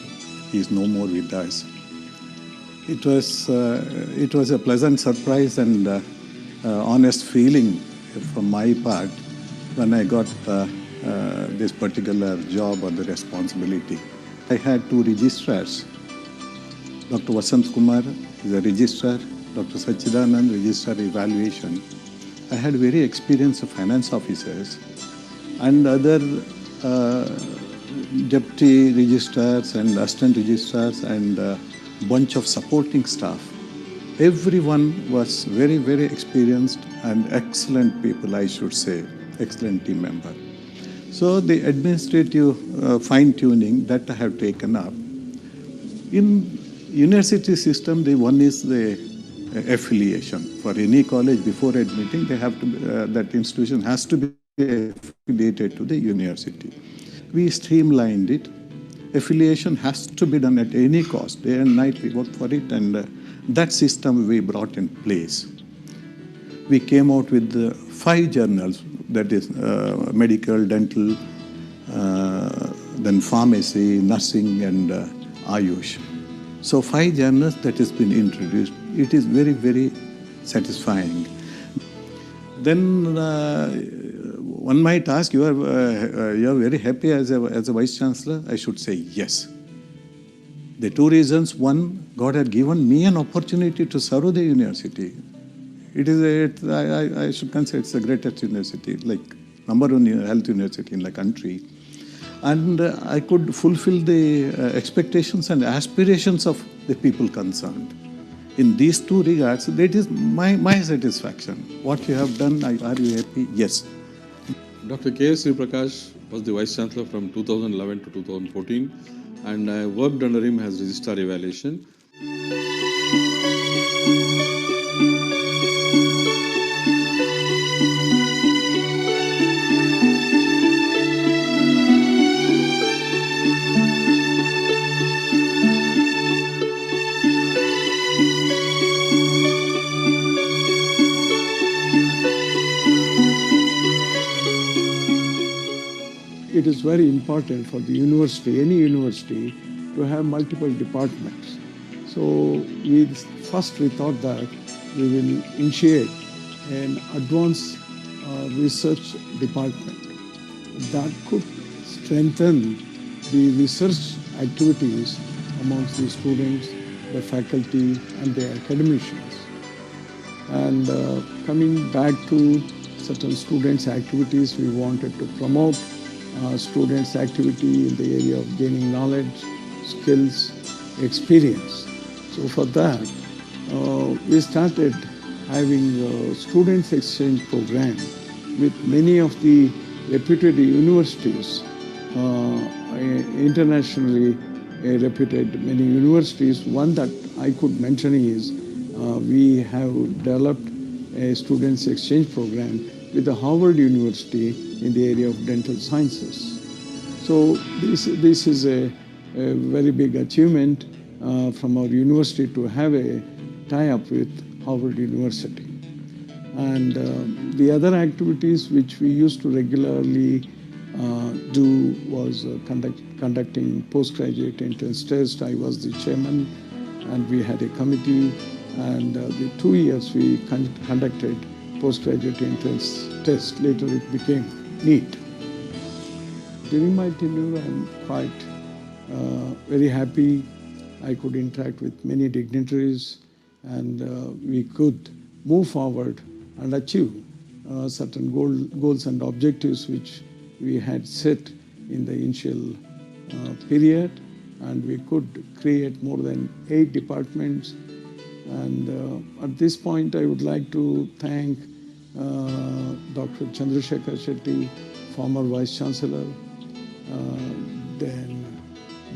He is no more with us. It was a pleasant surprise and honest feeling from my part when I got this particular job or the responsibility. I had 2 registrars. Dr. Vasant Kumar is a registrar, Dr. Sachidanand, registrar evaluation. I had very experienced finance officers and other deputy registrars and assistant registrars and bunch of supporting staff. Everyone was very, very experienced and excellent people, I should say, excellent team member. So the administrative fine-tuning that I have taken up. In university system, the one is the affiliation. For any college, before admitting, they have to that institution has to be affiliated to the university. We streamlined it. Affiliation has to be done at any cost. Day and night we worked for it, and that system we brought in place. We came out with 5 journals, that is medical, dental, then pharmacy, nursing, and AYUSH. So 5 journals that has been introduced. It is very, very satisfying. Then one might ask, you are very happy as a Vice Chancellor? I should say yes. The 2 reasons. One, God had given me an opportunity to serve the university. It is I should consider it's the greatest university, like #1 health university in the country. And I could fulfill the expectations and aspirations of the people concerned. In these 2 regards, that is my satisfaction. What you have done, are you happy? Yes. Dr. K.S. Prakash was the Vice Chancellor from 2011 to 2014, and I worked under him as Registrar Evaluation. it is very important for the university, any university, to have multiple departments. So first we thought that we will initiate an advanced research department that could strengthen the research activities amongst the students, the faculty, and the academicians. And coming back to certain students' activities, we wanted to promote students' activity in the area of gaining knowledge, skills, experience. So for that, we started having a students' exchange program with many of the reputed universities, internationally reputed many universities. One that I could mention is we have developed a students' exchange program with the Harvard University in the area of dental sciences. So this is a very big achievement from our university to have a tie-up with Harvard University. And the other activities which we used to regularly do was conducting postgraduate entrance test. I was the chairman, and we had a committee. And the 2 years we conducted postgraduate entrance test. Later it became NEET. During my tenure, I'm quite very happy. I could interact with many dignitaries, and we could move forward and achieve certain goals and objectives which we had set in the initial period. And we could create more than 8 departments. And at this point, I would like to thank Dr. Chandrasekhar Shetty, former Vice Chancellor, then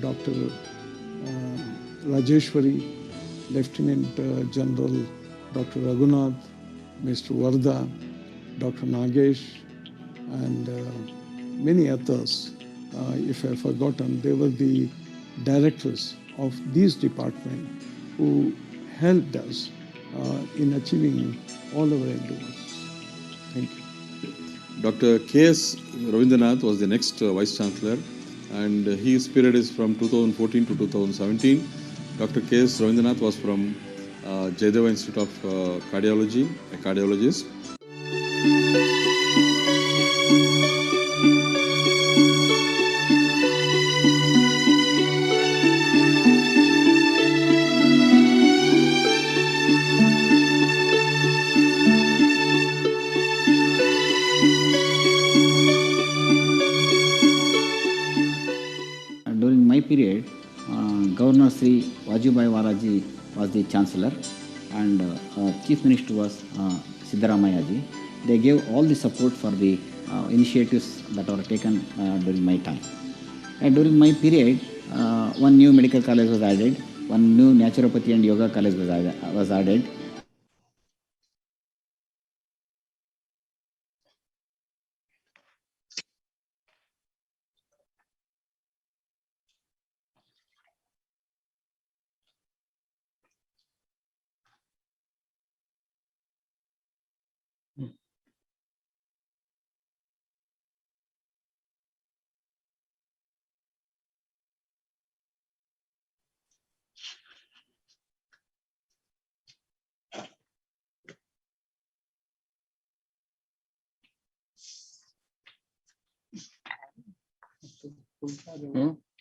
Dr. Rajeshwari, Lieutenant General Dr. Raghunath, Mr. Varda, Dr. Nagesh, and many others. If I've forgotten, they were the directors of these departments who helped us in achieving all our endeavors. Thank you. Dr. K.S. Ravindranath was the next Vice Chancellor, and his period is from 2014 to 2017. Dr. K.S. Ravindranath was from Jayadeva Institute of Cardiology, a cardiologist. During my period, Governor Sri Vajubhai Walaji was the Chancellor, and Chief Minister was Siddaramayaji. They gave all the support for the initiatives that were taken during my time. And during my period, one new medical college was added, one new naturopathy and yoga college was added.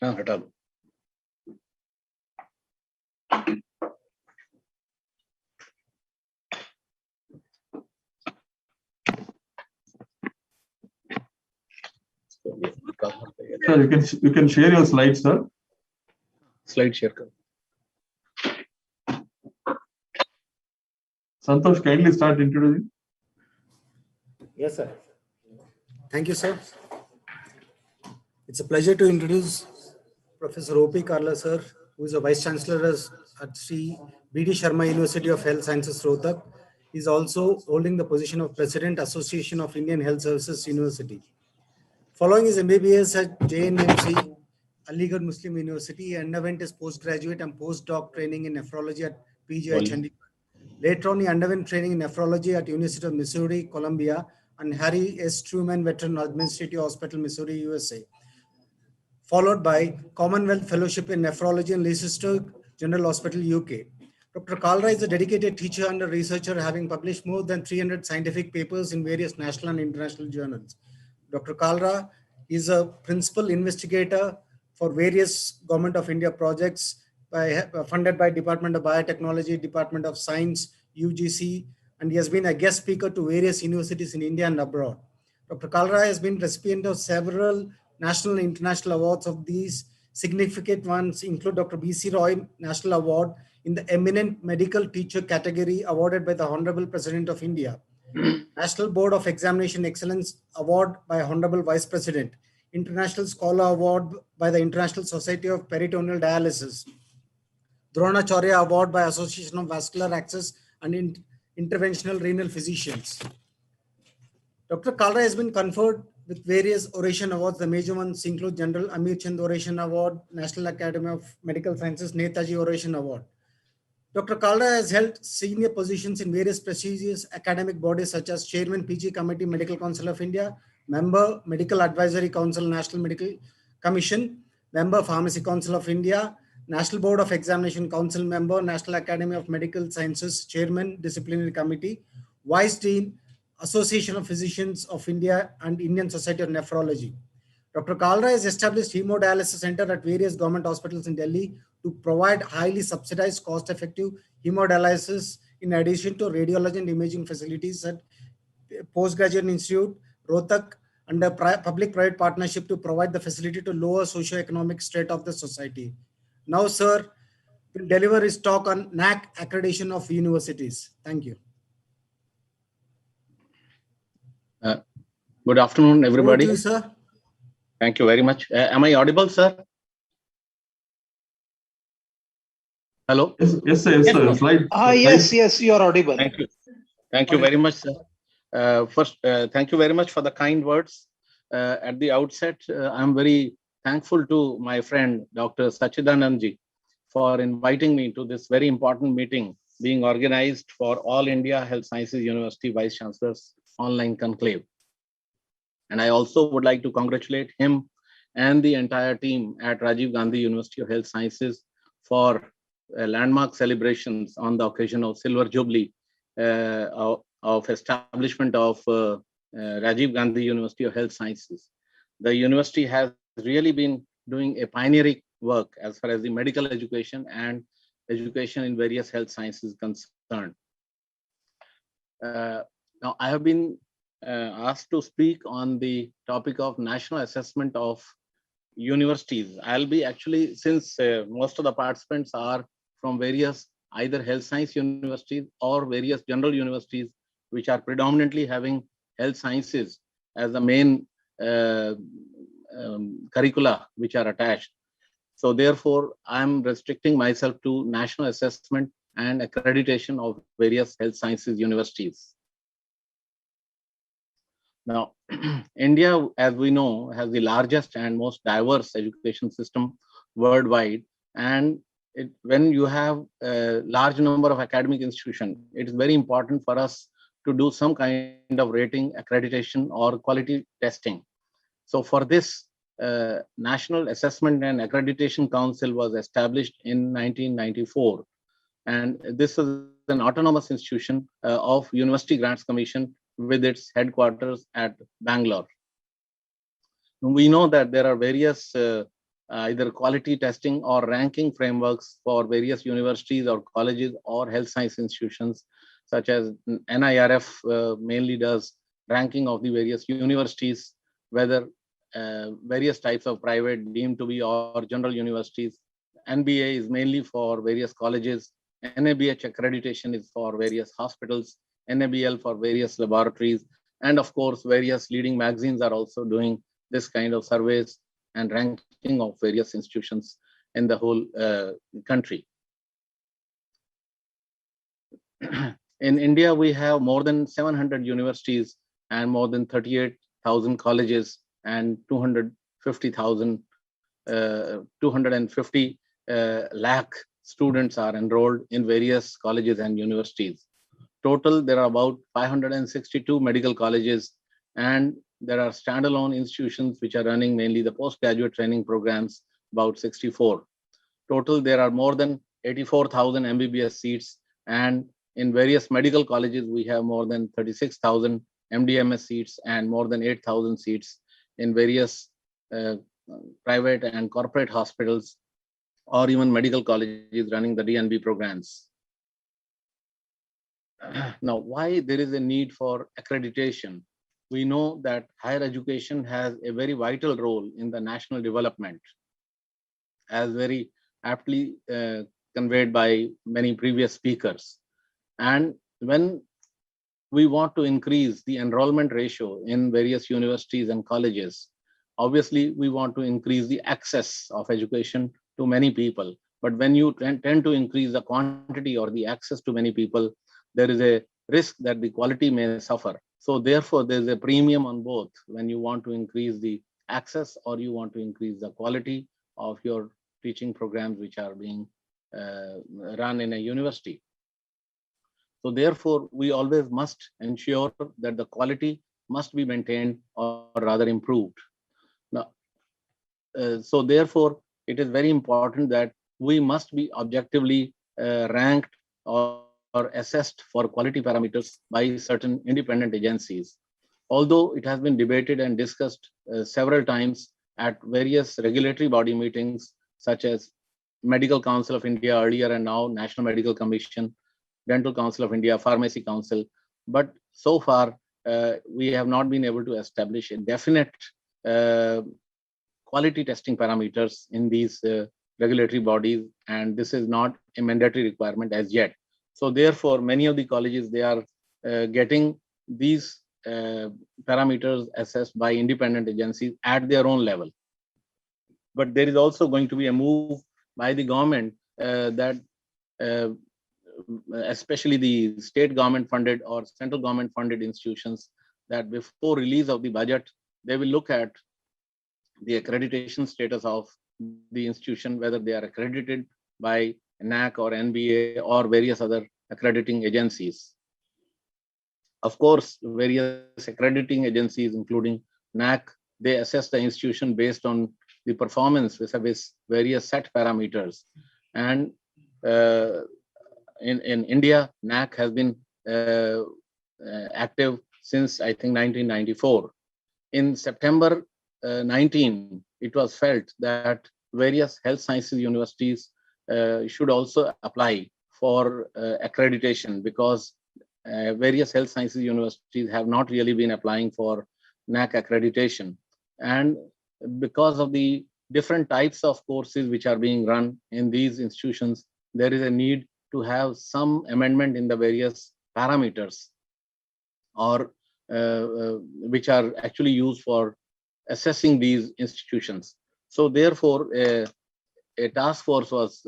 हटा लो। Sir, you can share your slides, sir. Slide share करो। Santosh, kindly start introducing. Yes, sir. Thank you, sir. It's a pleasure to introduce Professor O.P. Karla, sir, who is a Vice Chancellor at Sri B.D. Sharma University of Health Sciences, Rohtak. He is also holding the position of President, Association of Indian Health Services University. Following his MBBS at JNMC, Aligarh Muslim University, he underwent his postgraduate and postdoc training in nephrology at PGI Chandigarh. Later on, he underwent training in nephrology at University of Missouri, Columbia, and Harry S. Truman Veteran Administrative Hospital, Missouri, USA. Followed by Commonwealth Fellowship in Nephrology and Leicester General Hospital, UK. Dr. Kalra is a dedicated teacher and a researcher, having published more than 300 scientific papers in various national and international journals. Dr. Kalra is a principal investigator for various Government of India projects funded by Department of Biotechnology, Department of Science, UGC, and he has been a guest speaker to various universities in India and abroad. Dr. Kalra has been recipient of several national and international awards. Of these, significant ones include Dr. B.C. Roy National Award in the Eminent Medical Teacher category, awarded by the Honorable President of India. National Board of Examination Excellence Award by Honorable Vice President. International Scholar Award by the International Society of Peritoneal Dialysis. Dronacharya Award by Association of Vascular Access and Interventional Renal Physicians. Dr. Kalra has been conferred with various oration awards. The major ones include General Amir Chand Oration Award, National Academy of Medical Sciences Netaji Oration Award. Dr. Kalra has held senior positions in various prestigious academic bodies such as Chairman PG Committee Medical Council of India, Member Medical Advisory Council National Medical Commission, Member Pharmacy Council of India, National Board of Examination Council Member, National Academy of Medical Sciences Chairman Disciplinary Committee, Vice Dean, Association of Physicians of India and Indian Society of Nephrology. Dr. Kalra has established hemodialysis center at various government hospitals in Delhi to provide highly subsidized, cost-effective hemodialysis in addition to radiology and imaging facilities at Postgraduate Institute, Rohtak, under public-private partnership to provide the facility to lower socio-economic state of the society. Now, sir, will deliver his talk on NAC accreditation of universities. Thank you. Good afternoon, everybody. Over to you, sir. Thank you very much. Am I audible, sir? Hello? Yes, sir. Yes, sir. Slide. Yes, you are audible. Thank you. Thank you very much, sir. First, thank you very much for the kind words. At the outset, I'm very thankful to my friend, Dr. Sachidanandji, for inviting me to this very important meeting being organized for All India Health Sciences University Vice Chancellors online conclave. And I also would like to congratulate him and the entire team at Rajiv Gandhi University of Health Sciences for landmark celebrations on the occasion of Silver Jubilee of establishment of Rajiv Gandhi University of Health Sciences. The university has really been doing a pioneering work as far as the medical education and education in various health sciences concerned. Now, I have been asked to speak on the topic of national assessment of universities. I'll be actually, since most of the participants are from various either health science universities or various general universities, which are predominantly having health sciences as the main curricula which are attached. So therefore, I'm restricting myself to national assessment and accreditation of various health sciences universities. Now, India, as we know, has the largest and most diverse education system worldwide. And when you have a large number of academic institutions, it is very important for us to do some kind of rating, accreditation, or quality testing. So for this, National Assessment and Accreditation Council was established in 1994. And this is an autonomous institution of University Grants Commission with its headquarters at Bangalore. We know that there are various either quality testing or ranking frameworks for various universities or colleges or health science institutions, such as NIRF mainly does ranking of the various universities, whether various types of private, deemed to be, or general universities. NBA is mainly for various colleges. NABH accreditation is for various hospitals, NABL for various laboratories, and of course, various leading magazines are also doing this kind of surveys and ranking of various institutions in the whole country. In India, we have more than 700 universities and more than 38,000 colleges and 250 lakh students are enrolled in various colleges and universities. Total, there are about 562 medical colleges And there are standalone institutions which are running mainly the postgraduate training programs, about 64. Total, there are more than 84,000 MBBS seats, and in various medical colleges, we have more than 36,000 MDMS seats and more than 8,000 seats in various private and corporate hospitals, or even medical colleges running the DNB programs. Now, why there is a need for accreditation? We know that higher education has a very vital role in the national development, as very aptly conveyed by many previous speakers. And when we want to increase the enrollment ratio in various universities and colleges, obviously we want to increase the access of education to many people. But when you tend to increase the quantity or the access to many people, there is a risk that the quality may suffer. So therefore, there's a premium on both when you want to increase the access or you want to increase the quality of your teaching programs which are being run in a university. So therefore, we always must ensure that the quality must be maintained or rather improved. Now, so therefore, it is very important that we must be objectively ranked or assessed for quality parameters by certain independent agencies. Although it has been debated and discussed several times at various regulatory body meetings, such as Medical Council of India earlier and now National Medical Commission, Dental Council of India, Pharmacy Council, but so far we have not been able to establish a definite quality testing parameters in these regulatory bodies, and this is not a mandatory requirement as yet. So therefore, many of the colleges, they are getting these parameters assessed by independent agencies at their own level. But there is also going to be a move by the government that especially the state government funded or central government funded institutions, that before release of the budget, they will look at the accreditation status of the institution, whether they are accredited by NAC or NBA or various other accrediting agencies. Of course, various accrediting agencies, including NAC, they assess the institution based on the performance vis-a-vis various set parameters. And in India, NAC has been active since, I think, 1994. In September 19, it was felt that various health sciences universities should also apply for accreditation, because various health sciences universities have not really been applying for NAC accreditation. And because of the different types of courses which are being run in these institutions, there is a need to have some amendment in the various parameters or which are actually used for assessing these institutions. So therefore, a task force was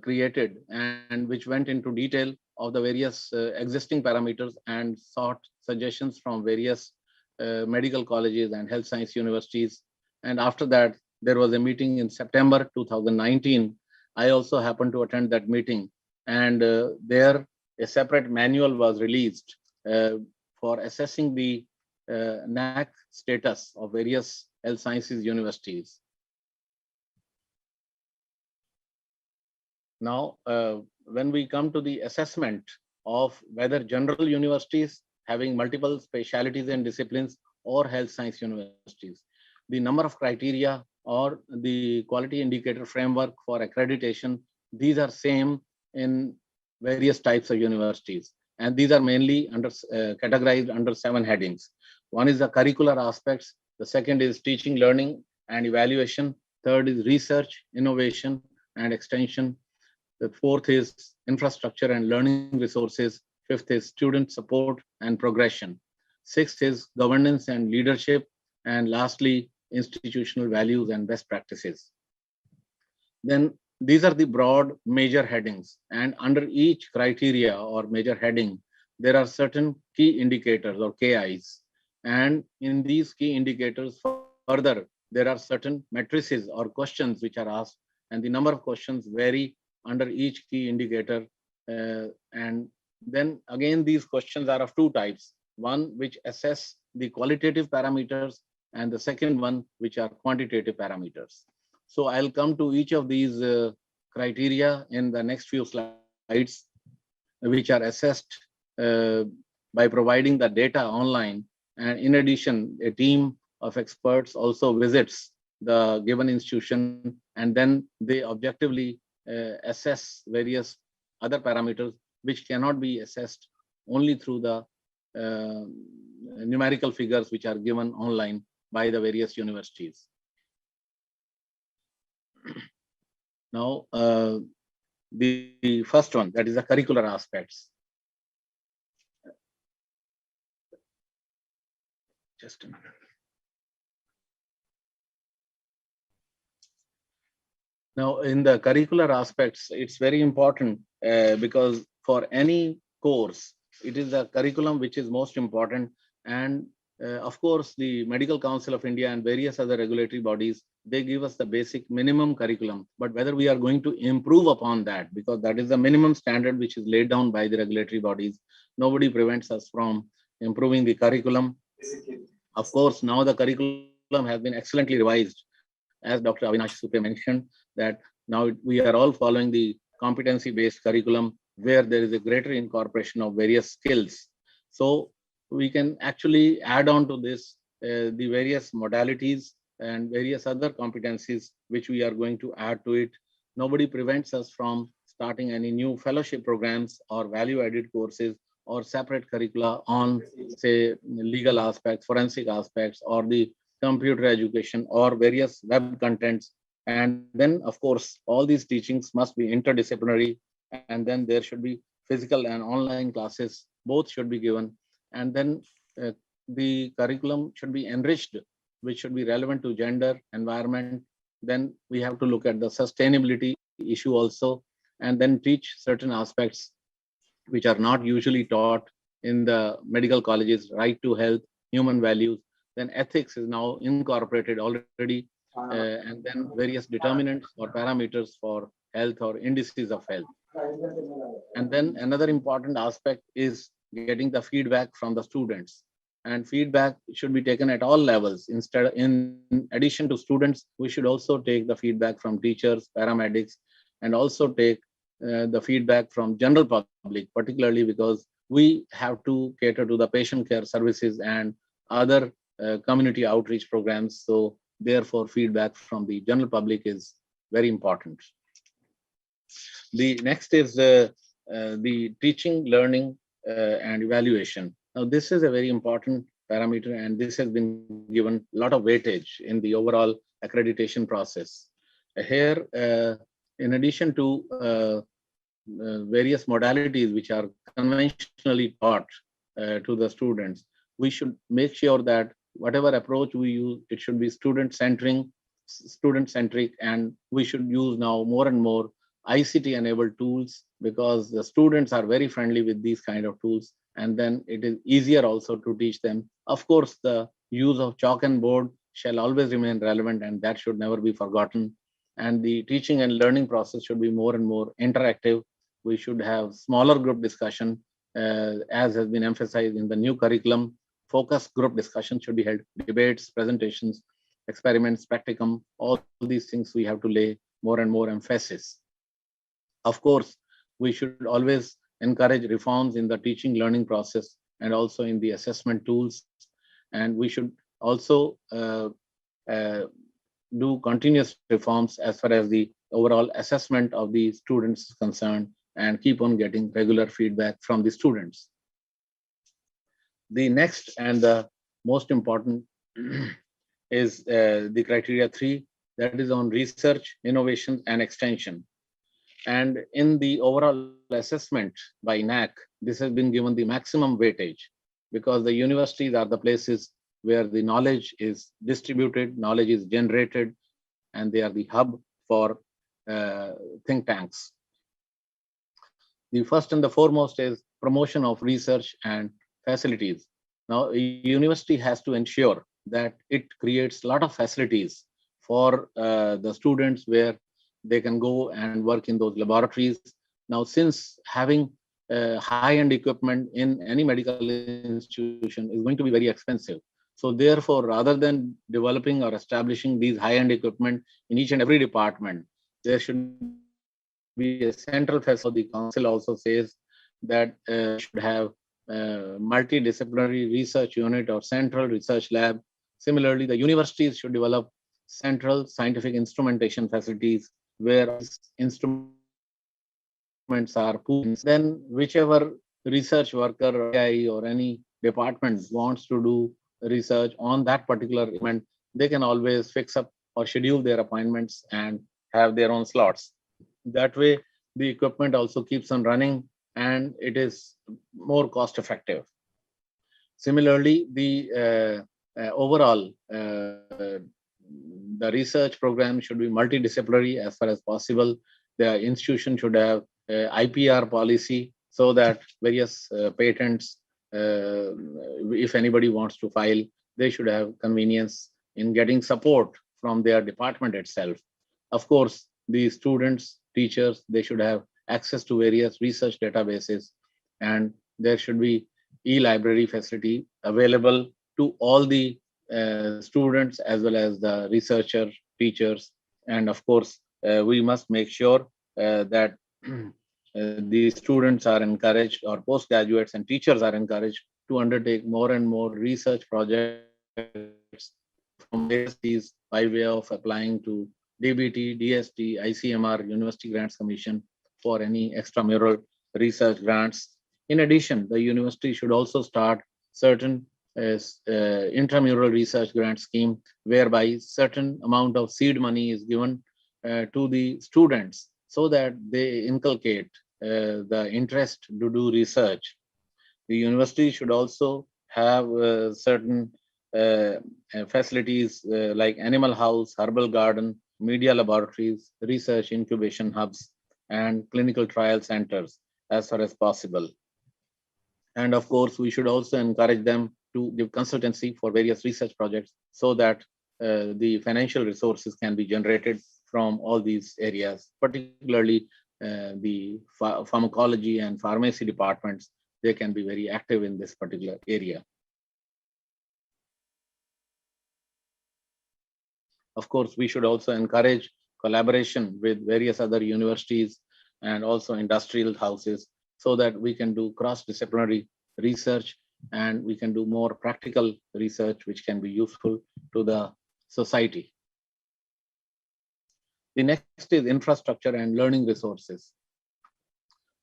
created, and which went into detail of the various existing parameters and sought suggestions from various medical colleges and health science universities. And after that, there was a meeting in September 2019. I also happened to attend that meeting, and there a separate manual was released for assessing the NAC status of various health sciences universities. Now, when we come to the assessment of whether general universities having multiple specialties and disciplines or health science universities, the number of criteria or the quality indicator framework for accreditation, these are same in various types of universities. And these are mainly categorized under 7 headings. One is the curricular aspects. The second is teaching, learning, and evaluation. Third is research, innovation, and extension. The fourth is infrastructure and learning resources. Fifth is student support and progression. Sixth is governance and leadership. And lastly, institutional values and best practices. Then these are the broad major headings. And under each criteria or major heading, there are certain key indicators or KIs. And in these key indicators, further, there are certain matrices or questions which are asked, and the number of questions vary under each key indicator. And then again, these questions are of 2 types. One which assess the qualitative parameters, and the second one, which are quantitative parameters. So I'll come to each of these criteria in the next few slides, which are assessed by providing the data online. And in addition, a team of experts also visits the given institution, and then they objectively assess various other parameters which cannot be assessed only through the numerical figures which are given online by the various universities. Now, the first one, that is the curricular aspects. Just a minute. Now, in the curricular aspects, it's very important because for any course, it is the curriculum which is most important. And of course, the Medical Council of India and various other regulatory bodies, they give us the basic minimum curriculum. But whether we are going to improve upon that, because that is the minimum standard which is laid down by the regulatory bodies, nobody prevents us from improving the curriculum. Of course, now the curriculum has been excellently revised, as Dr. Avinash Supe mentioned, that now we are all following the competency-based curriculum where there is a greater incorporation of various skills. So we can actually add on to this the various modalities and various other competencies which we are going to add to it. Nobody prevents us from starting any new fellowship programs or value-added courses or separate curricula on, say, legal aspects, forensic aspects, or the computer education or various web contents. And then, of course, all these teachings must be interdisciplinary, and then there should be physical and online classes, both should be given. And then the curriculum should be enriched, which should be relevant to gender, environment. Then we have to look at the sustainability issue also, and then teach certain aspects which are not usually taught in the medical colleges, right to health, human values. Then ethics is now incorporated already, and then various determinants or parameters for health or indices of health. And then another important aspect is getting the feedback from the students. And feedback should be taken at all levels. Instead, in addition to students, we should also take the feedback from teachers, paramedics, and also take the feedback from general public, particularly because we have to cater to the patient care services and other community outreach programs. So therefore, feedback from the general public is very important. The next is the teaching, learning, and evaluation. Now, this is a very important parameter, and this has been given a lot of weightage in the overall accreditation process. Here, in addition to various modalities which are conventionally taught to the students, we should make sure that whatever approach we use, it should be student-centric, and we should use now more and more ICT-enabled tools, because the students are very friendly with these kind of tools, and then it is easier also to teach them. Of course, the use of chalk and board shall always remain relevant, and that should never be forgotten. And the teaching and learning process should be more and more interactive. We should have smaller group discussion, as has been emphasized in the new curriculum. Focus group discussion should be held, debates, presentations, experiments, practicum, all these things we have to lay more and more emphasis. Of course, we should always encourage reforms in the teaching learning process and also in the assessment tools. And we should also do continuous reforms as far as the overall assessment of the students is concerned, and keep on getting regular feedback from the students. The next and the most important is the criteria 3, that is on research, innovation, and extension. And in the overall assessment by NAC, this has been given the maximum weightage, because the universities are the places where the knowledge is distributed, knowledge is generated, and they are the hub for think tanks. The first and the foremost is promotion of research and facilities. Now, a university has to ensure that it creates a lot of facilities for the students where they can go and work in those laboratories. Now, since having high-end equipment in any medical institution is going to be very expensive. So therefore, rather than developing or establishing these high-end equipment in each and every department, there should be a central facility. The council also says that should have multidisciplinary research unit or central research lab. Similarly, the universities should develop central scientific instrumentation facilities where instruments are put. Then whichever research worker or AI or any department wants to do research on that particular event, they can always fix up or schedule their appointments and have their own slots. That way, the equipment also keeps on running and it is more cost effective. Similarly, the overall the research program should be multidisciplinary as far as possible. The institution should have IPR policy so that various patents, if anybody wants to file, they should have convenience in getting support from their department itself. Of course, the students, teachers, they should have access to various research databases, and there should be e-library facility available to all the students as well as the researcher, teachers. And of course, we must make sure that the students are encouraged, or postgraduates and teachers are encouraged to undertake more and more research projects from these by way of applying to DBT, DST, ICMR, University Grants Commission for any extramural research grants. In addition, the university should also start certain intramural research grant scheme whereby certain amount of seed money is given to the students so that they inculcate the interest to do research. The university should also have certain facilities like animal house, herbal garden, media laboratories, research incubation hubs, and clinical trial centers as far as possible. And of course, we should also encourage them to give consultancy for various research projects so that the financial resources can be generated from all these areas, particularly the pharmacology and pharmacy departments. They can be very active in this particular area. Of course, we should also encourage collaboration with various other universities and also industrial houses so that we can do cross-disciplinary research and we can do more practical research which can be useful to the society. The next is infrastructure and learning resources.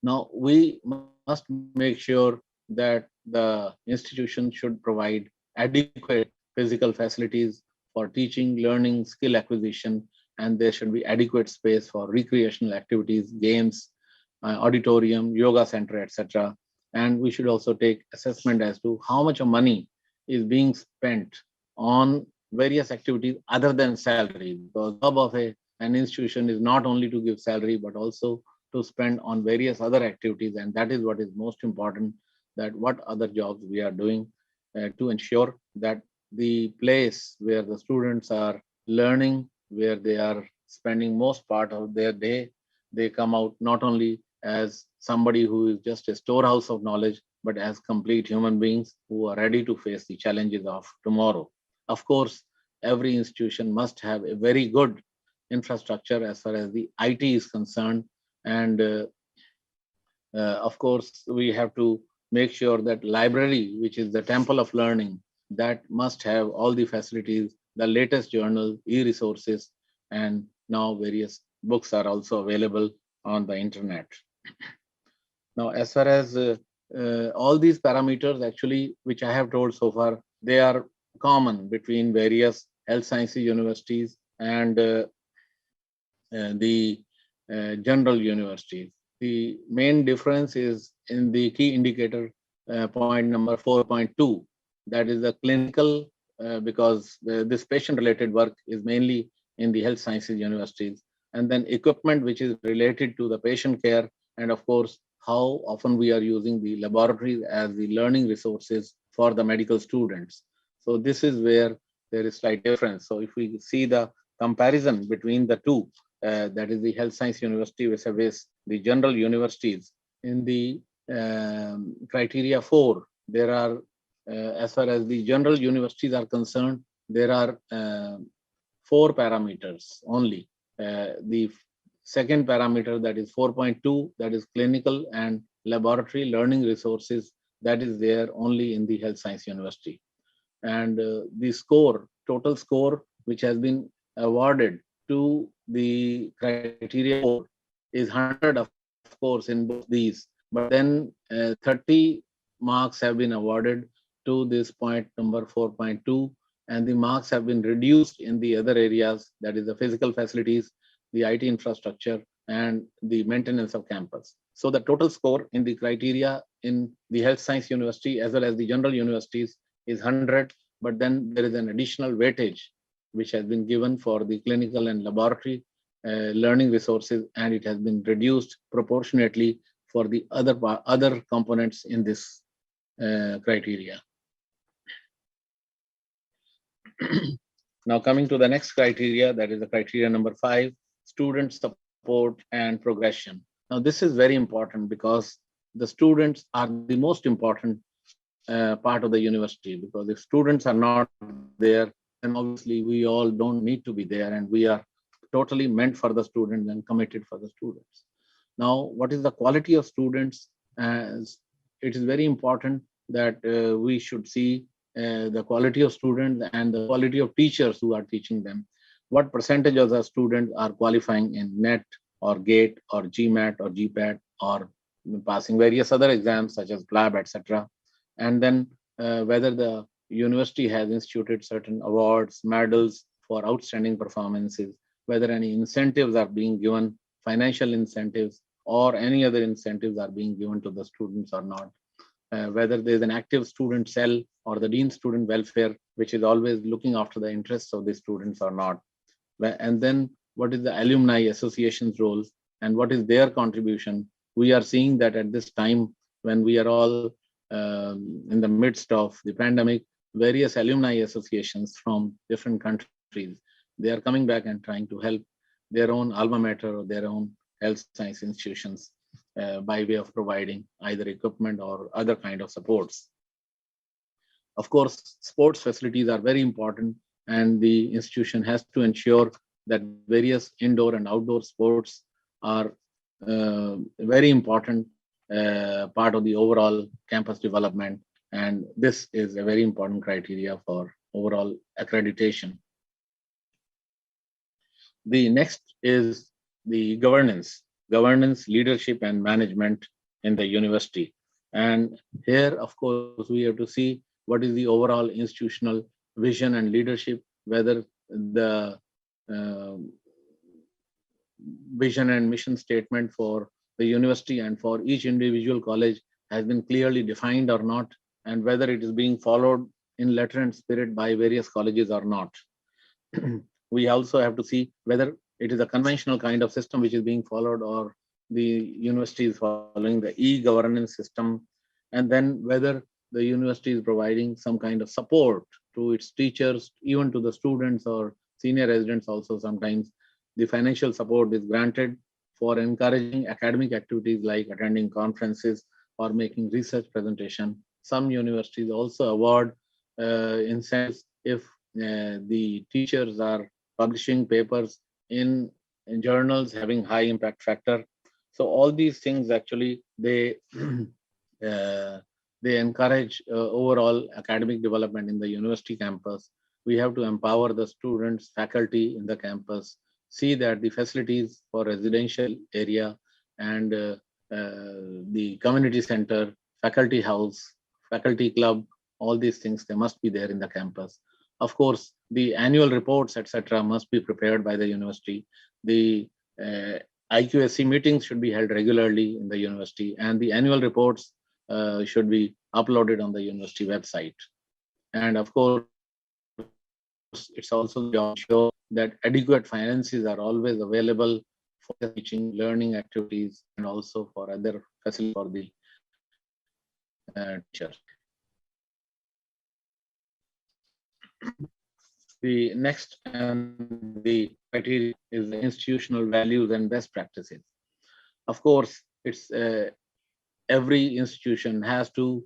Now, we must make sure that the institution should provide adequate physical facilities for teaching, learning, skill acquisition, and there should be adequate space for recreational activities, games, auditorium, yoga center, etc. And we should also take assessment as to how much of money is being spent on various activities other than salary. Because the job of an institution is not only to give salary, but also to spend on various other activities. And that is what is most important, that what other jobs we are doing to ensure that the place where the students are learning, where they are spending most part of their day, they come out not only as somebody who is just a storehouse of knowledge, but as complete human beings who are ready to face the challenges of tomorrow. Of course, every institution must have a very good infrastructure as far as the IT is concerned. And of course, we have to make sure that library, which is the temple of learning, that must have all the facilities, the latest journal, e-resources, and now various books are also available on the internet. Now, as far as all these parameters actually, which I have told so far, they are common between various health sciences universities and the general universities. The main difference is in the key indicator point number 4.2, that is the clinical, because this patient-related work is mainly in the health sciences universities, and then equipment which is related to the patient care, and of course, how often we are using the laboratories as the learning resources for the medical students. So this is where there is slight difference. So if we see the comparison between the two, that is the health science university versus the general universities, in the criteria 4, there are, as far as the general universities are concerned, there are 4 parameters only. The second parameter, that is 4.2, that is clinical and laboratory learning resources, that is there only in the health science university. And the score, total score, which has been awarded to the criteria 4 is 100, of course, in both these. But then 30 marks have been awarded to this point number 4.2, and the marks have been reduced in the other areas, that is the physical facilities, the IT infrastructure, and the maintenance of campus. So the total score in the criteria in the health science university as well as the general universities is 100, but then there is an additional weightage which has been given for the clinical and laboratory learning resources, and it has been reduced proportionately for the other components in this criteria. Now coming to the next criteria, that is the criteria number 5, student support and progression. Now this is very important because the students are the most important part of the university, because if students are not there, then obviously we all don't need to be there, and we are totally meant for the students and committed for the students. Now, what is the quality of students? As it is very important that we should see the quality of students and the quality of teachers who are teaching them. What percentage of the students are qualifying in NET or GATE or GMAT or GPAT or passing various other exams such as PLAB, etc. And then whether the university has instituted certain awards, medals for outstanding performances, whether any incentives are being given, financial incentives or any other incentives are being given to the students or not. Whether there's an active student cell or the Dean Student Welfare, which is always looking after the interests of the students or not. And then what is the alumni association's role and what is their contribution? We are seeing that at this time when we are all in the midst of the pandemic, various alumni associations from different countries, they are coming back and trying to help their own alma mater or their own health science institutions by way of providing either equipment or other kind of supports. Of course, sports facilities are very important, and the institution has to ensure that various indoor and outdoor sports are very important part of the overall campus development. And this is a very important criteria for overall accreditation. The next is the governance, leadership, and management in the university. And here, of course, we have to see what is the overall institutional vision and leadership, whether the vision and mission statement for the university and for each individual college has been clearly defined or not, and whether it is being followed in letter and spirit by various colleges or not. We also have to see whether it is a conventional kind of system which is being followed or the university is following the e-governance system, and then whether the university is providing some kind of support to its teachers, even to the students or senior residents also. Sometimes the financial support is granted for encouraging academic activities like attending conferences or making research presentation. Some universities also award incentives if the teachers are publishing papers in journals having high impact factor. So all these things actually they encourage overall academic development in the university campus. We have to empower the students, faculty in the campus, see that the facilities for residential area and the community center, faculty house, faculty club, all these things, they must be there in the campus. Of course, the annual reports, etc., must be prepared by the university. The IQSC meetings should be held regularly in the university, and the annual reports should be uploaded on the university website. And of course, it's also to ensure that adequate finances are always available for teaching, learning activities, and also for other facilities for the teachers. The next and the criteria is the institutional values and best practices. Of course, it's every institution has to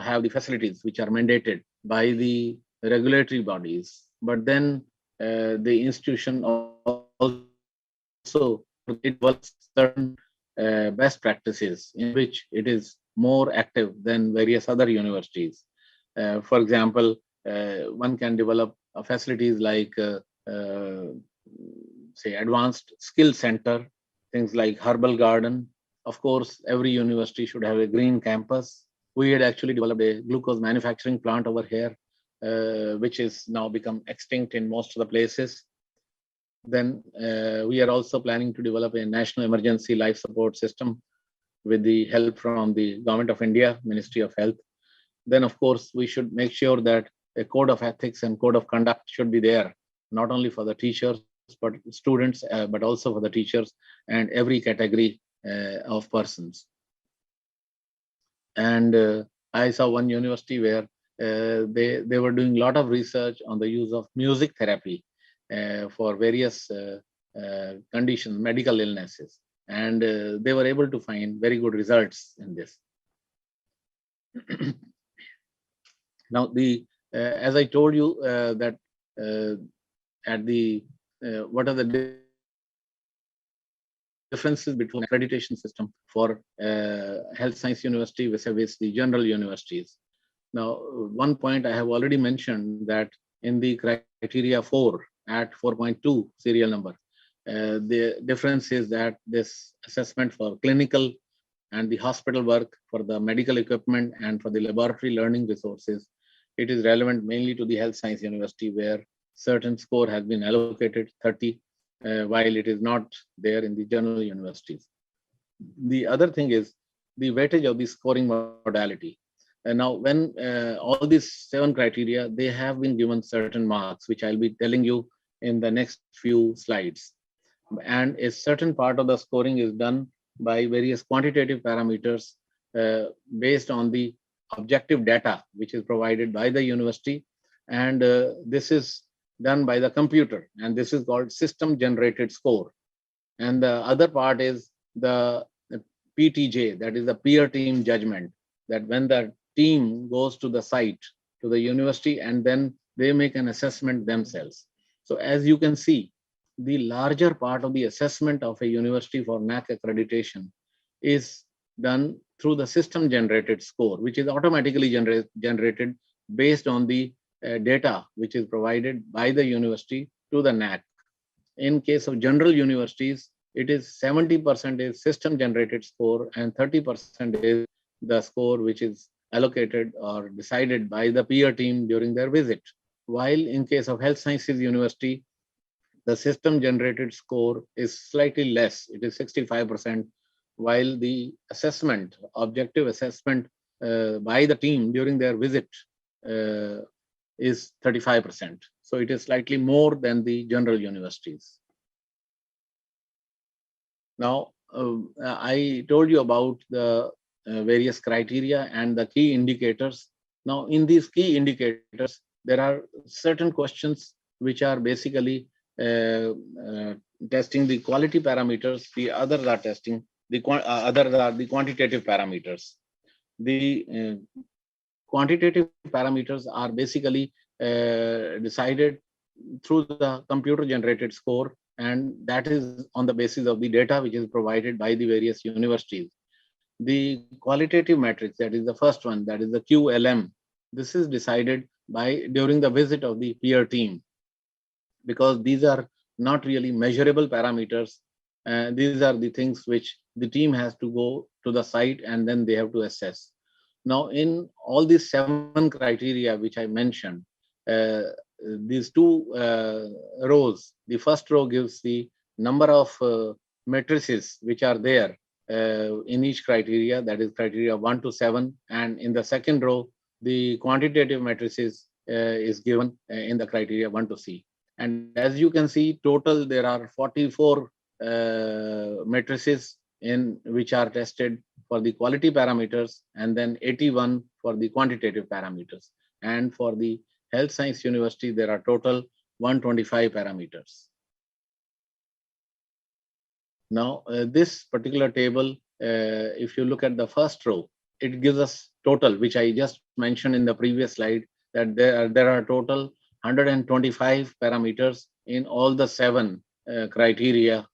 have the facilities which are mandated by the regulatory bodies, but then the institution also develops certain best practices in which it is more active than various other universities. For example, one can develop facilities like say advanced skill center, things like herbal garden. Of course, every university should have a green campus. We had actually developed a glucose manufacturing plant over here, which is now become extinct in most of the places. Then we are also planning to develop a national emergency life support system with the help from the Government of India, Ministry of Health. Then, of course, we should make sure that a code of ethics and code of conduct should be there, not only for the teachers, but students, but also for the teachers and every category of persons. And I saw one university where they were doing a lot of research on the use of music therapy for various conditions, medical illnesses. And they were able to find very good results in this. Now, as I told you that at the what are the differences between accreditation system for health science university vis-a-vis the general universities. Now, one point I have already mentioned that in the criteria 4 at 4.2 serial number, the difference is that this assessment for clinical and the hospital work, for the medical equipment and for the laboratory learning resources, it is relevant mainly to the health science university where certain score has been allocated 30, while it is not there in the general universities. The other thing is the weightage of the scoring modality. And now when all these 7 criteria, they have been given certain marks, which I'll be telling you in the next few slides. And a certain part of the scoring is done by various quantitative parameters based on the objective data, which is provided by the university. And this is done by the computer, and this is called system generated score. And the other part is the PTJ, that is the peer team judgment, that when the team goes to the site, to the university, and then they make an assessment themselves. So as you can see, the larger part of the assessment of a university for NAC accreditation is done through the system generated score, which is automatically generated based on the data which is provided by the university to the NAC. In case of general universities, it is 70% is system generated score and 30% is the score which is allocated or decided by the peer team during their visit. While in case of health sciences university, the system generated score is slightly less, it is 65%, while the assessment, objective assessment by the team during their visit is 35%. So it is slightly more than the general universities. Now, I told you about the various criteria and the key indicators. Now, in these key indicators, there are certain questions which are basically testing the quality parameters. The others are testing the others are the quantitative parameters. The quantitative parameters are basically decided through the computer generated score, and that is on the basis of the data which is provided by the various universities. The qualitative metrics, that is the first one, that is the QLM. This is decided by during the visit of the peer team, because these are not really measurable parameters. These are the things which the team has to go to the site and then they have to assess. Now, in all these 7 criteria which I mentioned, these 2 rows, the first row gives the number of matrices which are there in each criteria, that is criteria 1 to 7, and in the second row, the quantitative matrices is given in the criteria 1 to C. And as you can see, total there are 44 matrices in which are tested for the quality parameters, and then 81 for the quantitative parameters. And for the health science university, there are total 125 parameters. Now, this particular table if you look at the first row, it gives us total, which I just mentioned in the previous slide, that there are total 125 parameters in all the 7 criteria,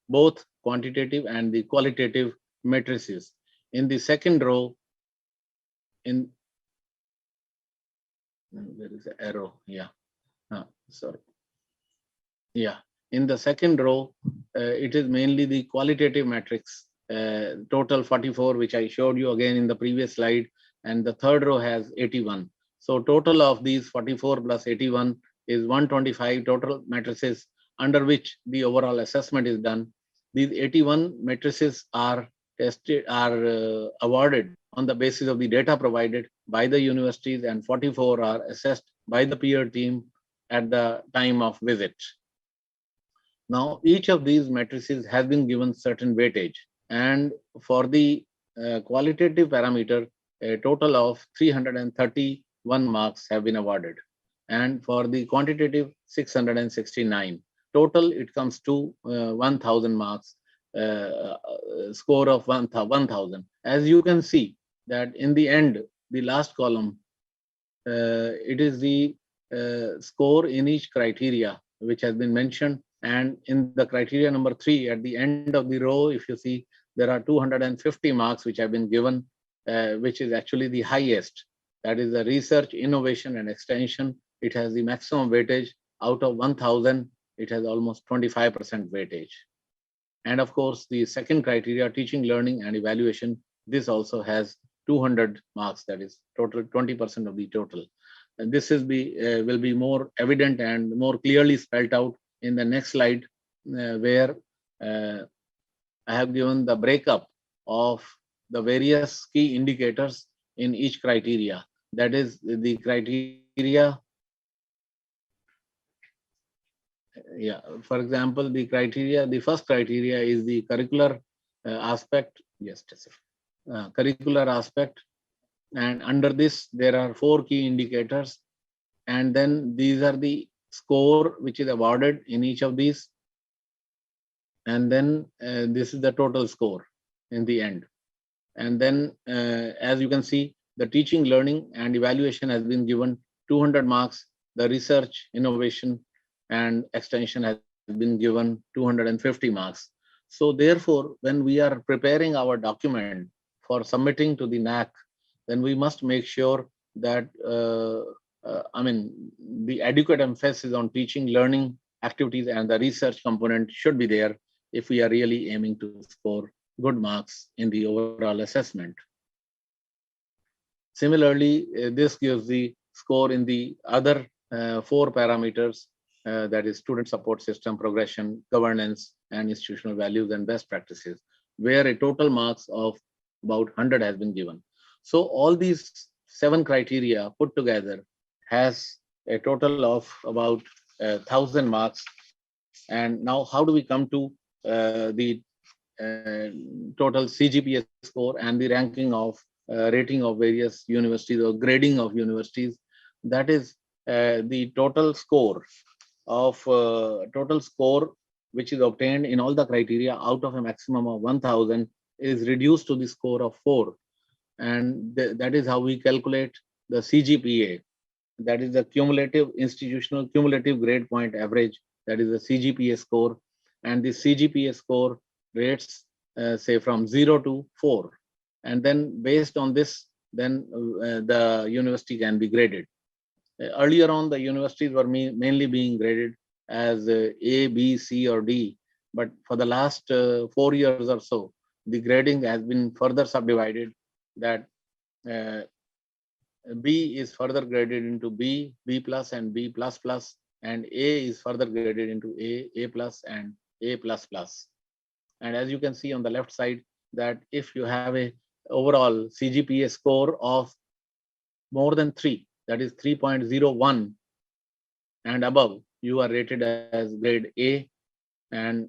both quantitative and the qualitative matrices. In the second row, there is an arrow, yeah, sorry. Yeah, in the second row, it is mainly the qualitative matrix, total 44, which I showed you again in the previous slide, and the third row has 81. So total of these 44 plus 81 is 125 total matrices under which the overall assessment is done. These 81 matrices are awarded on the basis of the data provided by the universities, and 44 are assessed by the peer team at the time of visit. Now, each of these matrices has been given certain weightage, and for the qualitative parameter, a total of 331 marks have been awarded, and for the quantitative, 669. Total, it comes to 1,000 marks, score of 1,000. As you can see that in the end, the last column, it is the score in each criteria which has been mentioned. And in the criteria number 3, at the end of the row, if you see, there are 250 marks which have been given, which is actually the highest. That is the research, innovation, and extension. It has the maximum weightage. Out of 1,000, it has almost 25% weightage. And of course, the second criteria, teaching, learning, and evaluation, this also has 200 marks, that is total 20% of the total. And this is will be more evident and more clearly spelled out in the next slide, where I have given the breakup of the various key indicators in each criteria. That is the criteria. Yeah, for example, the criteria, the first criteria is the curricular aspect. Yes, curricular aspect. And under this, there are 4 key indicators. And then these are the score which is awarded in each of these. And then this is the total score in the end. And then, as you can see, the teaching, learning, and evaluation has been given 200 marks. The research, innovation, and extension has been given 250 marks. So therefore, when we are preparing our document for submitting to the NAC, then we must make sure that the adequate emphasis on teaching, learning activities and the research component should be there if we are really aiming to score good marks in the overall assessment. Similarly, this gives the score in the other 4 parameters, that is student support system, progression, governance, and institutional values and best practices, where a total marks of about 100 has been given. So all these 7 criteria put together has a total of about 1,000 marks. And now how do we come to the total CGPA score and the ranking of rating of various universities or grading of universities? That is the total score of which is obtained in all the criteria out of a maximum of 1,000 is reduced to the score of 4. And that is how we calculate the CGPA. That is the institutional cumulative grade point average. That is the CGPA score. And the CGPA score rates say from 0 to 4. And then based on this, then the university can be graded. Earlier on, the universities were mainly being graded as A, B, C, or D. But for the last 4 years or so, the grading has been further subdivided, that B is further graded into B, B plus, and B plus plus, and A is further graded into A, A plus, and A plus plus. And as you can see on the left side, that if you have a overall CGPA score of more than 3, that is 3.01 and above, you are rated as grade A. And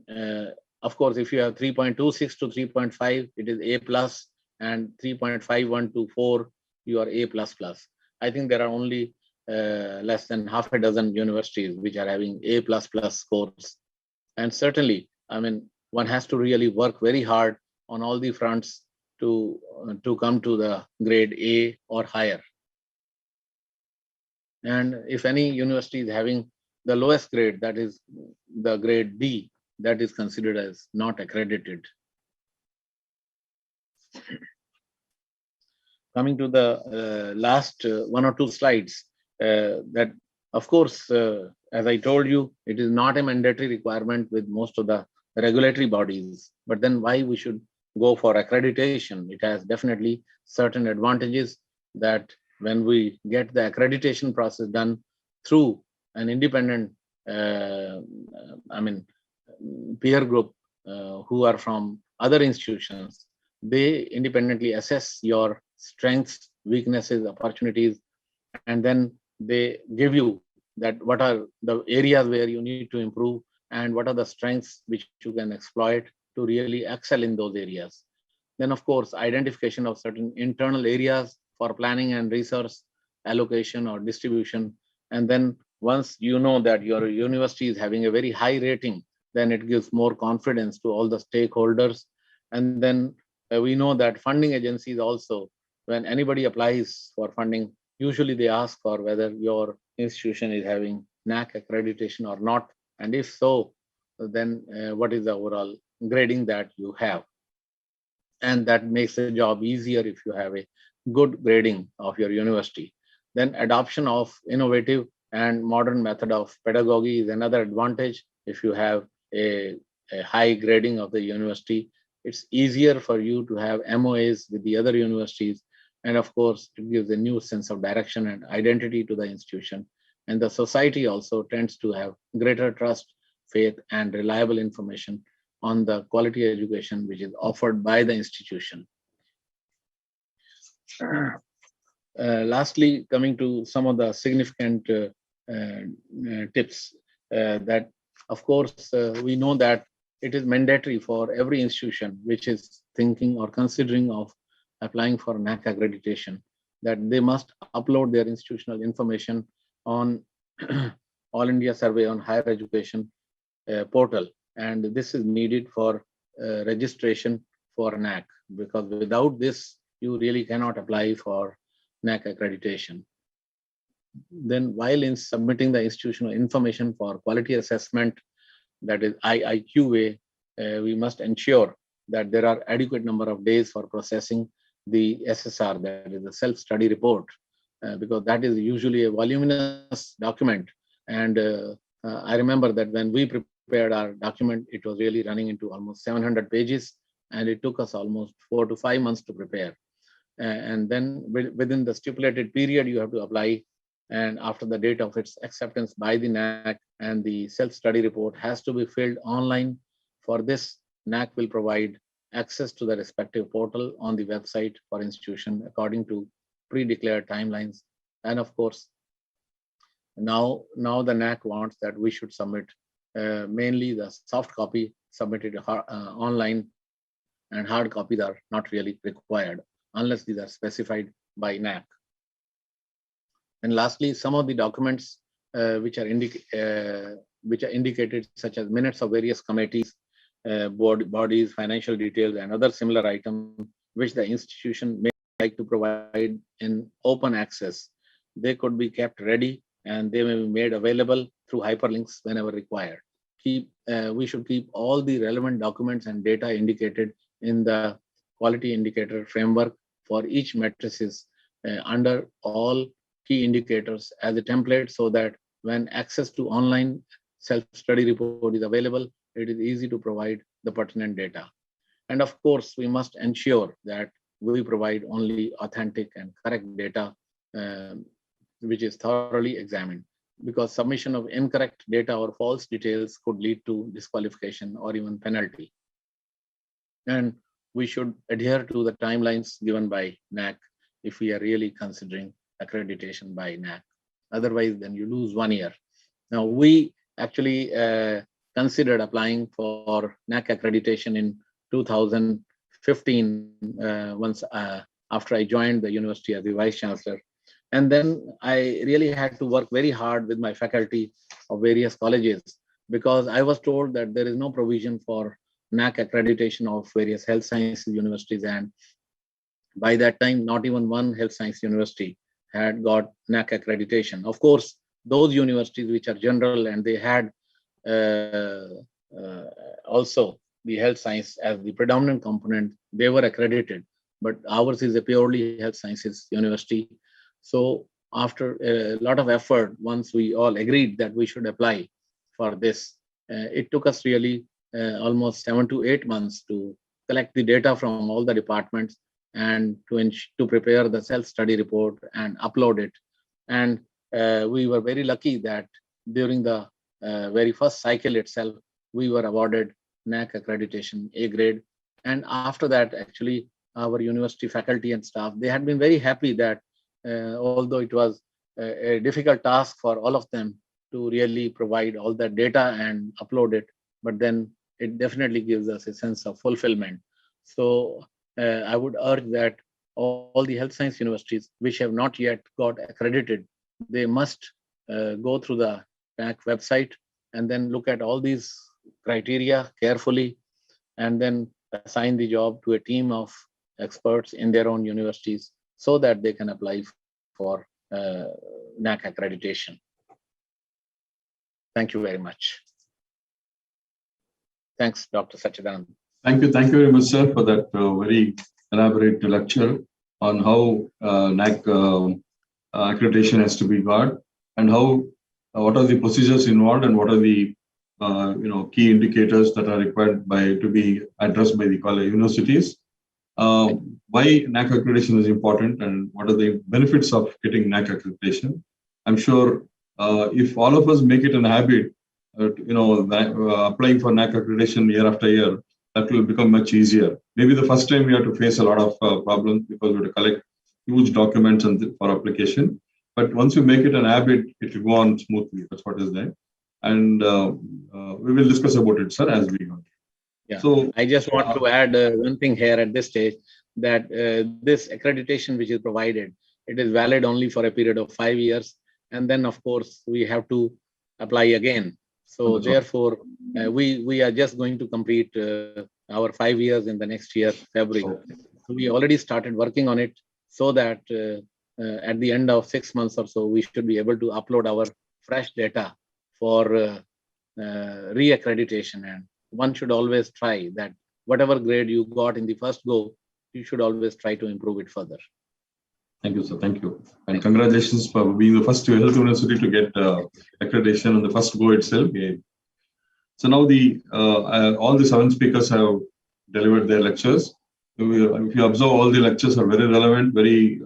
of course, if you have 3.26 to 3.5, it is A plus, and 3.51 to 4, you are A plus plus. I think there are only less than half a dozen universities which are having A plus plus scores. And certainly, one has to really work very hard on all the fronts to come to the grade A or higher. And if any university is having the lowest grade, that is the grade D, that is considered as not accredited. Coming to the last 1 or 2 slides, that of course, as I told you, it is not a mandatory requirement with most of the regulatory bodies, but then why we should go for accreditation? It has definitely certain advantages that when we get the accreditation process done through an independent, peer group who are from other institutions, they independently assess your strengths, weaknesses, opportunities, and then they give you that what are the areas where you need to improve and what are the strengths which you can exploit to really excel in those areas. Then, of course, identification of certain internal areas for planning and research, allocation or distribution. And then once you know that your university is having a very high rating, then it gives more confidence to all the stakeholders. And then we know that funding agencies also, when anybody applies for funding, usually they ask for whether your institution is having NAAC accreditation or not. And if so, then what is the overall grading that you have? And that makes the job easier if you have a good grading of your university. Then adoption of innovative and modern method of pedagogy is another advantage. If you have a high grading of the university, it's easier for you to have MOAs with the other universities. And of course, it gives a new sense of direction and identity to the institution. And the society also tends to have greater trust, faith, and reliable information on the quality education which is offered by the institution. Lastly, coming to some of the significant tips that, of course, we know that it is mandatory for every institution which is thinking or considering of applying for NAAC accreditation that they must upload their institutional information on All India Survey on Higher Education portal. And this is needed for registration for NAAC, because without this, you really cannot apply for NAAC accreditation. Then while in submitting the institutional information for quality assessment, that is IIQA, we must ensure that there are adequate number of days for processing the SSR, that is the self-study report, because that is usually a voluminous document. And I remember that when we prepared our document, it was really running into almost 700 pages, and it took us almost 4 to 5 months to prepare. And then within the stipulated period, you have to apply. And after the date of its acceptance by the NAAC, and the self-study report has to be filled online. For this, NAAC will provide access to the respective portal on the website for institution according to pre-declared timelines. And of course, now the NAAC wants that we should submit mainly the soft copy submitted online, and hard copies are not really required unless these are specified by NAAC. And lastly, some of the documents which are indicated, such as minutes of various committees, bodies, financial details, and other similar items which the institution may like to provide in open access. They could be kept ready, and they may be made available through hyperlinks whenever required. We should keep all the relevant documents and data indicated in the quality indicator framework for each matrices under all key indicators as a template, so that when access to online self-study report is available, it is easy to provide the pertinent data. And of course, we must ensure that we provide only authentic and correct data, which is thoroughly examined, because submission of incorrect data or false details could lead to disqualification or even penalty. And we should adhere to the timelines given by NAAC if we are really considering accreditation by NAAC. Otherwise, then you lose 1 year. Now, we actually considered applying for NAAC accreditation in 2015, once after I joined the university as the Vice Chancellor. And then I really had to work very hard with my faculty of various colleges, because I was told that there is no provision for NAC accreditation of various health sciences universities, and by that time, not even one health science university had got NAC accreditation. Of course, those universities which are general and they had also the health science as the predominant component, they were accredited. But ours is a purely health sciences university. So after a lot of effort, once we all agreed that we should apply for this, it took us really almost 7 to 8 months to collect the data from all the departments and to prepare the self-study report and upload it. And we were very lucky that during the very first cycle itself, we were awarded NAC accreditation A grade. And after that, actually, our university faculty and staff, they had been very happy that although it was a difficult task for all of them to really provide all that data and upload it, but then it definitely gives us a sense of fulfillment. So I would urge that all the health science universities which have not yet got accredited, they must go through the NAC website and then look at all these criteria carefully and then assign the job to a team of experts in their own universities so that they can apply for NAC accreditation. Thank you very much. Thanks, Dr. Sachidanand. Thank you very much, sir, for that very elaborate lecture on how NAC accreditation has to be got and how what are the procedures involved and what are the key indicators that are required to be addressed by the college universities. Why NAC accreditation is important and what are the benefits of getting NAC accreditation. I'm sure if all of us make it a habit, applying for NAC accreditation year after year, that will become much easier. Maybe the first time we have to face a lot of problems because we have to collect huge documents for application. But once you make it an habit, it will go on smoothly. That's what is there. And we will discuss about it, sir, as we go. Yeah. So I just want to add one thing here at this stage, that this accreditation which is provided, it is valid only for a period of 5 years. And then, of course, we have to apply again. So therefore, we are just going to complete our 5 years in the next year, February. So we already started working on it so that at the end of 6 months or so, we should be able to upload our fresh data for re-accreditation. And one should always try that whatever grade you got in the first go, you should always try to improve it further. Thank you, sir. Thank you. And congratulations for being the first health university to get accreditation on the first go itself. Yeah. So now all the 7 speakers have delivered their lectures. If you observe, all the lectures are very relevant, very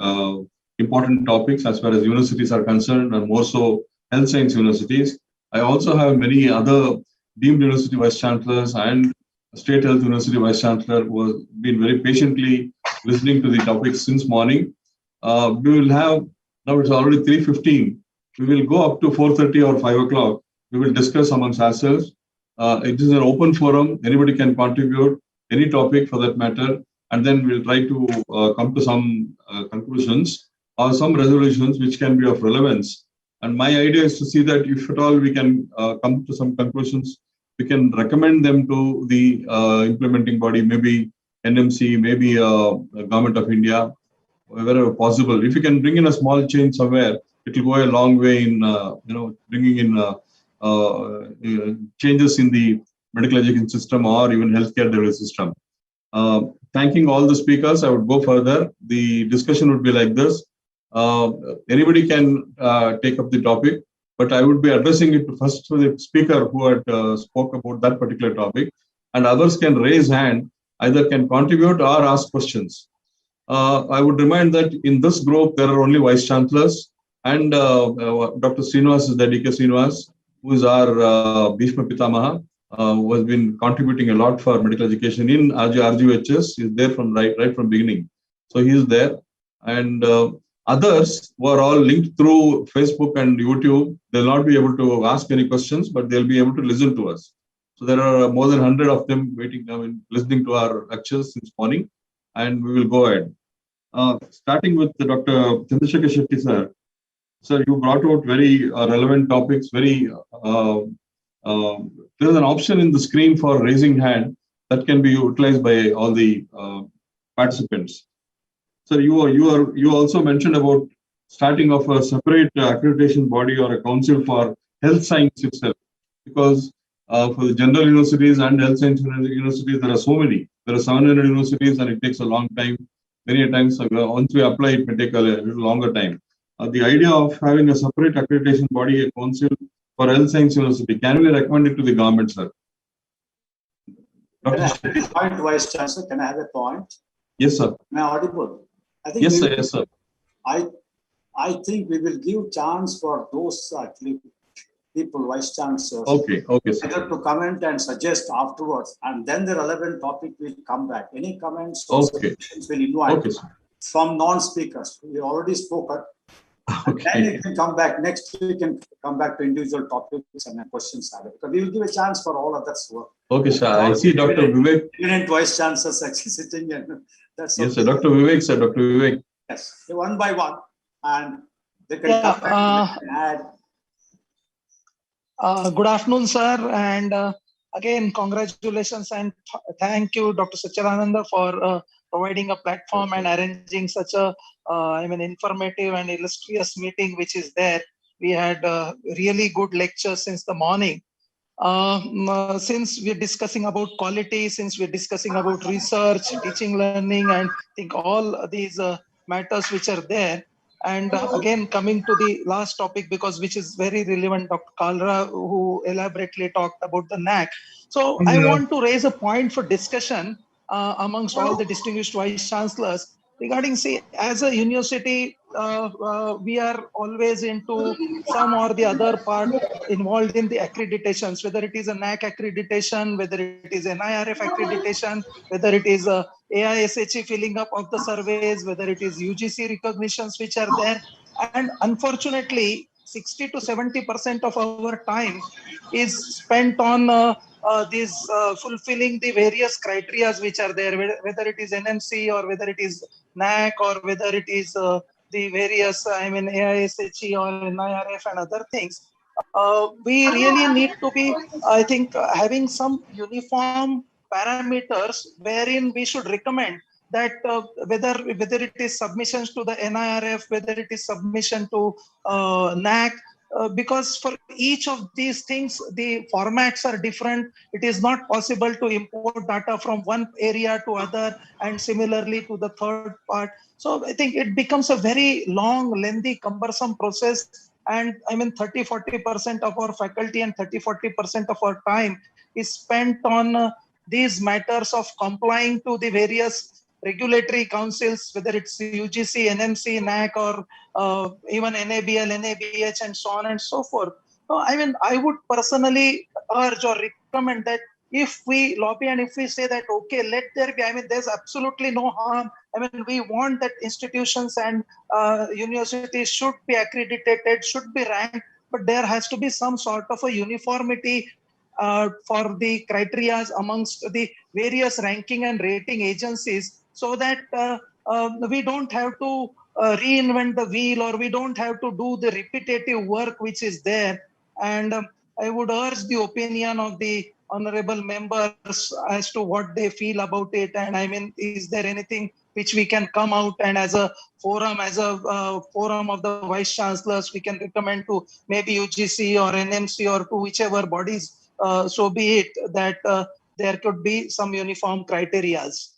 important topics as far as universities are concerned, and more so health science universities. I also have many other deemed university vice chancellors and state health university vice chancellor who have been very patiently listening to the topics since morning. We will have, now it's already 3:15. We will go up to 4:30 or 5 o'clock. We will discuss amongst ourselves. It is an open forum. Anybody can contribute any topic for that matter. And then we'll try to come to some conclusions or some resolutions which can be of relevance. And my idea is to see that if at all we can come to some conclusions, we can recommend them to the implementing body, maybe NMC, maybe Government of India, wherever possible. If you can bring in a small change somewhere, it will go a long way in bringing in changes in the medical education system or even healthcare delivery system. Thanking all the speakers, I would go further. The discussion would be like this. Anybody can take up the topic, but I would be addressing it first to the speaker who had spoke about that particular topic, and others can raise hand, either can contribute or ask questions. I would remind that in this group, there are only vice chancellors and Dr. Srinivas is the DK Srinivas, who is our Bhishma Pitamaha, who has been contributing a lot for medical education in RGUHS. He is there from right from beginning. So he is there. And others who are all linked through Facebook and YouTube, they'll not be able to ask any questions, but they'll be able to listen to us. So there are more than 100 of them waiting now and listening to our lectures since morning, and we will go ahead. Starting with Dr. Chandrasekhar Shetty, sir. Sir, you brought out very relevant topics. There is an option in the screen for raising hand. that can be utilized by all the participants. Sir, you also mentioned about starting of a separate accreditation body or a council for health science itself, because for the general universities and health science universities, there are so many. There are 700 universities, and it takes a long time. Many times, once we apply, it may take a little longer time. The idea of having a separate accreditation body, a council for health science university, can we recommend it to the government, sir? Can I have a point, Vice Chancellor? Can I have a point? Yes, sir. Am I audible? I think Yes, sir. Yes, sir. I think we will give chance for those actually people, Vice Chancellors, Okay, sir. either to comment and suggest afterwards, and then the relevant topic will come back. Any comments or Okay. suggestions will invite from non-speakers. We already spoke. Then you can come back next week and come back to individual topics and questions. Because we will give a chance for all of that work. Okay, sir. I see Dr. Vivek. Eminent Vice Chancellors actually sitting in. That's Yes, sir. Dr. Vivek, sir. Dr. Vivek. Yes, one by one, and they can come back and add. Good afternoon, sir, and again, congratulations and thank you, Dr. Satchidananda, for providing a platform and arranging such a, informative and illustrious meeting, which is there. We had really good lectures since the morning. Since we're discussing about quality, since we're discussing about research, teaching, learning, and I think all these matters which are there. And again, coming to the last topic, because which is very relevant, Dr. Kalra, who elaborately talked about the NAC. So I want to raise a point for discussion amongst all the distinguished vice chancellors regarding, say, as a university, we are always into some or the other part involved in the accreditations, whether it is a NAC accreditation, whether it is an NIRF accreditation, whether it is a AISHE filling up of the surveys, whether it is UGC recognitions which are there. And unfortunately, 60 to 70% of our time is spent on fulfilling the various criteria which are there, whether it is NMC or whether it is NAC or whether it is the various, AISHE or NIRF and other things. We really need to be, I think, having some uniform parameters wherein we should recommend that whether it is submissions to the NIRF, whether it is submission to NAC, because for each of these things, the formats are different. It is not possible to import data from one area to other and similarly to the third part. So I think it becomes a very long, lengthy, cumbersome process. And 30-40% of our faculty and 30-40% of our time is spent on these matters of complying to the various regulatory councils, whether it's UGC, NMC, NAC, or even NABL, NABH, and so on and so forth. So, I would personally urge or recommend that if we lobby and if we say that, okay, let there be, there's absolutely no harm. We want that institutions and universities should be accredited, should be ranked, but there has to be some sort of a uniformity for the criteria amongst the various ranking and rating agencies, so that we don't have to reinvent the wheel, or we don't have to do the repetitive work which is there. And I would urge the opinion of the honorable members as to what they feel about it. And is there anything which we can come out and as a forum of the vice chancellors, we can recommend to maybe UGC or NMC or to whichever bodies, so be it, that there could be some uniform criterias.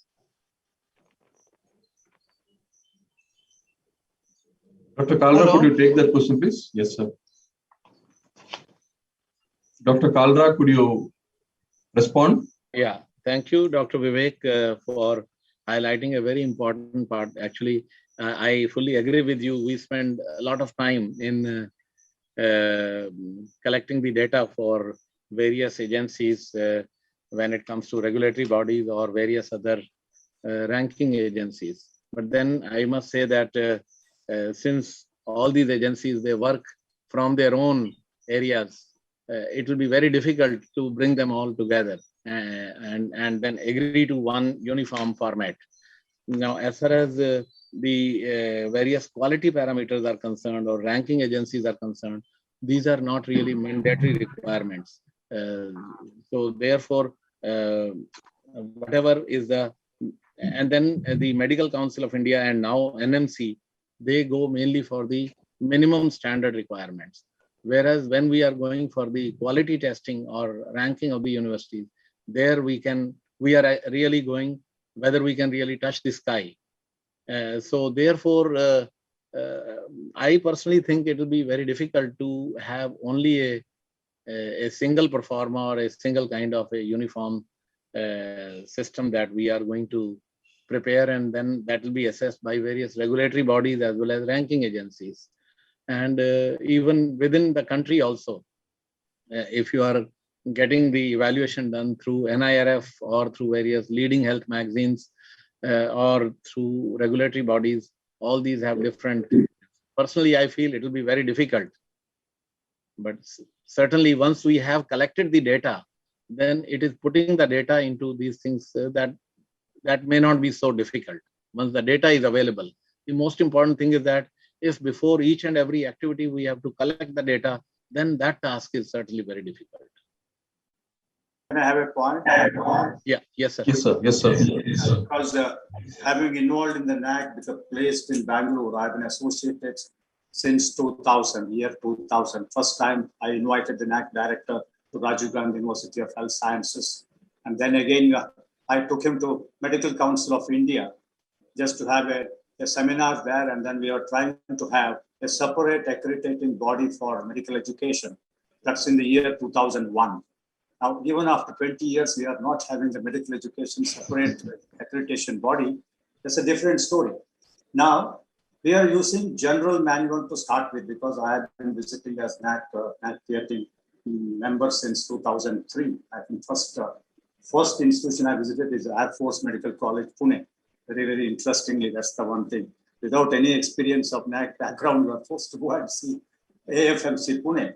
Dr. Kalra, could you take that question, please? Yes, sir. Dr. Kalra, could you respond? Yeah, thank you, Dr. Vivek, for highlighting a very important part. Actually, I fully agree with you. We spend a lot of time in collecting the data for various agencies when it comes to regulatory bodies or various other ranking agencies. But then I must say that since all these agencies, they work from their own areas, it will be very difficult to bring them all together and then agree to one uniform format. Now, as far as the various quality parameters are concerned or ranking agencies are concerned, these are not really mandatory requirements. So therefore, whatever is the, and then the Medical Council of India and now NMC, they go mainly for the minimum standard requirements. Whereas when we are going for the quality testing or ranking of the universities, there we are really going whether we can really touch the sky. So therefore, I personally think it will be very difficult to have only a single performer or a single kind of a uniform system that we are going to prepare, and then that will be assessed by various regulatory bodies as well as ranking agencies. And even within the country also, if you are getting the evaluation done through NIRF or through various leading health magazines or through regulatory bodies, all these have different. Personally, I feel it will be very difficult. But certainly once we have collected the data, then it is putting the data into these things that may not be so difficult. Once the data is available, the most important thing is that if before each and every activity we have to collect the data, then that task is certainly very difficult. Can I have a point? Yeah, yes, sir. Yes, sir. Yes, sir. Because having involved in the NAC, placed in Bangalore, I've been associated since 2000, year 2000. First time I invited the NAC director to Rajiv Gandhi University of Health Sciences. And then again, I took him to Medical Council of India just to have a seminar there. And then we are trying to have a separate accrediting body for medical education. That's in the year 2001. Now, even after 20 years, we are not having the medical education separate accreditation body. That's a different story. Now, we are using general manual to start with because I have been visiting as NAC member since 2003. I think first institution I visited is Air Force Medical College, Pune. Very, very interestingly, that's the one thing. Without any experience of NAC background, we are forced to go and see AFMC Pune.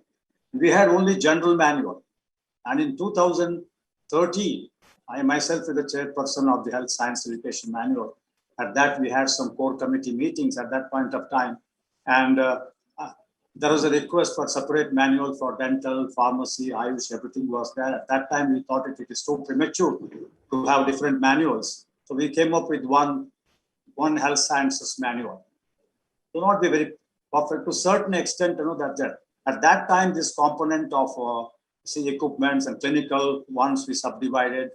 We had only general manual. And in 2013, I myself was the chairperson of the Health Science Education Manual. At that, we had some core committee meetings at that point of time. And there was a request for separate manual for dental, pharmacy, AYUSH, everything was there. At that time, we thought it is so premature to have different manuals. So we came up with one health sciences manual. It will not be very perfect to a certain extent, that at that time, this component of equipments and clinical ones we subdivided,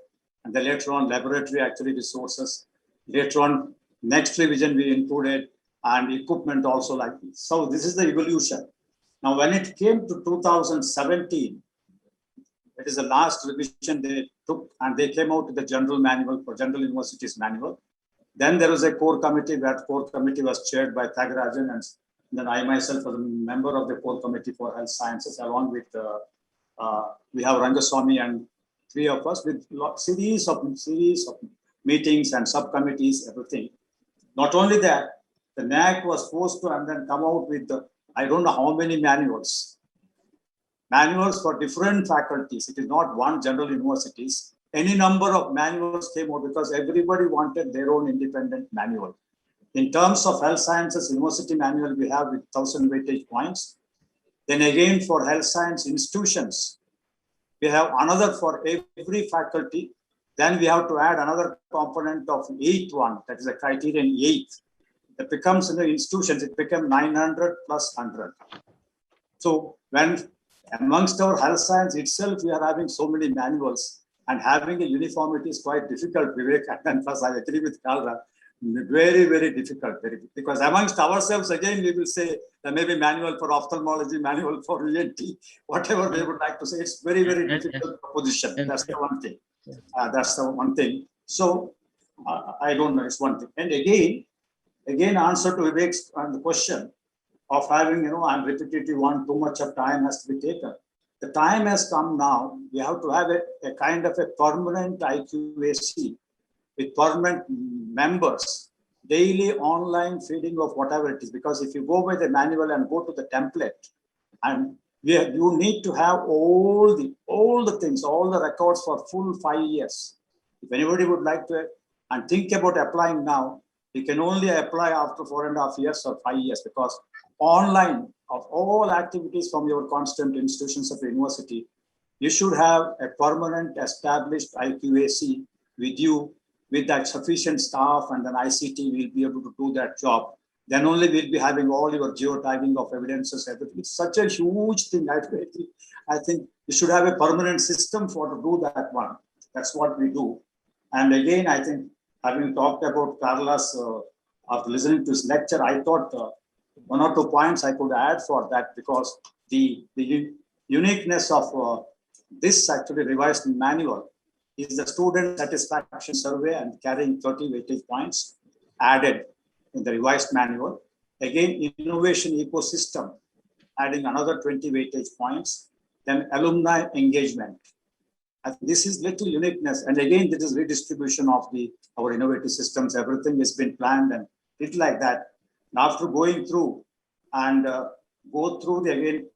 and then later on laboratory actually resources. Later on, next revision we included and equipment also like this. So this is the evolution. Now, when it came to 2017, it is the last revision they took, and they came out with the general manual for general universities manual. Then there was a core committee, that core committee was chaired by Thagarajan, and then I myself was a member of the core committee for health sciences, along with we have Rangaswamy and three of us with series of meetings and subcommittees, everything. Not only that, the NAC was forced to and then come out with I don't know how many manuals for different faculties. It is not one general universities. Any number of manuals came out because everybody wanted their own independent manual. In terms of health sciences university manual, we have with 1,000 weightage points. Then again, for health science institutions, we have another for every faculty. Then we have to add another component of 8th one, that is a criterion 8th. That becomes in the institutions, it becomes 900 plus 100. So when amongst our health science itself, we are having so many manuals and having a uniformity is quite difficult, Vivek. And plus I agree with Kalra, very, very difficult, because amongst ourselves, again, we will say there may be manual for ophthalmology, manual for ENT, whatever they would like to say. It's very, very difficult proposition. That's the one thing. That's the one thing. So I don't know, it's one thing. And again, answer to Vivek's the question of having, I'm repetitive one, too much of time has to be taken. The time has come now. We have to have a kind of a permanent IQAC with permanent members, daily online feeding of whatever it is. Because if you go by the manual and go to the template, and you need to have all the things, all the records for full 5 years. If anybody would like to and think about applying now, you can only apply after 4.5 years or 5 years, because online of all activities from your constant institutions of the university, you should have a permanent established IQAC with you, with that sufficient staff and then ICT will be able to do that job. Then only we'll be having all your geotagging of evidences, everything. It's such a huge thing. I think we should have a permanent system for to do that one. That's what we do. And again, I think having talked about Carlos, after listening to his lecture, I thought one or two points I could add for that, because the uniqueness of this actually revised manual is the student satisfaction survey and carrying 30 weightage points added in the revised manual. Again, innovation ecosystem, adding another 20 weightage points. Then alumni engagement. I think this is little uniqueness. And again, this is redistribution of our innovative systems. Everything has been planned and it like that. And after going through and go through the again,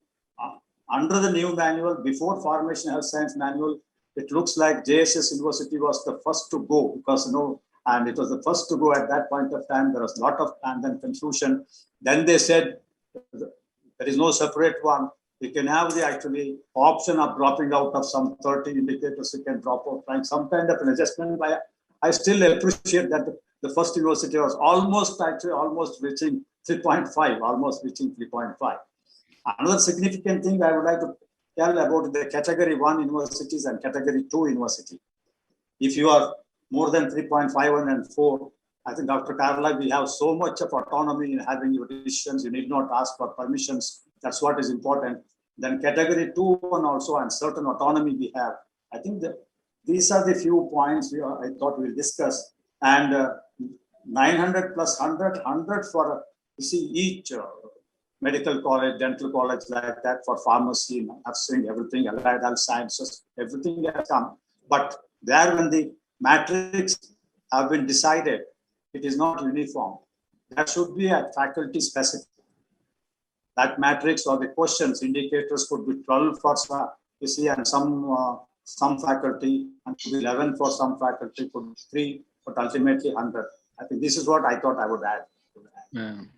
under the new manual, before formation health science manual, it looks like JSS University was the first to go, because and it was the first to go at that point of time. There was a lot of and then confusion. Then they said there is no separate one. You can have the actually option of dropping out of some 30 indicators. You can drop out, like some kind of an adjustment. I still appreciate that the first university was almost reaching 3.5, almost reaching 3.5. Another significant thing I would like to tell about the category 1 universities and category 2 university. If you are more than 3.51 and 4, I think Dr. Carla, we have so much of autonomy in having your decisions. You need not ask for permissions. That's what is important. Then category 2 and also and certain autonomy we have. I think that these are the few points I thought we'll discuss. And 900 plus 100, 100 for each medical college, dental college like that, for pharmacy, nursing, everything, allied health sciences, everything has come. But there when the matrix have been decided, it is not uniform. That should be at faculty specific. That matrix or the questions, indicators could be 12 for and some faculty, and 11 for some faculty, could be 3, but ultimately 100. I think this is what I thought I would add.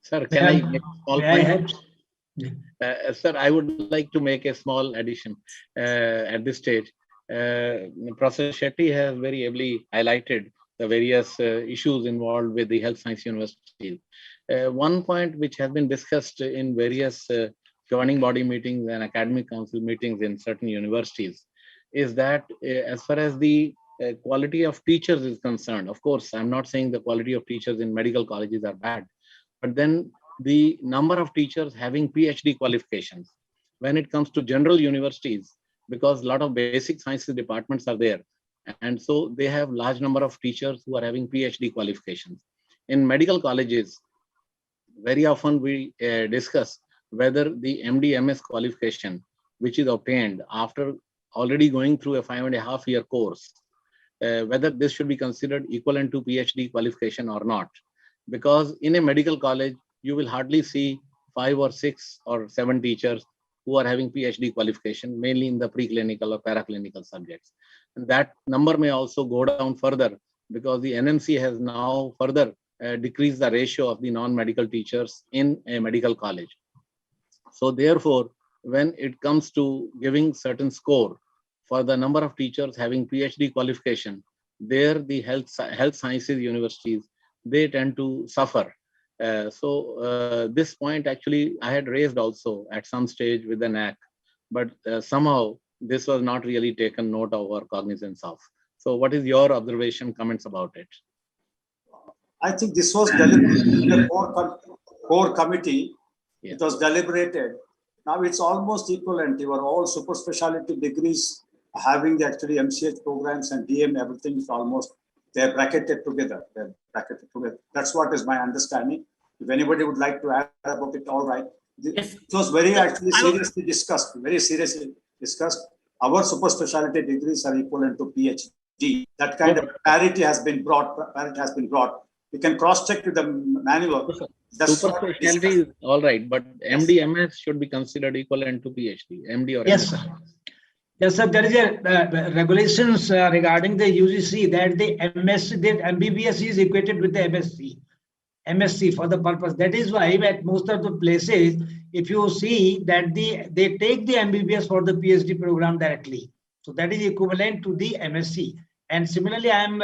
Sir, can I make a small point? Sir, I would like to make a small addition at this stage. Professor Shetty has very ably highlighted the various issues involved with the health science universities. One point which has been discussed in various governing body meetings and academic council meetings in certain universities is that as far as the quality of teachers is concerned, of course, I'm not saying the quality of teachers in medical colleges are bad, but then the number of teachers having PhD qualifications, when it comes to general universities, because a lot of basic sciences departments are there, and so they have large number of teachers who are having PhD qualifications. In medical colleges, very often we discuss whether the MD/MS qualification, which is obtained after already going through a 5.5-year course, whether this should be considered equivalent to PhD qualification or not. Because in a medical college, you will hardly see 5 or 6 or 7 teachers who are having PhD qualification, mainly in the preclinical or paraclinical subjects. And that number may also go down further because the NMC has now further decreased the ratio of the non-medical teachers in a medical college. So therefore, when it comes to giving certain score for the number of teachers having PhD qualification, there the health sciences universities, they tend to suffer. This point actually I had raised also at some stage with the NAC, but somehow this was not really taken note of or cognizance of. So what is your observation, comments about it? I think this was deliberated in the core committee. Yeah. It was deliberated. Now it's almost equivalent. You are all super specialty degrees having the actually MCH programs and DM, everything is almost, they're bracketed together. That's what is my understanding. If anybody would like to add about it, all right. It was very actually seriously discussed, Our super specialty degrees are equivalent to PhD. That kind of parity has been brought. We can cross-check with the manual. Super specialty is all right, but MD/MS should be considered equivalent to PhD, MD or yes, MS. Sir. Yes, sir. There is a regulations regarding the UGC that the MBBS is equated with the MSc for the purpose. That is why at most of the places, if you see that they take the MBBS for the PhD program directly. So that is equivalent to the MSc. And similarly, I am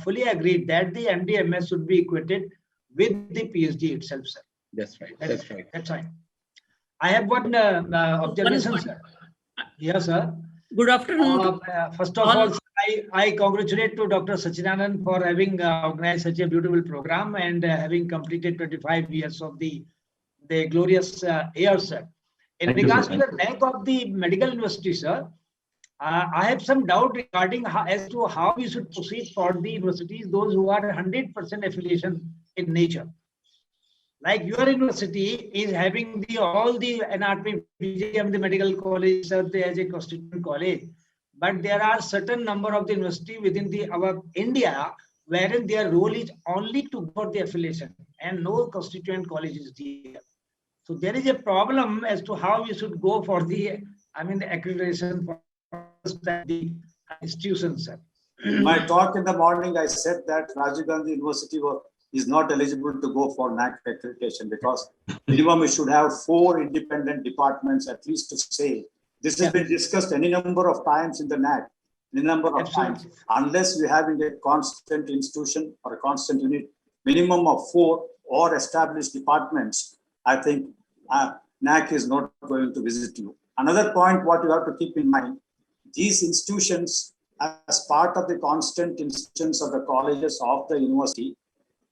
fully agreed that the MD/MS should be equated with the PhD itself, sir. That's right. That's right. That's right. I have one observation, sir. Yes, sir. Good afternoon. First of all, I congratulate to Dr. Sachidanand for having organized such a beautiful program and having completed 25 years of the glorious years, sir. In regards to the rank of the medical university, sir, I have some doubt regarding as to how we should proceed for the universities, those who are 100% affiliation in nature. Like your university is having all the NRP, BGM, the medical college, as a constituent college, but there are certain number of the university within our India wherein their role is only to go for the affiliation and no constituent college is there. So there is a problem as to how we should go for the accreditation for the institutions, sir. In my talk in the morning, I said that Rajiv Gandhi University is not eligible to go for NAC accreditation because minimum we should have 4 independent departments at least to say. This has been discussed any number of times in the NAC, any number of times. Unless we having a constant institution or a constant unit, minimum of 4 or established departments, I think NAC is not going to visit you. Another point what you have to keep in mind, these institutions as part of the constant institutions of the colleges of the university,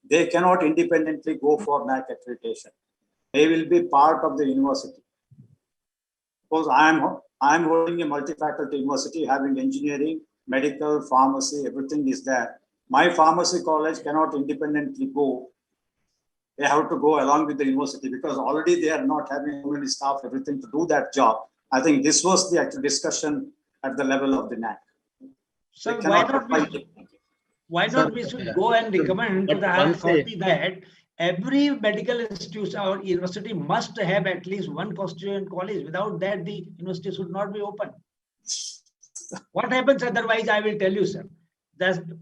they cannot independently go for NAC accreditation. They will be part of the university. Suppose I am holding a multi-faculty university having engineering, medical, pharmacy, everything is there. My pharmacy college cannot independently go. They have to go along with the university because already they are not having so many staff, everything to do that job. I think this was the actual discussion at the level of the NAC. So why not we should go and recommend to the authority that every medical institute or university must have at least one constituent college. Without that, the university should not be open. What happens otherwise, I will tell you, sir.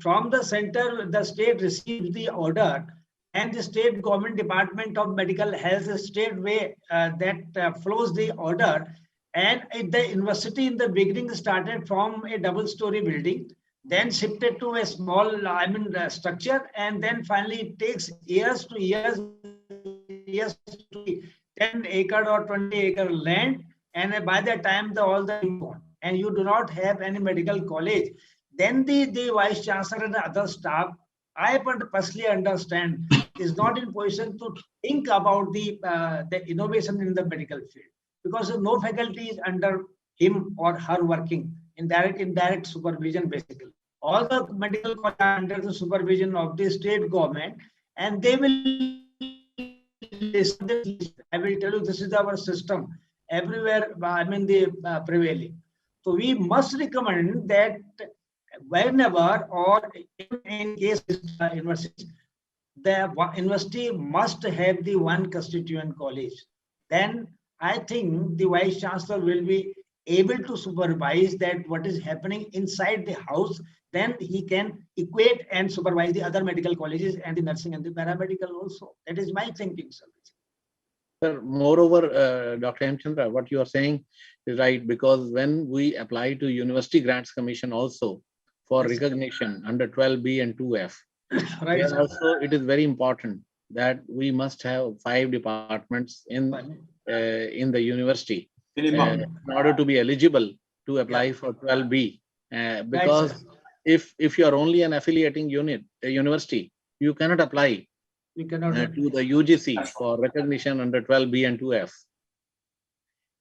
From the center, the state receives the order and the state government department of medical health is state way that flows the order. And the university in the beginning started from a double-story building, then shifted to a small, structure, and then finally it takes years to 10-acre or 20-acre land, and by that time all the and you do not have any medical college. Then the vice chancellor and the other staff, I personally understand, is not in position to think about the innovation in the medical field because no faculty is under him or her working in indirect supervision basically. All the medical colleges are under the supervision of the state government, and they will I will tell you this is our system everywhere. The prevailing. So we must recommend that whenever or in case university, the university must have the one constituent college. Then I think the vice chancellor will be able to supervise that what is happening inside the house. Then he can equate and supervise the other medical colleges and the nursing and the paramedical also. That is my thinking, sir. Sir, moreover, Dr. M. Chandra, what you are saying is right, because when we apply to University Grants Commission also for recognition under 12B and 2F, right, there also it is very important that we must have 5 departments in the university in order to be eligible to apply for 12B. Because right, if you are only an affiliating university, you cannot apply to the UGC for recognition under 12B and 2F.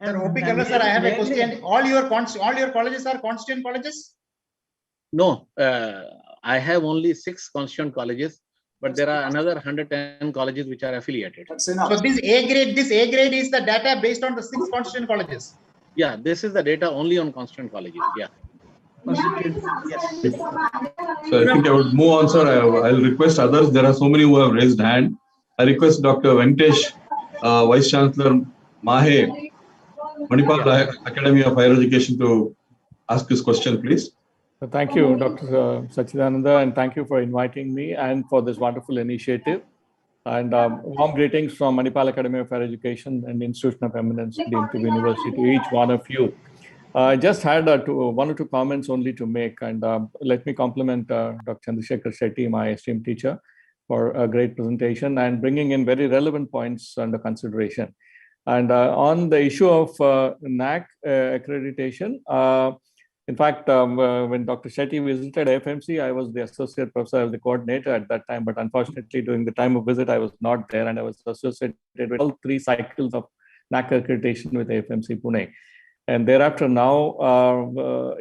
Sir, OP Karla, sir, I have a question. All your colleges are constituent colleges? No, I have only 6 constituent colleges, but there are another 110 colleges which are affiliated. So this A grade is the data based on the 6 constituent colleges. Yeah, this is the data only on constituent colleges. Yeah. Yes. So I think I would move on, sir. I'll request others. There are so many who have raised hand. I request Dr. Venkatesh, Vice Chancellor Mahe, Manipal Academy of Higher Education, to ask his question, please. Thank you, Dr. Sachidananda, and thank you for inviting me and for this wonderful initiative. And warm greetings from Manipal Academy of Higher Education and Institution of Eminence, Deemed to be University, to each one of you. I just had one or two comments only to make, and let me compliment Dr. Chandrasekhar Shetty, my esteemed teacher, for a great presentation and bringing in very relevant points under consideration. And on the issue of NAC accreditation, in fact, when Dr. Shetty visited FMC, I was the associate professor, I was the coordinator at that time, but unfortunately during the time of visit, I was not there, and I was associated with all 3 cycles of NAC accreditation with FMC Pune. And thereafter now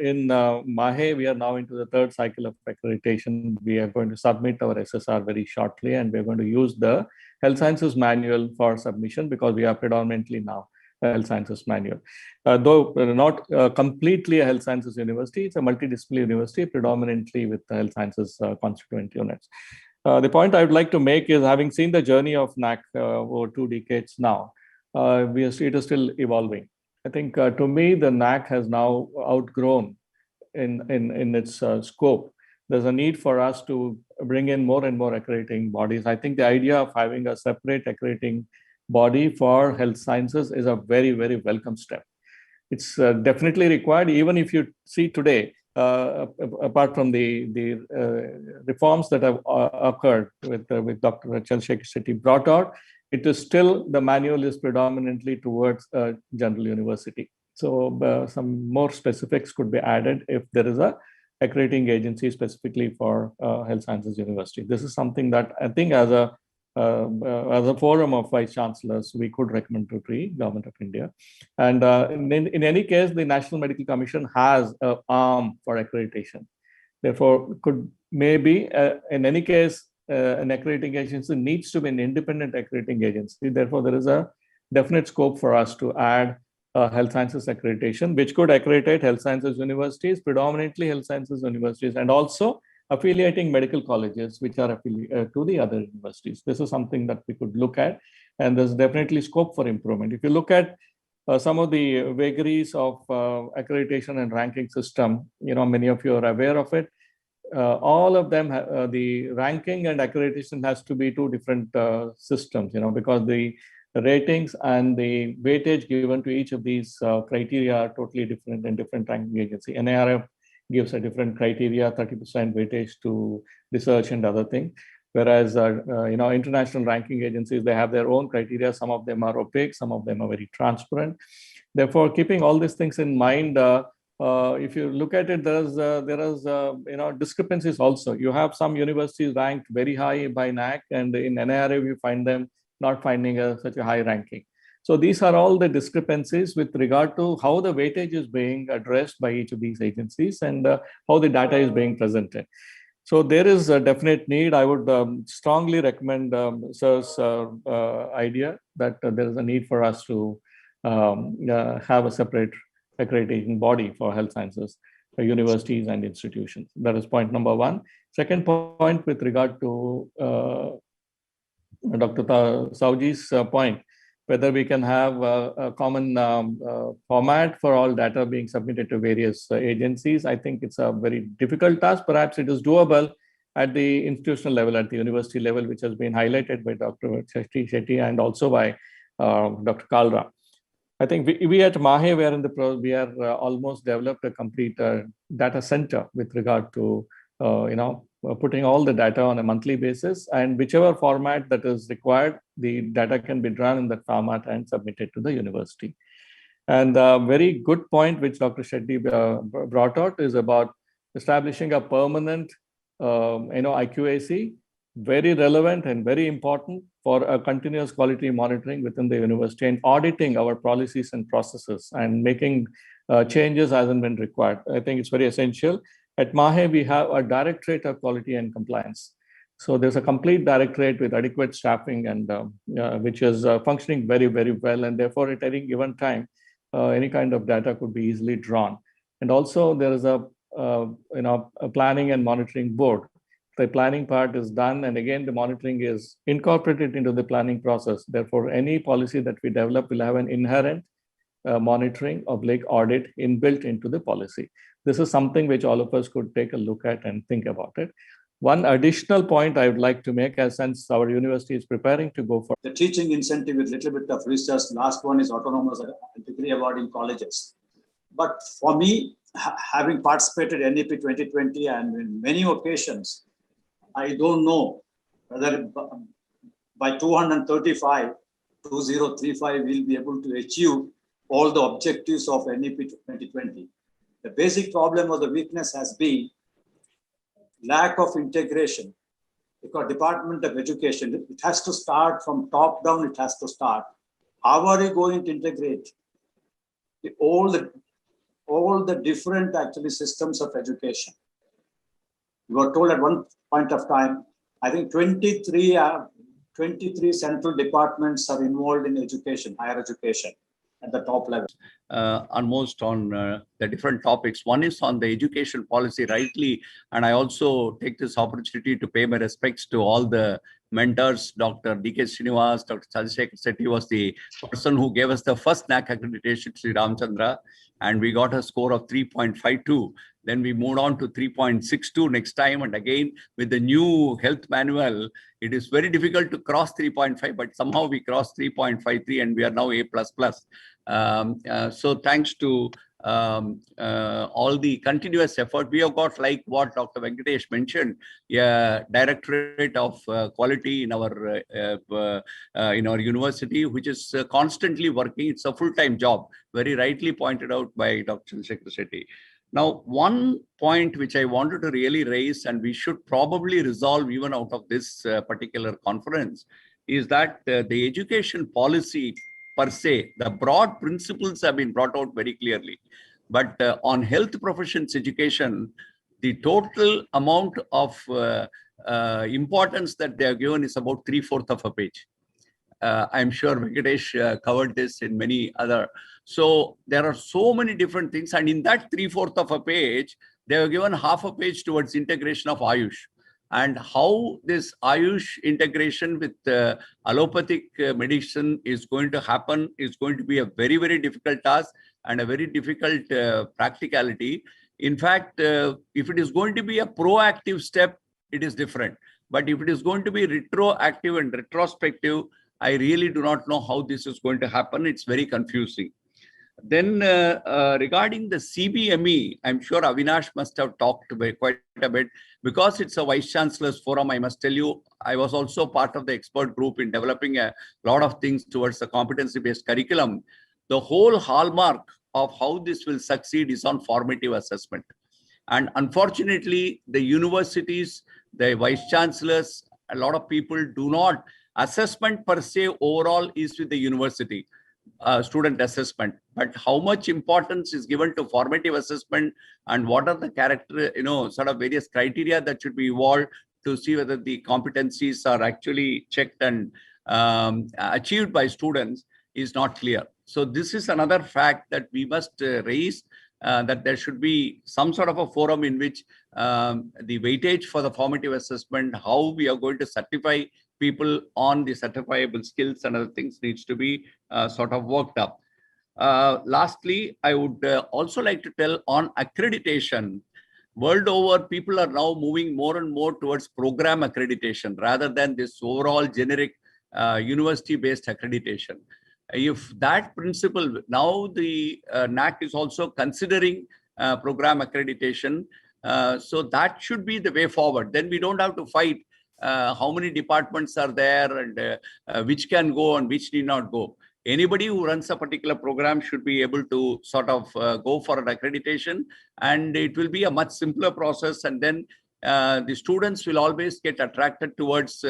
in MAHE, we are now into the 3rd cycle of accreditation. We are going to submit our SSR very shortly, and we're going to use the Health Sciences Manual for submission because we are predominantly now a Health Sciences Manual. Though not completely a Health Sciences University, it's a multidisciplinary university, predominantly with the Health Sciences constituent units. The point I would like to make is, having seen the journey of NAC over 2 decades now, it is still evolving. I think to me, the NAC has now outgrown in its scope. There's a need for us to bring in more and more accrediting bodies. I think the idea of having a separate accrediting body for health sciences is a very, very welcome step. It's definitely required, even if you see today, apart from the reforms that have occurred with Dr. Chandrasekhar Shetty brought out, it is still, the manual is predominantly towards general university. So some more specifics could be added if there is a accrediting agency specifically for health sciences university. This is something that I think as a forum of vice chancellors, we could recommend to the government of India. And in any case, the National Medical Commission has an arm for accreditation. Therefore, could maybe in any case, an accrediting agency needs to be an independent accrediting agency. Therefore, there is a definite scope for us to add health sciences accreditation, which could accredit health sciences universities, predominantly health sciences universities, and also affiliating medical colleges, which are affiliated to the other universities. This is something that we could look at, and there's definitely scope for improvement. If you look at some of the vagaries of accreditation and ranking system, many of you are aware of it. All of them, the ranking and accreditation has to be 2 different systems, because the ratings and the weightage given to each of these criteria are totally different in different ranking agency. NIRF gives a different criteria, 30% weightage to research and other things. Whereas, international ranking agencies, they have their own criteria. Some of them are opaque, some of them are very transparent. Therefore, keeping all these things in mind, if you look at it, there is discrepancies also. You have some universities ranked very high by NAC, and in NIRF you find them not finding such a high ranking. So these are all the discrepancies with regard to how the weightage is being addressed by each of these agencies and how the data is being presented. So there is a definite need. I would strongly recommend Sir's idea that there is a need for us to have a separate accrediting body for health sciences, for universities and institutions. That is point number 1. Second point, with regard to Dr. Sauji's point, whether we can have a common format for all data being submitted to various agencies. I think it's a very difficult task. Perhaps it is doable at the institutional level, at the university level, which has been highlighted by Dr. Shetty and also by Dr. Kalra. I think we at MAHE, we are almost developed a complete data center with regard to putting all the data on a monthly basis, and whichever format that is required, the data can be drawn in that format and submitted to the university. And a very good point which Dr. Shetty brought out is about establishing a permanent IQAC, very relevant and very important for a continuous quality monitoring within the university and auditing our policies and processes and making changes as and when required. I think it's very essential. At MAHE, we have a directorate of quality and compliance. So there's a complete directorate with adequate staffing and which is functioning very, very well. And therefore, at any given time, any kind of data could be easily drawn. And also there is a planning and monitoring board. The planning part is done, and again, the monitoring is incorporated into the planning process. Therefore, any policy that we develop will have an inherent monitoring of audit inbuilt into the policy. This is something which all of us could take a look at and think about it. One additional point I would like to make, as since our university is preparing to go for the teaching incentive with little bit of research. Last one is autonomous degree awarding colleges. But for me, having participated in NEP 2020 and in many occasions, I don't know whether by 2035 we'll be able to achieve all the objectives of NEP 2020. The basic problem or the weakness has been lack of integration, because Department of Education, it has to start from top down, it has to start. How are you going to integrate all the different actually systems of education? We were told at one point of time, I think 23 central departments are involved in education, higher education at the top level. Almost on the different topics. One is on the education policy rightly, and I also take this opportunity to pay my respects to all the mentors. Dr. D.K. Srinivas, Dr. Chandrasekhar Shetty was the person who gave us the first NAC accreditation, Sri Ramchandra, and we got a score of 3.52. Then we moved on to 3.62 next time, and again with the new health manual, it is very difficult to cross 3.5, but somehow we crossed 3.53 and we are now A++. So thanks to all the continuous effort, we have got, like what Dr. Venkatesh mentioned, Directorate of Quality in our university, which is constantly working. It's a full-time job, very rightly pointed out by Dr. Chandrasekhar Shetty. Now, one point which I wanted to really raise, and we should probably resolve even out of this particular conference, is that the education policy per se, the broad principles have been brought out very clearly. But on health professions education, the total amount of importance that they are given is about 3/4 of a page. I'm sure Venkatesh covered this in many other. So there are so many different things. And in that 3/4 of a page, they have given half a page towards integration of AYUSH. And how this AYUSH integration with allopathic medicine is going to happen is going to be a very, very difficult task and a very difficult practicality. In fact, if it is going to be a proactive step, it is different. But if it is going to be retroactive and retrospective, I really do not know how this is going to happen. It's very confusing. Then regarding the CBME, I'm sure Avinash must have talked quite a bit. Because it's a Vice Chancellor's Forum, I must tell you, I was also part of the expert group in developing a lot of things towards the competency-based curriculum. The whole hallmark of how this will succeed is on formative assessment. And unfortunately, the universities, the Vice Chancellors, a lot of people do not. Assessment per se overall is with the university. Student assessment, but how much importance is given to formative assessment and what are the character, sort of various criteria that should be evolved to see whether the competencies are actually checked and achieved by students is not clear. So this is another fact that we must raise, that there should be some sort of a forum in which the weightage for the formative assessment, how we are going to certify people on the certifiable skills and other things needs to be sort of worked up. Lastly, I would also like to tell on accreditation. World over, people are now moving more and more towards program accreditation rather than this overall generic university-based accreditation. If that principle, now the NAC is also considering program accreditation, so that should be the way forward. Then we don't have to fight how many departments are there and which can go and which need not go. Anybody who runs a particular program should be able to sort of go for an accreditation, and it will be a much simpler process. And then the students will always get attracted towards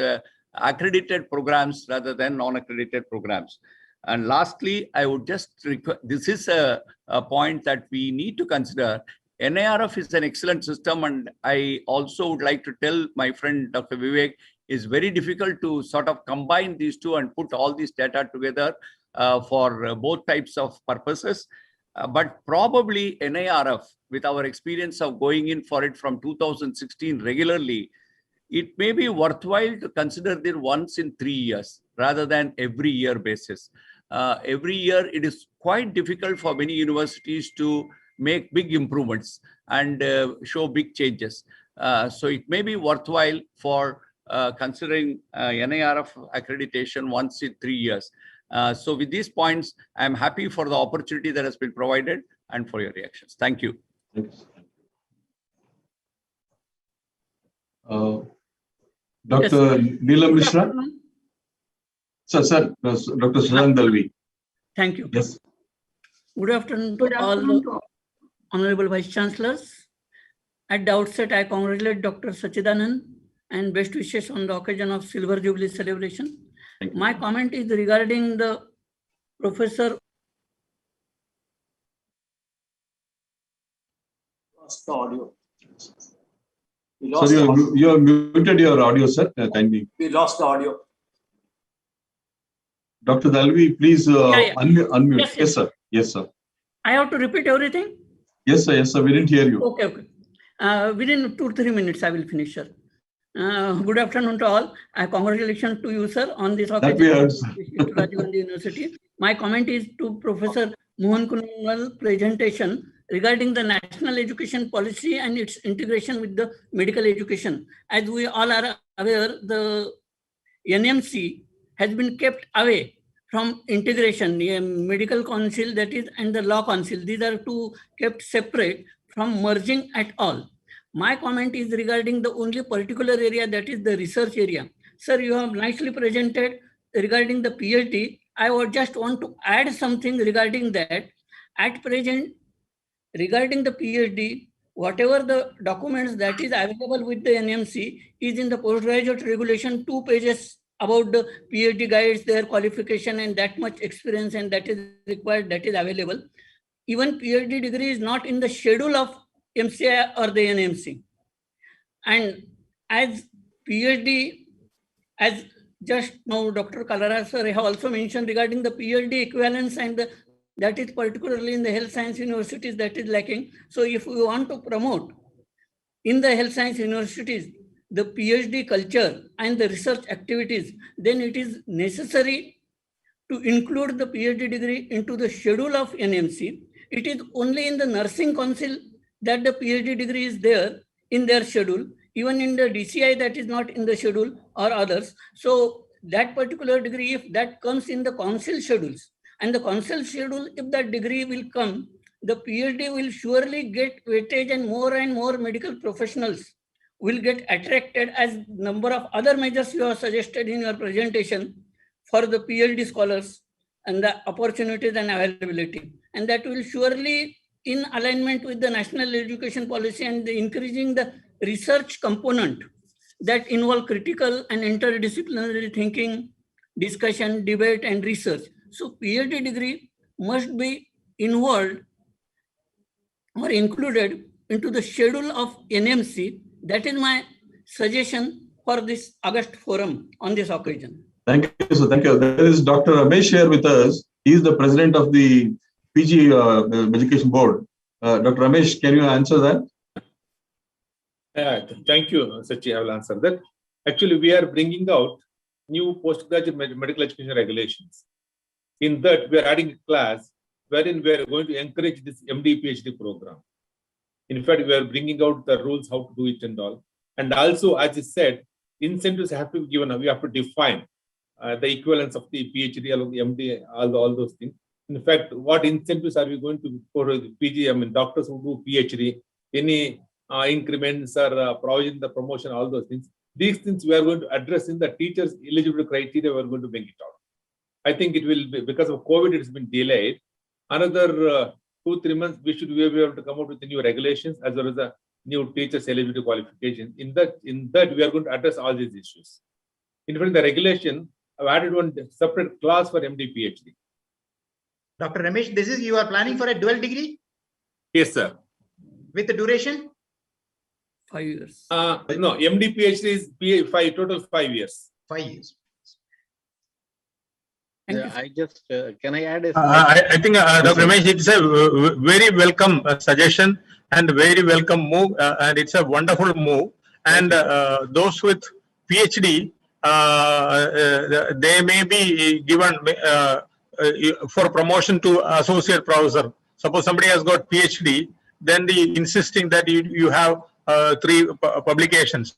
accredited programs rather than non-accredited programs. And lastly, I would just this is a point that we need to consider. NIRF is an excellent system, and I also would like to tell my friend Dr. Vivek, it's very difficult to sort of combine these two and put all these data together for both types of purposes. But probably NIRF, with our experience of going in for it from 2016 regularly, it may be worthwhile to consider this once in 3 years rather than every year basis. Every year, it is quite difficult for many universities to make big improvements and show big changes. So it may be worthwhile for considering NIRF accreditation once in 3 years. So with these points, I'm happy for the opportunity that has been provided. and for your reactions. Thank you. Dr. Neelam Mishra? Sir, Dr. Sridhar Dalvi. Thank you. Yes. Good afternoon to all the Honorable Vice Chancellors. At the outset, I congratulate Dr. Sachidanand and best wishes on the occasion of Silver Jubilee celebration. My comment is regarding the Professor. Lost the audio. Sir, you have muted your audio, sir. Kindly. We lost the audio. Dr. Dalvi, please unmute. Yes, Yes, sir. Yes, sir. I have to repeat everything? Yes, sir. Yes, sir. We didn't hear you. Okay. Within 2-3 minutes, I will finish, sir. Good afternoon to all. Congratulations to you, sir, on this occasion. That we heard, sir. To Rajiv Gandhi University. My comment is to Professor Mohan Kunnumal's presentation regarding the national education policy and its integration with the medical education. As we all are aware, the NMC has been kept away from integration. The medical council, that is, and the law council, these are two kept separate from merging at all. My comment is regarding the only particular area, that is the research area. Sir, you have nicely presented regarding the PhD. I would just want to add something regarding that. At present, regarding the PhD, whatever the documents that is available with the NMC is in the postgraduate regulation, 2 pages about the PhD guides, their qualification and that much experience and that is required, that is available. Even PhD degree is not in the schedule of MCI or the NMC. And as PhD, as just now Dr. Kallara sir have also mentioned regarding the PhD equivalence, and that is particularly in the health science universities that is lacking. So if we want to promote in the health science universities the PhD culture and the research activities, then it is necessary to include the PhD degree into the schedule of NMC. It is only in the nursing council that the PhD degree is there in their schedule, even in the DCI that is not in the schedule or others. So that particular degree, if that comes in the council schedules, and the council schedule, if that degree will come, the PhD will surely get weightage and more medical professionals will get attracted, as number of other measures you have suggested in your presentation for the PhD scholars and the opportunities and availability. And that will surely in alignment with the national education policy and the increasing the research component that involve critical and interdisciplinary thinking, discussion, debate, and research. So PhD degree must be involved or included into the schedule of NMC. That is my suggestion for this August forum on this occasion. Thank you, sir. Thank you. There is Dr. Ramesh here with us. He is the president of the PG Education Board. Dr. Ramesh, can you answer that? Thank you, Sachi. I will answer that. Actually, we are bringing out new postgraduate medical education regulations. In that, we are adding a class wherein we are going to encourage this MD PhD program. In fact, we are bringing out the rules how to do it and all. And also, as I said, incentives have to be given. We have to define the equivalence of the PhD along the MD, all those things. In fact, what incentives are we going to for the PG? I mean, doctors who do PhD, any increments or provision, the promotion, all those things. These things we are going to address in the teachers' eligibility criteria. We are going to bring it out. I think it will be, because of COVID, it's been delayed. Another 2-3 months, we should be able to come out with the new regulations as well as the new teachers' eligibility qualification. In that, we are going to address all these issues. In fact, in the regulation, I've added one separate class for MD PhD. Dr. Ramesh, this is you are planning for a dual degree? Yes, sir. With the duration? 5 years. No, MD PhD is total 5 years. 5 years. I just can I add a I think Dr. Ramesh, it's a very welcome suggestion and very welcome move, and it's a wonderful move. And those with PhD, they may be given for promotion to associate professor. Suppose somebody has got PhD, then the insisting that you have 3 publications.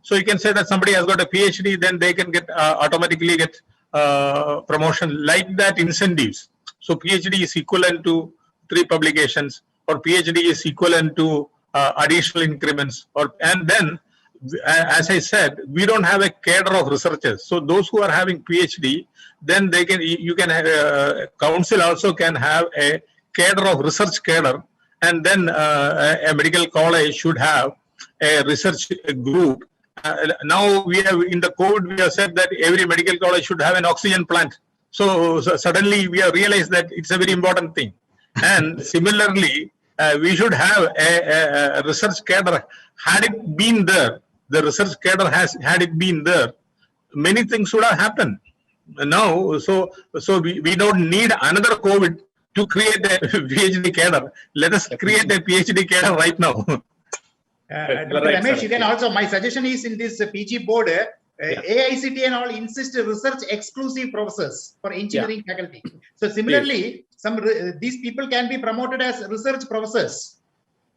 So you can say that somebody has got a PhD, then they can get automatically get promotion like that incentives. So PhD is equivalent to 3 publications, or PhD is equivalent to additional increments, and then, as I said, we don't have a cadre of researchers. So those who are having PhD, then they can, you can have, council also can have a cadre of research cadre, and then a medical college should have a research group. Now we have, in the code, we have said that every medical college should have an oxygen plant. So suddenly we have realized that it's a very important thing. And similarly, we should have a research cadre. Had it been there, the research cadre had it been there, many things would have happened. Now, so we don't need another COVID to create a PhD cadre. Let us create a PhD cadre right now. Dr. Ramesh, you can also, my suggestion is in this PG board, AICT and all insist research exclusive professors for engineering faculty. So similarly, these people can be promoted as research professors.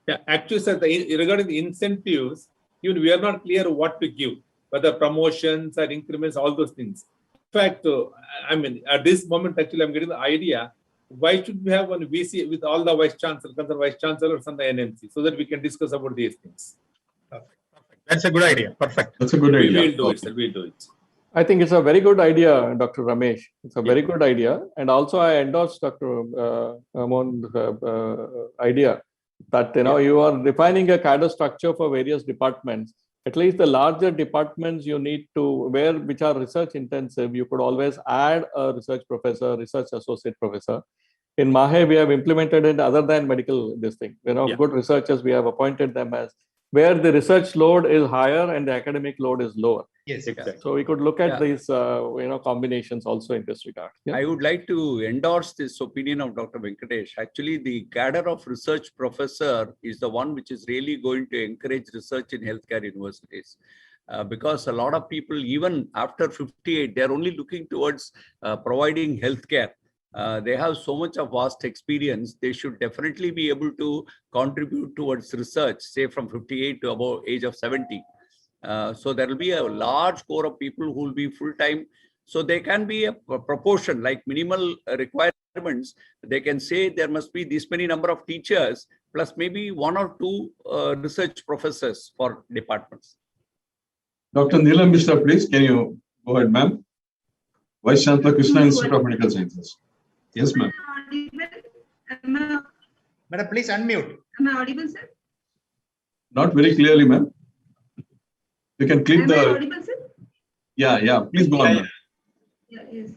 Yeah, actually, sir, regarding the incentives, even we are not clear what to give, whether promotions or increments, all those things. In fact, I mean, at this moment, actually, I'm getting the idea, why should we have one VC with all the vice chancellors, concerned vice chancellors and the NMC, so that we can discuss about these things? Perfect. That's a good idea. Perfect. That's a good idea. We will do it, sir. We'll do it. I think it's a very good idea, Dr. Ramesh. It's a very good idea. And also I endorse Dr. Mohan's idea that, you are defining a cadre structure for various departments. At least the larger departments you need to, which are research intensive, you could always add a research professor, research associate professor. In Mahe, we have implemented it other than medical, this thing. Good researchers, we have appointed them as where the research load is higher and the academic load is lower. Yes, exactly. So we could look at these, combinations also in this regard. Yeah. I would like to endorse this opinion of Dr. Venkatesh. Actually, the cadre of research professor is the one which is really going to encourage research in healthcare universities. Because a lot of people, even after 58, they're only looking towards providing healthcare. They have so much of vast experience. They should definitely be able to contribute towards research, say from 58 to about age of 70. So there will be a large core of people who will be full-time. So there can be a proportion, like minimal requirements. They can say there must be this many number of teachers, plus maybe 1 or 2 research professors for departments. Dr. Neelam Mishra, please, can you go ahead, ma'am? Vice Chancellor, Krishna Institute of Medical Sciences. Yes, ma'am. Madam, please unmute. Am I audible, sir? Not very clearly, ma'am. You can click Am I audible, sir? Yeah. Please go on. Yes.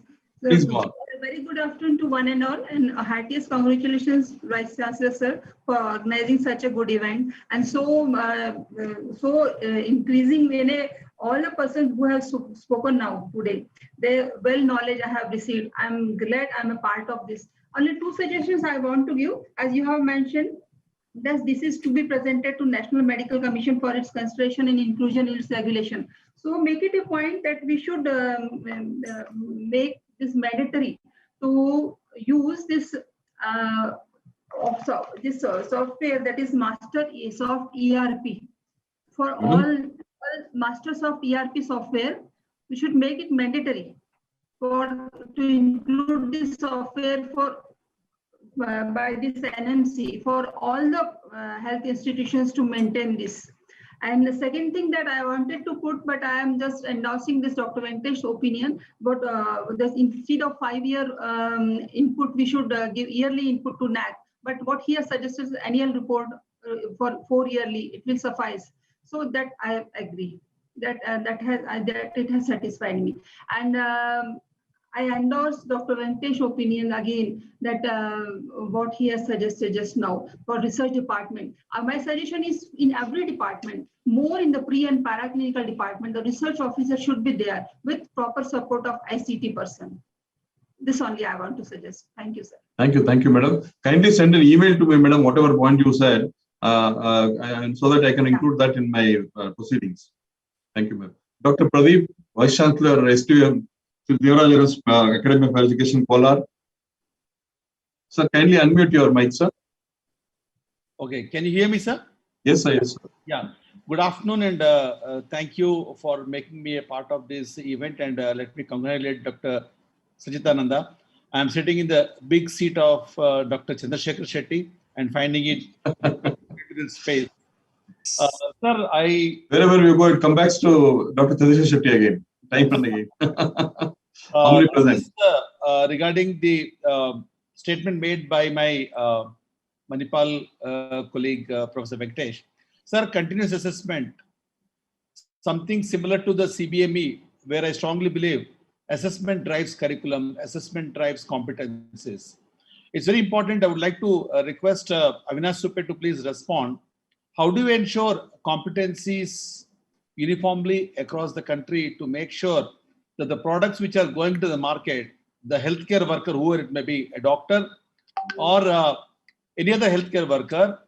So, please go on. A very good afternoon to one and all, and heartiest congratulations, Vice Chancellor, sir, for organizing such a good event, and so increasing in all the persons who have spoken now today. The well knowledge I have received. I'm glad I'm a part of this. Only 2 suggestions I want to give, as you have mentioned, that this is to be presented to National Medical Commission for its consideration and inclusion in its regulation. So make it a point that we should make this mandatory to use this software, that is Mastersoft ERP for all Mastersoft ERP software. We should make it mandatory to include this software by this NMC for all the health institutions to maintain this. And the second thing that I wanted to put, but I am just endorsing this Dr. Venkatesh's opinion, but instead of 5-year input, we should give yearly input to NAC. But what he has suggested is annual report for 4 yearly, it will suffice. So that I agree that it has satisfied me. And I endorse Dr. Venkatesh's opinion again that what he has suggested just now for research department. My suggestion is in every department, more in the pre and paraclinical department, the research officer should be there with proper support of ICT person. This only I want to suggest. Thank you, sir. Thank you, madam. Kindly send an email to me, madam, whatever point you said, and so that I can include that in my proceedings. Thank you, ma'am. Dr. Pradeep, Vice Chancellor, STM. Academy of Education, Polar. Sir, kindly unmute your mic, sir. Okay, can you hear me, sir? Yes, sir. Yes, sir. Yeah. Good afternoon, and thank you for making me a part of this event. And let me congratulate Dr. Sachidananda. I'm sitting in the big seat of Dr. Chandrasekhar Shetty and finding it in space. Sir, wherever we go, it comes back to Dr. Chandrasekhar Shetty again. Time and again. Omnipresent. Regarding the statement made by my Manipal colleague, Professor Venkatesh. Sir, continuous assessment, something similar to the CBME, where I strongly believe assessment drives curriculum, assessment drives competencies. It's very important. I would like to request Avinash Suppe to please respond. How do you ensure competencies uniformly across the country to make sure that the products which are going to the market, the healthcare worker, whoever it may be, a doctor or any other healthcare worker,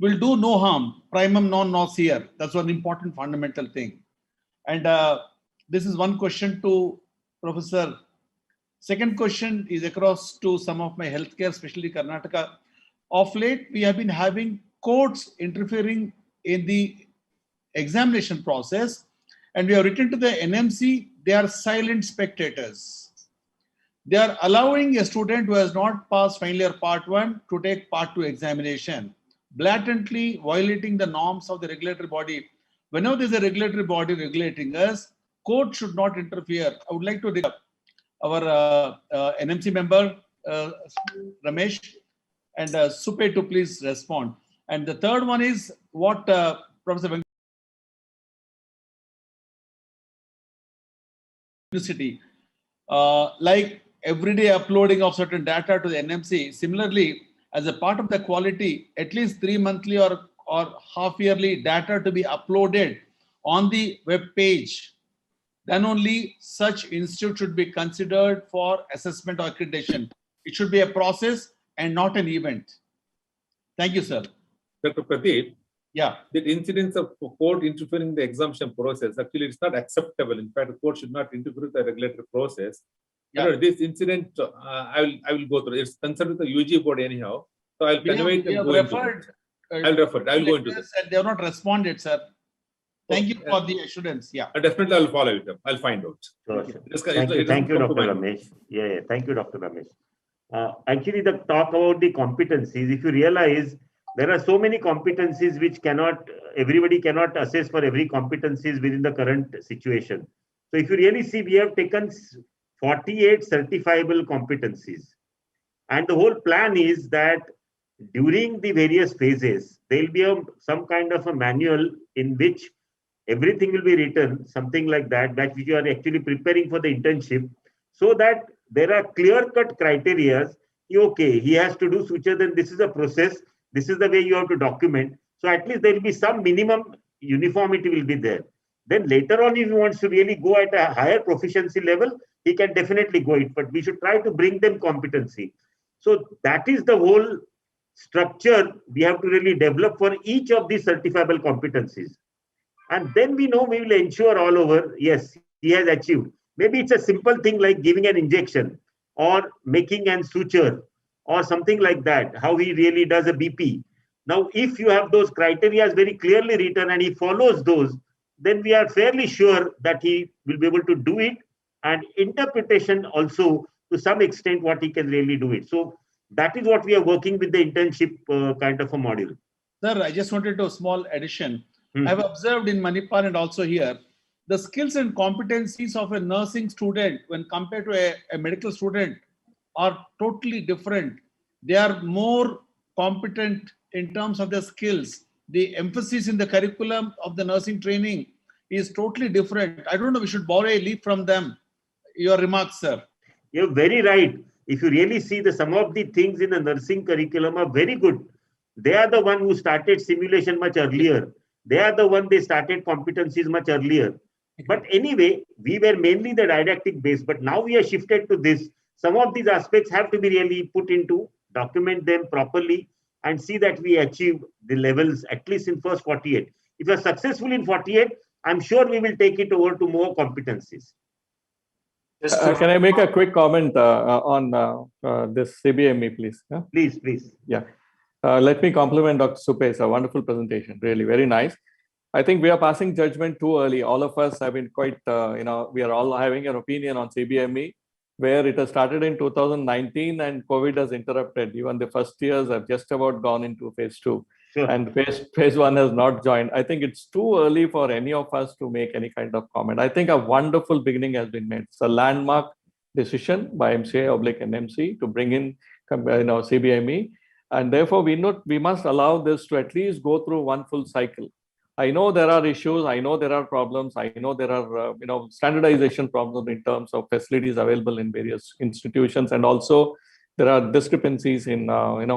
will do no harm, primum non nocere. That's one important fundamental thing. And this is one question to Professor. Second question is across to some of my healthcare, especially Karnataka. Of late, we have been having courts interfering in the examination process, and we have written to the NMC, they are silent spectators. They are allowing a student who has not passed final year part 1 to take part 2 examination, blatantly violating the norms of the regulatory body. Whenever there's a regulatory body regulating us, court should not interfere. I would like to dig up our NMC member, Ramesh, and Suppe to please respond. And the third one is what Professor Venkatesh University, like everyday uploading of certain data to the NMC. Similarly, as a part of the quality, at least 3 monthly or half yearly data to be uploaded on the web page. Then only such institute should be considered for assessment or accreditation. It should be a process and not an event. Thank you, sir. Dr. Pradeep, yeah, the incidence of court interfering in the examination process, actually it's not acceptable. In fact, the court should not interfere with the regulatory process. Yeah. This incident, I will go through. It's concerned with the UG board anyhow. So I'll convey it and go into it. I'll refer it. I'll go into this. They have not responded, sir. Thank you for the assurance. Yeah. Definitely, I'll follow it up. I'll find out. Sure. Thank you, Dr. Ramesh. Yeah, thank you, Dr. Ramesh. Actually, the talk about the competencies, if you realize, there are so many competencies which everybody cannot assess for every competencies within the current situation. So if you really see, we have taken 48 certifiable competencies. And the whole plan is that during the various phases, there will be some kind of a manual in which everything will be written, something like that, which you are actually preparing for the internship, so that there are clear-cut criteria. Okay, he has to do suture, then this is a process, this is the way you have to document. So at least there will be some minimum uniformity will be there. Then later on, if he wants to really go at a higher proficiency level, he can definitely go it, but we should try to bring them competency. So that is the whole structure we have to really develop for each of these certifiable competencies. And then we know we will ensure all over, yes, he has achieved. Maybe it's a simple thing like giving an injection or making an suture or something like that, how he really does a BP. Now, if you have those criteria very clearly written and he follows those, then we are fairly sure that he will be able to do it, and interpretation also to some extent what he can really do it. So that is what we are working with the internship kind of a module. Sir, I just wanted a small addition. I've observed in Manipal and also here, the skills and competencies of a nursing student when compared to a medical student are totally different. They are more competent in terms of their skills. The emphasis in the curriculum of the nursing training is totally different. I don't know, we should borrow a leaf from them. Your remarks, sir. You're very right. If you really see some of the things in the nursing curriculum are very good. They are the one who started simulation much earlier. They are the one they started competencies much earlier. But anyway, we were mainly the didactic base, but now we are shifted to this. Some of these aspects have to be really put into, document them properly, and see that we achieve the levels at least in first 48. If we are successful in 48, I'm sure we will take it over to more competencies. Can I make a quick comment on this CBME, please? Yeah? Please. Yeah. Let me compliment Dr. Suppe. It's a wonderful presentation. Really, very nice. I think we are passing judgment too early. All of us have been quite, we are all having an opinion on CBME. where it has started in 2019 and COVID has interrupted. Even the first years have just about gone into phase 2. Sure. And phase 1 has not joined. I think it's too early for any of us to make any kind of comment. I think a wonderful beginning has been made. It's a landmark decision by MCA/NMC to bring in CBME. And therefore, we must allow this to at least go through one full cycle. I know there are issues. I know there are problems. I know there are standardization problems in terms of facilities available in various institutions, and also there are discrepancies in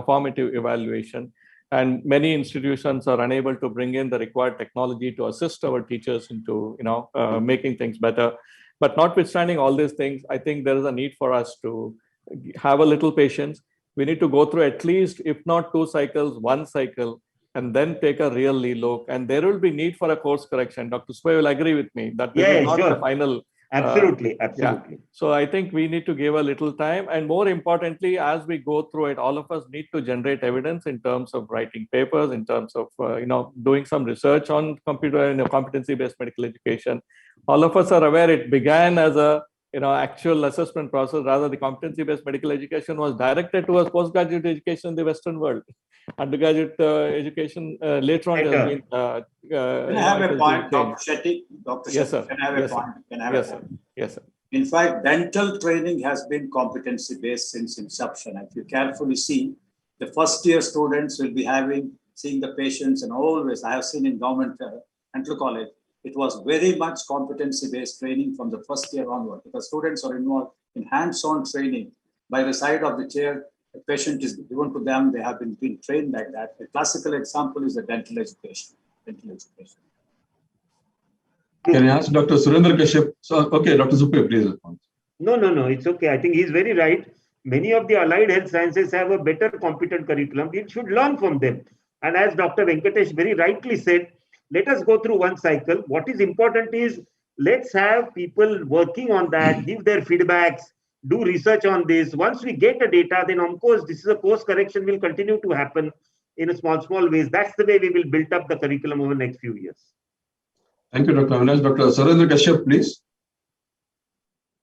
formative evaluation. And many institutions are unable to bring in the required technology to assist our teachers into making things better. But notwithstanding all these things, I think there is a need for us to have a little patience. We need to go through at least, if not 2 cycles, 1 cycle, and then take a real look. And there will be need for a course correction. Dr. Sway will agree with me that this is not the final. Absolutely. Yeah. So I think we need to give a little time. And more importantly, as we go through it, all of us need to generate evidence in terms of writing papers, in terms of doing some research on competency-based medical education. All of us are aware it began as a actual assessment process. Rather, the competency-based medical education was directed towards postgraduate education in the Western world. Undergraduate education later on has been. Can I have a point, Dr. Shetty? Yes, sir. Can I have a point? Can I have yes, a point? Sir. Yes, sir. In fact, dental training has been competency-based since inception. If you carefully see, the first-year students will be seeing the patients, and always, I have seen in government dental college, it was very much competency-based training from the first year onward, because students are involved in hands-on training. By the side of the chair, the patient is given to them. They have been trained like that. A classical example is the dental education. Can I ask Dr. Surendra Kashyap? Okay, Dr. Suppe, please respond. No, it's okay. I think he's very right. Many of the allied health sciences have a better competent curriculum. We should learn from them. And as Dr. Venkatesh very rightly said, let us go through one cycle. What is important is, let's have people working on that, give their feedbacks, do research on this. Once we get the data, then of course, this is a course correction will continue to happen in a small ways. That's the way we will build up the curriculum over the next few years. Thank you, Dr. Avinash. Dr. Surendra Kashyap, please.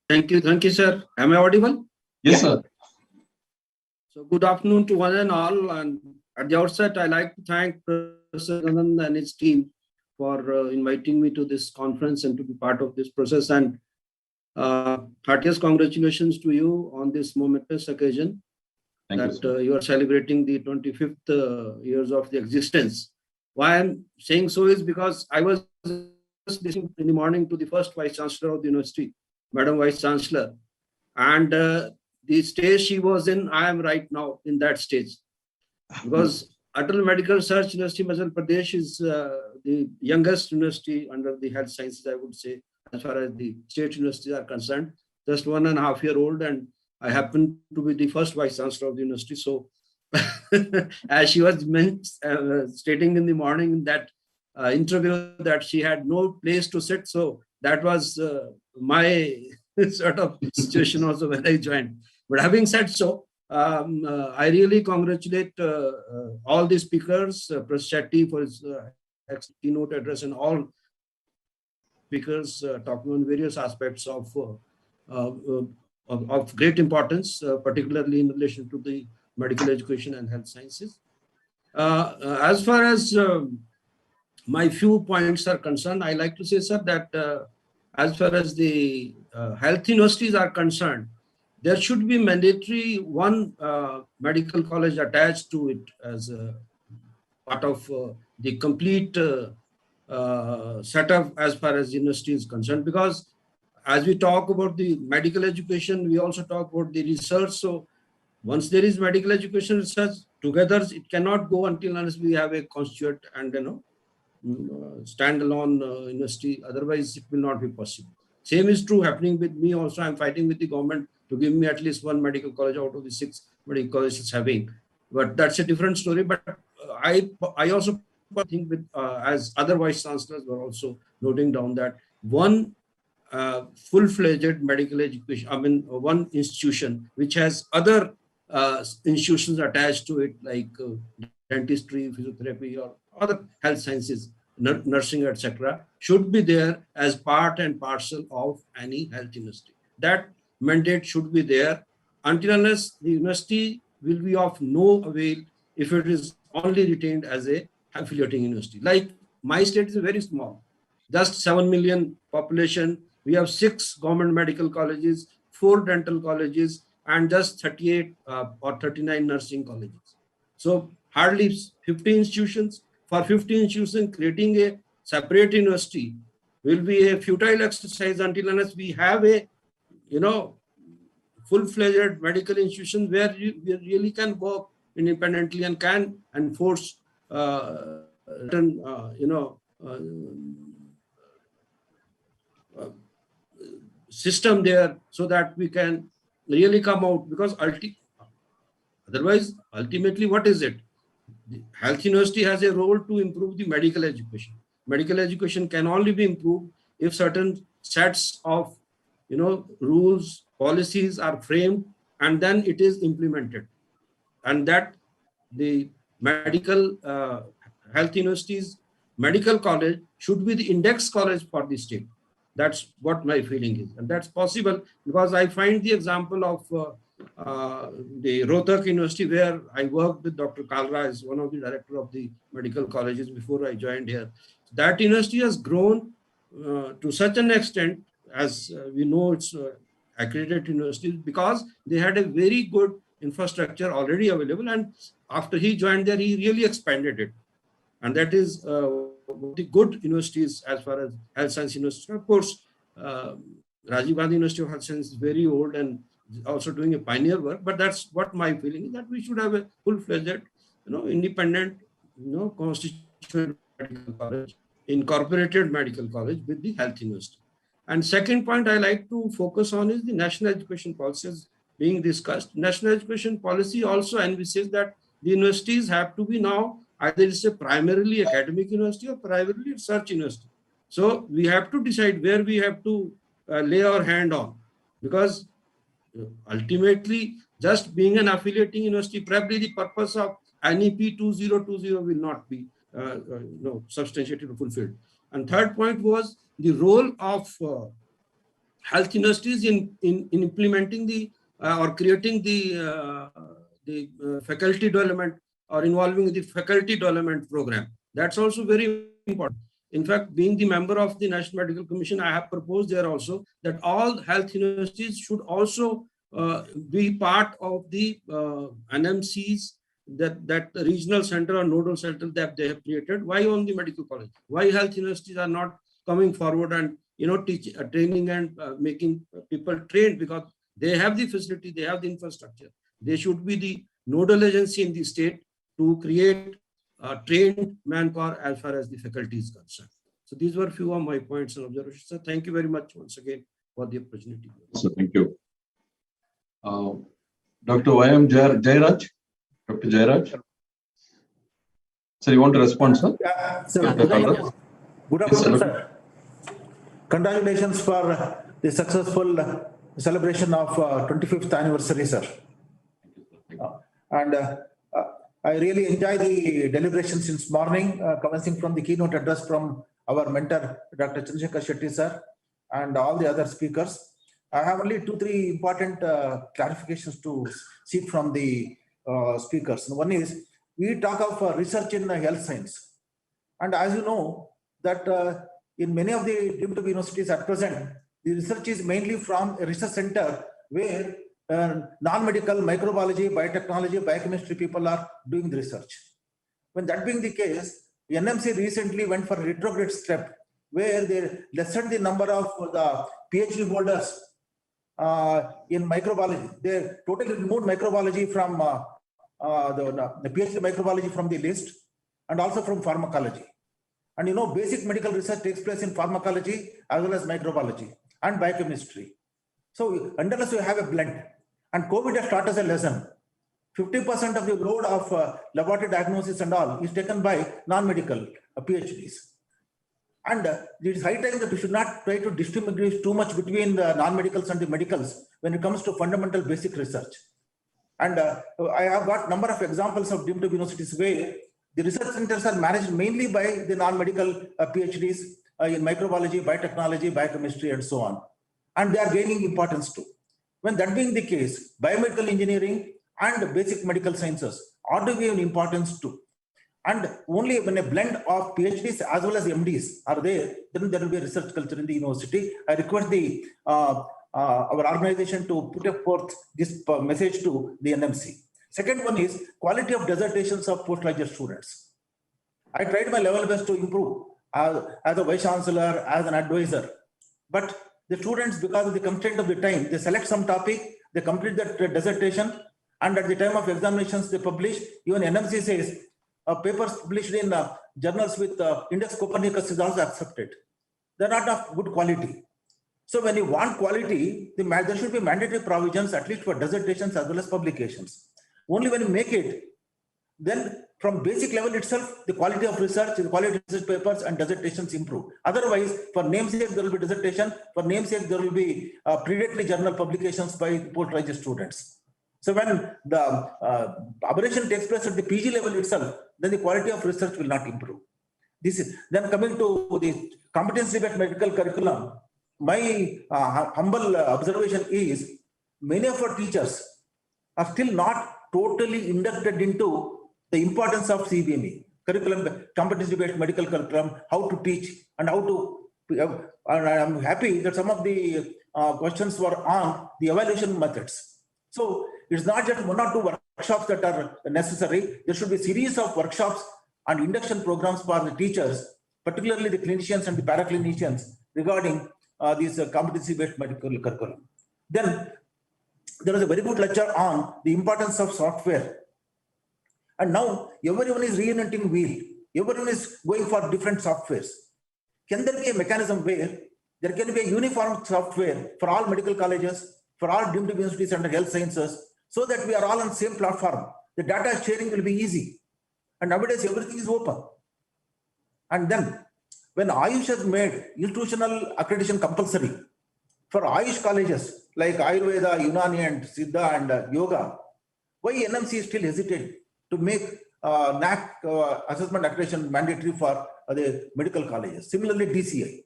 Thank you, sir. Am I audible? Yes, sir. So good afternoon to one and all. And at the outset, I'd like to thank Professor Anand and his team for inviting me to this conference and to be part of this process. And heartiest congratulations to you on this momentous occasion that you are celebrating the 25th years of the existence. Why I'm saying so is because I was listening in the morning to the first Vice Chancellor of the university, Madam Vice Chancellor, and the stage she was in, I am right now in that stage. Because Atal Medical Research University, Madhya Pradesh is the youngest university under the health sciences, I would say, as far as the state universities are concerned, just 1.5 years old, and I happen to be the first Vice Chancellor of the university. So, as she was stating in the morning in that interview that she had no place to sit, so that was my sort of situation also when I joined. But having said so, I really congratulate all the speakers, Professor Shetty for his keynote address, and all speakers talking on various aspects of great importance, particularly in relation to the medical education and health sciences. As far as my few points are concerned, I like to say, sir, that as far as the health universities are concerned, there should be mandatory one medical college attached to it as a part of the complete setup as far as university is concerned. Because as we talk about the medical education, we also talk about the research. So once there is medical education research together, it cannot go until unless we have a constituent and standalone university. Otherwise, it will not be possible. Same is true happening with me also. I'm fighting with the government to give me at least one medical college out of the 6 medical colleges it's having. But that's a different story. But I also think with as other vice chancellors were also noting down that one full-fledged medical education, one institution which has other institutions attached to it, like dentistry, physiotherapy, or other health sciences, nursing, etc., should be there as part and parcel of any health university. That mandate should be there, until unless the university will be of no avail if it is only retained as a affiliating university. Like my state is very small, just 7 million population. We have 6 government medical colleges, 4 dental colleges, and just 38 or 39 nursing colleges. So hardly 50 institutions. For 50 institutions, creating a separate university will be a futile exercise until unless we have a, full-fledged medical institution where you really can work independently and can enforce system there, so that we can really come out, because otherwise, ultimately, what is it? The health university has a role to improve the medical education. Medical education can only be improved if certain sets of rules, policies are framed, and then it is implemented. And that the medical health universities, medical college should be the index college for the state. That's what my feeling is. And that's possible because I find the example of the Rohtak University, where I worked with Dr. Kalra as one of the director of the medical colleges before I joined here. That university has grown to such an extent, as we know it's accredited university, because they had a very good infrastructure already available. And after he joined there, he really expanded it. And that is the good universities as far as health science university. Of course, Rajiv Gandhi University of Health Science is very old and also doing a pioneer work. But that's what my feeling is, that we should have a full-fledged, independent, constitutional medical college, incorporated medical college with the health university. And second point I like to focus on is the national education policies being discussed. National education policy also envisages that the universities have to be now either it's a primarily academic university or primarily research university. So we have to decide where we have to lay our hand on, because ultimately just being an affiliating university, probably the purpose of NEP 2020 will not be substantiated or fulfilled. And third point was the role of health universities in implementing the or creating the faculty development or involving the faculty development program. That's also very important. In fact, being the member of the National Medical Commission, I have proposed there also that all health universities should also be part of the NMCs, that regional center or nodal center that they have created. Why only medical college? Why health universities are not coming forward and training and making people trained? Because they have the facility, they have the infrastructure. They should be the nodal agency in the state to create trained manpower as far as the faculty is concerned. So these were a few of my points and observations. So thank you very much once again for the opportunity. So thank you. Dr. Y.M. Jairaj. Dr. Jairaj. Sir, you want to respond, sir? Yeah, sir. Good afternoon, sir. Congratulations for the successful celebration of 25th anniversary, sir. And I really enjoy the deliberations since morning, commencing from the keynote address from our mentor, Dr. Chandrasekhar Shetty, sir, and all the other speakers. I have only 2-3 important clarifications to seek from the speakers. One is, we talk of research in health science. And as you know, that in many of the deemed to be universities at present, the research is mainly from a research center where non-medical, microbiology, biotechnology, biochemistry people are doing the research. When that being the case, the NMC recently went for a retrograde step where they lessened the number of the PhD holders in microbiology. They totally removed microbiology from the PhD microbiology from the list, and also from pharmacology. And basic medical research takes place in pharmacology as well as microbiology and biochemistry. So unless you have a blend, and COVID has taught us a lesson. 50% of the load of laboratory diagnosis and all is taken by non-medical PhDs. And it is high time that we should not try to distinguish too much between the non-medicals and the medicals when it comes to fundamental basic research. And I have got number of examples of deemed to be universities where the research centers are managed mainly by the non-medical PhDs in microbiology, biotechnology, biochemistry, and so on. And they are gaining importance too. When that being the case, biomedical engineering and basic medical sciences ought to give an importance to. And only when a blend of PhDs as well as MDs are there, then there will be a research culture in the university. I request the our organization to put forth this message to the NMC. Second one is quality of dissertations of postgraduate students. I tried my level best to improve as a vice chancellor, as an advisor, but the students, because of the constraint of the time, they select some topic, they complete that dissertation, and at the time of examinations, they publish. Even NMC says papers published in journals with Index Copernicus is also accepted. They're not of good quality. So when you want quality, there should be mandatory provisions, at least for dissertations as well as publications. Only when you make it, then from basic level itself, the quality of research, the quality of research papers and dissertations improve. Otherwise, for namesake, there will be dissertation. For namesake, there will be predatory journal publications by postgraduate students. So when the aberration takes place at the PG level itself, then the quality of research will not improve. This is then coming to the competency-based medical curriculum. My humble observation is many of our teachers are still not totally inducted into the importance of CBME, curriculum, competency-based medical curriculum, how to teach and how to. And I'm happy that some of the questions were on the evaluation methods. So it's not just one or two workshops that are necessary. There should be a series of workshops and induction programs for the teachers, particularly the clinicians and the paraclinicians, regarding these competency-based medical curriculum. Then there was a very good lecture on the importance of software. And now everyone is reinventing wheel. Everyone is going for different softwares. Can there be a mechanism where there can be a uniform software for all medical colleges, for all deemed universities under health sciences, so that we are all on the same platform? The data sharing will be easy. And nowadays everything is open. And then when AYUSH has made institutional accreditation compulsory for AYUSH colleges like Ayurveda, Unani and Siddha and Yoga, why NMC is still hesitating to make NAC assessment accreditation mandatory for the medical colleges? Similarly, DCI.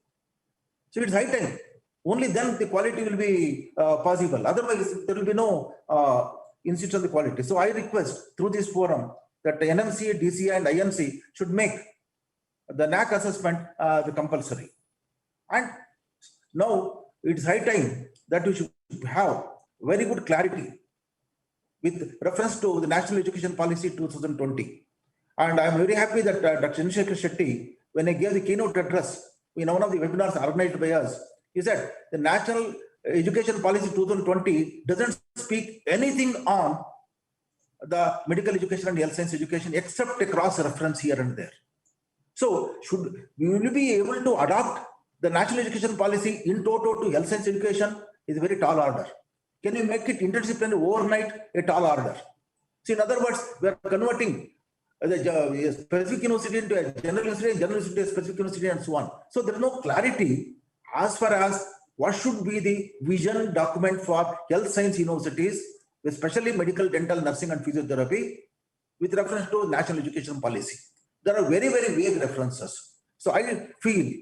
So it's high time. Only then the quality will be possible. Otherwise, there will be no institution of the quality. So I request through this forum that the NMC, DCI and INC should make the NAC assessment the compulsory. And now it's high time that we should have very good clarity with reference to the National Education Policy 2020. And I'm very happy that Dr. Chandrasekhar Shetty, when he gave the keynote address in one of the webinars organized by us, he said the National Education Policy 2020 doesn't speak anything on the medical education and health science education except a cross reference here and there. So should we will be able to adopt the National Education Policy in toto to health science education is a very tall order. Can you make it interdisciplinary overnight? A tall order. So in other words, we are converting the specific university into a general university, a specific university, and so on. So there is no clarity as far as what should be the vision document for health science universities, especially medical, dental, nursing, and physiotherapy, with reference to National Education Policy. There are very, very vague references. So I feel,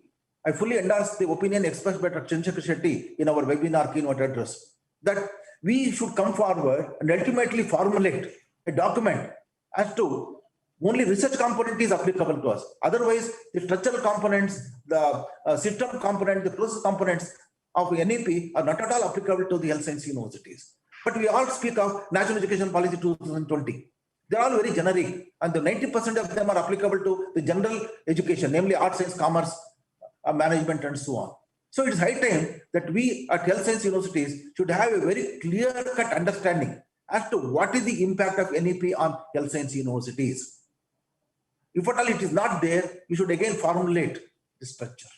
I fully endorse the opinion expressed by Dr. Chandrasekhar Shetty in our webinar keynote address, that we should come forward and ultimately formulate a document as to only research component is applicable to us. Otherwise, the structural components, the system component, the process components of NEP are not at all applicable to the health science universities. But we all speak of National Education Policy 2020. They're all very generic, and the 90% of them are applicable to the general education, namely art, science, commerce, management, and so on. So it's high time that we at health science universities should have a very clear-cut understanding as to what is the impact of NEP on health science universities. If at all it is not there, we should again formulate the structure.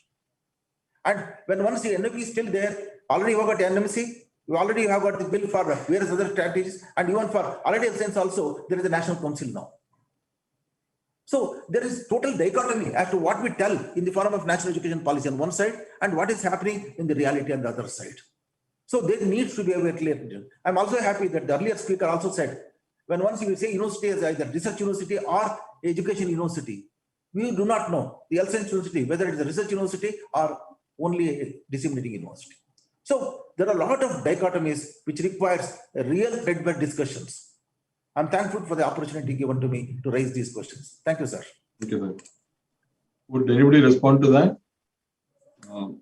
And when once the NEP is still there, already you have got NMC, you already have got the bill for various other strategies, and even for already health science also, there is a national council now. So there is total dichotomy as to what we tell in the form of national education policy on one side and what is happening in the reality on the other side. So there needs to be a very clear. I'm also happy that the earlier speaker also said, when once you say university as either research university or education university, we do not know the health science university, whether it is a research university or only a disseminating university. So there are a lot of dichotomies which requires real threadbare discussions. I'm thankful for the opportunity given to me to raise these questions. Thank you, sir. Thank you, sir. Would anybody respond to that?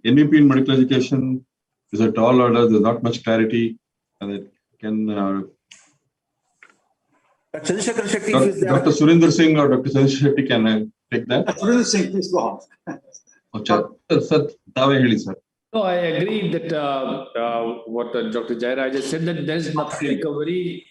NEP in medical education is a tall order. There's not much clarity. And it can Chandrasekhar Shetty, Dr. Surinder Singh or Dr. Chandrasekhar Shetty, can I take that? Surinder Singh, please go on. Sir. No, I agree that what Dr. Jairaj has said, that there's nothing like a very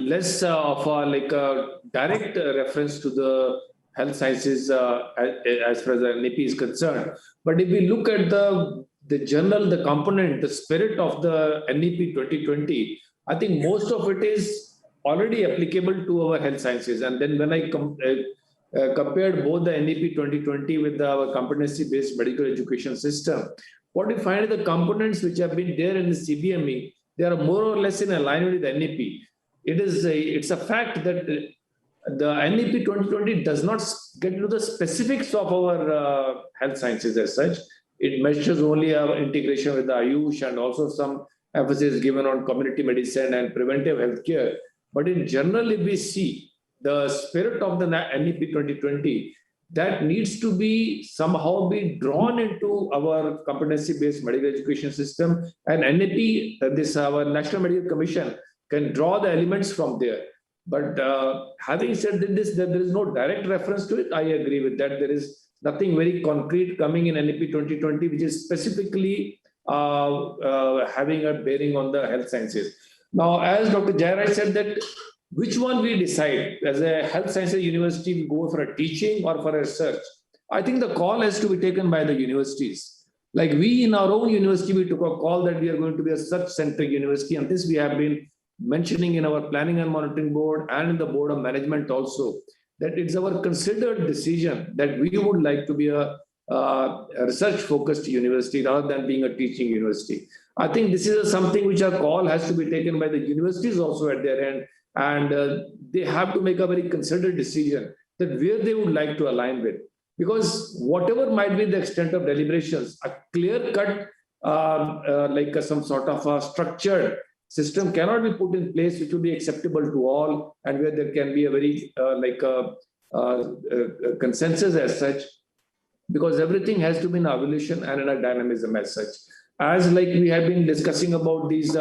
less of a like a direct reference to the health sciences as far as the NEP is concerned. But if we look at the journal, the component, the spirit of the NEP 2020, I think most of it is already applicable to our health sciences. And then when I compared both the NEP 2020 with our competency-based medical education system, what we find is the components which have been there in the CBME, they are more or less in alignment with the NEP. It's a fact that the NEP 2020 does not get into the specifics of our health sciences as such. It measures only our integration with the RGUHS and also some emphasis given on community medicine and preventive healthcare. But in general, if we see the spirit of the NEP 2020, that needs to be somehow be drawn into our competency-based medical education system, and NEP, our National Medical Commission, can draw the elements from there. But having said this, that there is no direct reference to it, I agree with that. There is nothing very concrete coming in NEP 2020, which is specifically having a bearing on the health sciences. Now, as Dr. Jairaj said, that which one we decide as a health sciences university, we go for a teaching or for a research. I think the call has to be taken by the universities. Like we in our own university, we took a call that we are going to be a such-centric university, and this we have been mentioning in our planning and monitoring board and in the board of management also, that it's our considered decision that we would like to be a research-focused university rather than being a teaching university. I think this is something which our call has to be taken by the universities also at their end, and they have to make a very considered decision that where they would like to align with. Because whatever might be the extent of deliberations, a clear-cut, like some sort of a structured system cannot be put in place which will be acceptable to all, and where there can be a very consensus as such, because everything has to be in evolution and in a dynamism as such. As like we have been discussing about these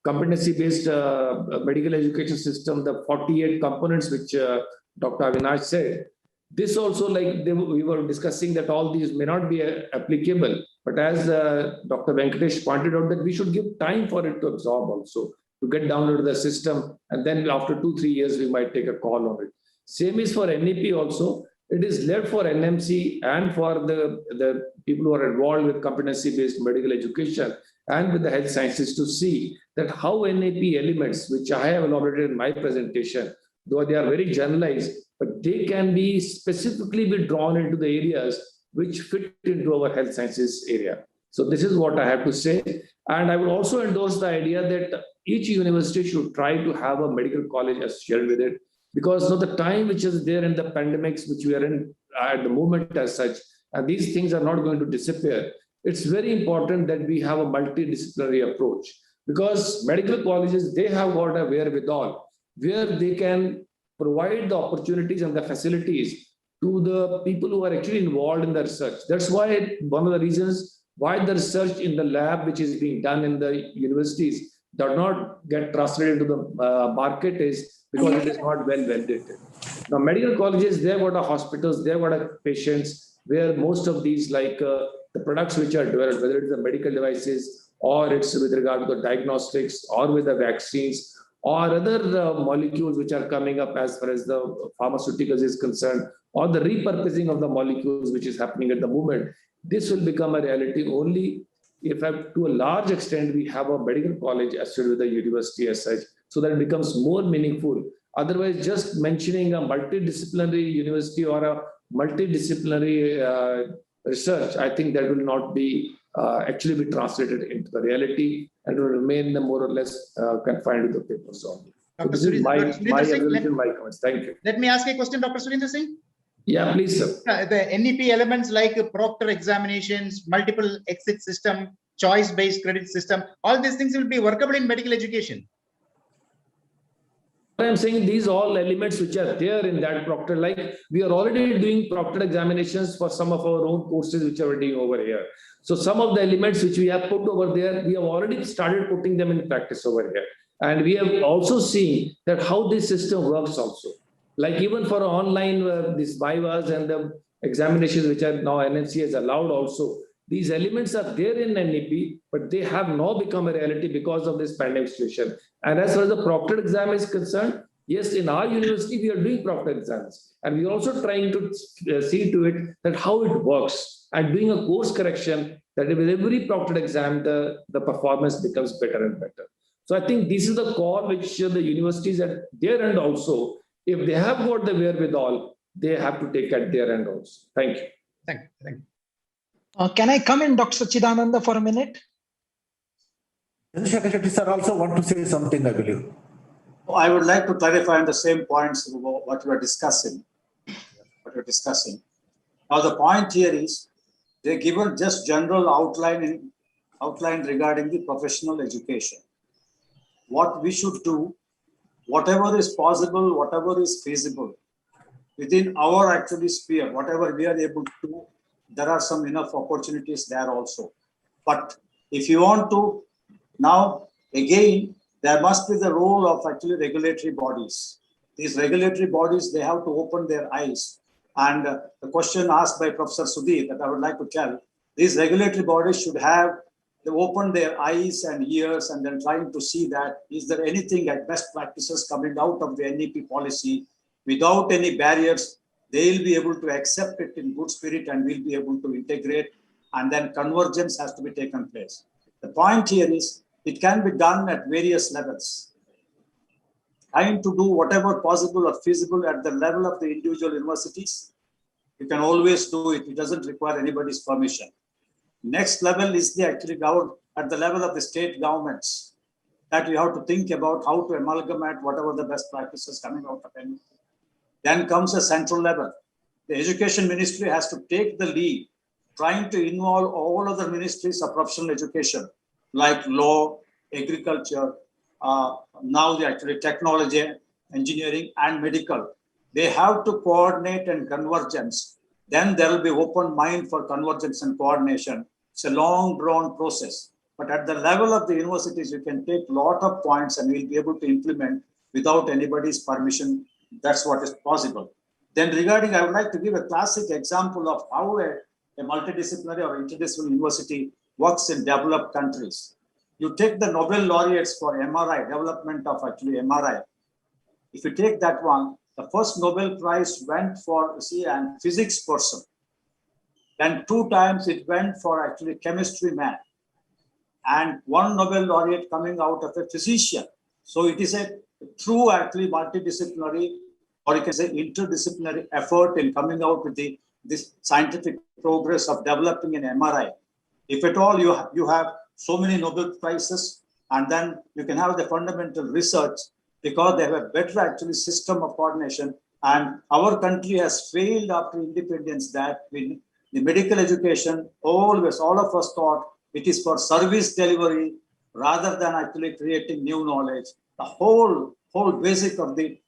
competency-based medical education system, the 48 components which Dr. Avinash said, this also like we were discussing that all these may not be applicable, but as Dr. Venkatesh pointed out, that we should give time for it to absorb also, to get down into the system, and then after 2-3 years, we might take a call on it. Same is for NEP also. It is left for NMC and for the people who are involved with competency-based medical education and with the health sciences to see that how NEP elements, which I have elaborated in my presentation, though they are very generalized, but they can be specifically be drawn into the areas which fit into our health sciences area. So this is what I have to say. And I would also endorse the idea that each university should try to have a medical college associated with it, because the time which is there in the pandemics, which we are in at the moment as such, and these things are not going to disappear. It's very important that we have a multidisciplinary approach, because medical colleges, they have got a wherewithal where they can provide the opportunities and the facilities to the people who are actually involved in the research. That's why one of the reasons why the research in the lab, which is being done in the universities, does not get translated into the market is because it is not well validated. Now, medical colleges, they've got hospitals, they've got patients, where most of these, like the products which are developed, whether it's the medical devices or it's with regard to the diagnostics or with the vaccines or other molecules which are coming up as far as the pharmaceuticals is concerned, or the repurposing of the molecules which is happening at the moment, this will become a reality only if to a large extent we have a medical college associated with the university as such, so that it becomes more meaningful. Otherwise, just mentioning a multidisciplinary university or a multidisciplinary research, I think that will not be actually be translated into the reality and will remain more or less confined to the papers only. So this is my comments. Thank you. Let me ask a question, Dr. Surinder Singh. Yeah, please, sir. The NEP elements like proctor examinations, multiple exit system, choice-based credit system. All these things will be workable in medical education. I'm saying these all elements which are there in that proctor, like we are already doing proctored examinations for some of our own courses which are doing over here. So some of the elements which we have put over there, we have already started putting them in practice over here. And we have also seen that how this system works also. Like even for online, these vivas and the examinations which are now NMC has allowed also, these elements are there in NEP, but they have now become a reality because of this pandemic situation. And as far as the proctored exam is concerned, yes, in our university, we are doing proctored exams. And we are also trying to see to it that how it works and doing a course correction that with every proctored exam, the performance becomes better and better. So I think this is the call which the universities at their end also, if they have got the wherewithal, they have to take at their end also. Thank you. Thank you. Can I come in, Dr. Sachidananda, for a minute? Chandrasekhar Shetty sir also want to say something, I believe. I would like to clarify on the same points what we are discussing. Now the point here is they given just general outline regarding the professional education. What we should do, whatever is possible, whatever is feasible, within our actually sphere, whatever we are able to do, there are some enough opportunities there also. But if you want to, now again, there must be the role of actually regulatory bodies. These regulatory bodies, they have to open their eyes. And the question asked by Professor Sudhir that I would like to tell, these regulatory bodies should have to open their eyes and ears and then trying to see that is there anything at best practices coming out of the NEP policy without any barriers. They'll be able to accept it in good spirit and we'll be able to integrate, and then convergence has to be taken place. The point here is it can be done at various levels. Trying to do whatever possible or feasible at the level of the individual universities. You can always do it. It doesn't require anybody's permission. Next level is the actually at the level of the state governments that we have to think about how to amalgamate whatever the best practices coming out of NEP. Then comes a central level. The education ministry has to take the lead, trying to involve all other ministries of professional education, like law, agriculture, now the actually technology, engineering, and medical. They have to coordinate and convergence. Then there will be open mind for convergence and coordination. It's a long drawn process. But at the level of the universities, you can take a lot of points and we'll be able to implement without anybody's permission. That's what is possible. Then regarding, I would like to give a classic example of how a multidisciplinary or interdisciplinary university works in developed countries. You take the Nobel laureates for MRI, development of actually MRI. If you take that one, the first Nobel Prize went for, a physics person. Then 2 times it went for actually chemistry man. And 1 Nobel laureate coming out of a physician. So it is a true actually multidisciplinary, or you can say interdisciplinary effort in coming out with this scientific progress of developing an MRI. If at all you have so many Nobel Prizes, and then you can have the fundamental research because they have a better actually system of coordination. And our country has failed after independence that the medical education, always, all of us thought it is for service delivery rather than actually creating new knowledge. The whole basic of the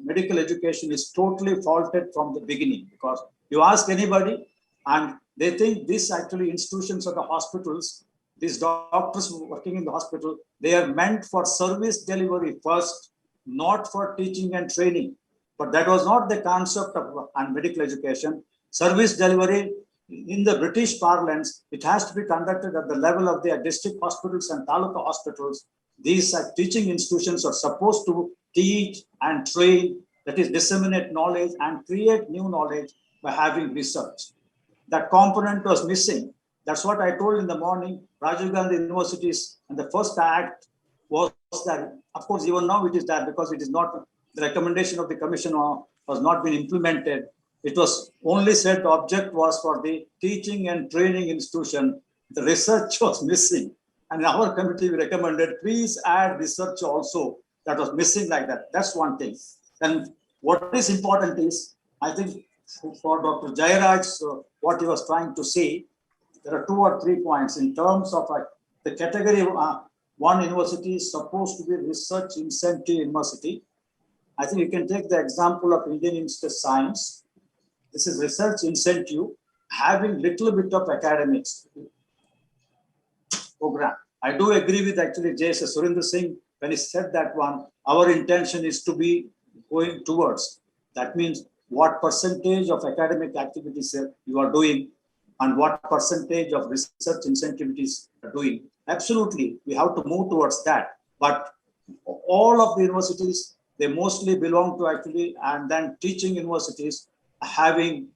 medical education is totally faulted from the beginning, because you ask anybody and they think these actually institutions of the hospitals, these doctors working in the hospital, they are meant for service delivery first, not for teaching and training. But that was not the concept of medical education. Service delivery in the British parlance, it has to be conducted at the level of their district hospitals and taluka hospitals. These teaching institutions are supposed to teach and train, that is disseminate knowledge and create new knowledge by having research. That component was missing. That's what I told in the morning. Rajiv Gandhi universities, and the first act was that, of course, even now it is that because it is not, the recommendation of the commission was not been implemented. It was only said the object was for the teaching and training institution. The research was missing. And in our committee, we recommended, please add research also. That was missing like that. That's one thing. And what is important is, I think for Dr. Jairaj, what he was trying to say, there are 2 or 3 points in terms of the category 1 university is supposed to be research incentive university. I think you can take the example of Indian Institute of Science. This is research incentive having little bit of academics program. I do agree with actually J.S. Surinder Singh when he said that one, our intention is to be going towards. That means what percentage of academic activities you are doing and what percentage of research incentivities you are doing. Absolutely, we have to move towards that. But all of the universities, they mostly belong to actually, and then teaching universities having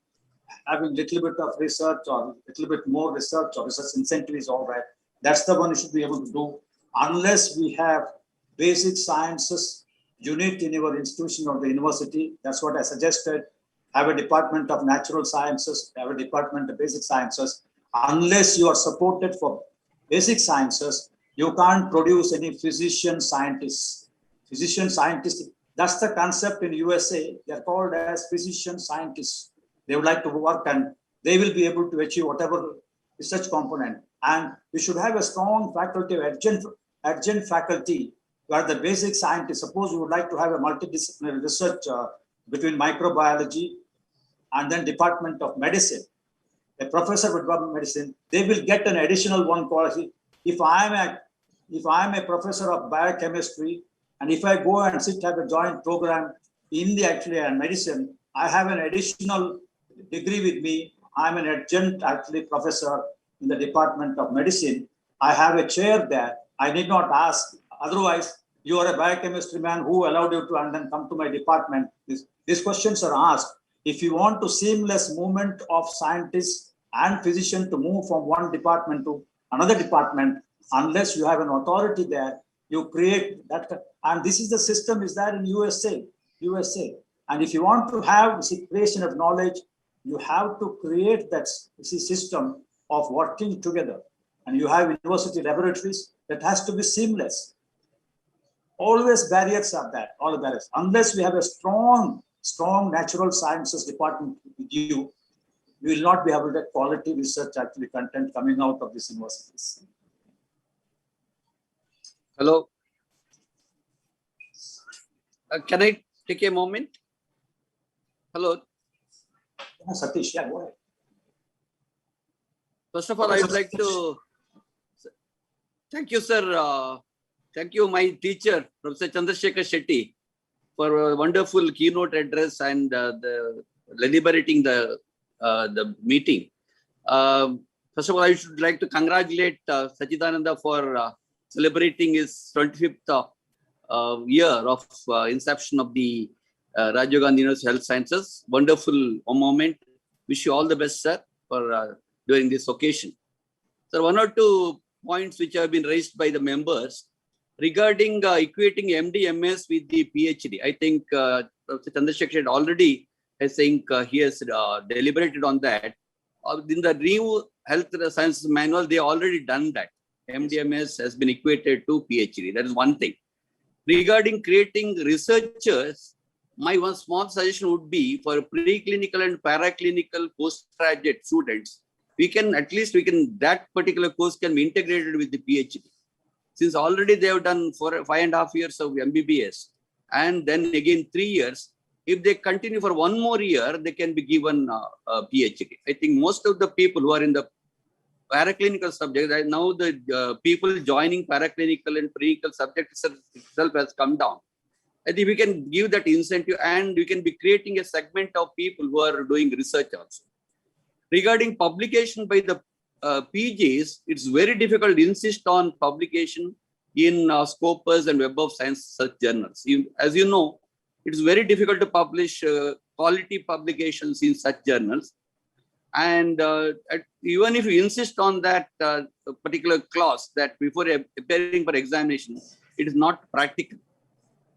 little bit of research or little bit more research or research incentive is all right. That's the one you should be able to do. Unless we have basic sciences unit in your institution or the university, that's what I suggested. Have a department of natural sciences, have a department of basic sciences. Unless you are supported for basic sciences, you can't produce any physician scientists. Physician scientists, that's the concept in USA. They're called as physician scientists. They would like to work and they will be able to achieve whatever research component. And we should have a strong faculty, adjunct faculty, where the basic scientists, suppose we would like to have a multidisciplinary research between microbiology and then Department of Medicine. A professor with Department of Medicine, they will get an additional one quality. If I am a professor of biochemistry, and if I go and sit have a joint program in the actually medicine, I have an additional degree with me. I'm an adjunct actually professor in the Department of Medicine. I have a chair there. I need not ask. Otherwise, you are a biochemistry man who allowed you to and then come to my department. These questions are asked. If you want to seamless movement of scientists and physicians to move from one department to another department, unless you have an authority there, you create that. And this is the system is there in USA. And if you want to have creation of knowledge, you have to create that system of working together. And you have university laboratories that has to be seamless. Always barriers are there, all the barriers. Unless we have a strong natural sciences department with you, we will not be able to get quality research actually content coming out of these universities. Hello. Can I take a moment? Hello. Yeah, Satish, yeah, go ahead. First of all, I would like to thank you, sir. Thank you, my teacher, Professor Chandrasekhar Shetty, for a wonderful keynote address and deliberating the meeting. First of all, I should like to congratulate Sachidananda for celebrating his 25th year of inception of the Rajiv Gandhi University Health Sciences. Wonderful moment. Wish you all the best, sir, for during this occasion. So one or two points which have been raised by the members regarding equating MD, MS with the PhD. I think Professor Chandrasekhar already is saying he has deliberated on that. In the new health sciences manual, they already done that. MD, MS has been equated to PhD. That is one thing. Regarding creating researchers, my one small suggestion would be for preclinical and paraclinical postgraduate students, that particular course can be integrated with the PhD. Since already they have done 5.5 years of MBBS and then again 3 years, if they continue for one more year, they can be given a PhD. I think most of the people who are in the paraclinical subject, right now the people joining paraclinical and preclinical subject itself has come down. I think we can give that incentive and we can be creating a segment of people who are doing research also. Regarding publication by the PGs, it's very difficult to insist on publication in Scopus and Web of Science such journals. As you know, it's very difficult to publish quality publications in such journals. And even if you insist on that particular clause that before appearing for examination, it is not practical.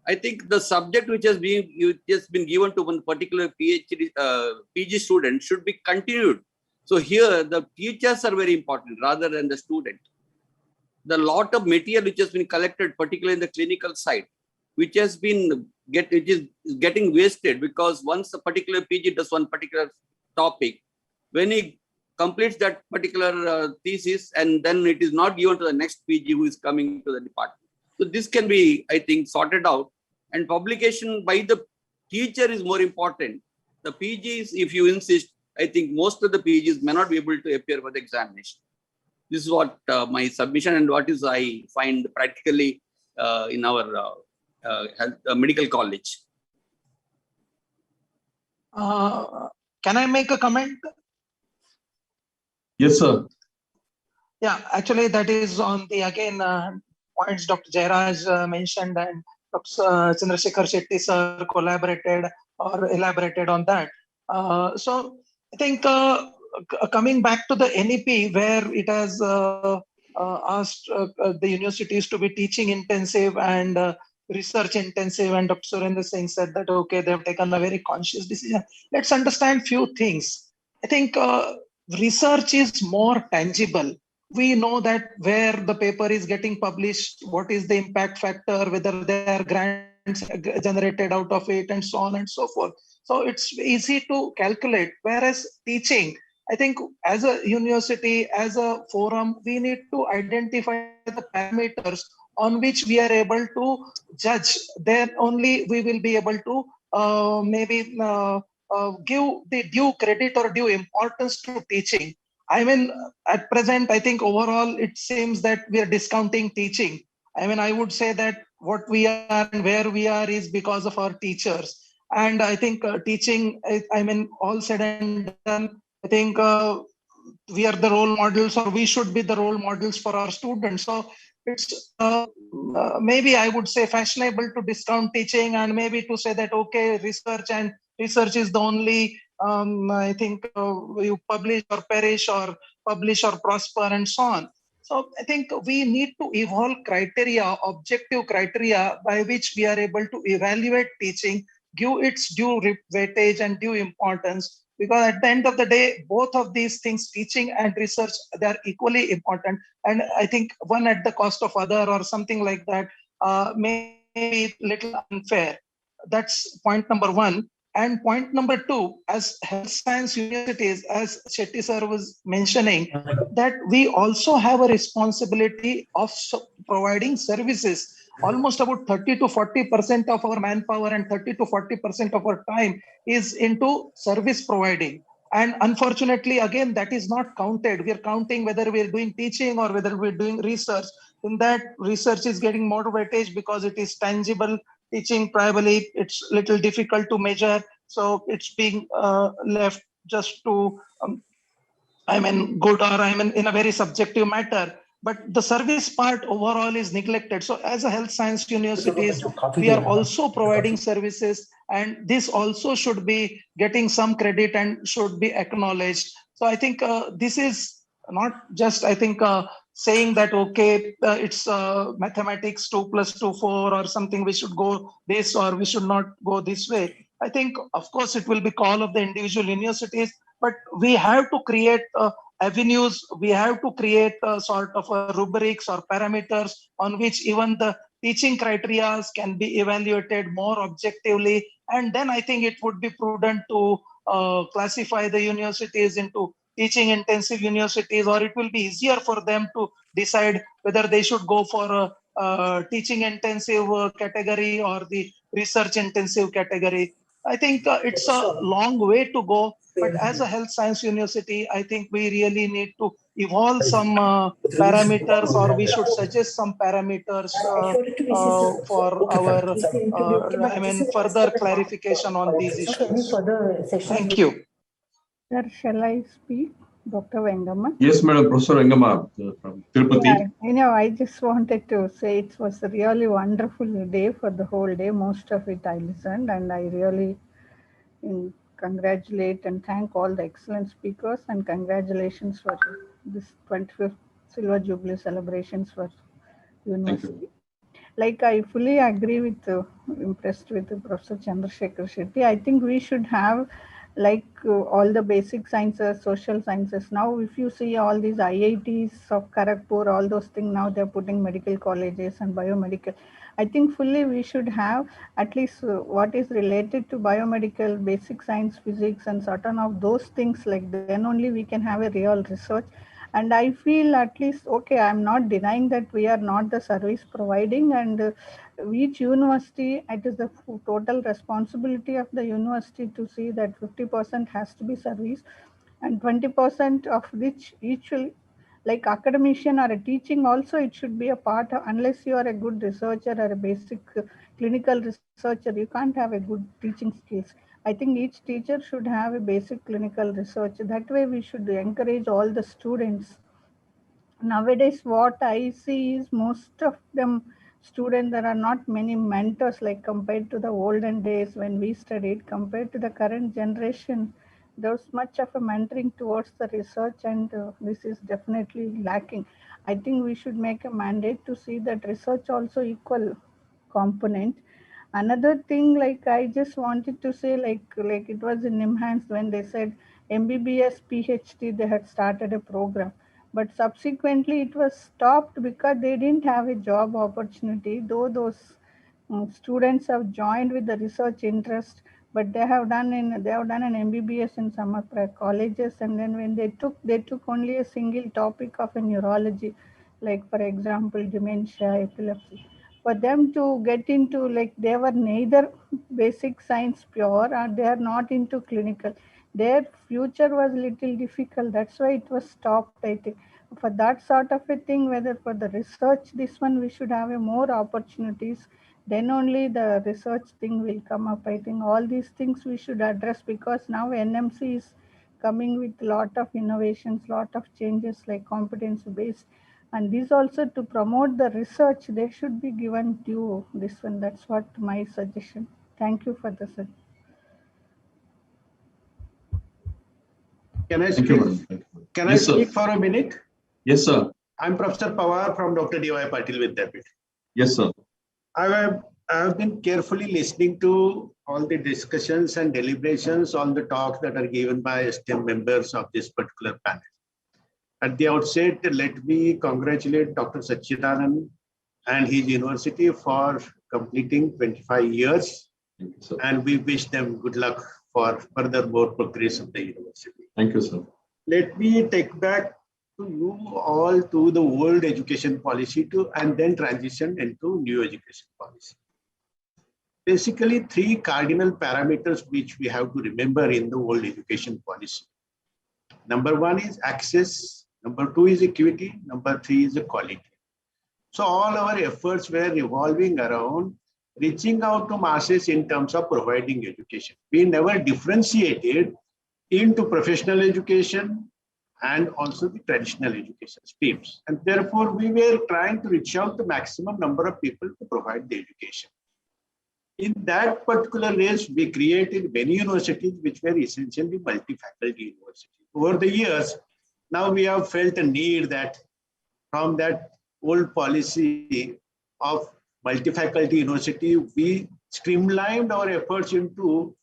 I think the subject which has been given to one particular PG student should be continued. So here the teachers are very important rather than the student. The lot of material which has been collected, particularly in the clinical side, which has been getting wasted because once a particular PG does one particular topic, when he completes that particular thesis, and then it is not given to the next PG who is coming to the department. So this can be, I think, sorted out, and publication by the teacher is more important. The PGs, if you insist, I think most of the PGs may not be able to appear for the examination. This is what my submission and what is I find practically in our medical college. Can I make a comment? Yes, sir. Yeah, actually, that is on the points Dr. Jairaj mentioned, and Dr. Chandrasekhar Shetty sir collaborated or elaborated on that. So I think coming back to the NEP, where it has asked the universities to be teaching intensive and research intensive, and Dr. Surendra Singh said that, okay, they have taken a very conscious decision. Let's understand few things. I think research is more tangible. We know that where the paper is getting published, what is the impact factor, whether there are grants generated out of it, and so on and so forth. So it's easy to calculate. Whereas teaching, I think as a university, as a forum, we need to identify the parameters on which we are able to judge. Then only we will be able to give the due credit or due importance to teaching. I mean, at present, I think overall it seems that we are discounting teaching. I mean, I would say that what we are and where we are is because of our teachers. And I think teaching, I mean, all said and done, I think we are the role models, or we should be the role models for our students. So it's maybe I would say fashionable to discount teaching, and maybe to say that, okay, research is the only, I think you publish or perish, or publish or prosper, and so on. So I think we need to evolve criteria, objective criteria by which we are able to evaluate teaching, give its due weightage and due importance. Because at the end of the day, both of these things, teaching and research, they are equally important. And I think one at the cost of other or something like that may be a little unfair. That's point number one. And point number two, as health science universities, as Shetty sir was mentioning, that we also have a responsibility of providing services. Almost about 30 to 40% of our manpower and 30 to 40% of our time is into service providing. And unfortunately, again, that is not counted. We are counting whether we are doing teaching or whether we are doing research. In that, research is getting more weightage because it is tangible. Teaching probably it's little difficult to measure, so it's being left just to good, or in a very subjective matter. But the service part overall is neglected. So as a health science universities, we are also providing services, and this also should be getting some credit and should be acknowledged. So I think this is not just, I think, saying that, okay, it's mathematics 2 + 2 4 or something, we should go this or we should not go this way. I think, of course, it will be call of the individual universities, but we have to create avenues. We have to create sort of rubrics or parameters on which even the teaching criteria can be evaluated more objectively. And then I think it would be prudent to classify the universities into teaching intensive universities, or it will be easier for them to decide whether they should go for a teaching intensive category or the research intensive category. I think it's a long way to go, but as a health science university, I think we really need to evolve some parameters, or we should suggest some parameters for our, further clarification on these issues. Thank you. Sir, shall I speak? Dr. Vengamma? Yes, Madam. Professor Vengamma from Tirupati. Yeah, I just wanted to say it was a really wonderful day for the whole day. Most of it I listened, and I really congratulate and thank all the excellent speakers, and congratulations for this 25th Silver Jubilee celebrations for university. Like, I fully agree with, impressed with Professor Chandrasekhar Shetty. I think we should have like all the basic sciences, social sciences. Now, if you see all these IITs of Kharagpur, all those things, now they're putting medical colleges and biomedical. I think fully we should have at least what is related to biomedical, basic science, physics, and certain of those things. Like then only we can have a real research. And I feel at least, okay, I'm not denying that we are not the service providing, and each university, it is the total responsibility of the university to see that 50% has to be service and 20% of which each will, like academician or a teaching also, it should be a part of, unless you are a good researcher or a basic clinical researcher, you can't have a good teaching skills. I think each teacher should have a basic clinical research. That way we should encourage all the students. Nowadays what I see is most of them students, there are not many mentors like compared to the olden days when we studied. Compared to the current generation, there's much of a mentoring towards the research, and this is definitely lacking. I think we should make a mandate to see that research also equal component. Another thing, like I just wanted to say, like it was in NIMHANS when they said MBBS PhD, they had started a program, but subsequently it was stopped because they didn't have a job opportunity. Though those students have joined with the research interest, but they have done an MBBS in some of the colleges, and then when they took only a single topic of a neurology, like for example dementia, epilepsy. For them to get into, like they were neither basic science pure or they are not into clinical, their future was little difficult. That's why it was stopped, I think. For that sort of a thing, whether for the research, this one we should have a more opportunities, then only the research thing will come up. I think all these things we should address, because now NMC is coming with lot of innovations, lot of changes like competency based. And these also, to promote the research, they should be given due this one. That's what my suggestion. Thank you for this. Can I Thank speak? you. Can Yes, I speak sir. for a minute? Yes, sir. I'm Professor Pawar from Dr. D.Y. Patil Vidyapith. Yes, sir. I have been carefully listening to all the discussions and deliberations, all the talks that are given by esteemed members of this particular panel. At the outset, let me congratulate Dr. Sachidanand and his university for completing 25 years. And we wish them good luck for further more progress of the university. Thank you, sir. Let me take back to you all to the old education policy and then transition into new education policy. Basically, three cardinal parameters which we have to remember in the old education policy. Number one is access, number two is equity, number three is the quality. So all our efforts were revolving around reaching out to masses in terms of providing education. We never differentiated into professional education and also the traditional education streams. And therefore, we were trying to reach out to maximum number of people to provide the education. In that particular race, we created many universities which were essentially multi-faculty universities. Over the years, now we have felt a need that from that old policy of multi-faculty university, we streamlined our efforts into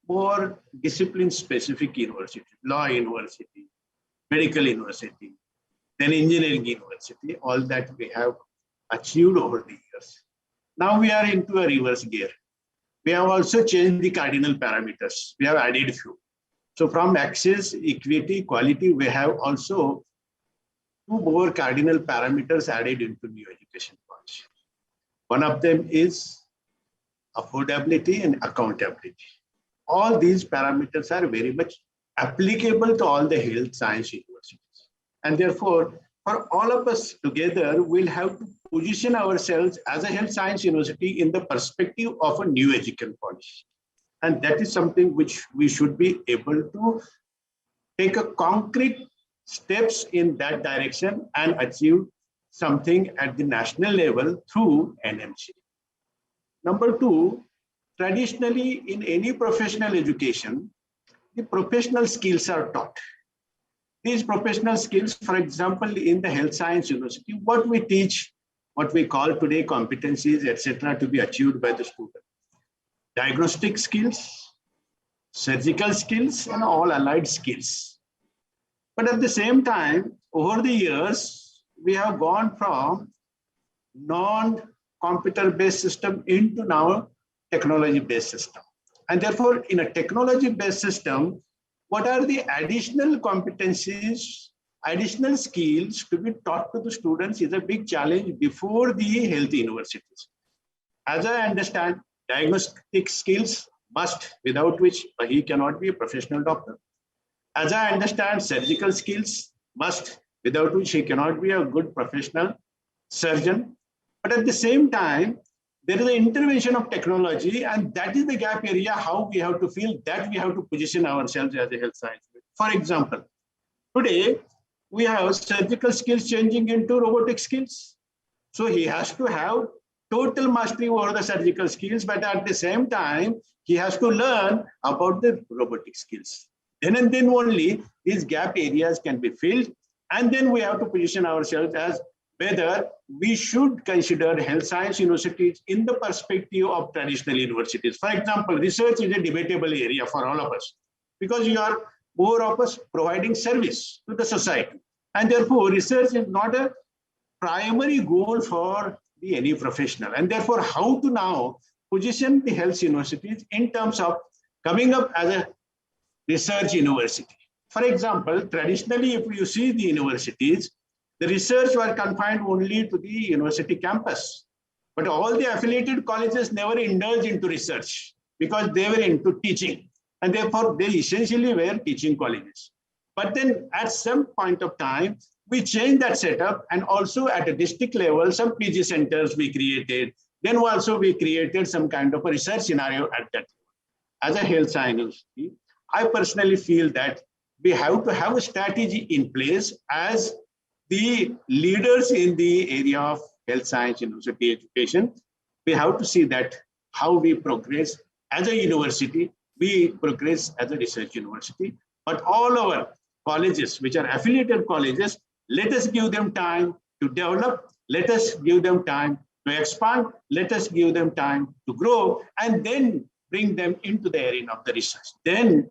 more discipline-specific university, law university, medical university, then engineering university, all that we have achieved over the years. Now we are into a reverse gear. We have also changed the cardinal parameters. We have added a few. So from access, equity, quality, we have also two more cardinal parameters added into new education policy. One of them is affordability and accountability. All these parameters are very much applicable to all the health science universities. And therefore, for all of us together, we'll have to position ourselves as a health science university in the perspective of a new education policy. And that is something which we should be able to take a concrete steps in that direction and achieve something at the national level through NMC. Number two, traditionally in any professional education, the professional skills are taught. These professional skills, for example, in the health science university, what we teach, what we call today competencies, etc., to be achieved by the student. Diagnostic skills, surgical skills, and all allied skills. But at the same time, over the years, we have gone from non-computer-based system into now technology-based system. And therefore, in a technology-based system, what are the additional competencies, additional skills to be taught to the students is a big challenge before the health universities. As I understand, diagnostic skills must, without which he cannot be a professional doctor. As I understand, surgical skills must, without which he cannot be a good professional surgeon. But at the same time, there is an intervention of technology, and that is the gap area, how we have to feel that we have to position ourselves as a health science. For example, today, we have surgical skills changing into robotic skills. So he has to have total mastery over the surgical skills, but at the same time, he has to learn about the robotic skills. Then and then only these gap areas can be filled. And then we have to position ourselves as whether we should consider health science universities in the perspective of traditional universities. For example, research is a debatable area for all of us because you are more of us providing service to the society. And therefore, research is not a primary goal for any professional. And therefore, how to now position the health universities in terms of coming up as a research university. For example, traditionally, if you see the universities, the research were confined only to the university campus. But all the affiliated colleges never indulged into research because they were into teaching. And therefore, they essentially were teaching colleges. But then at some point of time, we changed that setup, and also at a district level, some PG centers we created. Then also we created some kind of a research scenario at that level. As a health science university, I personally feel that we have to have a strategy in place as the leaders in the area of health science university education. We have to see that how we progress as a university, we progress as a research university, but all our colleges, which are affiliated colleges, let us give them time to develop, let us give them time to expand, let us give them time to grow, and then bring them into the arena of the research. Then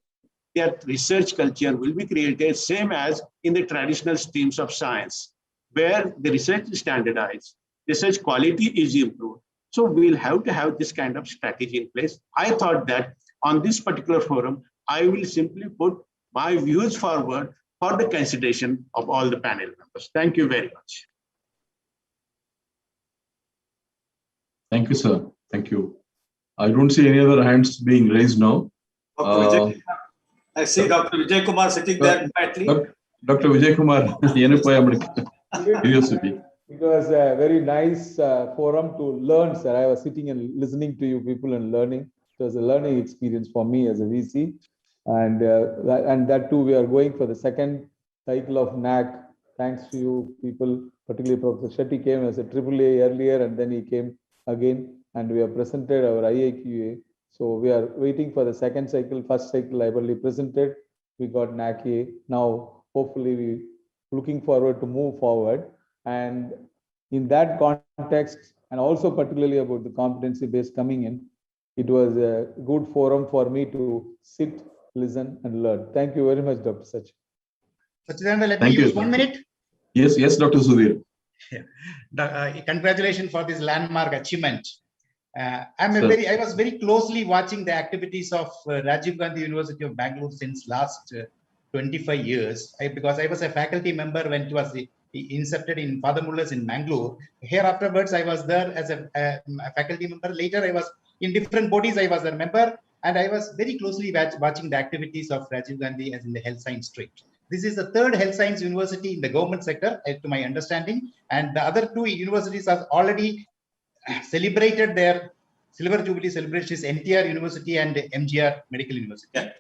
that research culture will be created same as in the traditional streams of science, where the research is standardized, research quality is improved. So we'll have to have this kind of strategy in place. I thought that on this particular forum, I will simply put my views forward for the consideration of all the panel members. Thank you very much. Thank you, sir. Thank you. I don't see any other hands being raised now. I see Dr. Vijay Kumar sitting there quietly. Dr. Vijay Kumar, it was a very nice forum to learn, sir. I was sitting and listening to you people and learning. It was a learning experience for me as a VC. And that too, we are going for the second cycle of NAC. Thanks to you people, particularly Professor Shetty came as a AAA earlier, and then he came again, and we have presented our IAQA. So we are waiting for the second cycle. First cycle I already presented. We got NAC. Now, hopefully, we looking forward to move forward. And in that context, and also particularly about the competency-based coming in, it was a good forum for me to sit, listen, and learn. Thank you very much, Dr. Sachin. Sachidananda, let me use 1 minute. Yes, Dr. Sudhir. Congratulations for this landmark achievement. I was very closely watching the activities of Rajiv Gandhi University of Bangalore since last 25 years, because I was a faculty member when it was incepted in Father Muller's in Bangalore. Here afterwards, I was there as a faculty member. Later, I was in different bodies. I was a member, and I was very closely watching the activities of Rajiv Gandhi as in the health science stream. This is the third health science university in the government sector, to my understanding, and the other two universities have already celebrated their Silver Jubilee celebrations, NTR University and MGR Medical University. Yeah.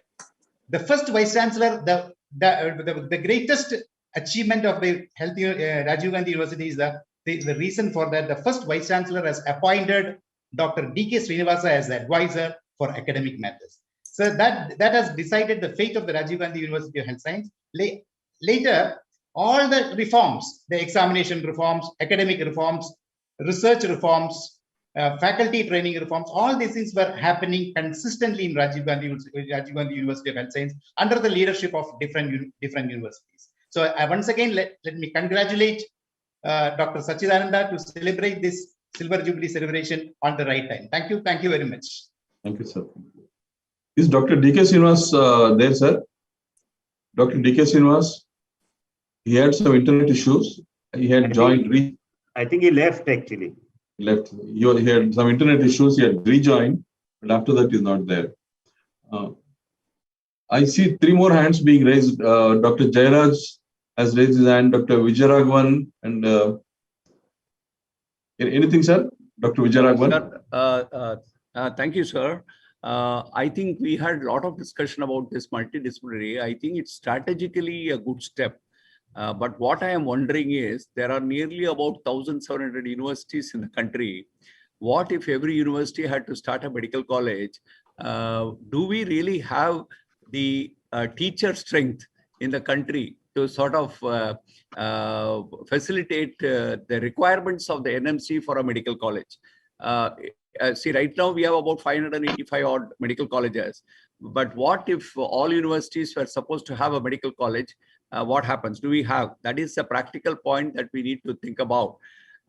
The first Vice Chancellor, the greatest achievement of the health Rajiv Gandhi University is the reason for that. The first Vice Chancellor has appointed Dr. D.K. Srinivasa as the advisor for academic matters. So that has decided the fate of the Rajiv Gandhi University of Health Science. Later, all the reforms, the examination reforms, academic reforms, research reforms, faculty training reforms, all these things were happening consistently in Rajiv Gandhi University of Health Science under the leadership of different universities. So once again, let me congratulate Dr. Sachidananda to celebrate this Silver Jubilee celebration on the right time. Thank you very much. Thank you, sir. Is Dr. D.K. Srinivas there, sir? Dr. D.K. Srinivas, he had some internet issues. He had joined. I think he left actually. He left. He had some internet issues. He had rejoined, but after that, he's not there. I see 3 more hands being raised. Dr. Jairaj has raised his hand. Dr. Vijayaraghavan and anything, sir? Dr. Vijayaraghavan. Thank you, sir. I think we had a lot of discussion about this multidisciplinary. I think it's strategically a good step. But what I am wondering is, there are nearly about 1,700 universities in the country. What if every university had to start a medical college? Do we really have the teacher strength in the country to sort of facilitate the requirements of the NMC for a medical college? See, right now we have about 585 odd medical colleges. But what if all universities were supposed to have a medical college? What happens? Do we have? That is a practical point that we need to think about.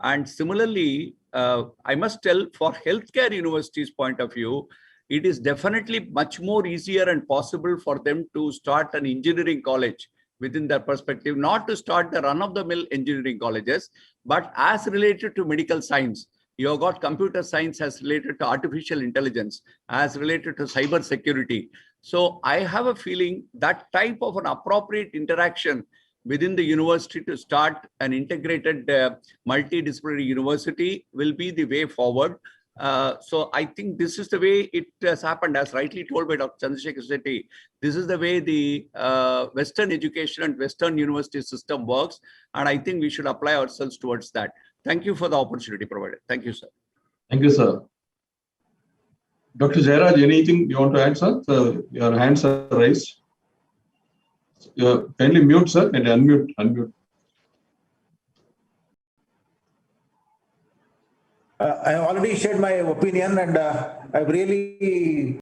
And similarly, I must tell, for healthcare universities' point of view, it is definitely much more easier and possible for them to start an engineering college within their perspective, not to start the run-of-the-mill engineering colleges, but as related to medical science. You have got computer science as related to artificial intelligence, as related to cyber security. So I have a feeling that type of an appropriate interaction within the university to start an integrated multidisciplinary university will be the way forward. So I think this is the way it has happened, as rightly told by Dr. Chandrasekhar Shetty. This is the way the Western education and Western university system works. And I think we should apply ourselves towards that. Thank you for the opportunity provided. Thank you, sir. Thank you, sir. Dr. Jairaj, anything you want to add, sir? Your hands are raised. Kindly mute, sir, and unmute. I have already shared my opinion, and I've really